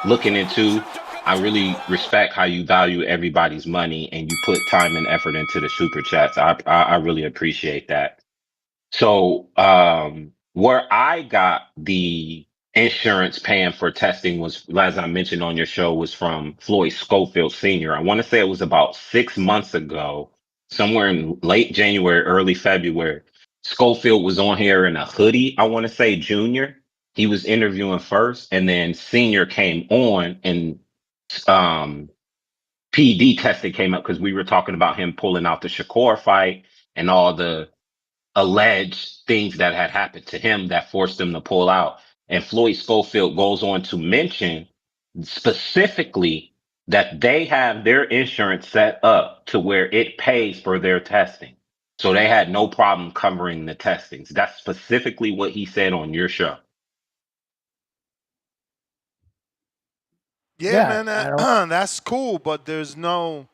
looking into. I really respect how you value everybody's money and you put time and effort into the super chats. I really appreciate that. So, where I got the insurance paying for testing was, as I mentioned on your show, was from Floyd Schofield Sr. I want to say it was about 6 months ago, somewhere in late January, early February. Schofield was on here in a hoodie. I want to say Junior. He was interviewing first, and then Senior came on, and um, PD testing came up because we were talking about him pulling out the Shakur fight and all the alleged things that had happened to him that forced him to pull out. And Floyd Schofield goes on to mention specifically that they have their insurance set up to where it pays for their testing. So they had no problem covering the testings. That's specifically what he said on your show. Yeah, man, that's cool, but there's nothing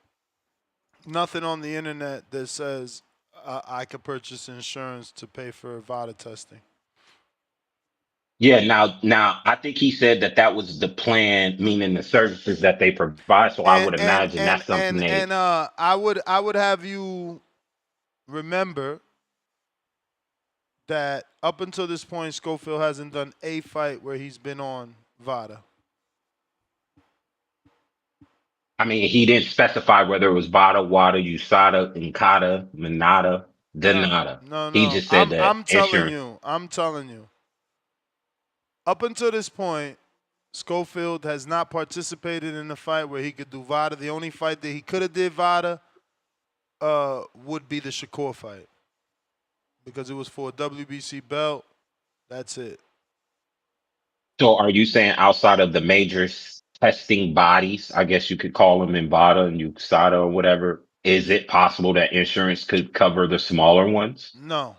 on the internet that says I could purchase insurance to pay for VADA testing. Yeah, now I think he said that was the plan, meaning the services that they provide. So I would imagine that's something they. I would have you remember that up until this point, Schofield hasn't done a fight where he's been on VADA. I mean, he didn't specify whether it was Bada, Wada, USADA, Nkata, Minata, Denata. No. He just said that I'm telling insurance. you. I'm telling you. Up until this point, Schofield has not participated in a fight where he could do VADA. The only fight that he could have did VADA would be the Shakur fight, because it was for a WBC belt. That's it. So are you saying outside of the major testing bodies, I guess you could call them in Bada and USADA or whatever, is it possible that insurance could cover the smaller ones? No.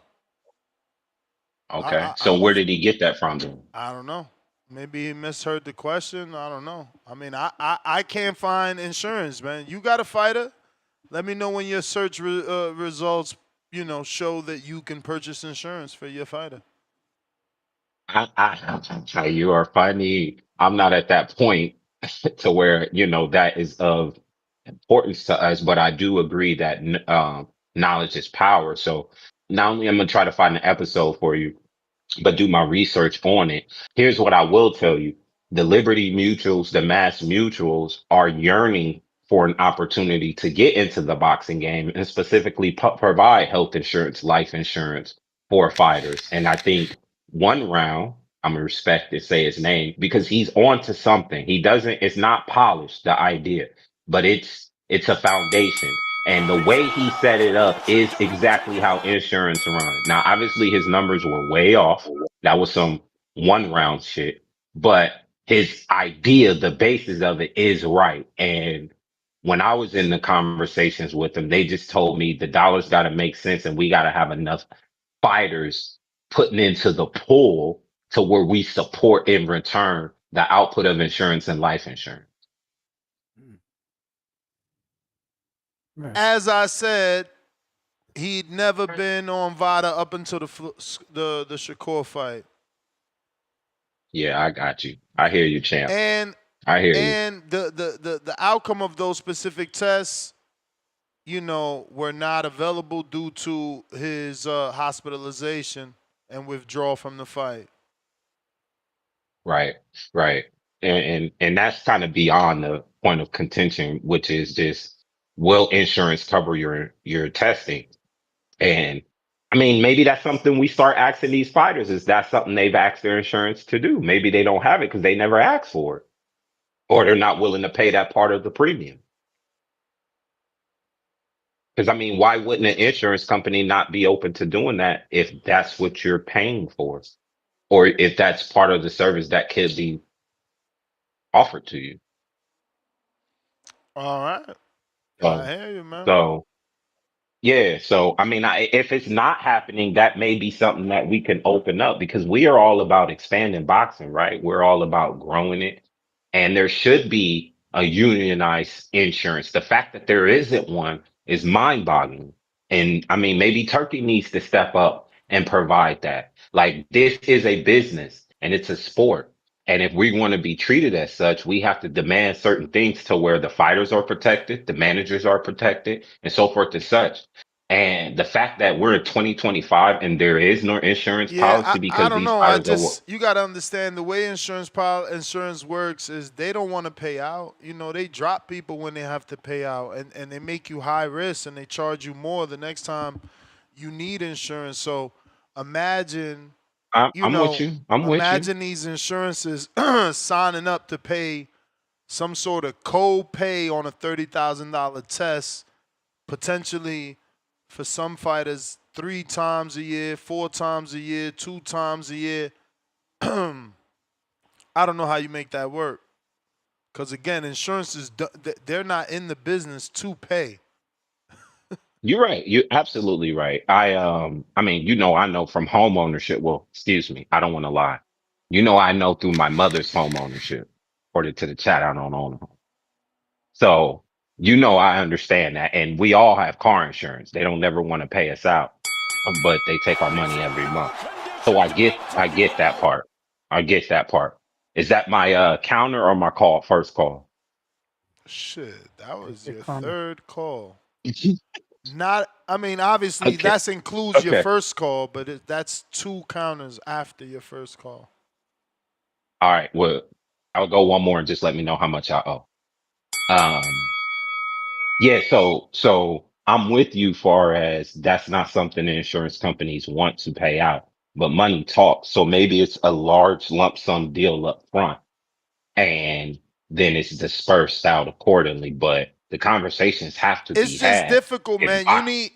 Okay. I So would. where did he get that from then? I don't know. Maybe he misheard the question. I don't know. I mean, I can't find insurance, man. You got a fighter? Let me know when your search results, show that you can purchase insurance for your fighter. You are funny. I'm not at that point to where, that is of importance to us, but I do agree that knowledge is power. So not only I'm going to try to find an episode for you, but do my research on it. Here's what I will tell you. The Liberty Mutuals, the Mass Mutuals are yearning for an opportunity to get into the boxing game and specifically provide health insurance, life insurance for fighters. And I think one round, I'm gonna respect it, say his name because he's on to something. It's not polished, the idea, but it's a foundation. And the way he set it up is exactly how insurance run. Now, obviously his numbers were way off. That was some one round shit, but his idea, the basis of it is right. And when I was in the conversations with them, they just told me the dollars got to make sense and we got to have enough fighters putting into the pool to where we support in return the output of insurance and life insurance. As I said, he'd never been on VADA up until the Shakur fight. Yeah, I got you. I hear you, champ. And I hear you. and the outcome of those specific tests, were not available due to his hospitalization and withdrawal from the fight. Right, right. And that's kind of beyond the point of contention, which is just will insurance cover your testing? And I mean, maybe that's something we start asking these fighters. Is that something they've asked their insurance to do? Maybe they don't have it because they never asked for it, or they're not willing to pay that part of the premium. Because I mean, why wouldn't an insurance company not be open to doing that if that's what you're paying for, or if that's part of the service that could be offered to you? All right. I So, hear you, man. so yeah. So, I mean, if it's not happening, that may be something that we can open up because we are all about expanding boxing, right? We're all about growing it. And there should be a unionized insurance. The fact that there isn't one is mind boggling. And I mean, maybe Turkey needs to step up and provide that. Like, this is a business and it's a sport. And if we want to be treated as such, we have to demand certain things to where the fighters are protected, the managers are protected, and so forth and such. And the fact that we're in 2025 and there is no insurance Yeah, policy I because don't these know. fighters are, You got to understand the way insurance works is they don't want to pay out. They drop people when they have to pay out, and they make you high risk and they charge you more the next time you need insurance. So imagine, I'm with you. I'm with you. imagine these insurances signing up to pay some sort of co-pay on a $30,000 test, potentially for some fighters 3 times a year, 4 times a year, 2 times a year. I don't know how you make that work. Because again, insurance they're not in the business to pay. You're right. You're absolutely right. I mean, I know from home ownership. Well, excuse me, I don't want to lie. I know through my mother's home ownership. According to the chat, I don't own a home. So, I understand that. And we all have car insurance. They don't never want to pay us out, but they take our money every month. So I get that part. I get that part. Is that my counter or my first call? Shit, that was Good your comment. third call. I mean, obviously Okay. that includes your Okay. first call, but that's 2 counters after your first call. All right. Well, I'll go one more and just let me know how much I owe. Um, yeah, so I'm with you far as that's not something the insurance companies want to pay out, but money talks. So maybe it's a large lump sum deal up front and then it's dispersed out accordingly. But the conversations have to be It's just had. difficult, If man.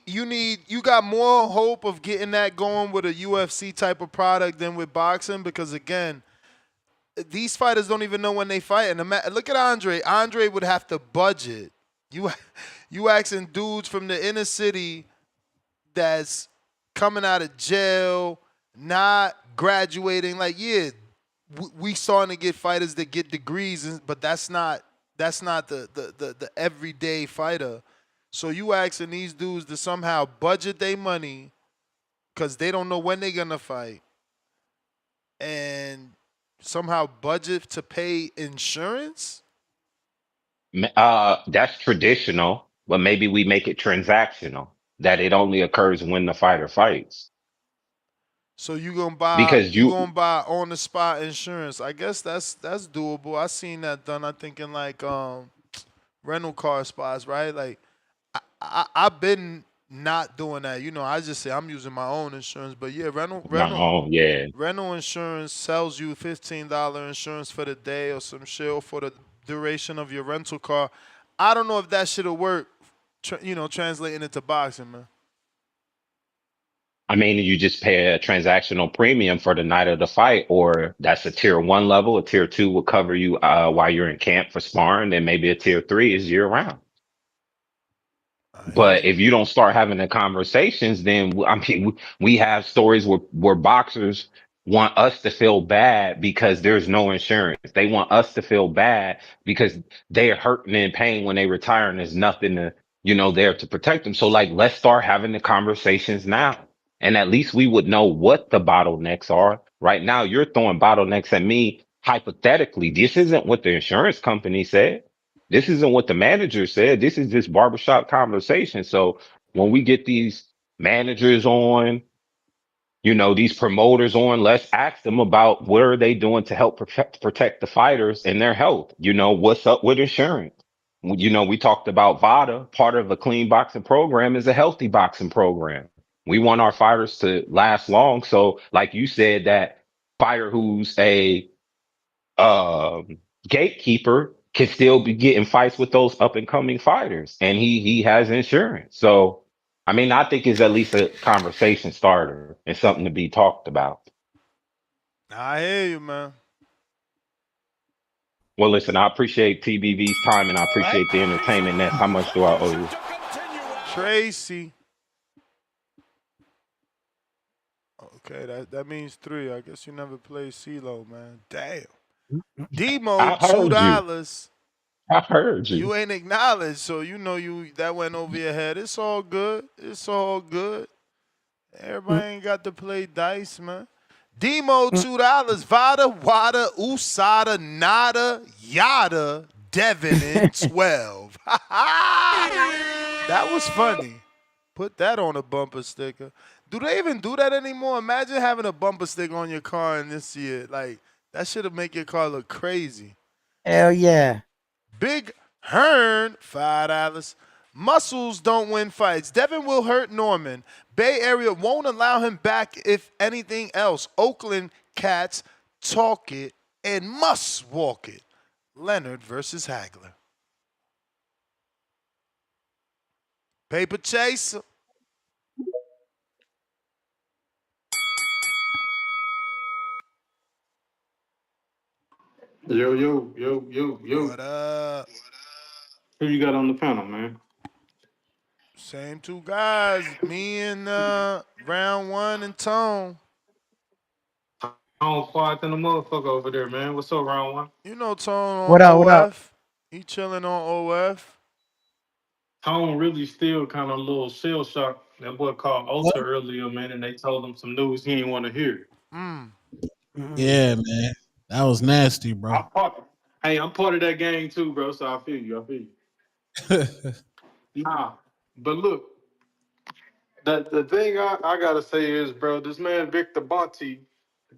You got more hope of getting that going with a UFC type of product than with boxing because again, these fighters don't even know when they fight. And look at Andre. Andre would have to budget. You asking dudes from the inner city that's coming out of jail not graduating. Like, yeah, we starting to get fighters that get degrees, but that's not the everyday fighter. So you asking these dudes to somehow budget their money because they don't know when they're gonna fight, and somehow budget to pay insurance. That's traditional, but maybe we make it transactional, that it only occurs when the fighter fights. So you gonna buy Because you you, gonna buy on the spot insurance. I guess that's doable. I seen that done. I think in like rental car spots, right? Like I've been not doing that. I just say I'm using my own insurance. But yeah, no, yeah. rental insurance sells you $15 insurance for the day or some shit, or for the duration of your rental car. I don't know if that shit'll work. Translating it to boxing, man. I mean, you just pay a transactional premium for the night of the fight, or that's a tier one level. A tier two will cover you while you're in camp for sparring, then maybe a tier three is year round. I hear But you. if you don't start having the conversations, then I mean, we have stories where boxers want us to feel bad because there's no insurance. They want us to feel bad because they're hurting and in pain when they retire and there's nothing there to protect them. So like, let's start having the conversations now. And at least we would know what the bottlenecks are. Right now, you're throwing bottlenecks at me hypothetically. This isn't what the insurance company said. This isn't what the manager said. This is just barbershop conversation. So when we get these managers on, these promoters on, let's ask them about what are they doing to help protect the fighters and their health. What's up with insurance? We talked about VADA. Part of a clean boxing program is a healthy boxing program. We want our fighters to last long. So like you said, that fighter who's a um, gatekeeper can still be getting fights with those up and coming fighters, and he has insurance. So, I mean, I think it's at least a conversation starter and something to be talked about. I hear you, man. Well, listen, I appreciate TBV's time and I appreciate the entertainment. Ness, how much do I owe you? Tracy. Okay, that means three. I guess you never played CeeLo, man. Damn. Demo, I heard you. $2. I heard you. You ain't acknowledged, so that went over your head. It's all good. It's all good. Everybody ain't got to play dice, man. Demo, $2. Vada, Wada, Usada, Nada, Yada, Devin in 12. That was funny. Put that on a bumper sticker. Do they even do that anymore? Imagine having a bumper sticker on your car in this year. Like, that should make your car look crazy. Hell yeah. Big Hearn, $5. Muscles don't win fights. Devin will hurt Norman. Bay Area won't allow him back if anything else. Oakland Cats talk it and must walk it. Leonard versus Hagler. Paper chaser. Yo, yo, yo, yo, yo. What up? Who you got on the panel, man? Same two guys. Me and round one and Tone. Tone quiet than a motherfucker over there, man. What's up, round one? You know Tone on What up? What up? OF. He chilling on OF. Tone really still kind of a little shell shocked. That boy called What? Ultra earlier, man, and they told him some news he didn't want to hear. Yeah, man. That was nasty, bro. I'm part of that gang too, bro. So I feel you. Nah, but look, the thing I gotta say is, bro, this man Victor Conte,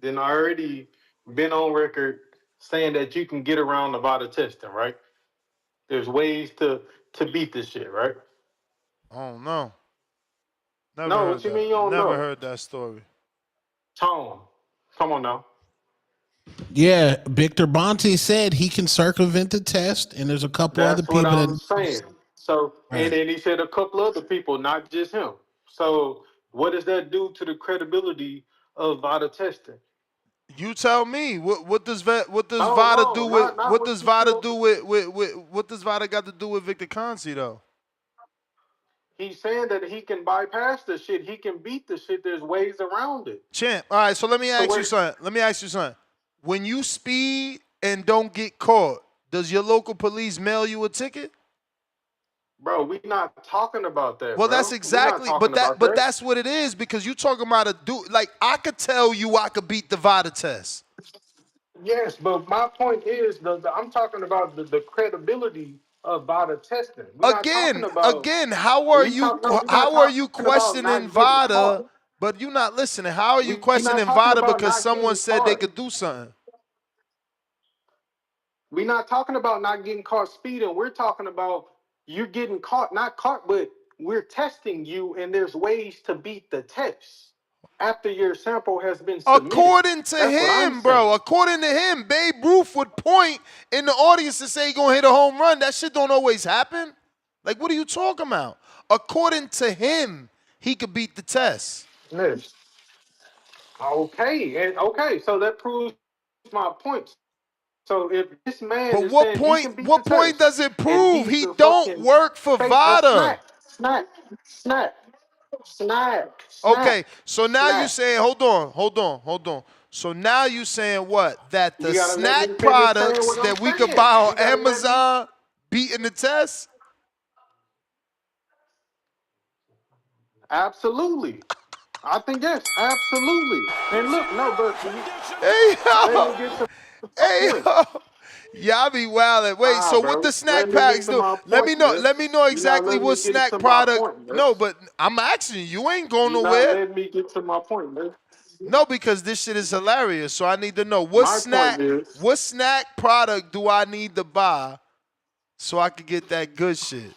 then already been on record saying that you can get around the VADA testing, right? There's ways to beat this shit, right? I don't know. Never No, heard what you that. mean you don't Never know? heard that story. Tone, come on now. Yeah, Victor Bonte said he can circumvent the test, and there's a couple other That's what people I'm that. saying. So, and Right. then he said a couple other people, not just him. So, what does that do to the credibility of VADA testing? You tell me. What does Vada do No, with not what what does you Vada feel. do with what does Vada got to do with Victor Conte though? He's saying that he can bypass the shit. He can beat the shit. There's ways around it. Champ. All right, so let me So ask you what, something. When you speed and don't get caught, does your local police mail you a ticket? bro? We not talking about that, Well, that's bro. We not exactly, talking about but that. that's what it is because you talking about a dude. Like I could tell you, I could beat the VADA test. Yes, but my point is I'm talking about the credibility of VADA testing. We're not talking about Again, how are you? no, we're not How are you talking about questioning not getting VADA? caught. But you not listening. How are you We're not questioning talking VADA about because not someone getting said they caught. could do something? We're not talking about not getting caught speeding. We're talking about you're getting caught, not caught, but we're testing you, and there's ways to beat the test after your sample has been submitted. According to That's what I'm him, bro. saying. According to him, Babe Ruth would point in the audience and say he gonna hit a home run. That shit don't always happen. Like, what are you talking about? According to him, he could beat the test. Yes. Okay, and okay, so that proves my point. So if this man But is saying he can beat the what point test, does it and prove he's he the don't fucking work for face, VADA? snack, Okay, so now you snack. saying, hold on. So now you saying what? That the You gotta let me snack finish saying products what I'm that we could saying. buy on You gotta let me. Amazon beating the test? Absolutely, I think yes, absolutely. And look, no, but Hey let yo, me get to my hey point. yo. Y'all be wildin'. Wait, Nah, so what bro, the let snack me get packs to do? my Let me point, know. man. Let me know You not exactly letting me what get snack to my product. point, man. No, but I'm asking you. You ain't going You not nowhere. letting me get to my point, man. No, because this shit is hilarious. So I need to know My point is, what snack product do I need to buy so I could get that good shit?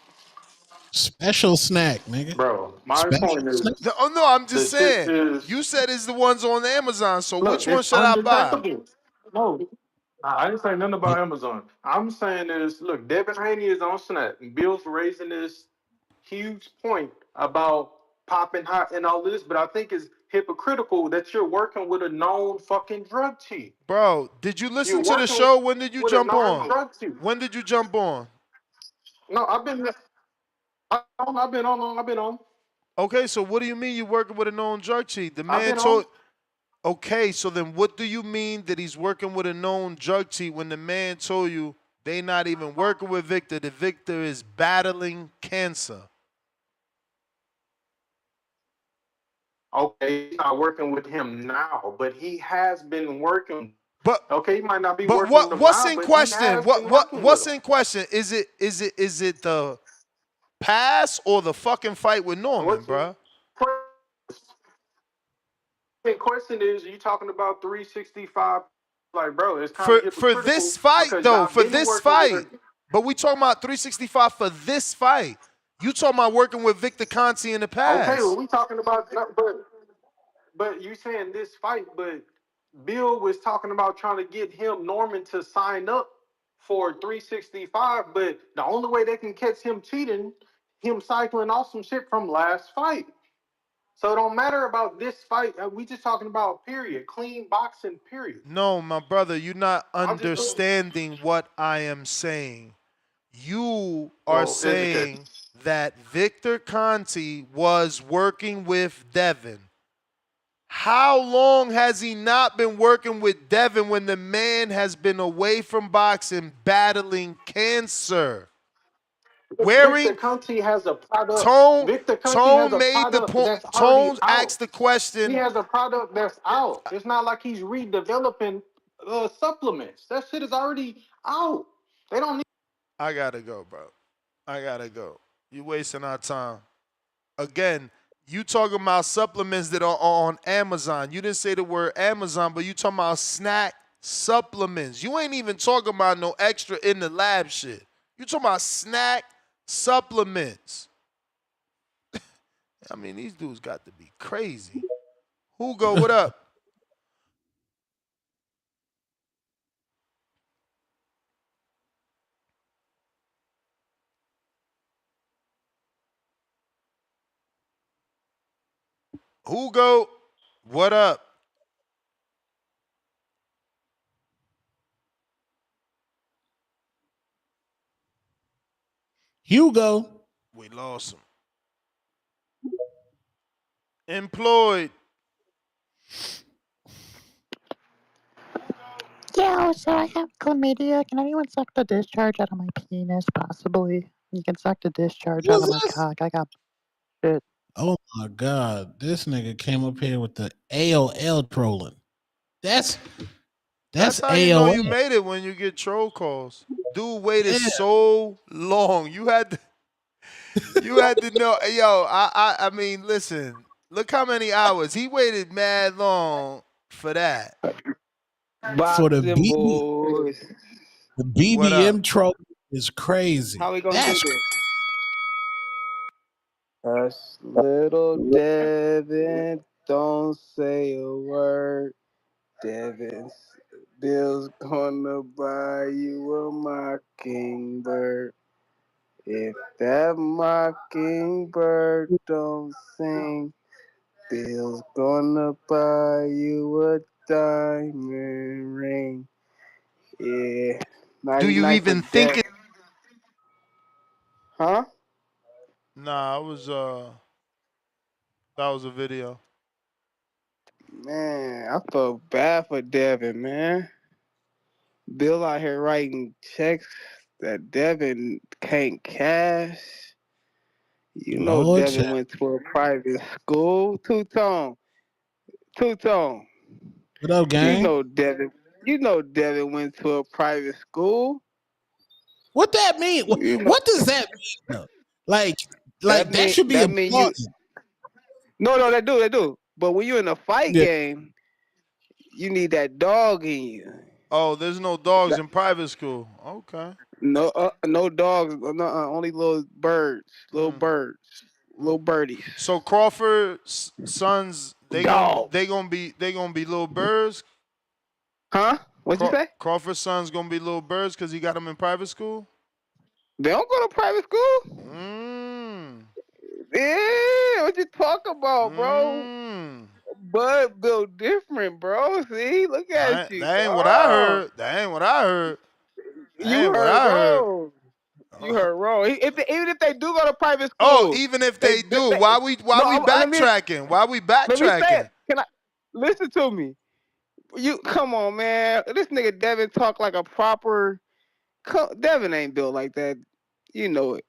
Special snack, nigga. bro, my Special point snack. is, No, oh no, I'm the just shit saying. is, You said it's the ones on Amazon. So look, which one it's should I buy? undetectable. No, I didn't say nothing about Amazon. I'm saying is, look, Devin Haney is on Snap, and Bill's raising this huge point about popping hot and all this, but I think it's hypocritical that you're working with a known fucking drug chief. Bro, did you You're listen to the working show? When did you with a jump known on? drug chief. When did you jump on? No, I've been on, Okay, so what do you mean you working with a known drug chief? The I've man been on. told. Okay, so then what do you mean that he's working with a known drug chief when the man told you they not even working with Victor? That Victor is battling cancer. Okay, he's not working with him now, but he has been working. But Okay, he might not be but working with him what's now, in but he question? has been working with What's him. in question? Is it the pass or the fucking fight with Norman, What's bruh? in question is you talking about 365? Like, bro, it's kind of For hypocritical this fight because though, y'all for been this working with fight. her. But we talking about 365 for this fight. You talking about working with Victor Conte in the Okay, well, past. we talking about, no, but you saying this fight, but Bill was talking about trying to get him Norman to sign up for 365, but the only way they can catch him cheating, him cycling off some shit from last fight. So it don't matter about this fight. We just talking about period, clean boxing period. No, my brother, you're not I just understanding what I am saying. You are well educated. saying that Victor Conte was working with Devin. How long has he not been working with Devin when the man has been away from boxing battling cancer? Victor Wearing Conte has a product. Tone Victor Conte has Tone a made the product point. that's already Tones out. asked the He question. has a product that's out. It's not like he's redeveloping supplements. That shit is already out. They don't need. I gotta go, bro. I gotta go. You wasting our time. Again, you talking about supplements that are on Amazon. You didn't say the word Amazon, but you talking about snack supplements. You ain't even talking about no extra in the lab shit. You talking about snack supplements. I mean, these dudes got to be crazy. Hugo, what up? Hugo, what up? Hugo. We lost him. Employed. Yeah, so I have chlamydia. Can anyone suck the discharge out of my penis, possibly? You can suck the discharge out Who's of my this? cock. I got shit. Oh my god, this nigga came up here with the AOL trolling. That's That's how you know AOL. you made it when you get troll calls. Dude waited Yeah. so long. You had to know. Yo, I mean, listen. Look how many hours he waited. Mad long for that. For the Boxing BB, boys. the What up? BBM troll is crazy. How we gonna do That's this? Hush, little Devin, don't say a word. Devin's Bill's gonna buy you a mockingbird. If that mockingbird don't sing, Bill's gonna buy you a diamond ring. Yeah. Do Nighty you night for even think Devin. it? Huh? Nah, that was a video. Man, I felt bad for Devin, man. Bill out here writing checks that Devin can't cash. You know Lord Devin child. went to a private school. Two-tone. Two-tone. What up, You gang? know Devin. You know Devin went to a private school. What that mean? You know What does that mean? Though? Like, that should be that mean you. important. No, they do. But when you're in a fight Yeah. game, you need that dog in you. Oh, there's no dogs in private school. Okay. No dogs. No, only little birds. Little birds. Little birdies. So Crawford's sons, Dog. they gonna be little birds. Huh? What'd you say? Crawford's son's gonna be little birds because he got them in private school. They don't go to private school. Yeah, what you talk about, bro? Bud built different, bro. See, look at you. That ain't what I Oh, heard. That ain't what I heard. That you ain't what heard I heard. wrong. You heard wrong. Even if they do go to private Oh, school, even if they do, they why we let me backtracking? Why we say it. backtracking? Can I listen to me? You come on, man. This nigga Devin talk like a proper. Devin ain't built like that. You know it.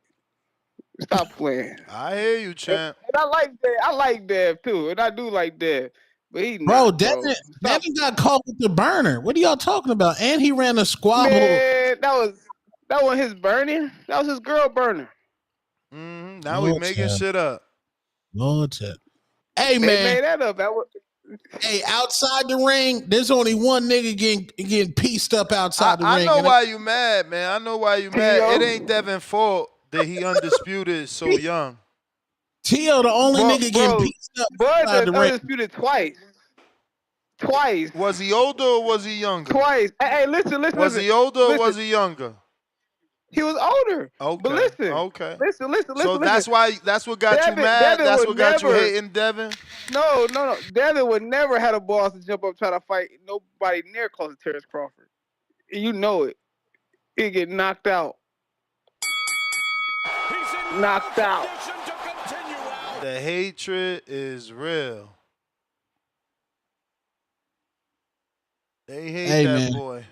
Stop playing. I hear you, champ. And I like Dev. I like Dev too, and I do like Dev, but he Bro, not, bro. Stop, Devin got caught with the burner. What are y'all talking about? And he ran a squabble. man. That was his burning. That was his girl burner. Now we Lord making child. shit up. Lord child. Hey, They man. made that up. That was. Hey, outside the ring, there's only one nigga getting pieced up outside the I ring. know why you mad, man. I know why you mad. It T.O. ain't Devin's fault that he undisputed so young. T.O. the only nigga getting Bro, pieced up Bud outside the ring. undisputed twice. Twice. Was he older or was he younger? Twice. Hey, listen. Was he older or was he younger? He was older. Okay. But listen. Okay. Listen. So that's what got you mad. Devin That's would what got you never. hating Devin. No. Devin would never had a boss to jump up try to fight nobody near close to Terrence Crawford. You know it. He'd get knocked out. Knocked out. The hatred is real. They hate that man. boy.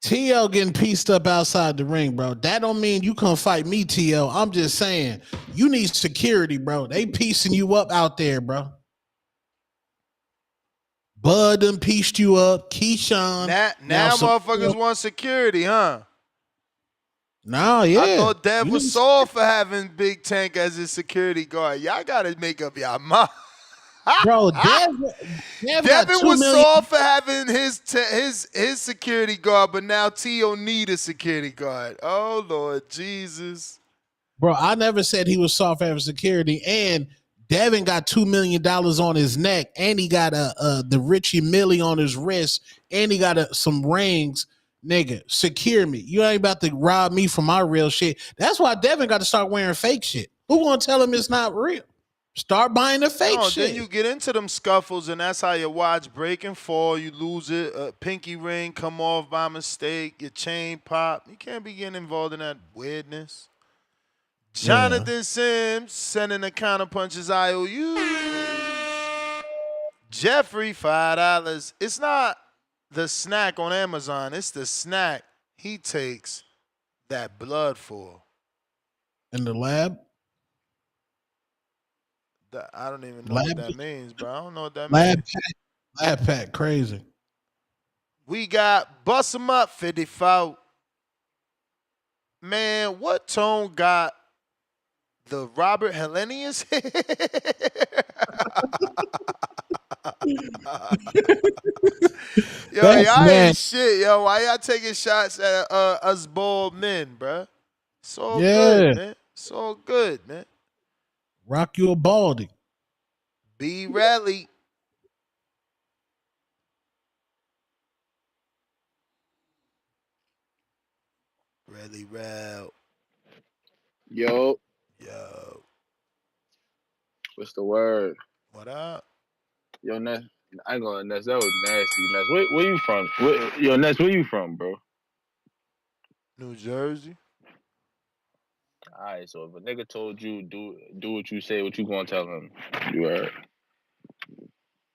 T.O. getting pieced up outside the ring, bro. That don't mean you come fight me, T.O. I'm just saying, you need security, bro. They piecing you up out there, bro. Bud done pieced you up. Keyshawn. Now motherfuckers want security, huh? No, yeah. I thought Dev was soft for having Big Tank as his security guard. Y'all gotta make up your mind. Bro, Devin was soft for having his security guard, but now T.O. need a security guard. Oh, Lord Jesus. Bro, I never said he was soft for having security. And Devin got $2 million on his neck, and he got the Richie Millie on his wrist, and he got some rings. Nigga, secure me. You ain't about to rob me from my real shit. That's why Devin got to start wearing fake shit. Who gonna tell him it's not real? Start buying the fake shit. Then you get into them scuffles, and that's how your watch break and fall. You lose it. A pinky ring come off by mistake. Your chain pop. You can't be getting involved in that weirdness. Jonathan Sims sending the counter punches IOU. Jeffrey, $5. It's not the snack on Amazon. It's the snack he takes that blood for. In the lab? I don't even know what Lab that means, bro. I don't know what that lab means. pack. Lab pack crazy. We got Bust 'em Up 54. Man, what tone got the Robert Hellenius? Yo, That's y'all man. ain't shit, yo. Why y'all taking shots at us bald men, bruh? It's all Yeah. good, man. It's all good, man. Rock you a baldy. Be rally. Rally rel. Yo, Yo, what's the word? what up? Yo, Ness, I ain't gonna Ness. That was nasty, Ness. Where you from? Yo, Ness, where you from, bro? New Jersey. All right, so if a nigga told you do what you say, what you gonna tell him? You heard?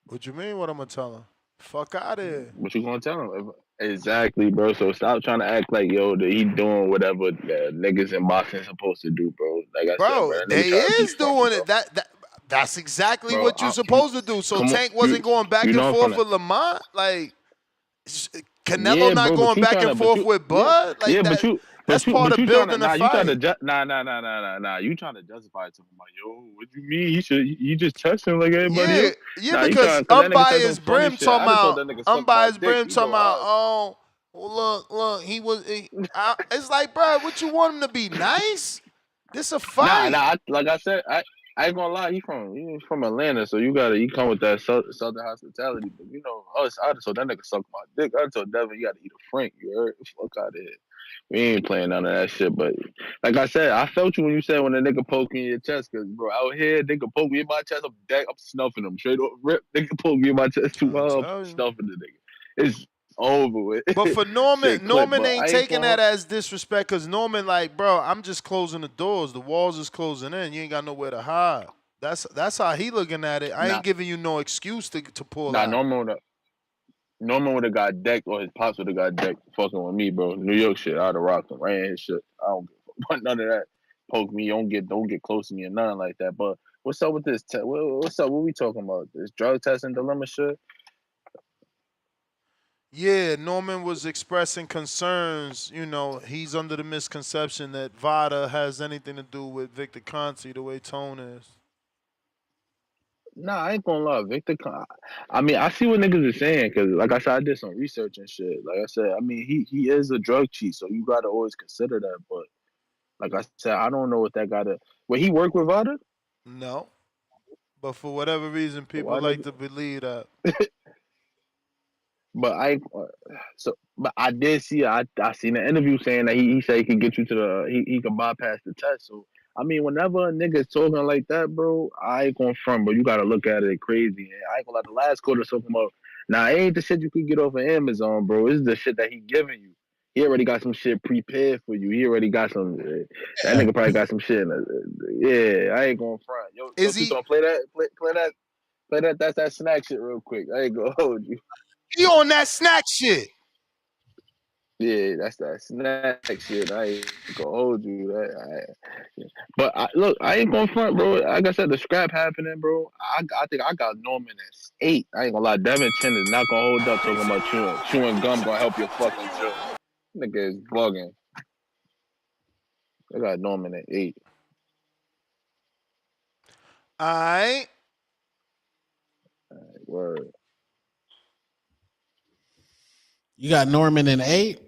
What you mean? What I'm gonna tell him? Fuck out of here, What you gonna tell him? Exactly, bro. So stop trying to act like yo that he doing whatever niggas in boxing supposed to do, bro. Like I said, bro. bro, that nigga They trying to be is funny, doing bro. it. That's exactly Bro, what you're you supposed to do. So come on, Tank wasn't going back you and know I'm forth from the with Lamont, like. Canelo yeah, not bro. But going you back trying and to, but forth you with yeah, Bud, like yeah, that. That's part but of you trying to building a nah. You trying to fight. nah. You trying to justify it to him like yo, what you mean? You just touched him like everybody Yeah, else. yeah, Nah, you because trying because that nigga said some unbiased funny brim shit. talking I'd have told about that nigga suck my unbiased dick. brim You talking know about. I. Oh, look, it's like, bro, what you want him to be nice? This a fight. Like I said, I ain't gonna lie. He from Atlanta, so you come with that southern hospitality. But you know, I told that nigga suck my dick. I told Devin you got to eat a Frank. You heard? Fuck out of here. We ain't playing none of that shit. But like I said, I felt you when you said when a nigga poke me in your chest, cause bro, out here nigga poke me in my chest, I'm snuffing him straight up. Rip, nigga poke me in my chest too Trying to hard, tell I'm you. snuffing the nigga. It's over with. But for Shit Norman, clip, Norman but ain't I ain't taking gonna. that as disrespect, cause Norman like, bro, I'm just closing the doors. The walls is closing in. You ain't got nowhere to hide. That's how he looking at it. I Nah, ain't giving you no excuse to pull nah. out. Norman would have got decked, or his pops would have got decked fucking with me, bro. New York shit, I'd have rocked him. Ran his shit. I don't give a fuck about none of that. Poke me, don't get close to me or nothing like that. But what's up with this? What's up? What we talking about? This drug testing dilemma shit? Yeah, Norman was expressing concerns. You know, he's under the misconception that VADA has anything to do with Victor Conte the way Tone is. Nah, I ain't gonna lie, I mean, I see what niggas are saying because, like I said, I did some research and shit. Like I said, I mean, he is a drug cheat, so you gotta always consider that. But like I said, I don't know what that gotta. Well, he work with Vada? No, but for whatever reason, people Why like nigga? to believe that. But but I did see I seen an interview saying that he said he could get you to he could bypass the test. So I mean, whenever a nigga's talking like that, bro, I ain't gonna front, but you gotta look at it crazy. And I ain't gonna let the last quarter talking about. Now, it ain't the shit you could get off of Amazon, bro. It's the shit that he giving you. He already got some shit prepared for you. He already got some. That Yeah. nigga probably got some shit. Yeah, I ain't gonna front. Yo, Is two he? tone, play that. That's that snack shit real quick. I ain't gonna hold you. He on that snack shit. Yeah, that's that snack shit. I ain't gonna hold you. But look, I ain't gonna front, bro. Like I said, the scrap happening, bro. I think I got Norman at 8. I ain't gonna lie. Devin Chin is not gonna hold up talking about chewing gum gonna help your fucking jaw. Nigga is bugging. I got Norman at 8. Alright. Word. You got Norman in 8?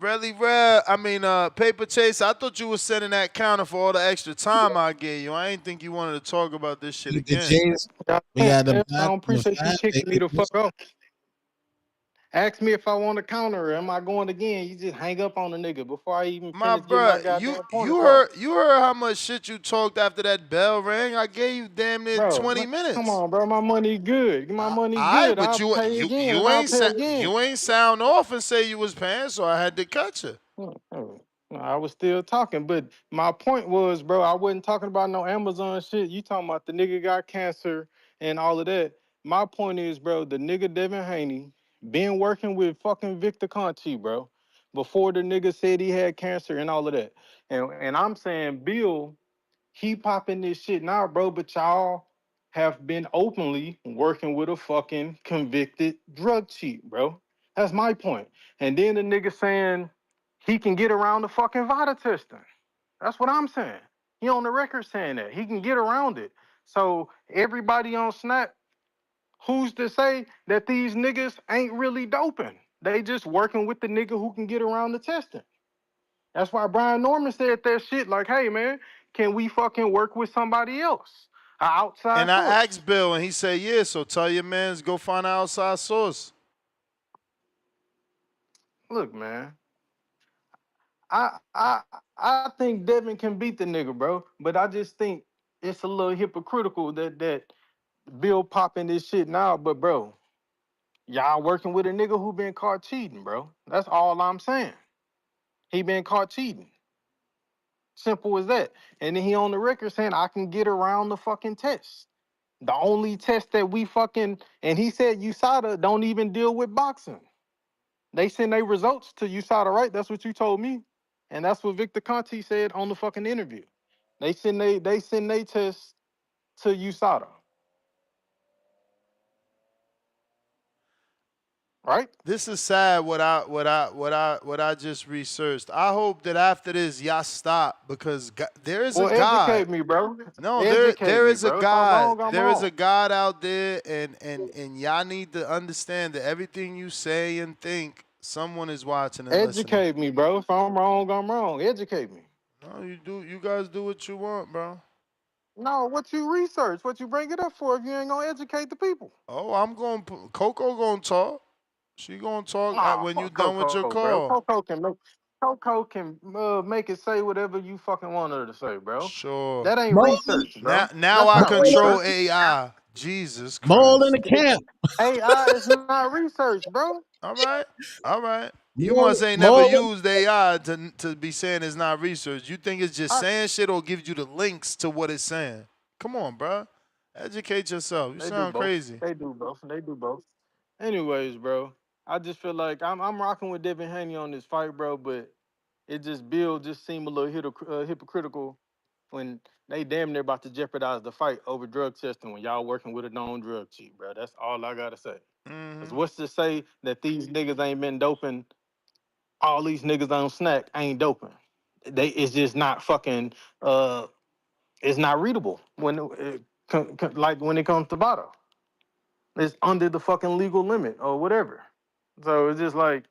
Really rare. I mean, Paper Chase, I thought you was sending that counter for all the extra time I gave you. I ain't think you wanted to talk about this shit The again. J's. I We got the don't the appreciate you five. kicking me the fuck off. Ask me if I want to counter. Am I going again? You just hang up on the nigga before I even My finish getting my bruh, you goddamn point you across. heard you heard how much shit you talked after that bell rang. I gave you damn near Bro, 20 come minutes. on, bro. My money good. My money Alright, good. but I'll you pay you again you and I'll ain't pay sa- again. you ain't sound off and say you was paying, so I had to cut you. Oh, I was still talking, but my point was, bro, I wasn't talking about no Amazon shit. You talking about the nigga got cancer and all of that. My point is, bro, the nigga Devin Haney been working with fucking Victor Conte, bro, before the nigga said he had cancer and all of that. And I'm saying, Bill, he popping this shit now, bro, but y'all have been openly working with a fucking convicted drug cheat, bro. That's my point. And then the nigga saying he can get around the fucking VADA testing. That's what I'm saying. He on the record saying that. He can get around it. So everybody on Snap, who's to say that these niggas ain't really doping? They just working with the nigga who can get around the testing. That's why Brian Norman said that shit like, hey, man, can we fucking work with somebody else? An outside And I source. asked Bill, and he said, yeah, so tell your mans go find an outside source. Look, man, I I I think Devin can beat the nigga, bro. But I just think it's a little hypocritical that Bill popping this shit now. But bro, y'all working with a nigga who been caught cheating, bro. That's all I'm saying. He been caught cheating. Simple as that. And then he on the record saying I can get around the fucking test. The only test that we fucking, and he said USADA don't even deal with boxing. They send their results to USADA, right? That's what you told me. And that's what Victor Conte said on the fucking interview. They send they tests to USADA. Right? This is sad what I just researched. I hope that after this y'all stop because there is a Well, God. educate me, bro. No, Educate there me, is a bro. If I'm God. wrong, I'm There is a wrong. God out there, and y'all need to understand that everything you say and think, someone is watching and listening. Educate me, bro. If I'm wrong, I'm wrong. Educate me. No, you do. You guys do what you want, bro. No, what you research, what you bring it up for if you ain't gonna educate the people. Oh, I'm going. Coco gonna talk. She gonna talk Nah, when you fuck done with your Coco, bro. call. Coco can make it say whatever you fucking want her to say, bro. Sure. That ain't More, research, Now, bro. now That's I not control research. AI. Jesus more in Christ. the camp. AI is not research, bro. All right. All right. You More, must ain't never more. used AI to be saying it's not research. You think it's just I, saying shit or gives you the links to what it's saying? Come on, bro. Educate yourself. You they do sound both. crazy. They do both. They do both. Anyways, bro, I just feel like I'm rocking with Devin Haney on this fight, bro. But it just Bill just seemed a little hypocritical when they damn near about to jeopardize the fight over drug testing when y'all working with a known drug cheat, bro. That's all I gotta say. Cause Hmm. what's to say that these niggas ain't been doping? All these niggas on snack ain't doping. They it's just not fucking. It's not readable when like when it comes to bottle. It's under the fucking legal limit or whatever. So it's just like,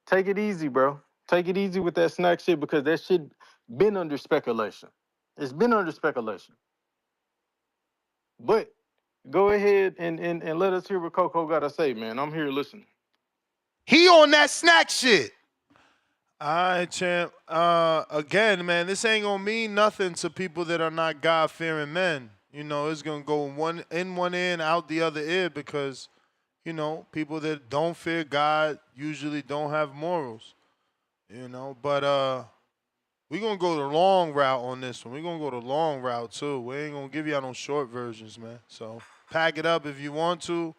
take it easy, bro. Take it easy with that snack shit because that shit been under speculation. It's been under speculation. But go ahead and let us hear what Coco got to say, man. I'm here listening. He on that snack shit. All right, champ. Again, man, this ain't gonna mean nothing to people that are not God fearing men. You know, it's gonna go one in one ear and out the other ear because, you know, people that don't fear God usually don't have morals. You know, but we gonna go the long route on this one. We gonna go the long route too. We ain't gonna give y'all no short versions, man. So pack it up if you want to,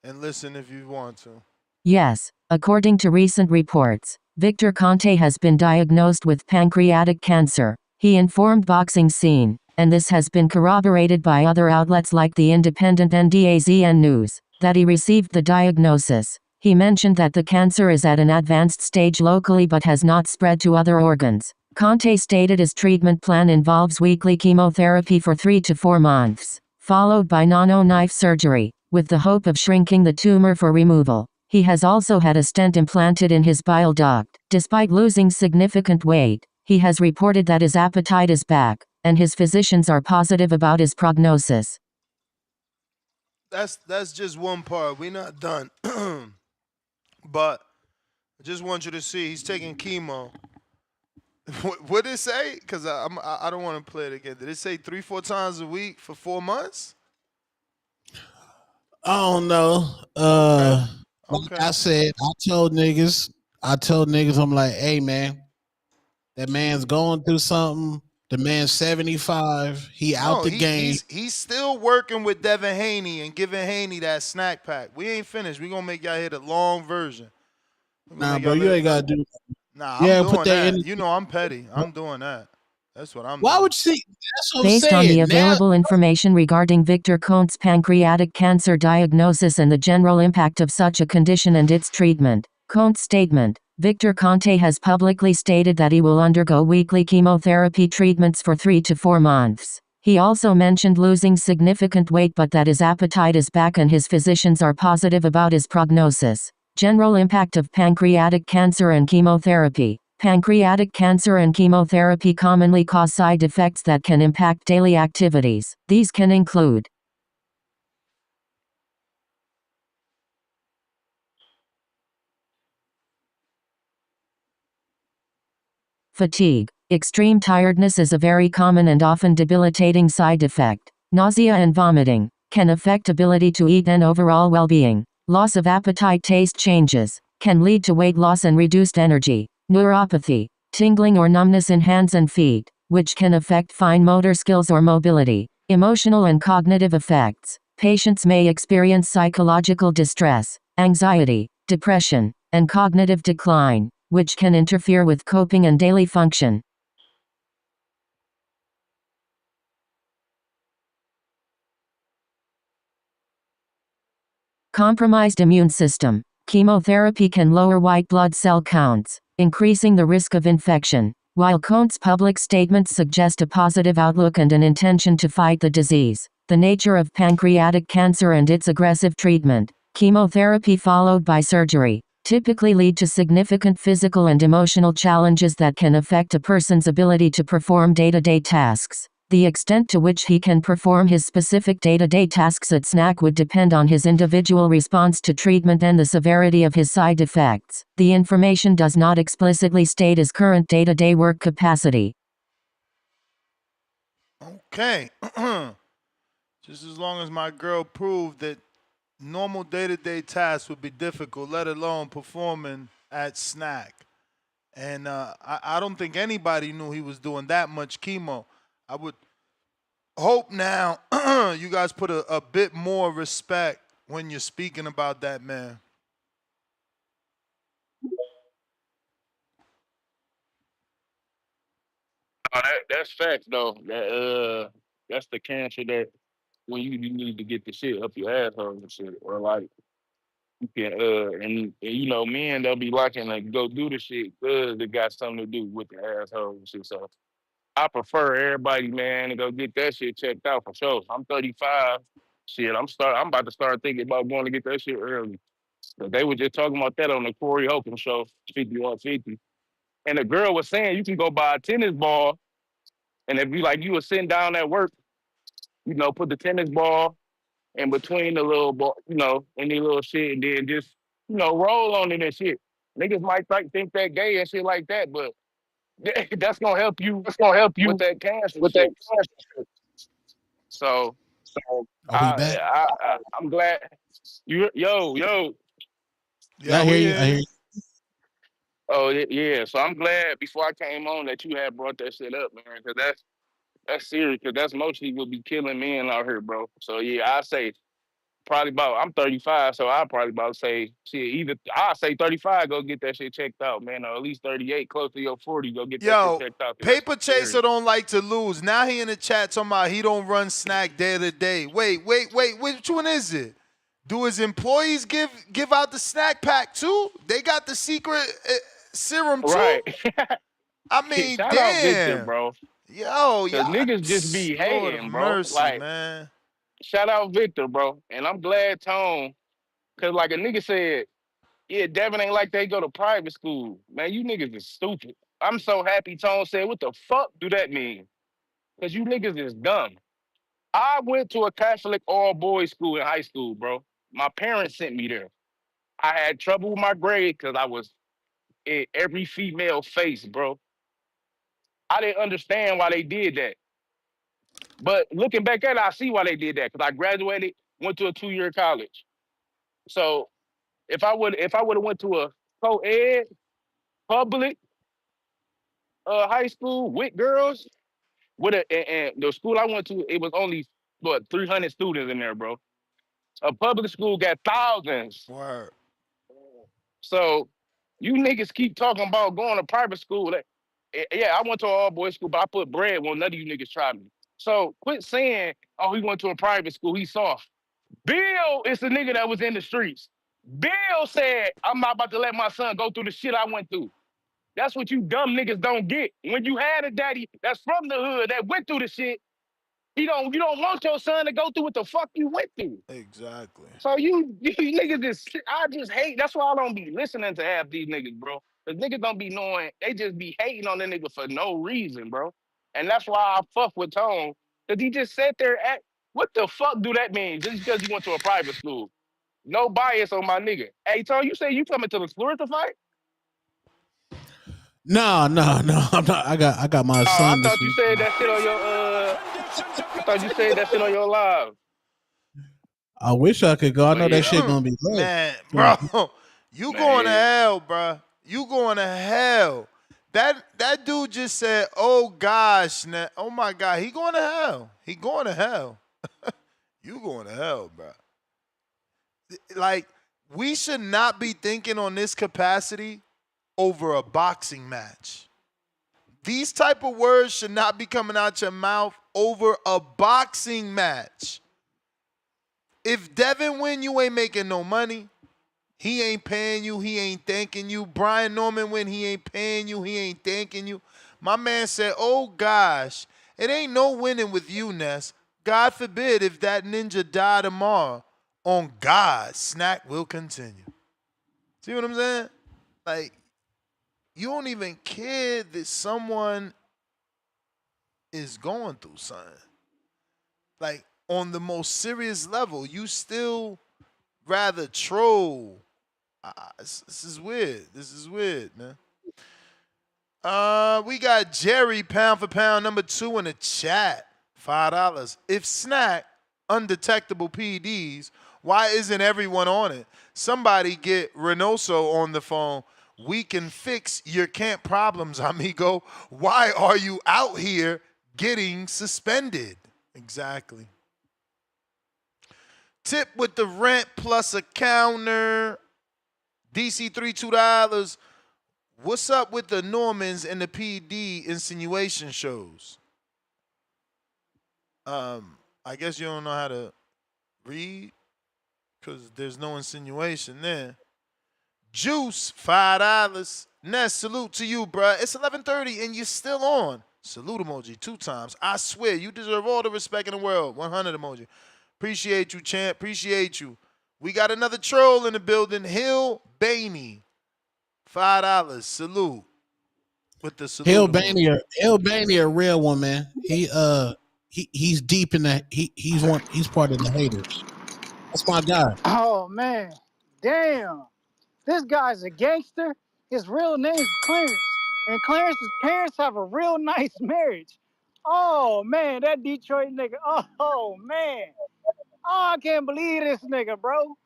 and listen if you want to. Yes, according to recent reports, Victor Conte has been diagnosed with pancreatic cancer, he informed Boxing Scene, and this has been corroborated by other outlets like the Independent and DAZN News, that he received the diagnosis. He mentioned that the cancer is at an advanced stage locally but has not spread to other organs. Conte stated his treatment plan involves weekly chemotherapy for 3 to 4 months, followed by nano-knife surgery, with the hope of shrinking the tumor for removal. He has also had a stent implanted in his bile duct. Despite losing significant weight, he has reported that his appetite is back, and his physicians are positive about his prognosis. That's just one part. We not done. But I just want you to see he's taking chemo. What did it say? Because I don't want to play it again. Did it say 3-4 times a week for 4 months? I don't know. Okay. Like Okay. I said, I told niggas, I'm like, hey man, that man's going through something. The man 75. He out No, the game. he's still working with Devin Haney and giving Haney that snack pack. We ain't finished. We gonna make y'all hear the long version. We gonna Nah, make bro, y'all you live. ain't gotta do that. Nah, I'm Yeah, put doing that that. energy. You know I'm petty. I'm doing that. That's what I'm Why doing. would you see? That's what I'm Based on the saying. Now, available information regarding Victor Conte's pancreatic cancer diagnosis and the general impact of such a condition and its treatment, Conte's statement, Victor Conte has publicly stated that he will undergo weekly chemotherapy treatments for 3 to 4 months. He also mentioned losing significant weight but that his appetite is back and his physicians are positive about his prognosis. General impact of pancreatic cancer and chemotherapy. Pancreatic cancer and chemotherapy commonly cause side effects that can impact daily activities. These can include fatigue. Extreme tiredness is a very common and often debilitating side effect. Nausea and vomiting can affect ability to eat and overall well-being. Loss of appetite, taste changes can lead to weight loss and reduced energy. Neuropathy, tingling or numbness in hands and feet, which can affect fine motor skills or mobility. Emotional and cognitive effects. Patients may experience psychological distress, anxiety, depression, and cognitive decline, which can interfere with coping and daily function. Compromised immune system. Chemotherapy can lower white blood cell counts, increasing the risk of infection. While Conte's public statements suggest a positive outlook and an intention to fight the disease, the nature of pancreatic cancer and its aggressive treatment, chemotherapy followed by surgery, typically lead to significant physical and emotional challenges that can affect a person's ability to perform day-to-day tasks. The extent to which he can perform his specific day-to-day tasks at SNAC would depend on his individual response to treatment and the severity of his side effects. The information does not explicitly state his current day-to-day work capacity. Okay. Just as long as my girl proved that normal day-to-day tasks would be difficult, let alone performing at snack. And I don't think anybody knew he was doing that much chemo. I would hope now you guys put a bit more respect when you're speaking about that man. Oh, that's facts though. That's the cancer that when you need to get the shit up your asshole and shit, or like you can and you know men they'll be liking like go do the shit because it got something to do with the asshole and shit. So I prefer everybody man to go get that shit checked out for sure. I'm 35. Shit, I'm about to start thinking about going to get that shit early. But they were just talking about that on the Corey Holcomb show, 5150. And the girl was saying you can go buy a tennis ball and if you like you were sitting down at work, you know, put the tennis ball in between the little ball, you know, any little shit, and then just, you know, roll on it and shit. Niggas might think that gay and shit like that, but that's gonna help you That's gonna help with you that cancer with that shit. So So are we back? I'm glad you yo. Yeah, Yeah, I hear we you. I hear hear you. you. Oh yeah. So I'm glad before I came on that you had brought that shit up, man, because that's serious. Because that's mostly what be killing men out here, bro. So yeah, I say probably about I'm 35, so I probably about say shit. Either I say 35, go get that shit checked out, man, or at least 38, close to your 40, go get that shit Yo, checked out. 'Cause that's Paper serious. Chaser don't like to lose. Now he in the chat talking about he don't run snack day to day. Wait. Which one is it? Do his employees give out the snack pack too? They got the secret serum too? Right. I mean, Shout out Victor, damn. bro. Yo, Cause y'all, niggas just be Lord of hating, bro. mercy, Like, man. shout out Victor, bro. And I'm glad Tone, cause like a nigga said, yeah, Devin ain't like they go to private school. Man, you niggas is stupid. I'm so happy Tone said, what the fuck do that mean? Cause you niggas is dumb. I went to a Catholic all boys school in high school, bro. My parents sent me there. I had trouble with my grade because I was in every female face, bro. I didn't understand why they did that. But looking back at it, I see why they did that. Because I graduated, went to a 2-year college. So if I would have went to a co-ed public high school with girls, And the school I went to, it was only what 300 students in there, bro. A public school got thousands. Word. So you niggas keep talking about going to private school. Yeah, I went to an all boys school, but I put bread when none of you niggas tried me. So quit saying, oh, he went to a private school, he's soft. Bill is the nigga that was in the streets. Bill said, I'm not about to let my son go through the shit I went through. That's what you dumb niggas don't get. When you had a daddy that's from the hood that went through the shit, you don't want your son to go through what the fuck you went through. Exactly. So you niggas I just hate. That's why I don't be listening to half these niggas, bro. Cause niggas don't be knowing. They just be hating on the nigga for no reason, bro. And that's why I fuck with Tone. Cause he just sat there at what the fuck do that mean? Just because you went to a private school. No bias on my nigga. Hey, Tone, you say you coming to the Florida fight? No. I'm not. I got my Oh, I son this thought you week. said that shit on your I thought you said that shit on your live. I wish I could go. I Oh know that yeah. shit gonna be lit. Man, bro, you Man, going to yeah. hell, bro. You going to hell. That dude just said, "Oh gosh, oh my God, he going to hell. He going to hell. You going to hell, bro." Like, we should not be thinking on this capacity over a boxing match. These type of words should not be coming out your mouth over a boxing match. If Devin win, you ain't making no money. He ain't paying you. He ain't thanking you. Brian Norman win, he ain't paying you. He ain't thanking you. My man said, oh gosh, it ain't no winning with you, Ness. God forbid if that ninja die tomorrow. On God, snack will continue. See what I'm saying? Like, you don't even care that someone is going through something. Like, on the most serious level, you still rather troll. This is weird. This is weird, man. We got Jerry pound for pound number 2 in the chat. $5. If Snack undetectable PDs, why isn't everyone on it? Somebody get Reynoso on the phone. We can fix your camp problems, amigo. Why are you out here getting suspended? Exactly. Tip with the rent plus a counter. DC3 $2. What's up with the Normans and the PD insinuation shows? I guess you don't know how to read because there's no insinuation there. Juice, $5. Ness, salute to you, bruh. It's 11:30 and you're still on. Salute emoji 2 times. I swear, you deserve all the respect in the world. 100 emoji. Appreciate you, champ. Appreciate you. We got another troll in the building. Hill Baney, $5. Salute. With the salute emoji. Hill Baney, a real one, man. He's deep in that. He's part of the haters. That's my guy. Oh man, damn! This guy's a gangster. His real name is Clarence, and Clarence's parents have a real nice marriage. Oh man, that Detroit nigga. Oh man. Oh, I can't believe this nigga, bro.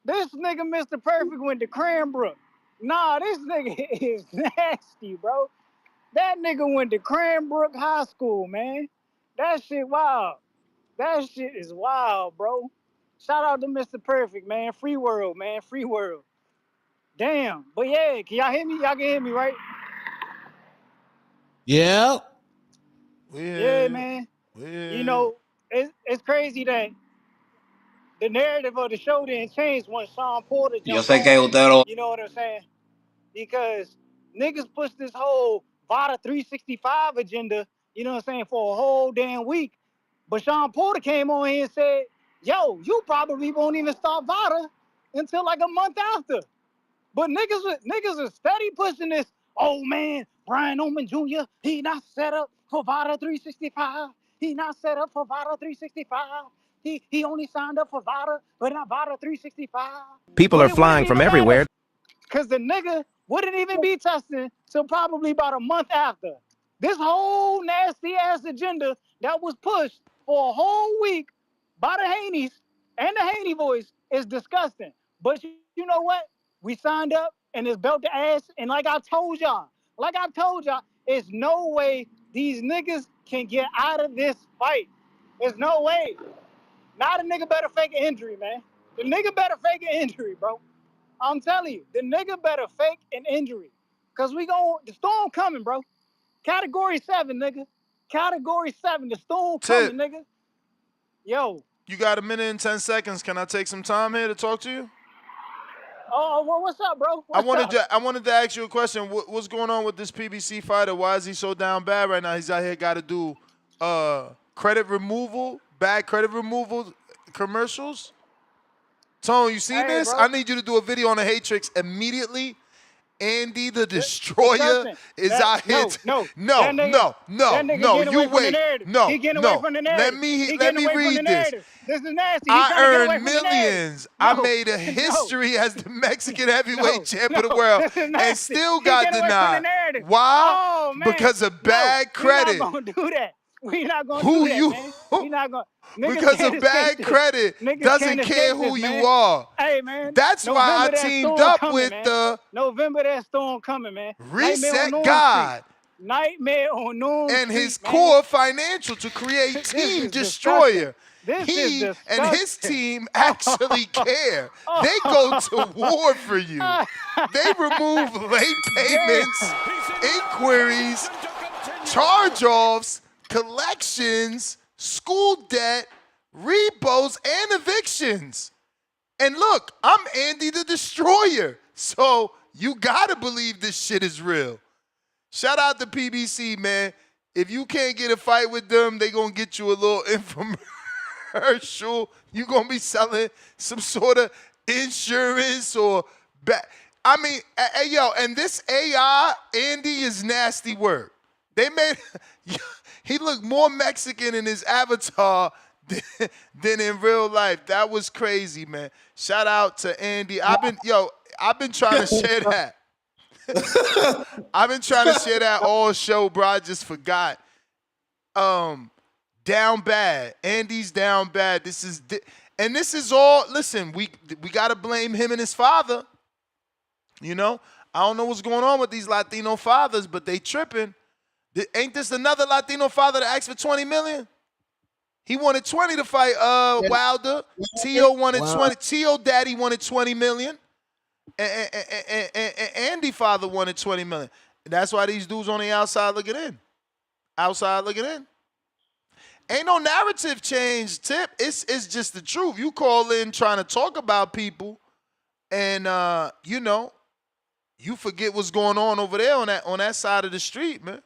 This nigga Mr. Perfect went to Cranbrook. Nah, this nigga is nasty, bro. That nigga went to Cranbrook High School, man. That shit wild. That shit is wild, bro. Shout out to Mr. Perfect, man. Free world, man. Free world. Damn. But yeah, can y'all hear me? Y'all can hear me, right? Yeah. Yeah, man. You know, it's crazy that the narrative of the show didn't change when Shawn Porter jumped on. You know what I'm saying? Because niggas pushed this whole VADA 365 agenda, you know what I'm saying, for a whole damn week. But Shawn Porter came on here and said, yo, you probably won't even start VADA until like a month after. But niggas are steady pushing this, oh man, Brian Oman Jr., he not set up for VADA 365. He not set up for VADA 365. He only signed up for VADA, but not VADA 365. People But are it wouldn't flying from even matter everywhere. because the nigga wouldn't even be testing till probably about a month after. This whole nasty ass agenda that was pushed for a whole week by the Haneys and the Haney voice is disgusting. But you know what? We signed up and it's belt to ass. And like I told y'all, it's no way these niggas can get out of this fight. There's no way. Not a nigga better fake an injury, man. The nigga better fake an injury, bro. I'm telling you, the nigga better fake an injury. Cause the storm coming, bro. Category 7, nigga. Category 7, the storm Tip, coming, nigga. Yo. you got a minute and 10 seconds. Can I take some time here to talk to you? Oh, well, what's up, bro? I wanted to ask you a question. What's going on with this PBC fighter? Why is he so down bad right now? He's out here got to do credit removal, bad credit removal commercials. Tone, you see this? Bro. I need you to do a video on the Hatrix immediately. Andy the Destroyer is out here. No. You wait. No. He getting away from the narrative. Let me read this. This is nasty. I earned millions. I made a history as the Mexican heavyweight champ of the world and still got denied. Why? Because of bad credit. We're not gonna do that. We're not gonna do that, man. We're not gonna. Because of bad credit, doesn't care who you are. Hey, man. That's why I teamed up with the November. That storm coming, man. Reset God. Nightmare on Norm and Street, his man. core financial to create Team Destroyer. He and his team actually care. They go to war for you. They remove late payments, inquiries, charge-offs, collections, school debt, repos, and evictions. And look, I'm Andy the Destroyer. So you gotta believe this shit is real. Shout out to PBC, man. If you can't get a fight with them, they gonna get you a little infomercial. You gonna be selling some sort of insurance or I mean, hey, yo, and this AI, Andy, is nasty work. They made he looked more Mexican in his avatar than in real life. That was crazy, man. Shout out to Andy. I've been trying to share that. I've been trying to share that all show, bro. I just forgot. Down bad. Andy's down bad. This is all. Listen, we gotta blame him and his father. You know, I don't know what's going on with these Latino fathers, but they tripping. Ain't this another Latino father that asked for $20 million? He wanted 20 to fight Wilder. Tio wanted 20. Tio daddy wanted $20 million. And Andy father wanted $20 million. That's why these dudes on the outside looking in. Outside looking in. Ain't no narrative change, Tip. It's just the truth. You call in trying to talk about people, and you know, you forget what's going on over there on that side of the street, man.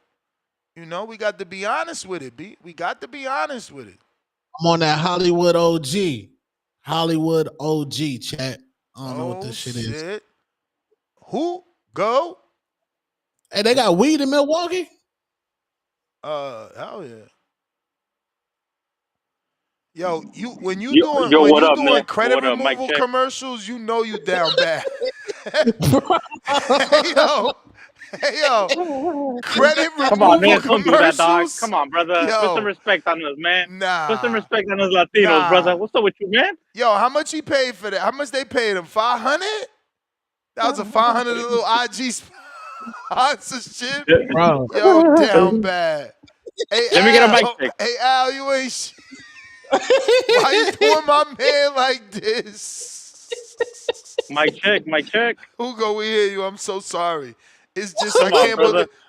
You know, we got to be honest with it, B. We got to be honest with it. I'm on that Hollywood OG. Hollywood OG, chat. I don't know what this shit is. Who? Go? Hey, they got weed in Milwaukee? Hell yeah. Yo, when you what doing up, man? credit What up, removal Mike? commercials, you know you down bad. Hey yo, credit removal Come on, man. Don't do that, dog. commercials. Come on, brother. Yo, Put some respect on us, man. Nah. Put some respect on us Latinos, brother. What's up with you, man? Yo, how much he paid for that? How much they paid him? $500? That was a $500 little IG sponsorship. Bro. Yo, down bad. Hey, Let me get a mic check. Hey, Al, you ain't shit. Why you doing my man like this? Mic check, mic check. Hugo, we hear you. I'm so sorry. It's just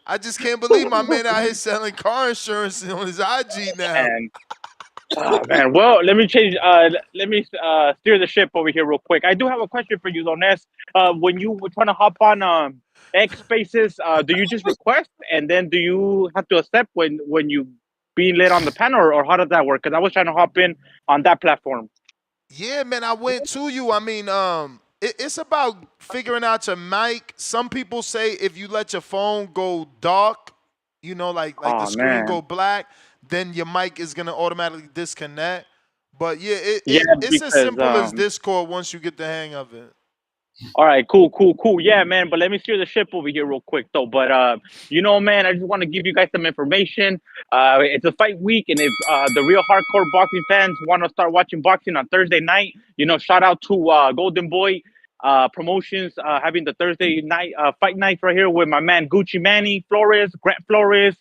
I just can't believe my man out here selling car insurance on his IG now. And, oh, man. Well, let me change. Let me steer the ship over here real quick. I do have a question for you, though, Ness. When you were trying to hop on X Spaces, do you just request and then do you have to accept when you being let on the panel, or how does that work? Because I was trying to hop in on that platform. Yeah, man, I went to you. I mean, it's about figuring out your mic. Some people say if you let your phone go dark, you know, like the screen go black, then your mic is gonna automatically disconnect. But yeah, it's as simple as Discord once you get the hang of it. All right, cool. Yeah, man, but let me steer the ship over here real quick, though. But, you know, man, I just want to give you guys some information. It's a fight week, and if the real hardcore boxing fans want to start watching boxing on Thursday night, you know, shout out to Golden Boy Promotions having the Thursday night fight night right here with my man Gucci Manny Flores, Grant Flores,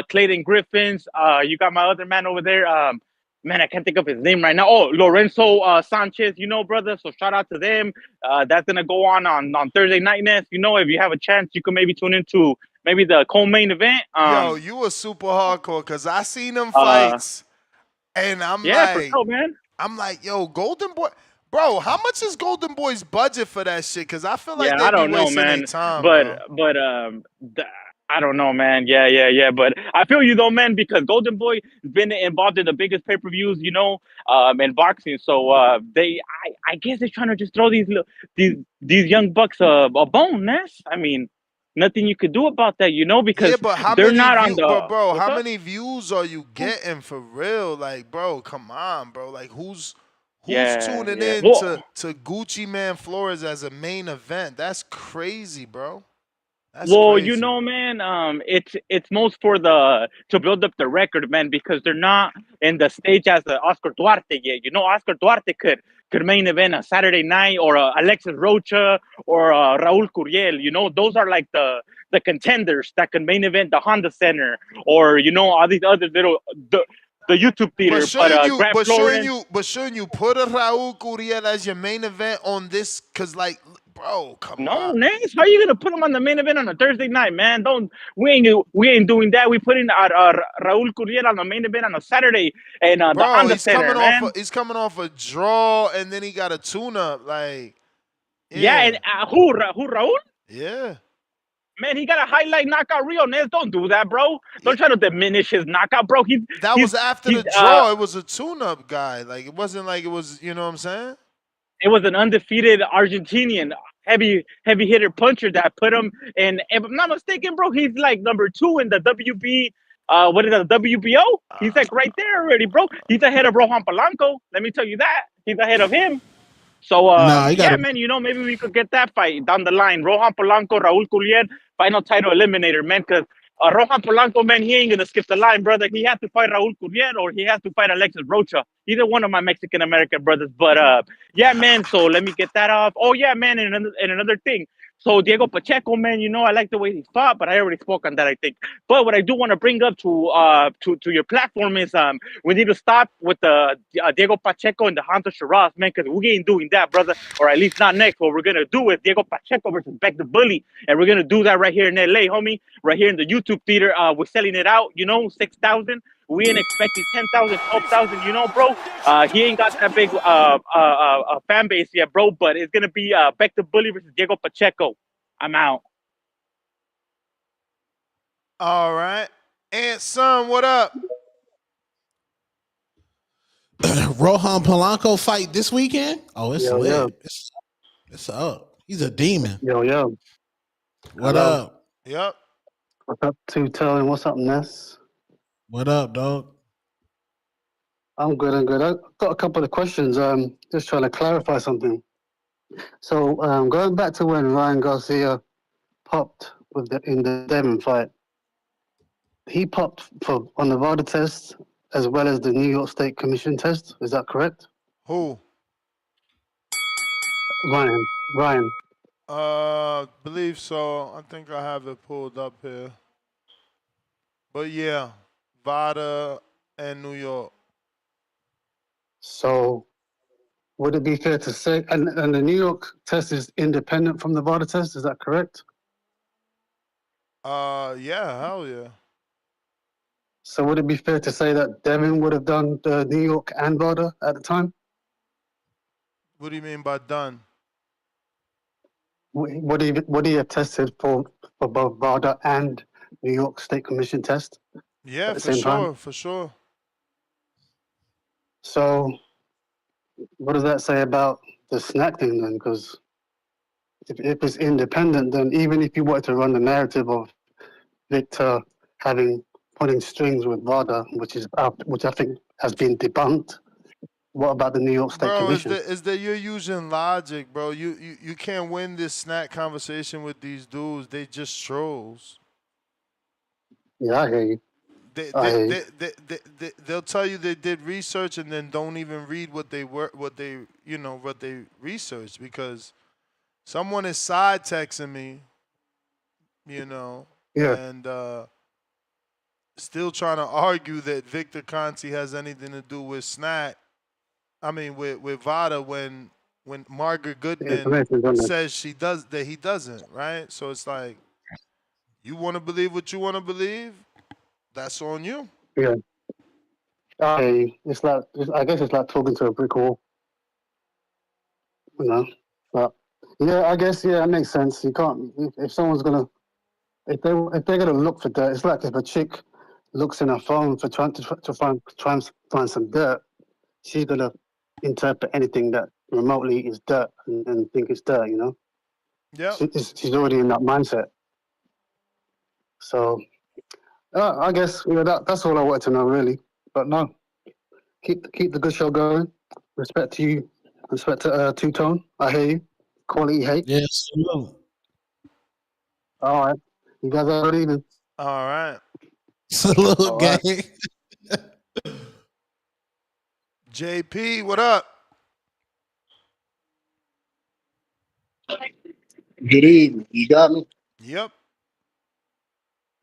Clayton Griffins. You got my other man over there. Man, I can't think of his name right now. Oh, Lorenzo Sanchez. Brother. So shout out to them. That's gonna go on Thursday night. Ness. If you have a chance, you can maybe tune into maybe the co-main event. Yo, you were super hardcore because I seen them Uh, fights, and yeah, for sure, man. I'm like, yo, Golden Boy, bro, how much is Golden Boy's budget for that shit? Because I feel like Yeah, they I be don't know, wasting their man. time, But bro. but I don't know, man. Yeah. But I feel you though, man, because Golden Boy has been involved in the biggest pay-per-views, in boxing. So I guess they're trying to just throw these young bucks a bone, Ness. I mean, nothing you could do about that, Yeah, because but how they're many not on view, but the bro, what's how up? many views are you getting for real? Like, bro, come on, bro. Like, who's tuning Yeah. in Well, to Gucci Man Flores as a main event? That's crazy, bro. That's Well, crazy. man, it's most for the to build up the record, man, because they're not in the stage as Oscar Duarte yet. Oscar Duarte could main event a Saturday night, or Alexis Rocha, or Raul Curiel. Those are like the contenders that can main event the Honda Center, or all these other little the YouTube But theater. But shouldn't you? Grant But shouldn't Florence. you? But shouldn't you put a Raul Curiel as your main event on this? Cause like, bro, come No, on. Nance. How are you gonna put him on the main event on a Thursday night, man? Don't we ain't doing that. We put in Raul Curiel on the main event on a Saturday and the Bro, Honda Center, man. he's coming off a draw, and then he got a tune up. Like, Yeah, yeah, and who Raul? yeah, Man, he got a highlight knockout Rio. Nance, don't do that, bro. yeah. Don't try to diminish his knockout, bro. That He's was after he's the draw. It was a tune up guy. Like, it wasn't like it was. You know what I'm saying? it was an undefeated Argentinian heavy hitter puncher that put him in. If I'm not mistaken, bro, he's like number 2 in the WB. What is that? WBO? He's like right there already, bro. He's ahead of Rohan Polanco. Let me tell you that. He's ahead of him. So Nah, you yeah, gotta. man, maybe we could get that fight down the line. Rohan Polanco, Raul Juliet, final title eliminator, man. Because Rohan Polanco, man, he ain't gonna skip the line, brother. He has to fight Raul Juliet, or he has to fight Alexis Rocha. Either one of my Mexican American brothers. But yeah, man. So let me get that off. Oh yeah, man. And another thing. So Diego Pacheco, man, I like the way he fought, but I already spoke on that, I think. But what I do want to bring up to your platform is we need to stop with the Diego Pacheco and the Hunter Shiraz, man, because we ain't doing that, brother, or at least not next. What we're gonna do is Diego Pacheco versus Beck the Bully, and we're gonna do that right here in LA, homie, right here in the YouTube theater. We're selling it out, 6,000. We ain't expecting 10,000, 12,000, bro. He ain't got that big fan base yet, bro. But it's gonna be Beck the Bully versus Diego Pacheco. I'm out. All right. Aunt Son, what up? Rohan Polanco fight this weekend? Oh, it's Yo, yo, lit. It's up. He's a demon. yo. What Hello. up? Yep. What's up, Two Toe, and what's up, Ness? What up, dog? I'm good. I've got a couple of questions. Just trying to clarify something. So, going back to when Ryan Garcia popped in the Devin fight, he popped on the VADA test as well as the New York State Commission test. Is that correct? Who? Ryan. Believe so. I think I have it pulled up here. But yeah, VADA and New York. So, would it be fair to say, and the New York test is independent from the VADA test? Is that correct? Yeah, hell yeah. So would it be fair to say that Devin would have done the New York and VADA at the time? What do you mean by done? Would he have tested for both VADA and New York State Commission test Yeah, at the for same time? for sure. So what does that say about the snack thing then? Because if it's independent, then even if you wanted to run the narrative of Victor pulling strings with VADA, which I think has been debunked, what about the New York State Bro, Commission? is that you're using logic, bro. You can't win this snack conversation with these dudes. They just trolls. Yeah, I hear you. They'll tell you they did research and then don't even read what they researched, because someone is side texting me, Yeah. and still trying to argue that Victor Conte has anything to do with Snack. I mean, with VADA when Margaret The Goodman information's on there. says she does that he doesn't, right? So it's like you want to believe what you want to believe. That's on you. Yeah. I guess it's like talking to a brick wall, you know. But yeah, I guess that makes sense. You can't if someone's gonna if they're gonna look for dirt. It's like if a chick looks in her phone for trying to find some dirt, she's gonna interpret anything that remotely is dirt and think it's dirt. You know, Yep. she's already in that mindset. So I guess that's all I wanted to know really. But no, keep the good show going. Respect to you. Respect to Two Tone. I hear you. Quality hate. Yes, salute. All right. You guys have a good evening. All right. Salute, All right. gang. JP, what up? Good evening. You got me? Yep.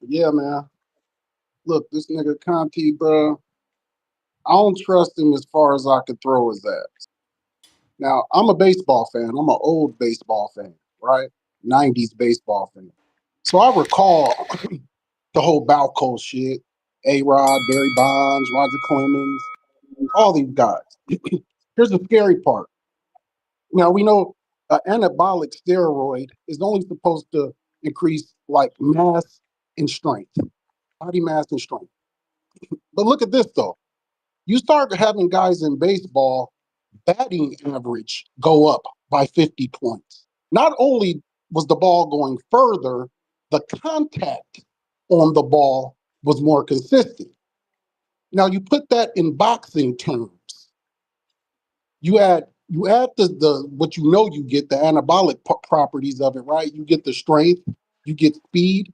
Yeah, man. Look, this nigga Conti, bro, I don't trust him as far as I could throw his ass. Now, I'm a baseball fan. I'm an old baseball fan, right? 90s baseball fan. So I recall the whole BALCO shit. A-Rod, Barry Bonds, Roger Clemens, all these guys. Here's the scary part. Now, we know an anabolic steroid is only supposed to increase like mass and strength, body mass and strength. But look at this though. You start having guys in baseball batting average go up by 50 points. Not only was the ball going further, the contact on the ball was more consistent. Now you put that in boxing terms. You add the what you know you get the anabolic properties of it, right? You get the strength, you get speed,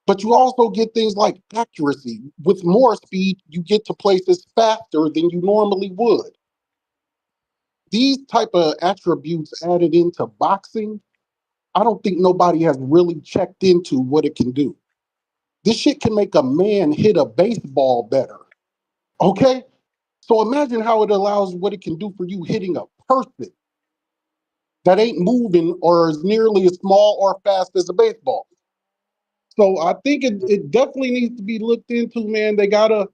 but you also get things like accuracy. With more speed, you get to places faster than you normally would. These type of attributes added into boxing, I don't think nobody has really checked into what it can do. This shit can make a man hit a baseball better. Okay? So imagine how it allows what it can do for you hitting a person that ain't moving or is nearly as small or fast as a baseball. So I think it definitely needs to be looked into, man. They gotta.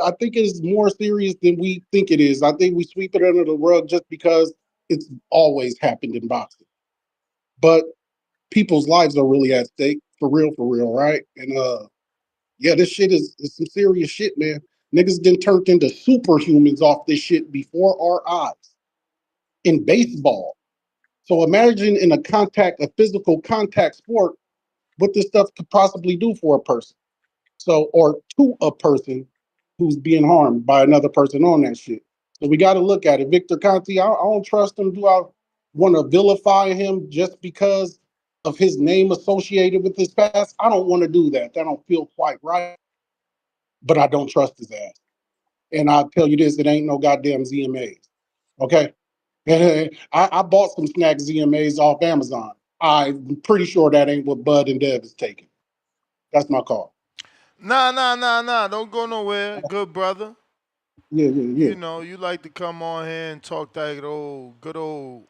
I think it's more serious than we think it is. I think we sweep it under the rug just because it's always happened in boxing. But people's lives are really at stake, for real, right? And yeah, this shit is some serious shit, man. Niggas been turned into superhumans off this shit before our eyes in baseball. So imagine in a physical contact sport, what this stuff could possibly do for a person. So, or to a person who's being harmed by another person on that shit. So we got to look at it. Victor Conte, I don't trust him. Do I want to vilify him just because of his name associated with his past? I don't want to do that. That don't feel quite right. But I don't trust his ass. And I'll tell you this, it ain't no goddamn ZMAs. Okay? I bought some snack ZMAs off Amazon. I'm pretty sure that ain't what Bud and Dev is taking. That's my call. Nah. Don't go nowhere, good brother. Yeah. You know, you like to come on here and talk that good old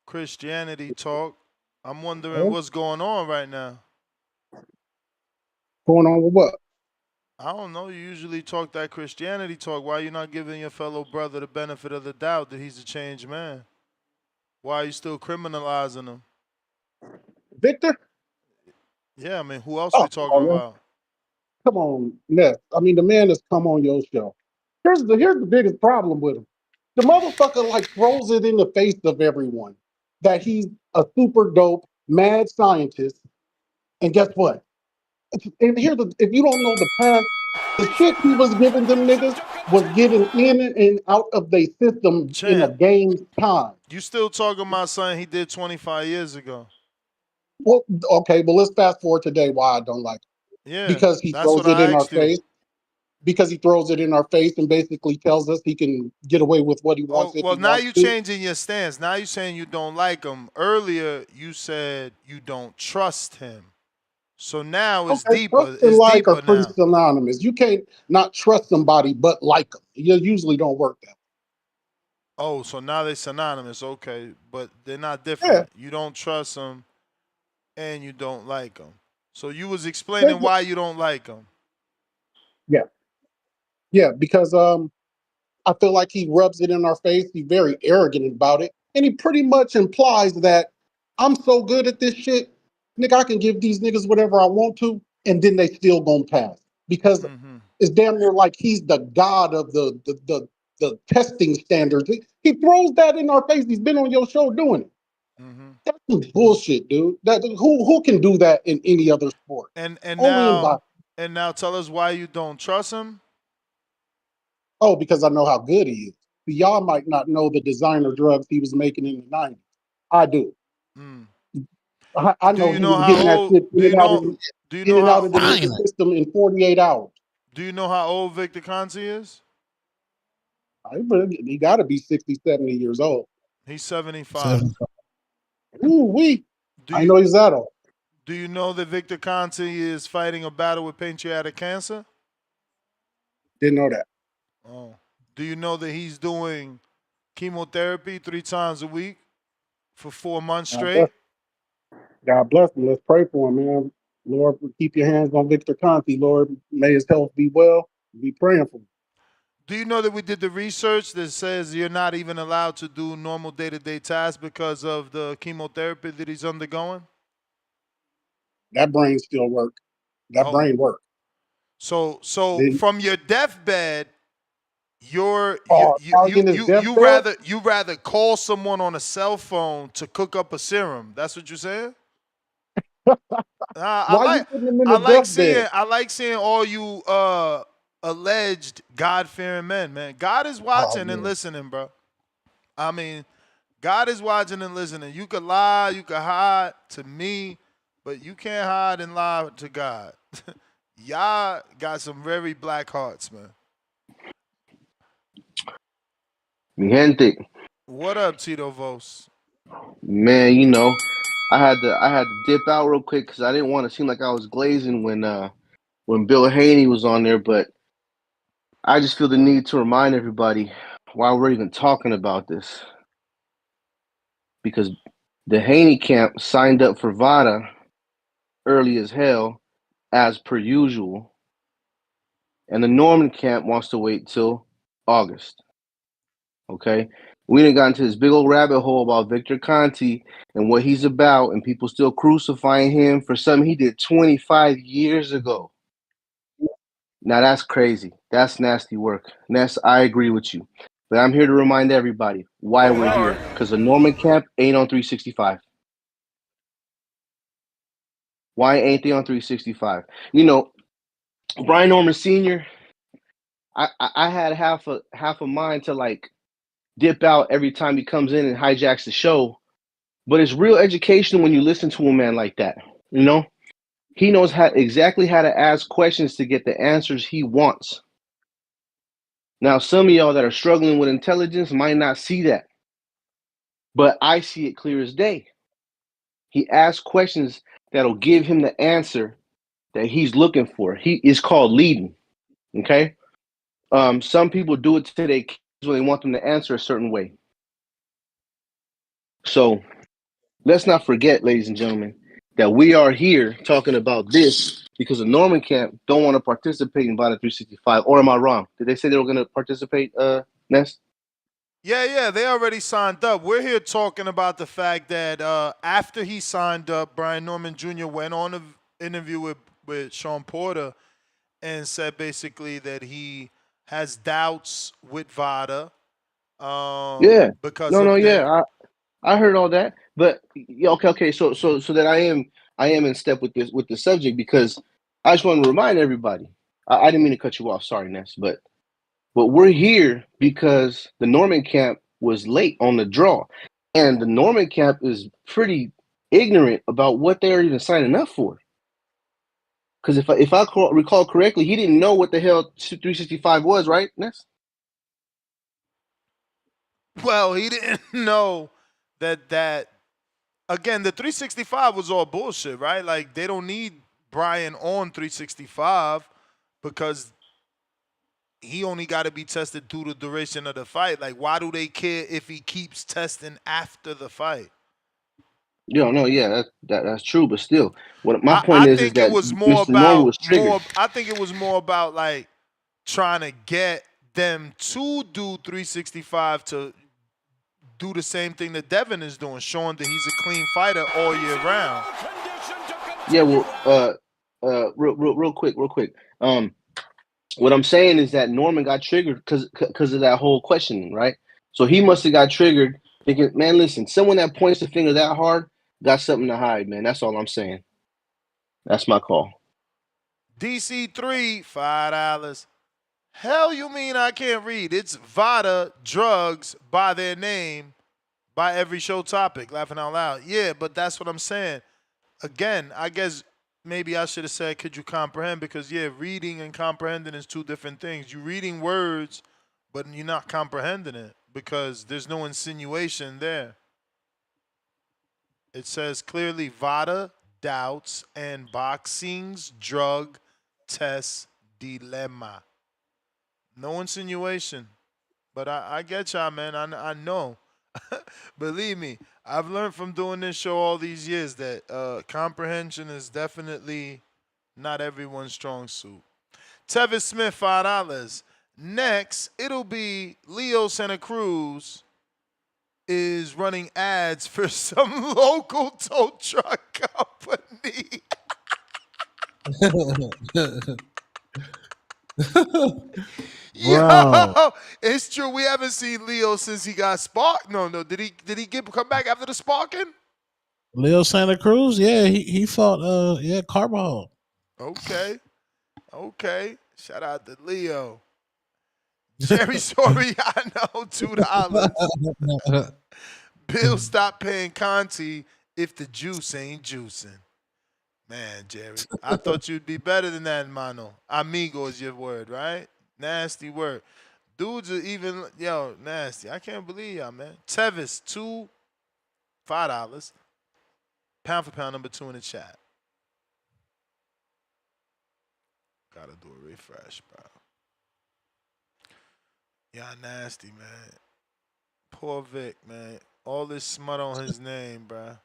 Christianity talk. I'm wondering what's going on right now. Going on with what? I don't know. You usually talk that Christianity talk. Why you not giving your fellow brother the benefit of the doubt that he's a changed man? Why are you still criminalizing him? Victor? Yeah, I mean, who else we Oh, talking man. about? Come on, Ness. I mean, the man has come on your show. Here's the biggest problem with him. The motherfucker like throws it in the face of everyone that he's a super dope mad scientist. And guess what? And if you don't know the past, the shit he was giving them niggas was getting in and out of their system in a Champ, game's time. you still talking about something he did 25 years ago? Well, okay, but let's fast forward today why I don't like it. Yeah, Because he that's throws what it I in our asked you. face. Because he throws it in our face and basically tells us he can get away with what he wants Oh, if well, he now wants you to. changing your stance. Now you saying you don't like him. Earlier, you said you don't trust him. So now it's Okay, trust deeper. and It's like are deeper pretty now. synonymous. You can't not trust somebody but like them. You usually don't work that Oh, so now they're synonymous. Okay, but they're not way. Yeah, different. You don't trust them and you don't like them. So you was they, explaining why you don't like them. yeah, yeah. Because I feel like he rubs it in our face. He's very arrogant about it. And he pretty much implies that I'm so good at this shit, nigga, I can give these niggas whatever I want to, and then they still gonna pass. Because Mm-hmm. it's damn near like he's the god of the testing standards. He throws that in our face. He's been on your show doing it. Mm-hmm. That's some bullshit, dude. Who can do that in any other sport? And Only in now boxing. and now tell us why you don't trust him. Oh, because I know how good he is. See, y'all might not know the designer drugs he was making in the 90s. I do. Mm. I Do know you he know was how getting that old? shit Do you know? Do you in know and out how? of the nigga Fine. system in 48 hours. Do you know how old Victor Conte is? He got to be 60, 70 years old. He's 75. 75. Ooh, wee. Do I you know he's that old. do you know that Victor Conte is fighting a battle with pancreatic cancer? Didn't know that. Oh. Do you know that he's doing chemotherapy 3 times a week for 4 months God bless, straight? God bless him. Let's pray for him, man. Lord, keep your hands on Victor Conte. Lord, may his health be well. Be praying for him. Do you know that we did the research that says you're not even allowed to do normal day-to-day tasks because of the chemotherapy that he's undergoing? That brain still work. That Oh, brain work. so Then, from your deathbed, you're oh, probably in his deathbed. you rather call someone on a cell phone to cook up a serum. That's what you're saying? Uh, I Why you like putting him in the deathbed? I like seeing all you alleged God fearing men, man. God is Oh watching and man, listening, bro. I mean, God is watching and listening. You could lie, you could hide to me, but you can't hide and lie to God. Y'all got some very black hearts, man. Mi gente, What up, Tito Vos? man, I had to dip out real quick because I didn't want to seem like I was glazing when Bill Haney was on there, but I just feel the need to remind everybody why we're even talking about this because the Haney camp signed up for VADA early as hell, as per usual, and the Norman camp wants to wait till August. Okay, we done got into this big old rabbit hole about Victor Conte and what he's about, and people still crucifying him for something he did 25 years ago. Now that's crazy. That's nasty work. Ness, I agree with you. But I'm here to remind everybody why we're here. Because the Norman camp ain't on 365. Why ain't they on 365? You know, Brian Norman Sr., I had half a mind to like dip out every time he comes in and hijacks the show. But it's real education when you listen to a man like that. You know? He knows exactly how to ask questions to get the answers he wants. Now, some of y'all that are struggling with intelligence might not see that, but I see it clear as day. He asks questions that'll give him the answer that he's looking for. He is called leading. Okay. Some people do it to their kids when they want them to answer a certain way. So let's not forget, ladies and gentlemen, that we are here talking about this because the Norman camp don't want to participate in VADA 365. Or am I wrong? Did they say they were going to participate, Ness? Yeah, they already signed up. We're here talking about the fact that after he signed up, Brian Norman Jr. went on an interview with Shawn Porter and said basically that he has doubts with VADA Yeah. because No, of them. yeah. I heard all that, but yeah, okay. So that I am in step with the subject because I just want to remind everybody. I didn't mean to cut you off. Sorry, Ness, but we're here because the Norman camp was late on the draw, and the Norman camp is pretty ignorant about what they're even signing up for. Because if I recall correctly, he didn't know what the hell 365 was, right, Ness? Well, he didn't know that again the 365 was all bullshit, right? Like they don't need Brian on 365 because he only got to be tested through the duration of the fight. Like, why do they care if he keeps testing after the fight? No, yeah, that's true. But still, what my I point is think it that was more Mr. Norman about was triggered. I think it was more about like trying to get them to do 365 to do the same thing that Devin is doing, showing that he's a clean fighter all year round. Yeah, well, real quick. What I'm saying is that Norman got triggered because of that whole questioning, right? So he must have got triggered thinking, man, listen, someone that points the finger that hard got something to hide, man. That's all I'm saying. That's my call. DC3, $5. Hell, you mean I can't read? It's VADA drugs by their name by every show topic. Laughing out loud. Yeah, but that's what I'm saying. Again, I guess maybe I should have said, could you comprehend? Because, yeah, reading and comprehending is two different things. You're reading words, but you're not comprehending it because there's no insinuation there. It says clearly VADA, doubts, and boxing's drug test dilemma. No insinuation. But I get y'all, man. I know. Believe me, I've learned from doing this show all these years that comprehension is definitely not everyone's strong suit. Tevis Smith, $5. Next, it'll be Leo Santa Cruz is running ads for some local tow truck company. Bro, Yo, it's true. We haven't seen Leo since he got sparked. No. Did he come back after the sparking? Leo Santa Cruz, yeah, he fought Carbajal. Okay. Shout out to Leo. Jerry Soriano, $2. Bill stop paying Conti if the juice ain't juicing. Man, Jerry, I thought you'd be better than that, mano. Amigo is your word, right? Nasty word. Dudes are even, nasty. I can't believe y'all, man. Tevis, $5. Pound for pound, number 2 in the chat. Gotta do a refresh, bro. Y'all nasty, man. Poor Vic, man. All this smut on his name, bro.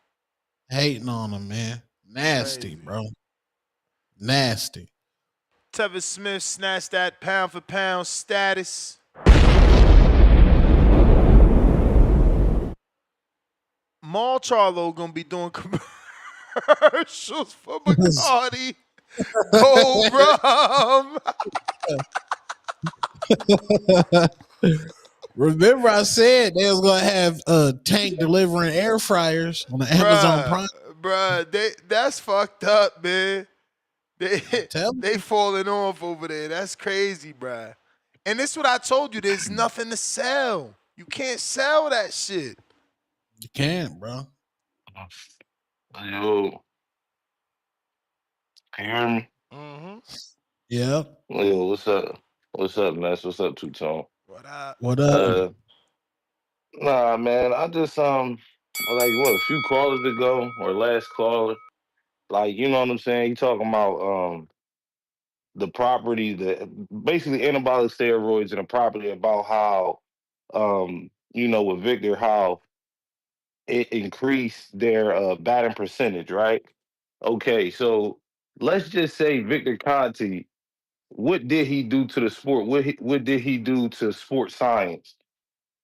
Hating on him, man. Nasty, Crazy. bro. Nasty. Tevis Smith snatched that pound for pound status. Mall Charlo gonna be doing commercials for Bacardi Gold Rum. Remember, I said they was gonna have Tank delivering air fryers on the Amazon Prime. Bruh, that's fucked up, man. They falling off over there. That's crazy, bruh. And this is what I told you. There's nothing to sell. You can't sell that shit. You can't, bro. Yo, can you hear me? Mm-hmm. Yeah. Yo, what's up? What's up, Ness? What's up, Two Tone? What up? What up? Nah, man. I just like what a few callers ago or last caller, like you know what I'm saying. You talking about the property, the basically anabolic steroids and the property about how with Victor how it increased their batting percentage, right? Okay, so let's just say Victor Conte, what did he do to the sport? What did he do to sports science?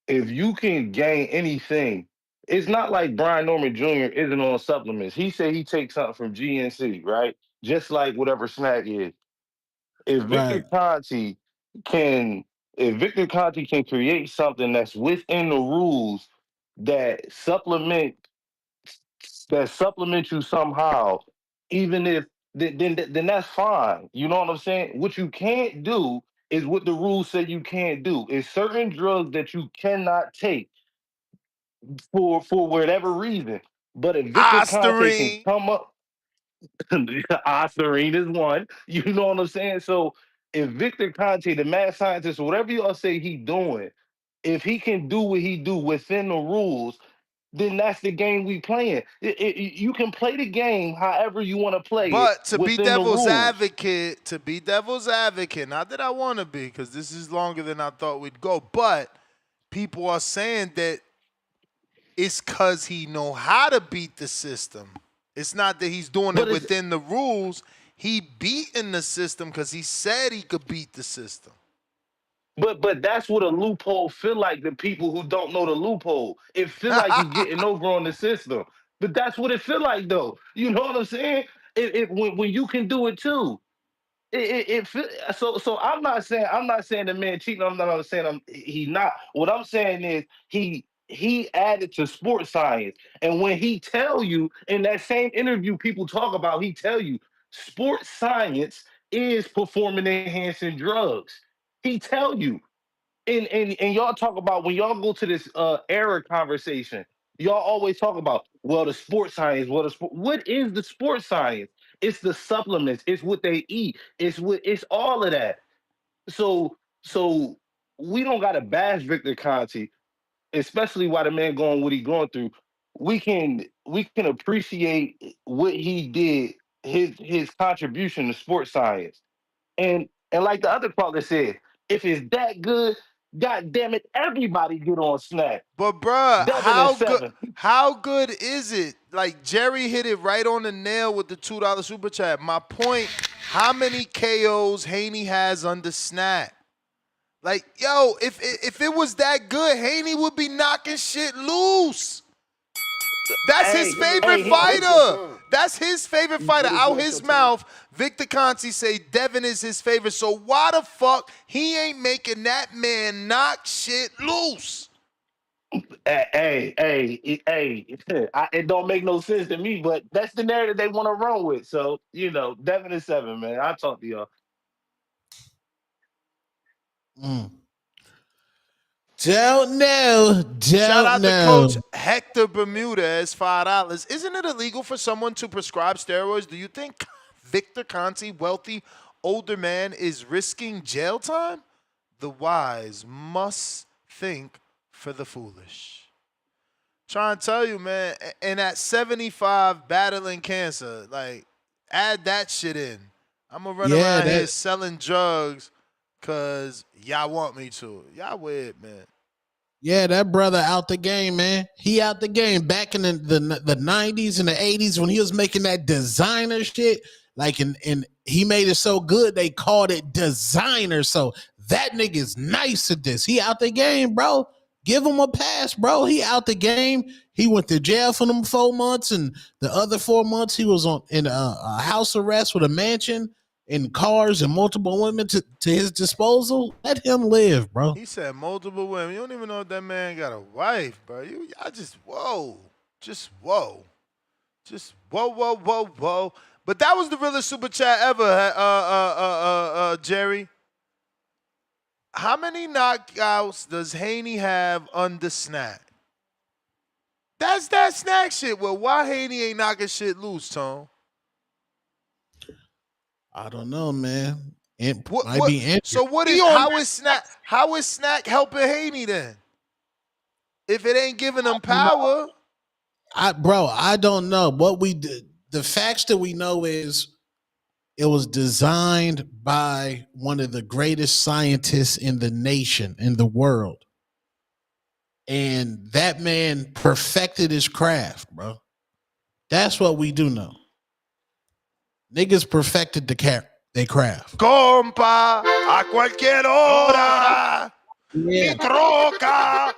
If you can gain anything, it's not like Brian Norman Jr. isn't on supplements. He said he takes something from GNC, right? Just like whatever snack is. If Victor Right. Conte can, if Victor Conte can create something that's within the rules that supplement you somehow, even if then that's fine. You know what I'm saying? What you can't do is what the rules say you can't do. Is certain drugs that you cannot take for whatever reason. But if Victor Conte can Ostarine. come up, Ostarine is one. You know what I'm saying? So if Victor Conte, the mad scientist, whatever y'all say he doing, if he can do what he do within the rules, then that's the game we playing. You can play the game however you want to play it But to be within the devil's rules. advocate, not that I want to be, because this is longer than I thought we'd go, but people are saying that it's because he know how to beat the system. It's not that he's doing But it it's within the rules. He beating the system because he said he could beat the system. but that's what a loophole feel like to people who don't know the loophole. It feel like you getting over on the system. But that's what it feel like though. You know what I'm saying? When you can do it too. So I'm not saying the man cheating. I'm not saying he not. What I'm saying is he added to sports science, and when he tell you in that same interview people talk about, he tell you sports science is performing enhancing drugs. He tell you, and y'all talk about when y'all go to this error conversation, y'all always talk about well the sports science, what is the sports science? It's the supplements, it's what they eat, it's all of that. So we don't gotta bash Victor Conti, especially while the man going what he going through. We can appreciate what he did, his contribution to sports science. And like the other caller said, if it's that good, god damn it, everybody get on Snack. But bruh, Devin and Seven. how good is it? Like Jerry hit it right on the nail with the $2 super chat. My point, how many KOs Haney has under Snap? Like, yo, if it was that good, Haney would be knocking shit loose. That's his favorite fighter. That's his favorite fighter. Out his mouth, Victor Conte say Devin is his favorite. So why the fuck he ain't making that man knock shit loose? It don't make no sense to me, but that's the narrative they want to run with. So, Devin and Seven, man. I'll talk to y'all. Don't know. Shout Don't out to know. Coach Hector Bermudez, $5. Isn't it illegal for someone to prescribe steroids? Do you think Victor Conte, wealthy older man, is risking jail time? The wise must think for the foolish. Trying to tell you, man, and at 75 battling cancer, like, add that shit in. I'm going to run around here selling drugs because y'all want me to. Y'all weird, man. Yeah, that brother out the game, man. He out the game back in the 90s and the 80s when he was making that designer shit. Like, and he made it so good, they called it designer. So that nigga's nice at this. He out the game, bro. Give him a pass, bro. He out the game. He went to jail for them 4 months, and the other 4 months he was in a house arrest with a mansion and cars and multiple women to his disposal. Let him live, bro. He said multiple women. You don't even know if that man got a wife, bro. Y'all just whoa. Just whoa. Just whoa. But that was the realest super chat ever, Jerry. How many knockouts does Haney have under Snack? That's that Snack shit. Well, why Haney ain't knocking shit loose, Tone? I don't know, man. It might be injured. So how is Snack helping Haney then? If it ain't giving him power. I don't know. What we did, the facts that we know is it was designed by one of the greatest scientists in the nation, in the world. And that man perfected his craft, bro. That's what we do know. Niggas perfected their craft. Compa, a cualquier hora. Mi troca.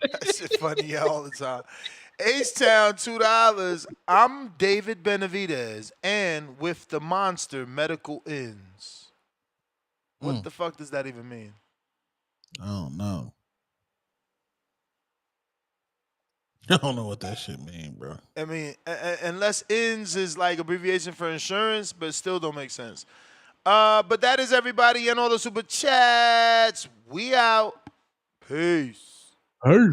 That shit funny all the time. H-Town, $2. I'm David Benavidez, and with the monster medical ends. What the fuck does that even mean? I don't know. I don't know what that shit mean, bro. I mean, unless ends is like abbreviation for insurance, but still don't make sense. But that is everybody and all the super chats. We out. Peace. Hey.